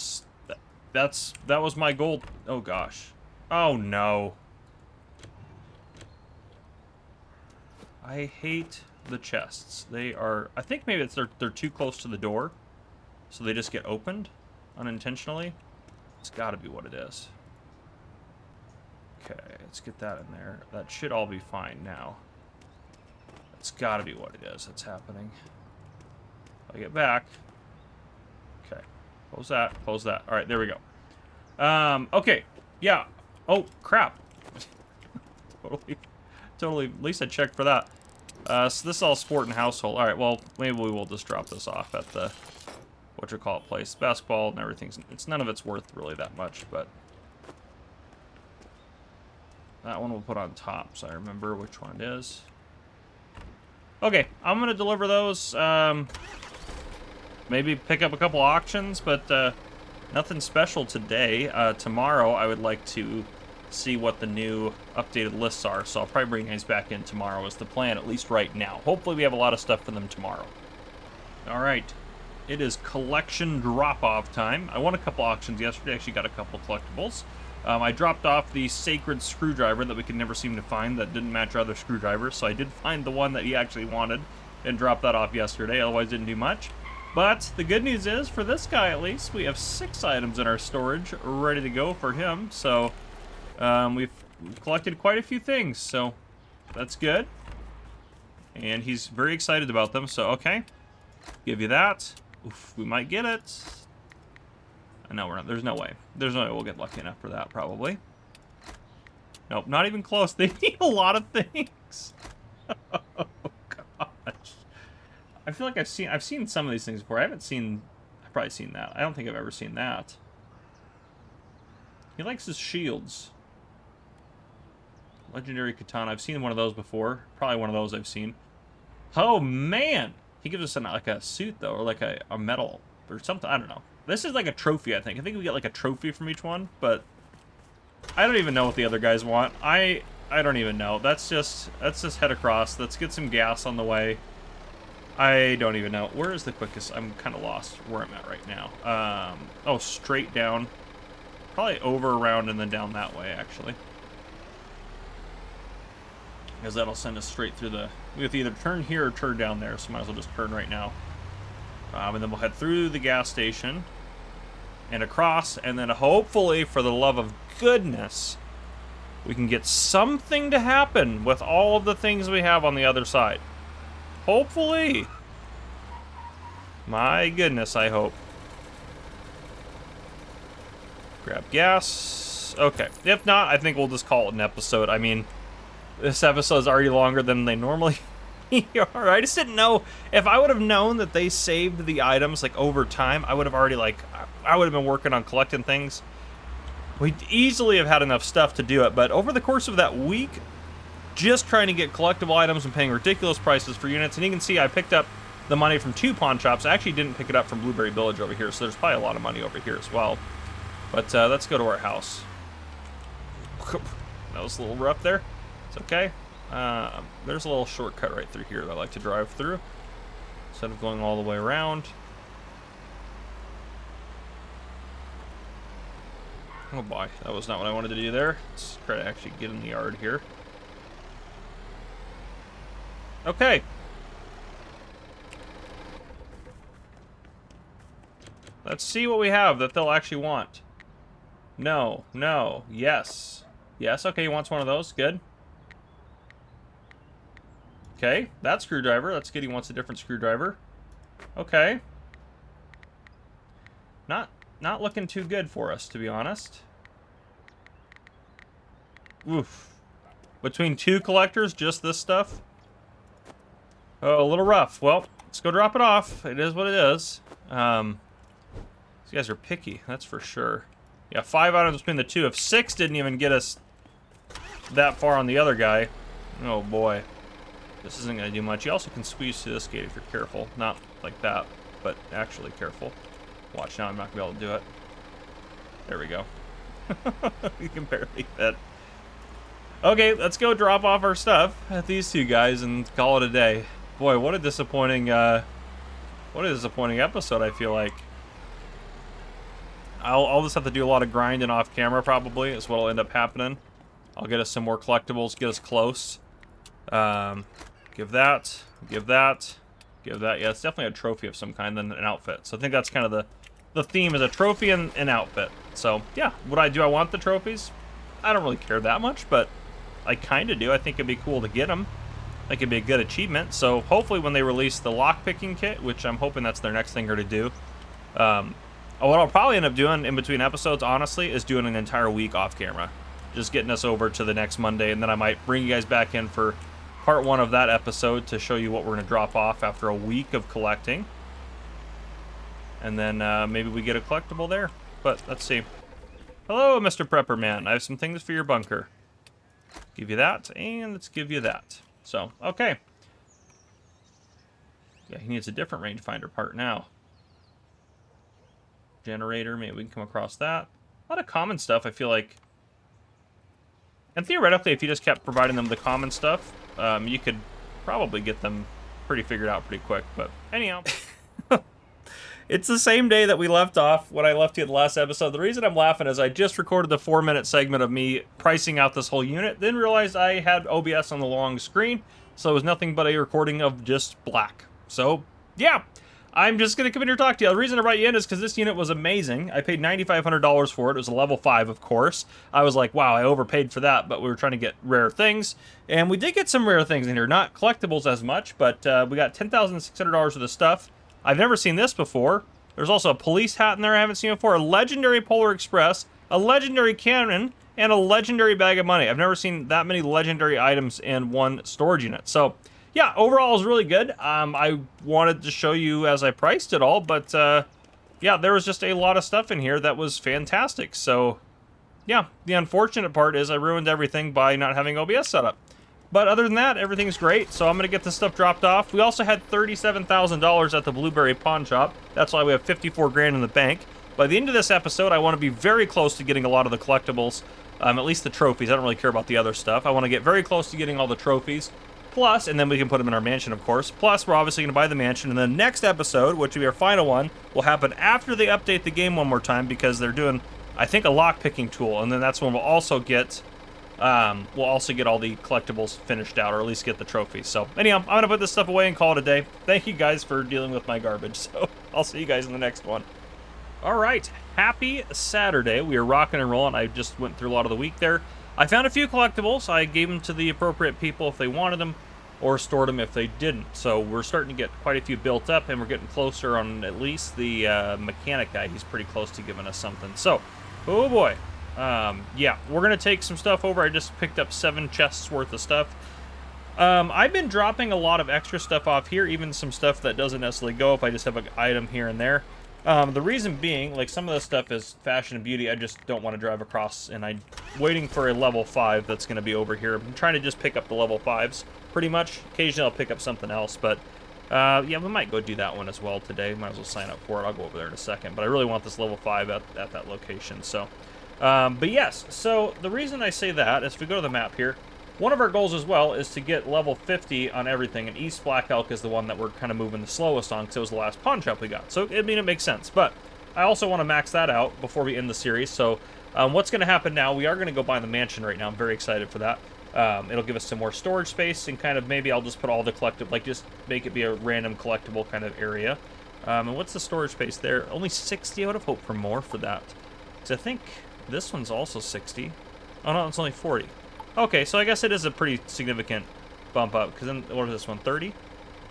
Speaker 1: was my goal. Oh gosh. Oh no. I hate the chests. They are, I think maybe it's they're too close to the door, so they just get opened unintentionally. It's got to be what it is. Okay, let's get that in there. That should all be fine now. It's got to be what it is that's happening. If I get back. Okay, close that. Close that. All right, there we go. Okay, yeah. Oh crap. Totally. At least I checked for that. So this is all sport and household. All right, well, maybe we will just drop this off at the whatchamacallit place. Basketball and everything's, none of it's worth really that much, but that one we'll put on top so I remember which one it is. Okay, I'm gonna deliver those. Maybe pick up a couple auctions, but nothing special today. Tomorrow I would like to see what the new updated lists are, so I'll probably bring you guys back in tomorrow is the plan, at least right now. Hopefully we have a lot of stuff for them tomorrow. Alright, it is collection drop-off time. I won a couple auctions yesterday, actually got a couple collectibles. I dropped off the sacred screwdriver that we could never seem to find that didn't match our other screwdrivers, so I did find the one that he actually wanted and dropped that off yesterday, otherwise didn't do much. But the good news is, for this guy at least, we have 6 items in our storage ready to go for him, so we've we've collected quite a few things, so that's good. And he's very excited about them, so okay. Give you that. Oof, we might get it. No, we're not. There's no way. There's no way we'll get lucky enough for that, probably. Nope, not even close. They need a lot of things. Oh, gosh. I feel like I've seen some of these things before. I've probably seen that. I don't think I've ever seen that. He likes his shields. Legendary katana. I've seen one of those before. Probably one of those I've seen. Oh, man! He gives us like a suit, though, or like a medal or something. I don't know. This is like a trophy, I think. I think we get like a trophy from each one, but I don't even know what the other guys want. I don't even know. Let's just head across. Let's get some gas on the way. I don't even know. Where is the quickest? I'm kind of lost where I'm at right now. Oh, straight down. Probably over, around, and then down that way, actually. Because that'll send us straight through the... We have to either turn here or turn down there, so might as well just turn right now. And then we'll head through the gas station and across, and then hopefully, for the love of goodness, we can get something to happen with all of the things we have on the other side. Hopefully. My goodness, I hope. Grab gas. Okay. If not, I think we'll just call it an episode. I mean, this episode's already longer than they normally are. I just didn't know. If I would have known that they saved the items, like, over time, I would have already, like, I would have been working on collecting things. We'd easily have had enough stuff to do it, but over the course of that week, just trying to get collectible items and paying ridiculous prices for units, and you can see I picked up the money from 2 pawn shops. I actually didn't pick it up from Blueberry Village over here, so there's probably a lot of money over here as well. But let's go to our house. That was a little rough there. It's okay. There's a little shortcut right through here that I like to drive through instead of going all the way around. Oh boy, that was not what I wanted to do there. Let's try to actually get in the yard here. Okay. Let's see what we have that they'll actually want. No, no, yes. Yes, okay, he wants one of those, good. Okay, that screwdriver, that's good, he wants a different screwdriver. Okay. Not looking too good for us, to be honest. Oof. Between 2 collectors, just this stuff? Oh, a little rough. Well, let's go drop it off. It is what it is. These guys are picky, that's for sure. Yeah, 5 items between the 2. If 6 didn't even get us that far on the other guy, oh boy. This isn't going to do much. You also can squeeze through this gate if you're careful. Not like that, but actually careful. Watch now, I'm not going to be able to do it. There we go. You can barely fit. Okay, let's go drop off our stuff at these 2 guys and call it a day. Boy, what a disappointing episode, I feel like. I'll just have to do a lot of grinding off camera, probably, is what'll end up happening. I'll get us some more collectibles, get us close. Give that, give that, give that. Yeah, it's definitely a trophy of some kind than an outfit. So I think that's kind of the theme, is a trophy and an outfit. So, yeah, do I want the trophies? I don't really care that much, but I kind of do. I think it'd be cool to get them. I think it'd be a good achievement. So hopefully when they release the lockpicking kit, which I'm hoping that's their next thing to do, what I'll probably end up doing in between episodes, honestly, is doing an entire week off camera. Just getting us over to the next Monday, and then I might bring you guys back in for part 1 of that episode to show you what we're going to drop off after a week of collecting. And then maybe we get a collectible there. But let's see. Hello, Mr. Prepper Man. I have some things for your bunker. Give you that, and let's give you that. So, okay. Yeah, he needs a different rangefinder part now. Generator, maybe we can come across that. A lot of common stuff, I feel like. And theoretically, if you just kept providing them the common stuff, you could probably get them pretty figured out pretty quick. But anyhow. It's the same day that we left off when I left you at the last episode. The reason I'm laughing is I just recorded the 4-minute segment of me pricing out this whole unit, then realized I had OBS on the long screen, so it was nothing but a recording of just black. So, yeah. I'm just going to come in here and talk to you. The reason I brought you in is because this unit was amazing. I paid $9,500 for it. It was a level 5, of course. I was like, wow, I overpaid for that, but we were trying to get rare things. And we did get some rare things in here. Not collectibles as much, but we got $10,600 worth of stuff. I've never seen this before. There's also a police hat in there I haven't seen before. A legendary Polar Express, a legendary cannon, and a legendary bag of money. I've never seen that many legendary items in one storage unit. So, yeah, overall it was really good. I wanted to show you as I priced it all, but yeah, there was just a lot of stuff in here that was fantastic. So, yeah, the unfortunate part is I ruined everything by not having OBS set up. But other than that, everything's great, so I'm going to get this stuff dropped off. We also had $37,000 at the Blueberry Pawn Shop. That's why we have 54 grand in the bank. By the end of this episode, I want to be very close to getting a lot of the collectibles, at least the trophies. I don't really care about the other stuff. I want to get very close to getting all the trophies. Plus, and then we can put them in our mansion, of course. Plus, we're obviously going to buy the mansion. And the next episode, which will be our final one, will happen after they update the game one more time because they're doing, I think, a lock-picking tool. And then that's when we'll also get all the collectibles finished out, or at least get the trophies. So, anyhow, I'm going to put this stuff away and call it a day. Thank you guys for dealing with my garbage. So, I'll see you guys in the next one. All right, happy Saturday. We are rocking and rolling. I just went through a lot of the week there. I found a few collectibles. I gave them to the appropriate people if they wanted them, or stored them if they didn't. So we're starting to get quite a few built up, and we're getting closer on at least the mechanic guy. He's pretty close to giving us something. So, oh boy. Yeah, we're going to take some stuff over. I just picked up 7 chests worth of stuff. I've been dropping a lot of extra stuff off here, even some stuff that doesn't necessarily go if I just have an item here and there. The reason being, like, some of this stuff is fashion and beauty. I just don't want to drive across, and I'm waiting for a level 5 that's going to be over here. I'm trying to just pick up the level 5s, pretty much. Occasionally I'll pick up something else, but, yeah, we might go do that one as well today. Might as well sign up for it. I'll go over there in a second, but I really want this level 5 at that location, so. But yes, so the reason I say that is if we go to the map here, one of our goals as well is to get level 50 on everything, and East Black Elk is the one that we're kind of moving the slowest on because it was the last pawn shop we got. So, I mean, it makes sense. But I also want to max that out before we end the series. So, what's going to happen now, we are going to go buy the mansion right now. I'm very excited for that. It'll give us some more storage space, and kind of maybe I'll just put all the collectible, like just make it be a random collectible kind of area. And what's the storage space there? Only 60. I would have hoped for more for that. Because I think this one's also 60. Oh, no, it's only 40. Okay, so I guess it is a pretty significant bump up, because then, what is this one, 30?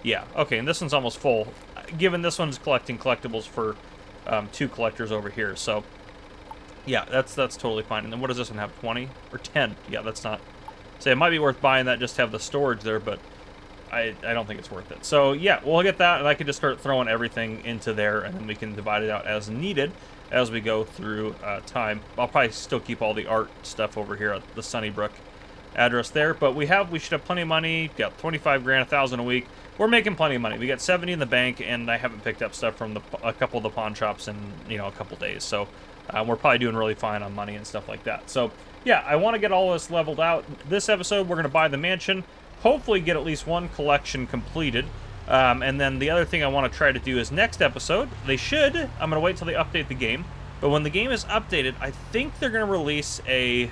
Speaker 1: Yeah, okay, and this one's almost full, given this one's collecting collectibles for 2 collectors over here, so, yeah, that's totally fine. And then what does this one have, 20? Or 10? Yeah, that's not, so it might be worth buying that just to have the storage there, but I don't think it's worth it. So, yeah, we'll get that, and I can just start throwing everything into there, and then we can divide it out as needed as we go through time. I'll probably still keep all the art stuff over here at the Sunnybrook address there, but we should have plenty of money. Got 25 grand, 1,000 a week. We're making plenty of money. We got 70 in the bank, and I haven't picked up stuff from a couple of the pawn shops in, you know, a couple days. So we're probably doing really fine on money and stuff like that. So yeah, I want to get all this leveled out. This episode, we're going to buy the mansion, hopefully get at least one collection completed. And then the other thing I want to try to do is next episode, I'm going to wait till they update the game, but when the game is updated, I think they're going to release a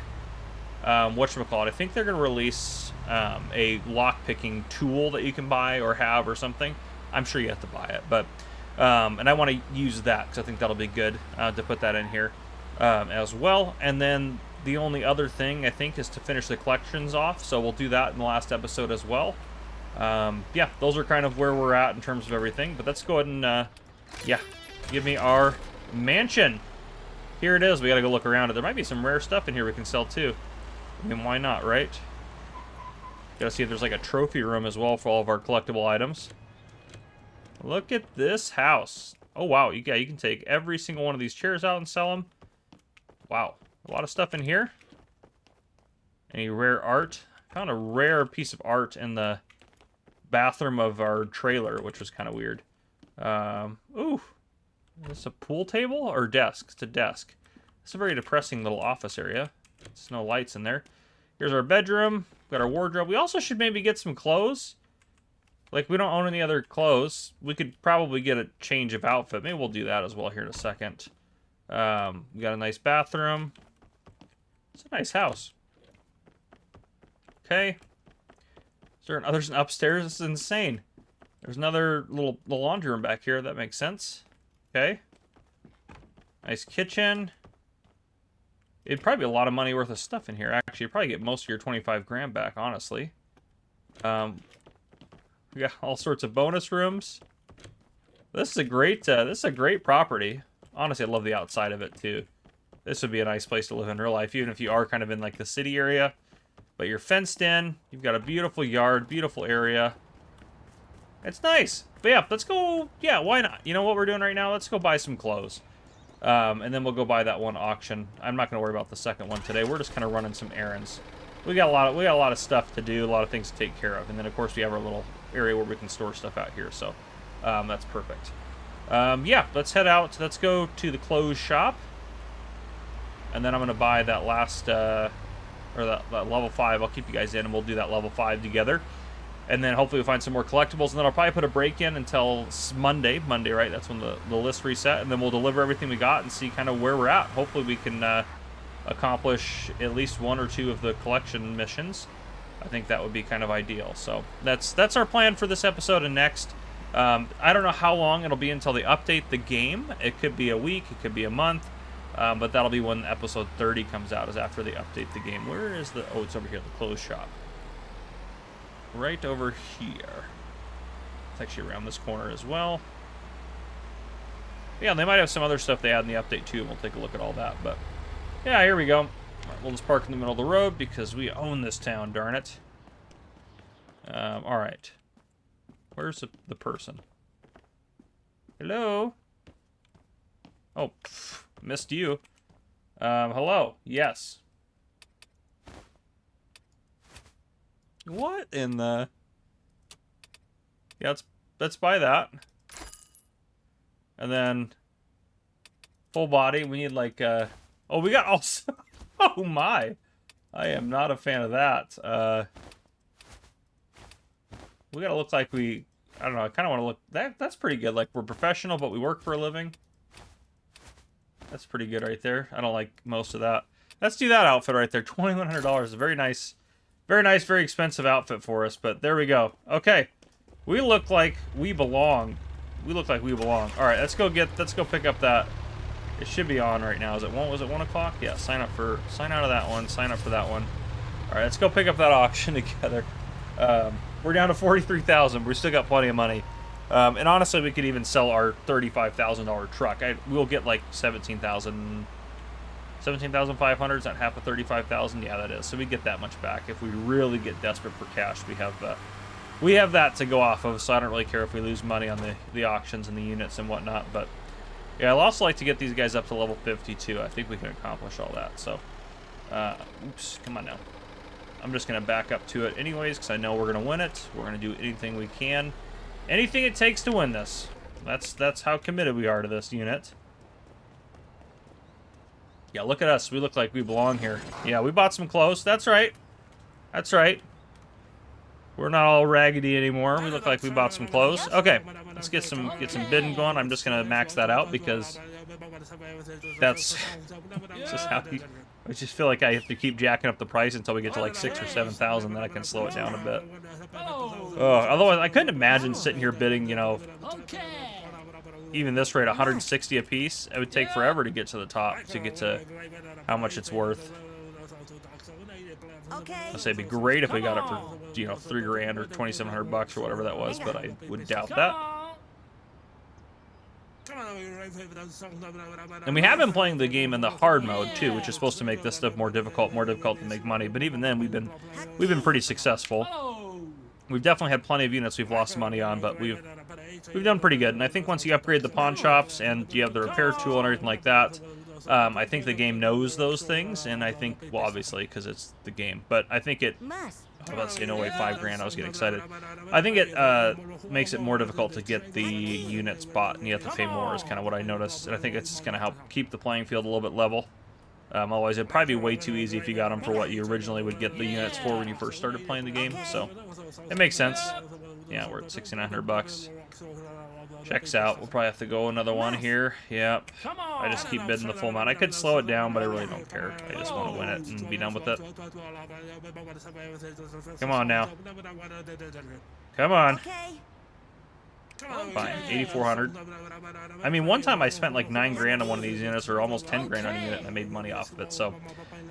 Speaker 1: whatchamacallit, I think they're going to release a lock-picking tool that you can buy or have or something. I'm sure you have to buy it, but and I want to use that because I think that'll be good to put that in here as well. And then the only other thing, I think, is to finish the collections off, so we'll do that in the last episode as well. Yeah, those are kind of where we're at in terms of everything, but let's go ahead and, yeah, give me our mansion. Here it is. We got to go look around it. There might be some rare stuff in here we can sell, too. I mean, why not, right? Gotta see if there's like a trophy room as well for all of our collectible items. Look at this house. Oh, wow. You can take every single one of these chairs out and sell them. Wow. A lot of stuff in here. Any rare art? Found a rare piece of art in the bathroom of our trailer, which was kind of weird. Ooh. Is this a pool table or desk? It's a desk. It's a very depressing little office area. There's no lights in there. Here's our bedroom. We've got our wardrobe. We also should maybe get some clothes. Like, we don't own any other clothes. We could probably get a change of outfit. Maybe we'll do that as well here in a second. We got a nice bathroom. It's a nice house. Okay. There's an upstairs. This is insane. There's another little laundry room back here. That makes sense. Okay. Nice kitchen. It'd probably be a lot of money worth of stuff in here. Actually, you'd probably get most of your 25 grand back, honestly. We got all sorts of bonus rooms. This is a great property. Honestly, I love the outside of it too. This would be a nice place to live in real life, even if you are kind of in like the city area. But you're fenced in. You've got a beautiful yard, beautiful area. It's nice. But yeah, let's go. Yeah, why not? You know what we're doing right now? Let's go buy some clothes. And then we'll go buy that one auction. I'm not going to worry about the second one today. We're just kind of running some errands. We got a lot of stuff to do, a lot of things to take care of. And then of course we have our little area where we can store stuff out here. So that's perfect. Yeah, let's head out. Let's go to the clothes shop. And then I'm going to buy that last, or that level 5. I'll keep you guys in and we'll do that level 5 together. And then hopefully we'll find some more collectibles. And then I'll probably put a break in until Monday. Monday, right? That's when the list reset. And then we'll deliver everything we got and see kind of where we're at. Hopefully we can accomplish at least 1 or 2 of the collection missions. I think that would be kind of ideal. So that's our plan for this episode and next. I don't know how long it'll be until they update the game. It could be a week. It could be a month. But that'll be when episode 30 comes out, is after they update the game. Where is the... Oh, it's over here, the clothes shop. Right over here. It's actually around this corner as well. Yeah, they might have some other stuff they add in the update too, and we'll take a look at all that. But yeah, here we go. All right, we'll just park in the middle of the road because we own this town, darn it. All right. Where's the person? Hello? Oh, pff, missed you. Hello. Yes. What in the... Yeah, let's buy that. And then full body, we need like oh, we got also oh my. I am not a fan of that. We gotta look like I don't know, I kinda wanna look that's pretty good. Like we're professional, but we work for a living. That's pretty good right there. I don't like most of that. Let's do that outfit right there. $2,100. A very nice, very expensive outfit for us, but there we go. Okay. We look like we belong. We look like we belong. All right, let's go pick up that. It should be on right now. Was it 1 o'clock? Yeah, sign out of that one, sign up for that one. All right, let's go pick up that auction together. We're down to 43,000. We still got plenty of money. And honestly, we could even sell our $35,000 truck. We'll get like 17,500. Is that half of 35,000? Yeah, that is. So we get that much back if we really get desperate for cash. We have that to go off of. So I don't really care if we lose money on the auctions and the units and whatnot. But yeah, I'd also like to get these guys up to level 52. I think we can accomplish all that. So, oops, come on now. I'm just gonna back up to it anyways because I know we're gonna win it. We're gonna do anything we can. Anything it takes to win this. That's how committed we are to this unit. Yeah, look at us. We look like we belong here. Yeah, we bought some clothes. That's right. That's right. We're not all raggedy anymore. We look like we bought some clothes. Okay, let's get some bidding going. I'm just gonna max that out because that's just how I just feel like I have to keep jacking up the price until we get to like 6,000 or 7,000, then I can slow it down a bit. Otherwise, I couldn't imagine sitting here bidding, you know, even this rate, 160 a piece. It would take forever to get to the top, to get to how much it's worth. I'd say it'd be great if we got it for, you know, $3 grand or 2,700 bucks or whatever that was, but I would doubt that. And we have been playing the game in the hard mode too, which is supposed to make this stuff more difficult to make money. But even then, we've been pretty successful. We've definitely had plenty of units we've lost money on, but we've done pretty good. And I think once you upgrade the pawn shops and you have the repair tool and everything like that, I think the game knows those things. And I think, well, obviously, because it's the game, but I think it. Oh, that's no way, 5 grand. I was getting excited. I think it makes it more difficult to get the units bought, and you have to pay more. Is kind of what I noticed, and I think it's just going to help keep the playing field a little bit level. Otherwise, it'd probably be way too easy if you got them for what you originally would get the units for when you first started playing the game. So it makes sense. Yeah, we're at 6,900 bucks. Checks out. We'll probably have to go another one here. Yep. I just keep bidding the full amount. I could slow it down, but I really don't care. I just want to win it and be done with it. Come on now. Come on. Fine, 8,400. I mean, one time I spent like 9 grand on one of these units, or almost 10 grand on a unit, and I made money off of it. So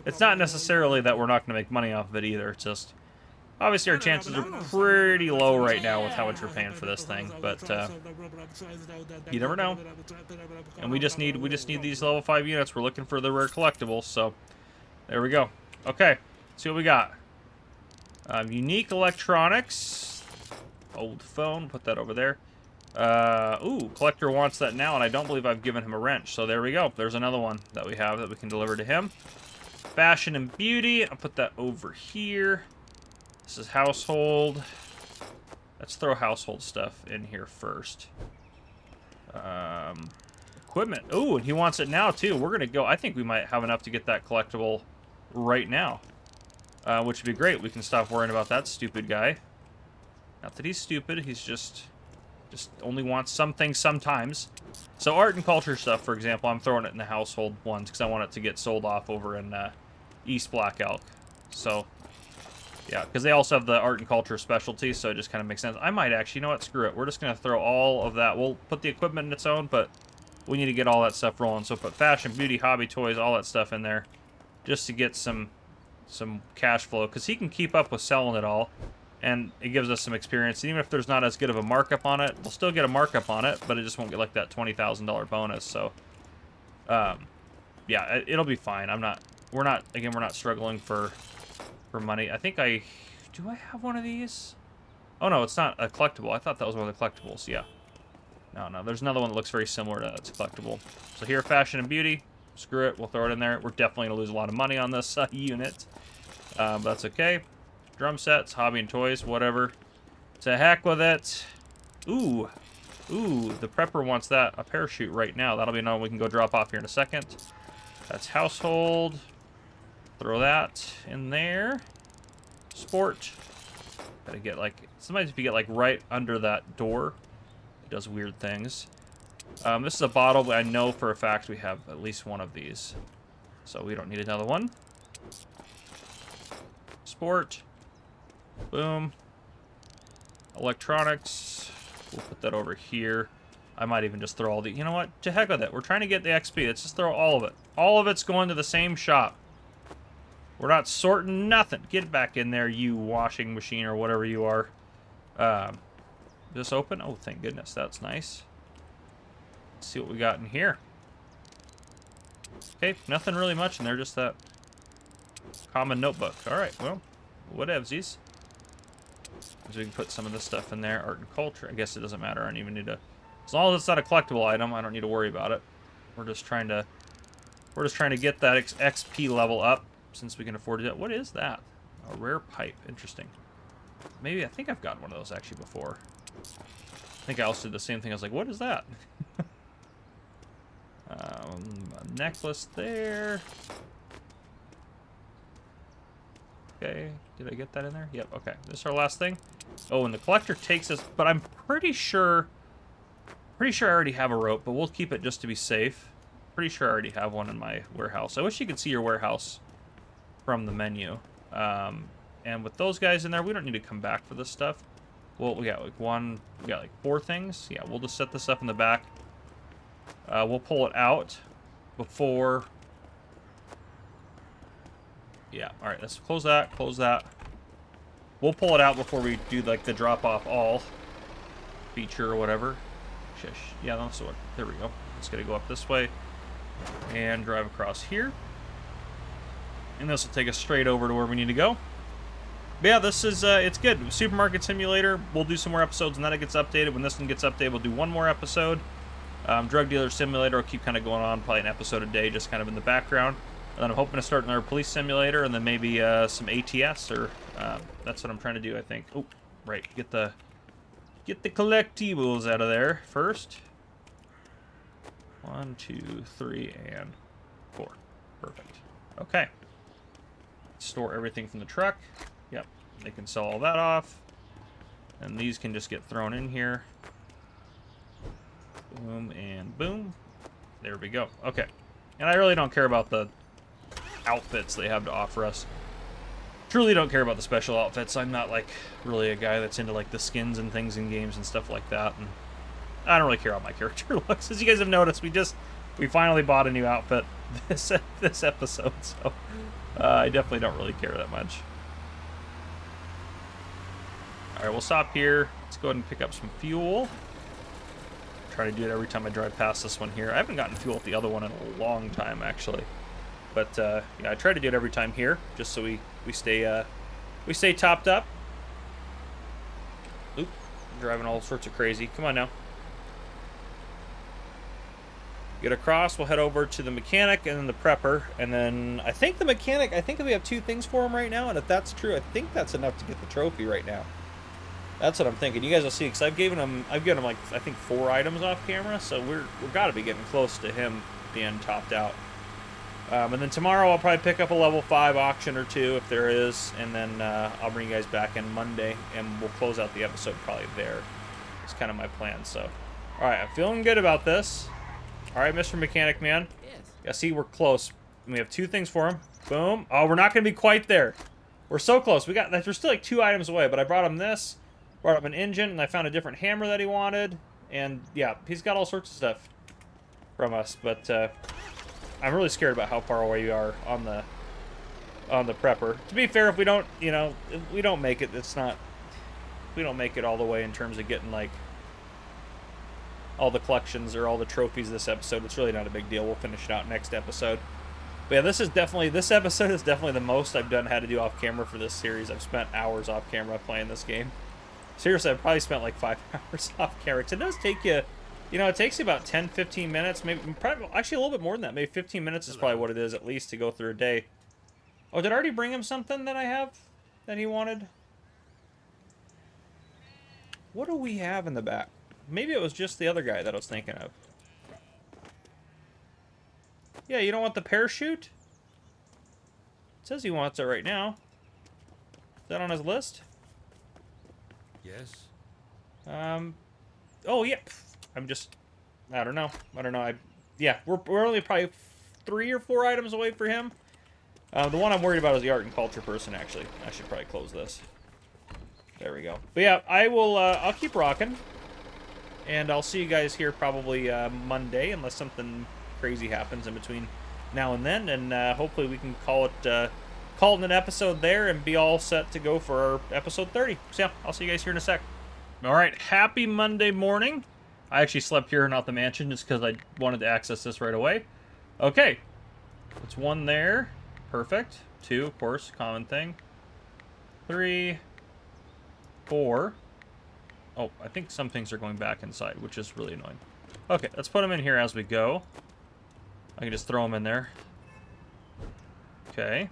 Speaker 1: it's not necessarily that we're not going to make money off of it either. It's just obviously our chances are pretty low right now with how much we're paying for this thing, but you never know. And we just need these level 5 units. We're looking for the rare collectibles, so there we go. Okay, see what we got. Unique electronics. Old phone, put that over there. Ooh, collector wants that now, and I don't believe I've given him a wrench. So there we go. There's another one that we have that we can deliver to him. Fashion and beauty. I'll put that over here. This is household. Let's throw household stuff in here first. Equipment. Ooh, and he wants it now too. We're gonna go. I think we might have enough to get that collectible right now, which would be great. We can stop worrying about that stupid guy. Not that he's stupid. He's just only wants some things sometimes. So art and culture stuff, for example, I'm throwing it in the household ones because I want it to get sold off over in East Black Elk. So yeah, because they also have the art and culture specialty, so it just kind of makes sense. I might actually, you know what, screw it. We're just going to throw all of that. We'll put the equipment in its own, but we need to get all that stuff rolling. So put fashion, beauty, hobby, toys, all that stuff in there just to get some cash flow, because he can keep up with selling it all, and it gives us some experience. And even if there's not as good of a markup on it, we'll still get a markup on it, but it just won't get like that $20,000 bonus. So yeah, it'll be fine. We're not struggling for money. I think do I have one of these? Oh no, it's not a collectible. I thought that was one of the collectibles. Yeah. No, there's another one that looks very similar to that. It's collectible. So here, fashion and beauty. Screw it, we'll throw it in there. We're definitely gonna lose a lot of money on this unit, but that's okay. Drum sets, hobby and toys, whatever. To heck with it. Ooh, the prepper wants a parachute right now. That'll be another one we can go drop off here in a second. That's household. Throw that in there. Sport. Gotta get like, sometimes if you get like right under that door, it does weird things. This is a bottle, but I know for a fact we have at least one of these, so we don't need another one. Sport. Boom. Electronics. We'll put that over here. I might even just throw all the, you know what? To heck with it. We're trying to get the XP. Let's just throw all of it. All of it's going to the same shop. We're not sorting nothing. Get back in there, you washing machine or whatever you are. This open? Oh, thank goodness. That's nice. Let's see what we got in here. Okay, nothing really much in there. Just that common notebook. All right, well, whatevsies. So we can put some of this stuff in there. Art and culture. I guess it doesn't matter. I don't even need to. As long as it's not a collectible item, I don't need to worry about it. We're just trying to get that XP level up since we can afford it. What is that? A rare pipe. Interesting. Maybe I think I've gotten one of those actually before. I think I also did the same thing. I was like, what is that? A necklace there. Okay, did I get that in there? Yep, okay. This is our last thing. Oh, and the collector takes us, but I'm pretty sure I already have a rope, but we'll keep it just to be safe. Pretty sure I already have one in my warehouse. I wish you could see your warehouse from the menu. And with those guys in there, we don't need to come back for this stuff. Well, we got like 4 things. Yeah, we'll just set this up in the back. We'll pull it out before. Yeah, all right, let's close that, close that. We'll pull it out before we do like the drop off all feature or whatever. Shush. Yeah, that's the one. There we go. It's gonna go up this way and drive across here. And this will take us straight over to where we need to go. But yeah, this is, it's good. Supermarket Simulator, we'll do some more episodes and then it gets updated. When this one gets updated, we'll do one more episode. Drug Dealer Simulator will keep kind of going on, probably an episode a day, just kind of in the background. And then I'm hoping to start another Police Simulator and then maybe some ATS, or that's what I'm trying to do, I think. Oh, right, get the collectibles out of there first. 1, 2, 3, and 4. Perfect. Okay. Store everything from the truck. Yep, they can sell all that off. And these can just get thrown in here. Boom and boom. There we go. Okay. And I really don't care about the outfits they have to offer us. Truly don't care about the special outfits. I'm not like really a guy that's into like the skins and things in games and stuff like that. And I don't really care how my character looks. As you guys have noticed, we finally bought a new outfit this episode, so I definitely don't really care that much. All right, we'll stop here. Let's go ahead and pick up some fuel. Try to do it every time I drive past this one here. I haven't gotten fuel at the other one in a long time, actually. But yeah, I try to do it every time here, just so we stay topped up. Oop, I'm driving all sorts of crazy. Come on now. Get across, we'll head over to the mechanic and then the prepper, and then I think the mechanic, I think we have 2 things for him right now, and if that's true, I think that's enough to get the trophy right now. That's what I'm thinking. You guys will see, because I've given him like, I think 4 items off camera, so we've got to be getting close to him being topped out. And then tomorrow I'll probably pick up a level 5 auction or 2 if there is, and then I'll bring you guys back in Monday, and we'll close out the episode probably there. It's kind of my plan, so. All right, I'm feeling good about this. All right, Mr. Mechanic Man.
Speaker 4: Yes.
Speaker 1: Yeah, see, we're close. We have 2 things for him. Boom. Oh, we're not going to be quite there. We're so close. We're still like 2 items away, but I brought him this, brought him an engine, and I found a different hammer that he wanted. And yeah, he's got all sorts of stuff from us, but I'm really scared about how far away we are on the prepper. To be fair, if we don't, if we don't make it, we don't make it all the way in terms of getting like all the collections or all the trophies this episode. It's really not a big deal. We'll finish it out next episode. But yeah, this episode is definitely the most I've had to do off camera for this series. I've spent hours off camera playing this game. Seriously, I've probably spent like 5 hours off camera. It does take you, it takes you about 10-15 minutes, maybe probably actually a little bit more than that. Maybe 15 minutes is probably what it is at least to go through a day. Oh, did I already bring him something that I have that he wanted? What do we have in the back? Maybe it was just the other guy that I was thinking of. Yeah, you don't want the parachute? It says he wants it right now. Is that on his list?
Speaker 3: Yes.
Speaker 1: Oh, yeah. I don't know. Yeah, we're only probably 3 or 4 items away for him. The one I'm worried about is the art and culture person, actually. I should probably close this. There we go. But yeah, I'll keep rocking. And I'll see you guys here probably Monday, unless something crazy happens in between now and then. And hopefully we can call it an episode there and be all set to go for our episode 30. So yeah, I'll see you guys here in a sec. All right, happy Monday morning. I actually slept here, not the mansion, just because I wanted to access this right away. Okay, that's 1 there. Perfect. 2, of course, common thing. 3, 4. Oh, I think some things are going back inside, which is really annoying. Okay, let's put them in here as we go. I can just throw them in there. Okay.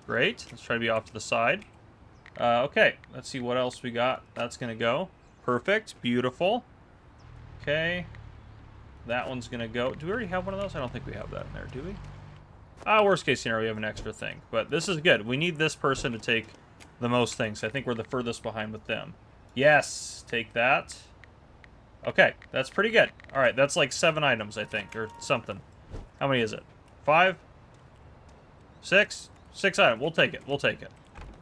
Speaker 1: Great. Let's try to be off to the side. Okay, let's see what else we got. That's going to go. Perfect. Beautiful. Okay. That one's going to go. Do we already have one of those? I don't think we have that in there, do we? Worst case scenario, we have an extra thing. But this is good. We need this person to take the most things. I think we're the furthest behind with them. Yes, take that. Okay, that's pretty good. All right, that's like 7 items, I think, or something. How many is it? 5? 6? 6 items. We'll take it. We'll take it.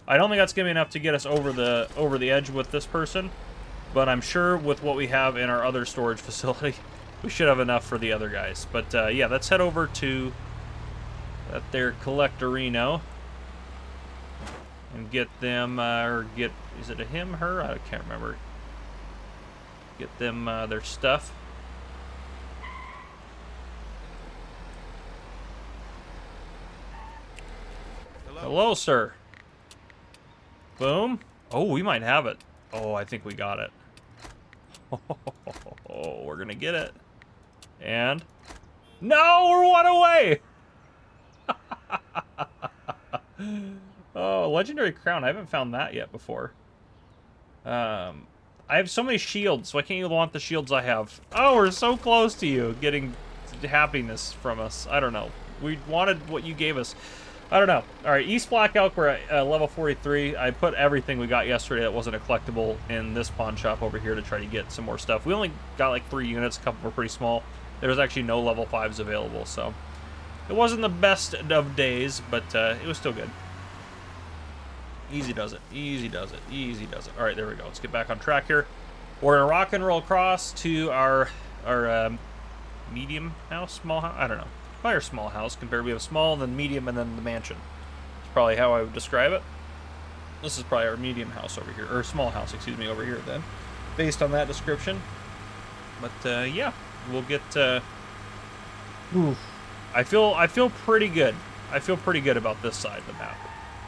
Speaker 1: I don't think that's gonna be enough to get us over the edge with this person, but I'm sure with what we have in our other storage facility, we should have enough for the other guys. But yeah, let's head over to that there Collectorino and get them, is it a him, her? I can't remember. Get them their stuff. Hello, sir. Boom. Oh, we might have it. Oh, I think we got it. Oh, we're gonna get it. And no, we're 1 away. Oh, legendary crown. I haven't found that yet before. I have so many shields, so I can't even want the shields I have. Oh, we're so close to you getting happiness from us. I don't know. We wanted what you gave us. I don't know. All right, East Black Elk, we're at level 43. I put everything we got yesterday that wasn't a collectible in this pawn shop over here to try to get some more stuff. We only got like 3 units. A couple were pretty small. There was actually no level 5s available, so it wasn't the best of days, but it was still good. Easy does it. Easy does it. Easy does it. All right, there we go. Let's get back on track here. We're gonna rock and roll across to our medium house, small house. I don't know. Probably our small house. Compared, we have small, then medium, and then the mansion. It's probably how I would describe it. This is probably our medium house over here, or small house, excuse me, over here. Then, based on that description. But yeah, we'll get. I feel pretty good. I feel pretty good about this side of the map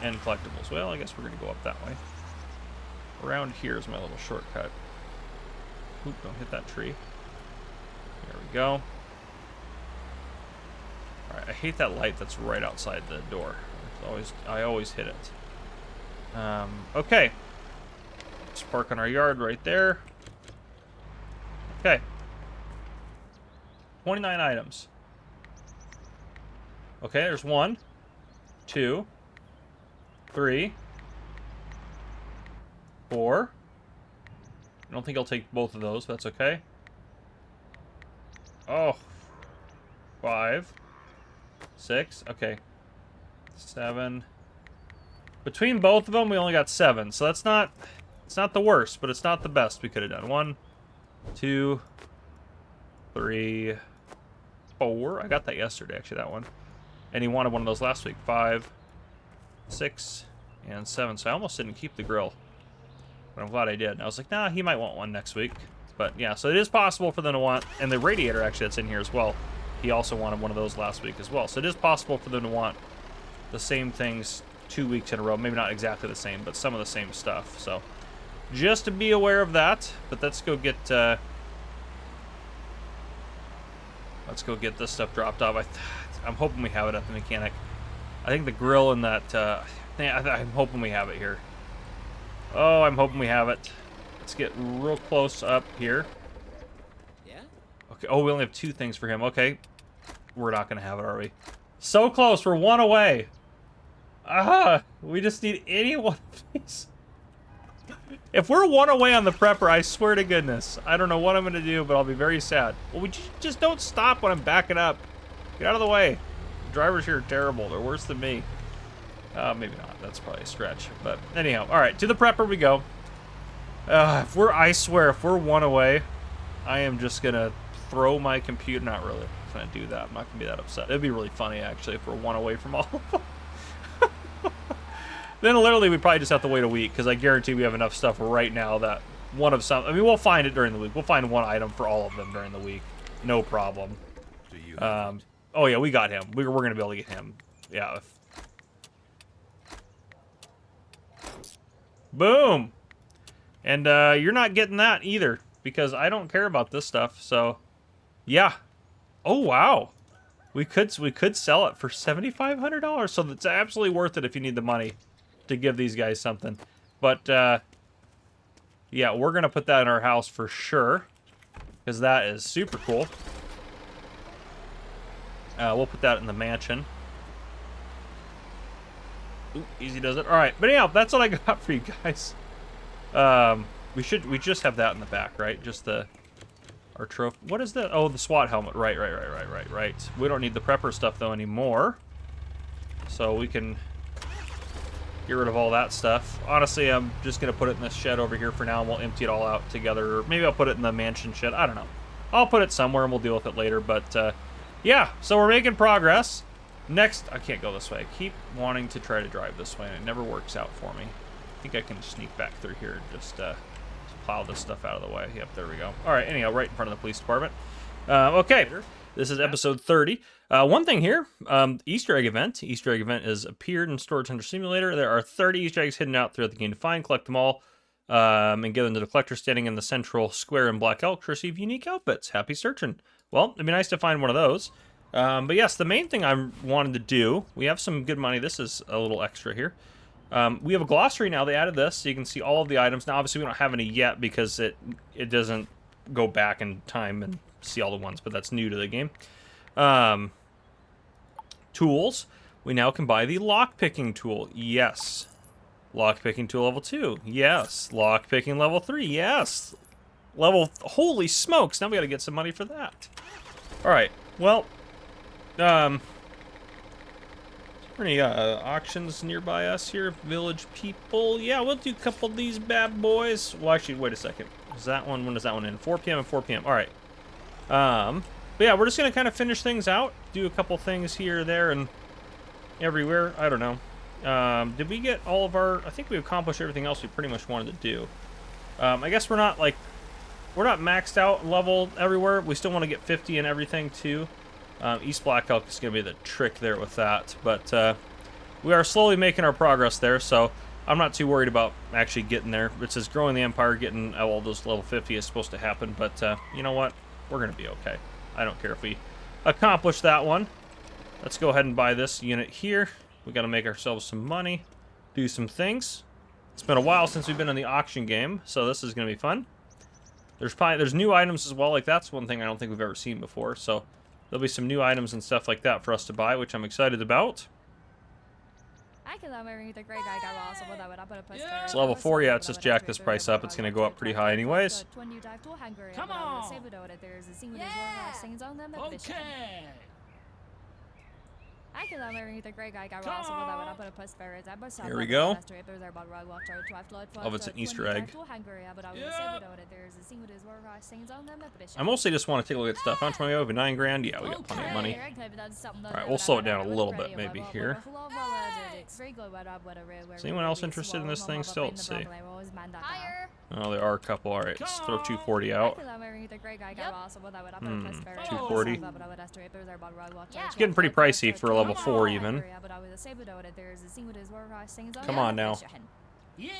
Speaker 1: and collectibles. Well, I guess we're gonna go up that way. Around here is my little shortcut. Oop, don't hit that tree. There we go. Alright, I hate that light that's right outside the door. I always hit it. Okay. Let's park on our yard right there. Okay. 29 items. Okay, there's 1, 2, 3, 4. I don't think I'll take both of those, but that's okay. Oh. 5, 6, okay. 7. Between both of them, we only got 7, so that's not, it's not the worst, but it's not the best we could have done. 1, 2, 3, 4. I got that yesterday, actually, that one. And he wanted one of those last week. 5, 6, and 7. So I almost didn't keep the grill. But I'm glad I did. I was like, nah, he might want one next week. But yeah, so it is possible for them to want, and the radiator actually that's in here as well, he also wanted one of those last week as well. So it is possible for them to want the same things 2 weeks in a row. Maybe not exactly the same, but some of the same stuff. So just to be aware of that. But let's go get this stuff dropped off. I'm hoping we have it at the mechanic. I think the grill and that, I'm hoping we have it here. Oh, I'm hoping we have it. Let's get real close up here.
Speaker 4: Yeah?
Speaker 1: Okay, oh, we only have 2 things for him. Okay. We're not going to have it, are we? So close, we're 1 away. Ah, we just need any one piece. If we're 1 away on the prepper, I swear to goodness, I don't know what I'm going to do, but I'll be very sad. Well, we just don't stop when I'm backing up. Get out of the way. The drivers here are terrible. They're worse than me. Maybe not. That's probably a stretch. But anyhow, all right, to the prepper we go. I swear, if we're 1 away, I am just going to throw my computer. Not really. I'm going to do that. I'm not going to be that upset. It'd be really funny, actually, if we're 1 away from all of them. Then literally we'd probably just have to wait a week, because I guarantee we have enough stuff right now that one of some... I mean, we'll find it during the week. We'll find 1 item for all of them during the week. No problem.
Speaker 3: Do you
Speaker 1: Oh, yeah, we got him. We're going to be able to get him. Yeah. Boom! And you're not getting that either, because I don't care about this stuff, so... Yeah. Oh, wow. We could sell it for $7,500, so it's absolutely worth it if you need the money to give these guys something. But, yeah, we're going to put that in our house for sure, because that is super cool. We'll put that in the mansion. Ooh, easy does it. All right, but anyhow, that's what I got for you guys. We just have that in the back, right? Just our trophy. What is that? Oh, the SWAT helmet. Right. We don't need the prepper stuff though anymore, so we can get rid of all that stuff. Honestly, I'm just gonna put it in this shed over here for now, and we'll empty it all out together. Or maybe I'll put it in the mansion shed. I don't know. I'll put it somewhere, and we'll deal with it later. But yeah, so we're making progress. Next, I can't go this way. I keep wanting to try to drive this way, and it never works out for me. I think I can sneak back through here and just plow this stuff out of the way. Yep, there we go. All right, anyhow, right in front of the police department. Okay, this is episode 30. One thing here, Easter egg event. Easter egg event is appeared in Storage Hunter Simulator. There are 30 Easter eggs hidden out throughout the game to find. Collect them all, and get them to the collector standing in the central square in Black Elk to receive unique outfits. Happy searching. Well, it'd be nice to find one of those. But yes, the main thing I wanted to do, we have some good money. This is a little extra here. We have a glossary now. They added this, so you can see all of the items. Now, obviously, we don't have any yet because it doesn't go back in time and see all the ones, but that's new to the game. Tools. We now can buy the lockpicking tool. Yes. Lockpicking tool level 2. Yes. Lockpicking level 3. Yes. Holy smokes. Now we got to get some money for that. All right. Well, Any auctions nearby us here, village people? Yeah, we'll do a couple of these bad boys. Well, actually, wait a second. Is that one? When does that one end? 4 p.m. and 4 p.m. All right. But yeah, we're just gonna kind of finish things out. Do a couple things here, there, and everywhere. I don't know. Did we get all of our? I think we accomplished everything else we pretty much wanted to do. I guess we're not maxed out level everywhere. We still want to get 50 and everything too. East Black Elk is going to be the trick there with that. But we are slowly making our progress there, so I'm not too worried about actually getting there. It says growing the Empire, getting all those level 50 is supposed to happen. But you know what? We're going to be okay. I don't care if we accomplish that one. Let's go ahead and buy this unit here. We got to make ourselves some money, do some things. It's been a while since we've been in the auction game, so this is going to be fun. There's new items as well. Like, that's one thing I don't think we've ever seen before, so there'll be some new items and stuff like that for us to buy, which I'm excited about. It's level 4, yeah, it's just jack this price up. It's going to go up pretty high anyways.
Speaker 3: Come on! Okay!
Speaker 1: Here we go. Oh, it's an Easter egg. I mostly just want to take a look at stuff. How much money we have? 9 grand? Yeah, we got plenty of money. Alright, we'll slow it down a little bit maybe here. Is anyone else interested in this thing still? Let's see. Oh, there are a couple. Alright, let's throw 240 out. 240. It's getting pretty pricey for a level 4 even. Come on now.
Speaker 3: Yeah!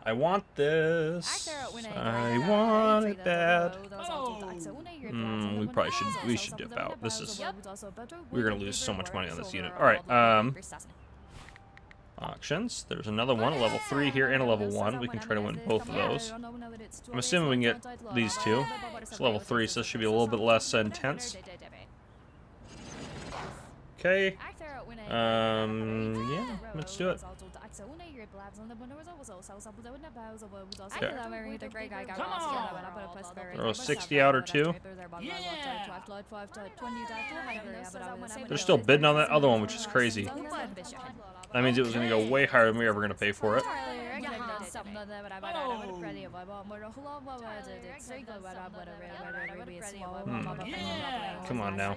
Speaker 1: I want this. I want it bad. We probably should dip out. This is, we're gonna lose so much money on this unit. All right, auctions. There's another one, a level 3 here and a level 1. We can try to win both of those. I'm assuming we can get these two. It's level 3, so this should be a little bit less intense. Okay. Yeah, let's do it. Throw a 60 out or 2.
Speaker 3: Yeah!
Speaker 1: They're still bidding on that other one, which is crazy. That means it was going to go way higher than we were ever going to pay for it.
Speaker 3: Yeah!
Speaker 1: Come on now.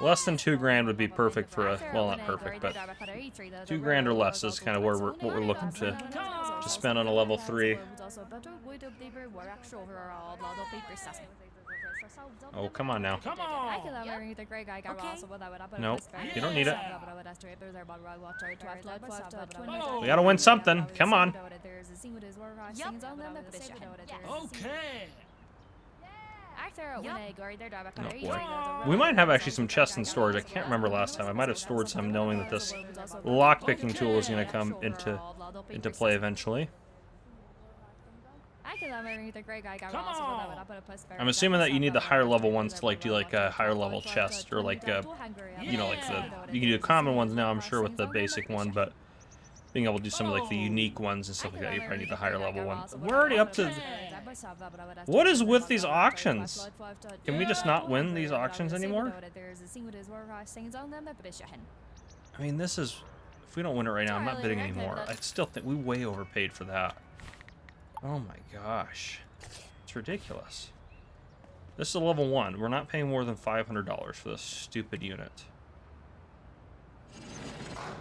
Speaker 1: Less than 2 grand would be perfect for a, well, not perfect, but 2 grand or less is kind of where what we're looking to spend on a level 3. Oh, come on now.
Speaker 3: Come on!
Speaker 1: Nope, you don't need it.
Speaker 3: Oh.
Speaker 1: We gotta win something. Come on.
Speaker 3: Okay!
Speaker 1: Oh boy. We might have actually some chests in storage. I can't remember last time. I might have stored some knowing that this lockpicking tool is going to come into play eventually. I'm assuming that you need the higher level ones to like do like a higher level chest or like you know, like you can do the common ones now, I'm sure, with the basic one, but being able to do some of like the unique ones and stuff like that, you probably need the higher level ones. We're already up to. What is with these auctions? Can we just not win these auctions anymore? I mean, this is. If we don't win it right now, I'm not bidding anymore. I still think we way overpaid for that. Oh my gosh. It's ridiculous. This is a level 1. We're not paying more than $500 for this stupid unit.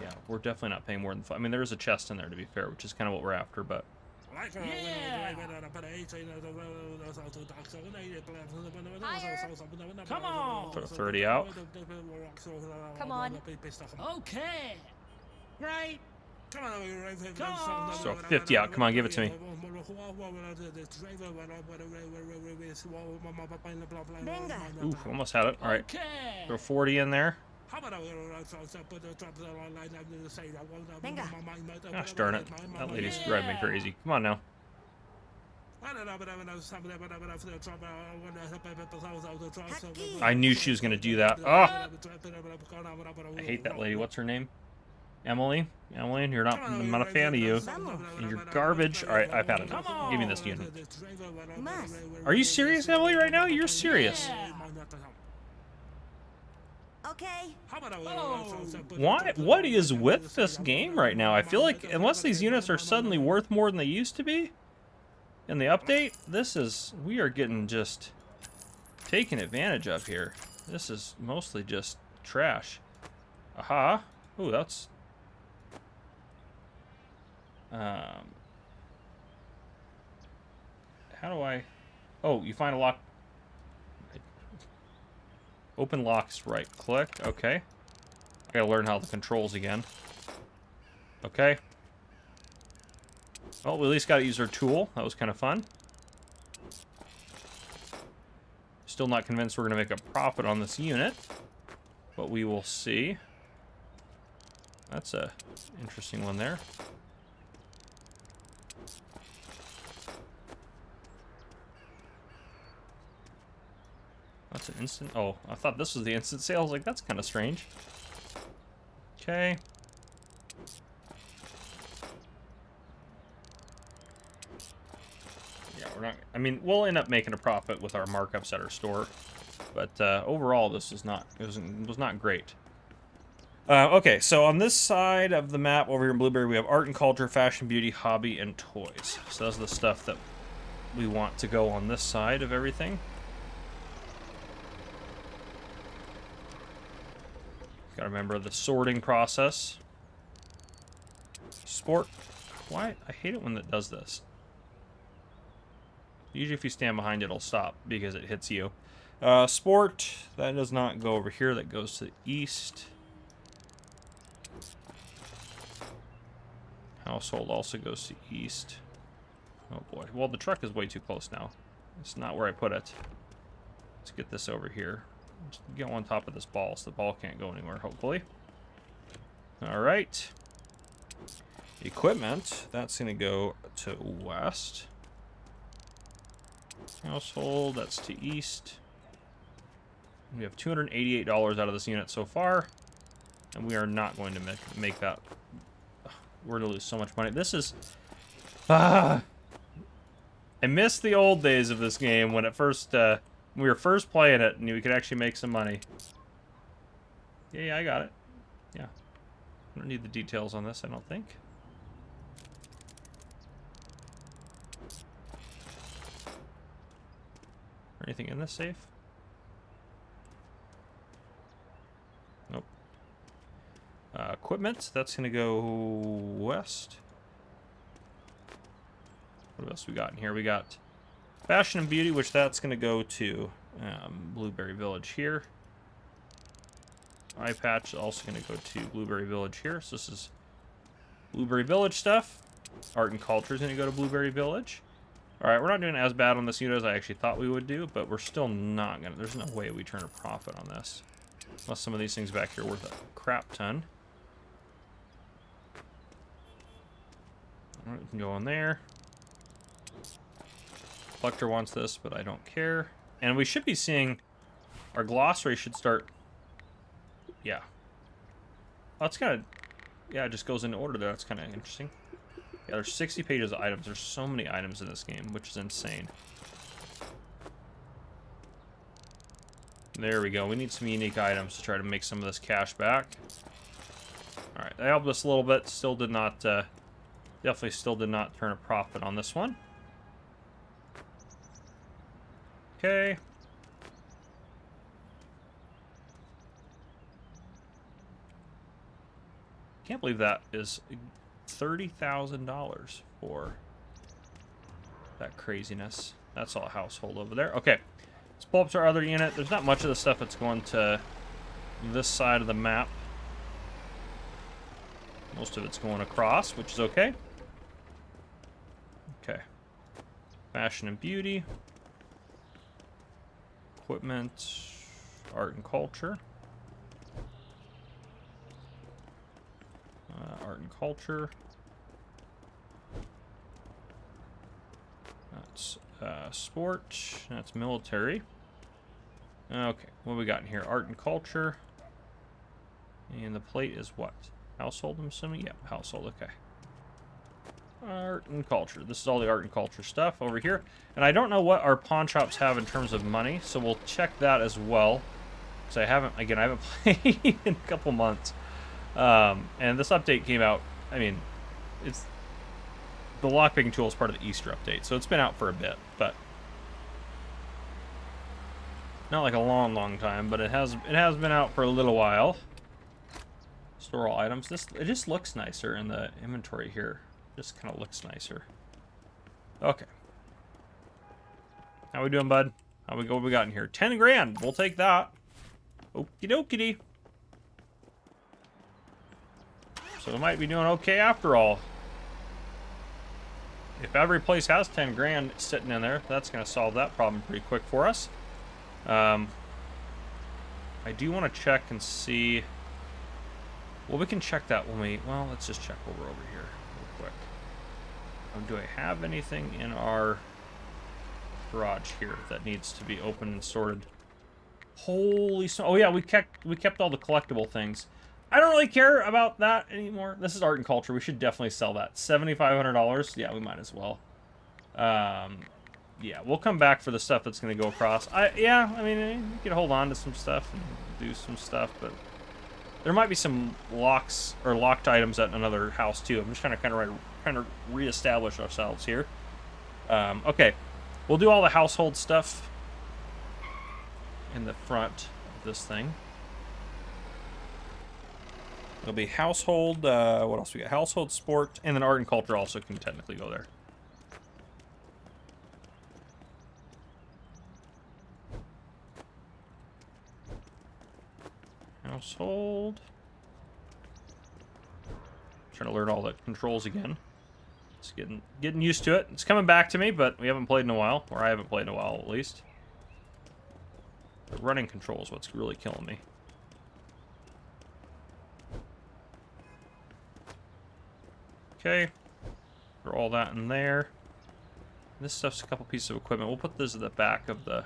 Speaker 1: Yeah, we're definitely not paying more than I mean, there is a chest in there, to be fair, which is kind of what we're after, but...
Speaker 3: Yeah! Come on!
Speaker 1: Throw 30 out.
Speaker 2: Come on.
Speaker 3: Okay! Right! Come on!
Speaker 1: Just throw 50 out. Come on, give it to me. Ooh, almost had it. All right.
Speaker 3: Okay.
Speaker 1: Throw 40 in there. Gosh darn it. That lady's driving me crazy. Come on now. I knew she was going to do that. Oh! I hate that lady. What's her name? Emily? Emily, you're not, I'm not a fan of you. And you're garbage. All right, I've had enough. Give me this unit. Are you serious, Emily, right now? You're serious.
Speaker 2: Okay.
Speaker 1: What is with this game right now? I feel like unless these units are suddenly worth more than they used to be in the update, we are getting just taken advantage of here. This is mostly just trash. Aha. Ooh, that's... how do I... Oh, you find a lock... Open locks, right click. Okay. I gotta learn how the controls again. Okay. Well, we at least gotta use our tool. That was kind of fun. Still not convinced we're gonna make a profit on this unit, but we will see. That's a interesting one there. That's an instant... Oh, I thought this was the instant sale. I was like, that's kind of strange. Okay. Yeah, we're not... I mean, we'll end up making a profit with our markups at our store. But overall, this is not... It was not great. Okay, so on this side of the map over here in Blueberry, we have art and culture, fashion, beauty, hobby, and toys. So that's the stuff that we want to go on this side of everything. Gotta remember the sorting process. Sport. Why? I hate it when it does this. Usually if you stand behind it, it'll stop because it hits you. Sport. That does not go over here. That goes to the east. Household also goes to east. Oh boy. Well, the truck is way too close now. It's not where I put it. Let's get this over here. Just get on top of this ball so the ball can't go anywhere, hopefully. Alright. Equipment. That's going to go to west. Household. That's to east. We have $288 out of this unit so far. And we are not going to make that... We're going to lose so much money. This is... I miss the old days of this game when it first... we were first playing it, and we could actually make some money. Yeah, I got it. Yeah. I don't need the details on this, I don't think. Anything in this safe? Nope. Equipment, that's going to go west. What else we got in here? We got... Fashion and beauty, which that's going to go to Blueberry Village here. Eye patch also going to go to Blueberry Village here. So this is Blueberry Village stuff. Art and culture is going to go to Blueberry Village. All right, we're not doing as bad on this unit as I actually thought we would do, but we're still not going to... There's no way we turn a profit on this. Unless some of these things back here are worth a crap ton. All right, we can go in there. Collector wants this, but I don't care. And we should be seeing our glossary should start. Yeah. Oh, it's kind of... Yeah, it just goes into order there. That's kind of interesting. Yeah, there's 60 pages of items. There's so many items in this game, which is insane. There we go. We need some unique items to try to make some of this cash back. Alright, that helped us a little bit. Still did not... definitely still did not turn a profit on this one. Okay. Can't believe that is $30,000 for that craziness. That's all household over there. Okay. Let's pull up to our other unit. There's not much of the stuff that's going to this side of the map. Most of it's going across, which is okay. Okay. Fashion and beauty. Equipment, art and culture. Art and culture. That's sport. That's military. Okay, what we got in here? Art and culture. And the plate is what? Household, I'm assuming? Yeah, household, okay. Art and culture. This is all the art and culture stuff over here. And I don't know what our pawn shops have in terms of money, so we'll check that as well. So I haven't played in a couple months. And this update came out, I mean, it's the lockpicking tool is part of the Easter update, so it's been out for a bit, but not like a long time, but it has been out for a little while. Store all items. It just looks nicer in the inventory here. Just kind of looks nicer. Okay. How we doing, bud? What we got in here? 10 grand. We'll take that. Okie dokie. So we might be doing okay after all. If every place has 10 grand sitting in there, that's going to solve that problem pretty quick for us. I do want to check and see. Well, we can check that when we. Well, let's just check while we're over here real quick. Do I have anything in our garage here that needs to be opened and sorted? Holy snow! Oh yeah, we kept all the collectible things. I don't really care about that anymore. This is art and culture. We should definitely sell that. $7,500. Yeah, we might as well. Yeah, we'll come back for the stuff that's going to go across. Yeah, I mean, you could hold on to some stuff and do some stuff, but there might be some locks or locked items at another house too. I'm just trying to reestablish ourselves here. Okay, we'll do all the household stuff in the front of this thing. It'll be household, what else we got? Household, sport, and then art and culture also can technically go there. Household. Trying to learn all the controls again. It's getting used to it. It's coming back to me, but we haven't played in a while, or I haven't played in a while at least. The running control is what's really killing me. Okay, throw all that in there. This stuff's a couple pieces of equipment. We'll put this at the back of the...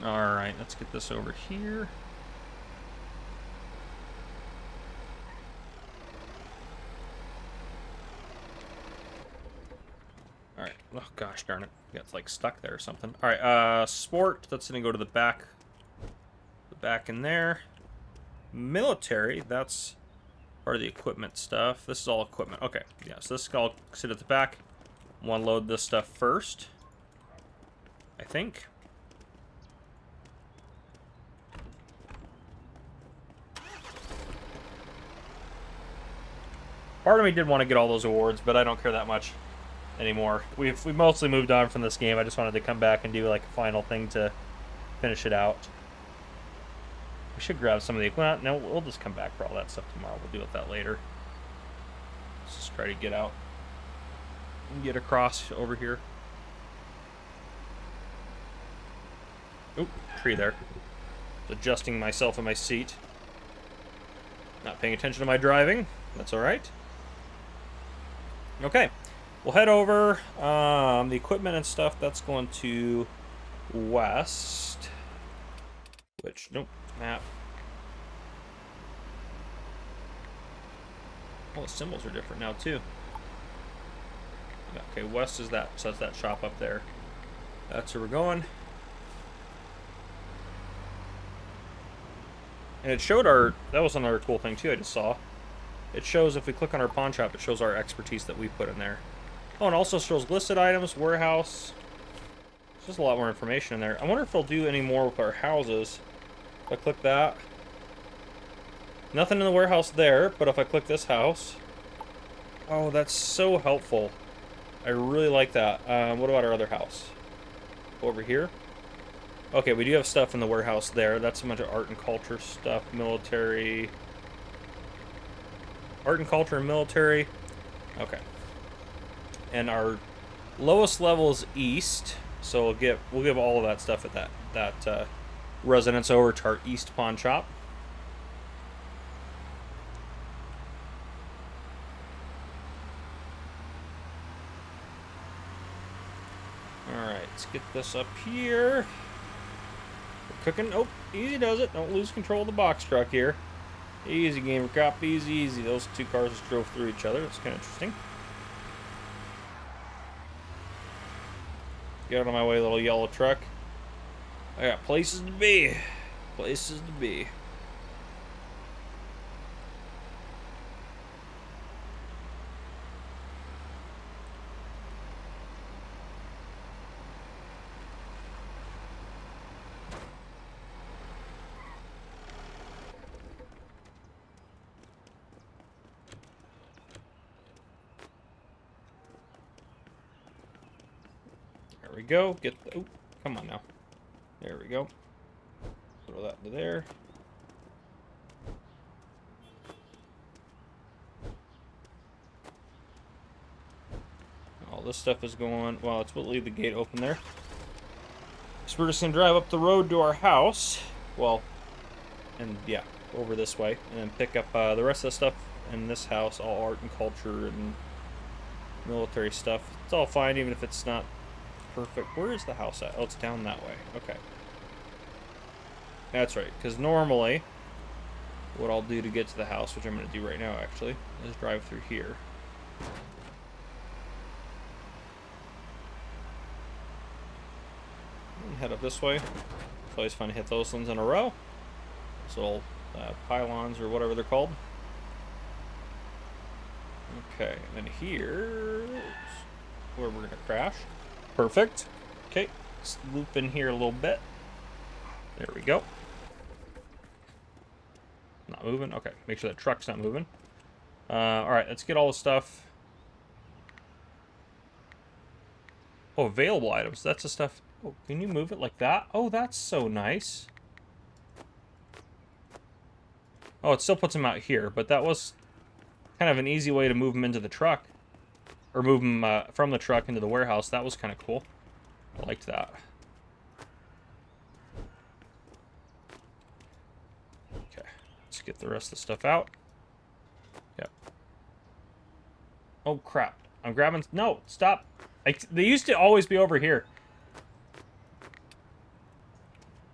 Speaker 1: Alright, let's get this over here. Alright, oh gosh darn it. It's like stuck there or something. Alright, sport, that's gonna go to the back. The back in there. Military, that's part of the equipment stuff. This is all equipment. Okay, yeah, so this will sit at the back. Want to load this stuff first, I think. Part of me did want to get all those awards, but I don't care that much anymore. We've mostly moved on from this game. I just wanted to come back and do like a final thing to finish it out. We should grab some of the equipment. No, we'll just come back for all that stuff tomorrow. We'll deal with that later. Let's just try to get out and get across over here. Oop, tree there. Adjusting myself in my seat. Not paying attention to my driving. That's all right. Okay. We'll head over. The equipment and stuff, that's going to west. Which, nope, map. All the symbols are different now, too. Okay, west is that, so that's that shop up there. That's where we're going. And it showed our, that was another cool thing, too, I just saw. It shows, if we click on our pawn shop, it shows our expertise that we put in there. Oh, and also shows listed items, warehouse. There's just a lot more information in there. I wonder if they'll do any more with our houses. If I click that. Nothing in the warehouse there, but if I click this house. Oh, that's so helpful. I really like that. What about our other house? Over here. Okay, we do have stuff in the warehouse there. That's a bunch of art and culture stuff. Military. Art and culture and military. Okay. And our lowest level is east, so we'll give all of that stuff at that residence over to our east pawn shop. All right, let's get this up here. We're cooking. Oh, easy does it. Don't lose control of the box truck here. Easy, Gamer Cop. Easy, easy. Those two cars just drove through each other. It's kind of interesting. Get out of my way, little yellow truck. I got places to be. Places to be. There we go. Get the, oh, come on now. There we go. Throw that into there. All this stuff is going. Well, let's leave the gate open there. So we're just gonna drive up the road to our house. Well, and yeah, over this way, and then pick up the rest of the stuff in this house. All art and culture and military stuff. It's all fine, even if it's not perfect. Where is the house at? Oh, it's down that way. Okay. That's right, because normally what I'll do to get to the house, which I'm going to do right now actually, is drive through here. And head up this way. It's always fun to hit those ones in a row. Those little pylons or whatever they're called. Okay, and then here is where we're going to crash. Perfect. Okay, let's loop in here a little bit. There we go. Not moving. Okay, make sure that truck's not moving. Alright, let's get all the stuff. Oh, available items. That's the stuff. Oh, can you move it like that? Oh, that's so nice. Oh, it still puts them out here, but that was kind of an easy way to move them into the truck. Or move them from the truck into the warehouse. That was kind of cool. I liked that. Okay, let's get the rest of the stuff out. Yep. Oh, crap. I'm grabbing... No, stop. They used to always be over here.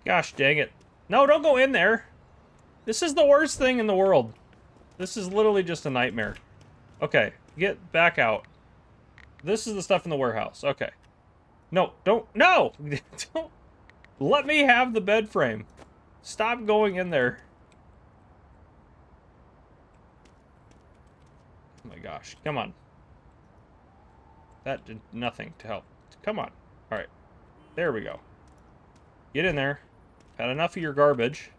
Speaker 1: Gosh dang it. No, don't go in there. This is the worst thing in the world. This is literally just a nightmare. Okay, get back out. This is the stuff in the warehouse. Okay. No, don't. No! Don't. Let me have the bed frame. Stop going in there. Oh my gosh. Come on. That did nothing to help. Come on. Alright. There we go. Get in there. Had enough of your garbage.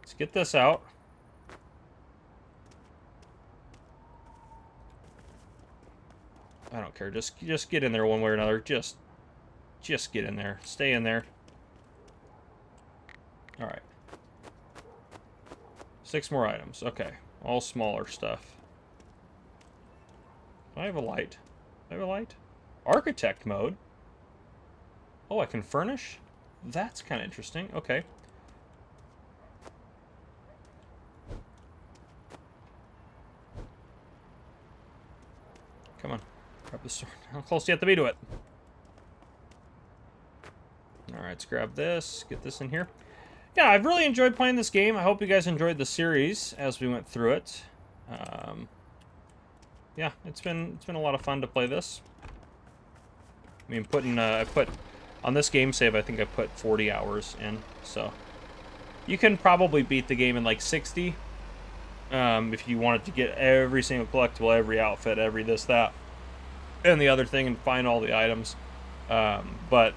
Speaker 1: Let's get this out. I don't care. Just get in there one way or another. Just get in there. Stay in there. All right. 6 more items. Okay. All smaller stuff. Do I have a light? Do I have a light? Architect mode. Oh, I can furnish? That's kind of interesting. Okay. Come on. Grab the sword. How close do you have to be to it? Alright, let's grab this. Get this in here. Yeah, I've really enjoyed playing this game. I hope you guys enjoyed the series as we went through it. Yeah, it's been a lot of fun to play this. I mean, I put on this game save, I think I put 40 hours in, so you can probably beat the game in like 60 if you wanted to get every single collectible, every outfit, every this, that, and the other thing, and find all the items. But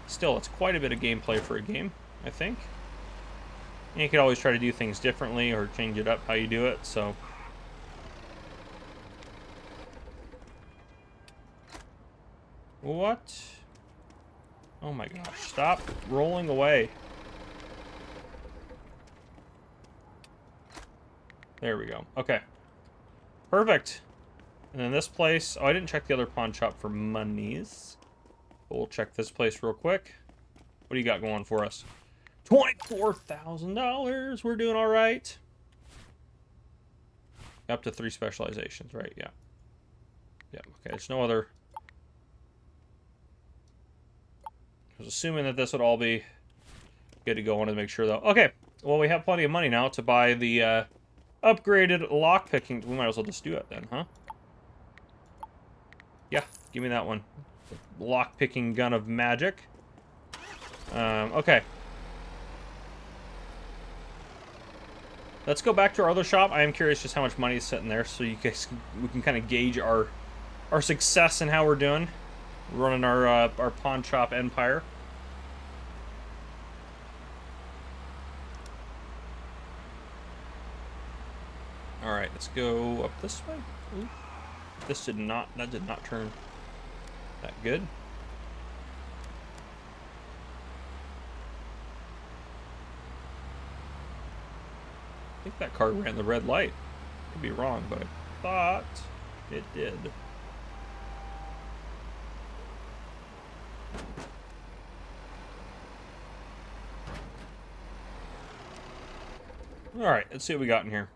Speaker 1: still, it's quite a bit of gameplay for a game, I think. And you could always try to do things differently or change it up how you do it, so... What? Oh my gosh, stop rolling away. There we go. Okay. Perfect. And then this place... Oh, I didn't check the other pawn shop for monies. But we'll check this place real quick. What do you got going for us? $24,000. We're doing all right. Up to 3 specializations, right? Yeah. Yeah, okay. There's no other... I was assuming that this would all be good to go. I wanted to make sure, though. Okay. well, we have plenty of money now to buy the upgraded lockpicking. We might as well just do it then, huh? Yeah, give me that one. Lockpicking gun of magic. Okay. Let's go back to our other shop. I am curious just how much money is sitting there, so you guys we can kind of gauge our success and how we're doing, running our pawn shop empire. All right, let's go up this way. Ooh. That did not turn that good. I think that car ran the red light. Could be wrong, but I thought it did. All right, let's see what we got in here.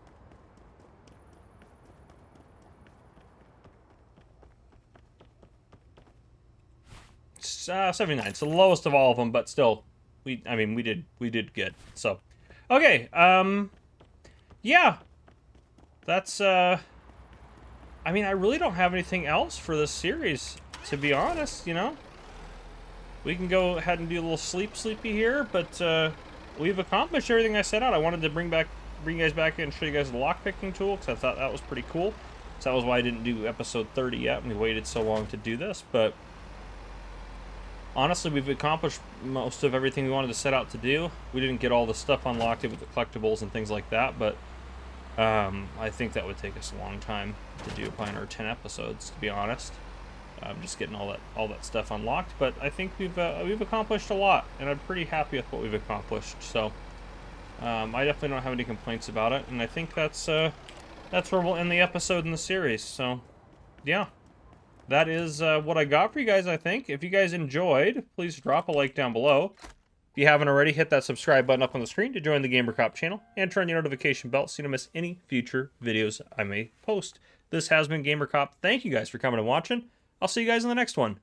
Speaker 1: It's 79. It's the lowest of all of them, but still, we did good. So, okay, yeah, that's, I mean, I really don't have anything else for this series, to be honest, you know? We can go ahead and do a little sleepy here, but, we've accomplished everything I set out. I wanted to bring you guys back in and show you guys the lockpicking tool, because I thought that was pretty cool. So that was why I didn't do episode 30 yet, and we waited so long to do this, but honestly, we've accomplished most of everything we wanted to set out to do. We didn't get all the stuff unlocked with the collectibles and things like that, but I think that would take us a long time to do, probably our 10 episodes, to be honest. Just getting all that stuff unlocked, but I think we've accomplished a lot, and I'm pretty happy with what we've accomplished. So I definitely don't have any complaints about it, and I think that's where we'll end the episode in the series. So yeah, that is what I got for you guys. I think if you guys enjoyed, please drop a like down below. If you haven't already, hit that subscribe button up on the screen to join the GamerCop channel, and turn the notification bell so you don't miss any future videos I may post. This has been GamerCop. Thank you guys for coming and watching. I'll see you guys in the next one.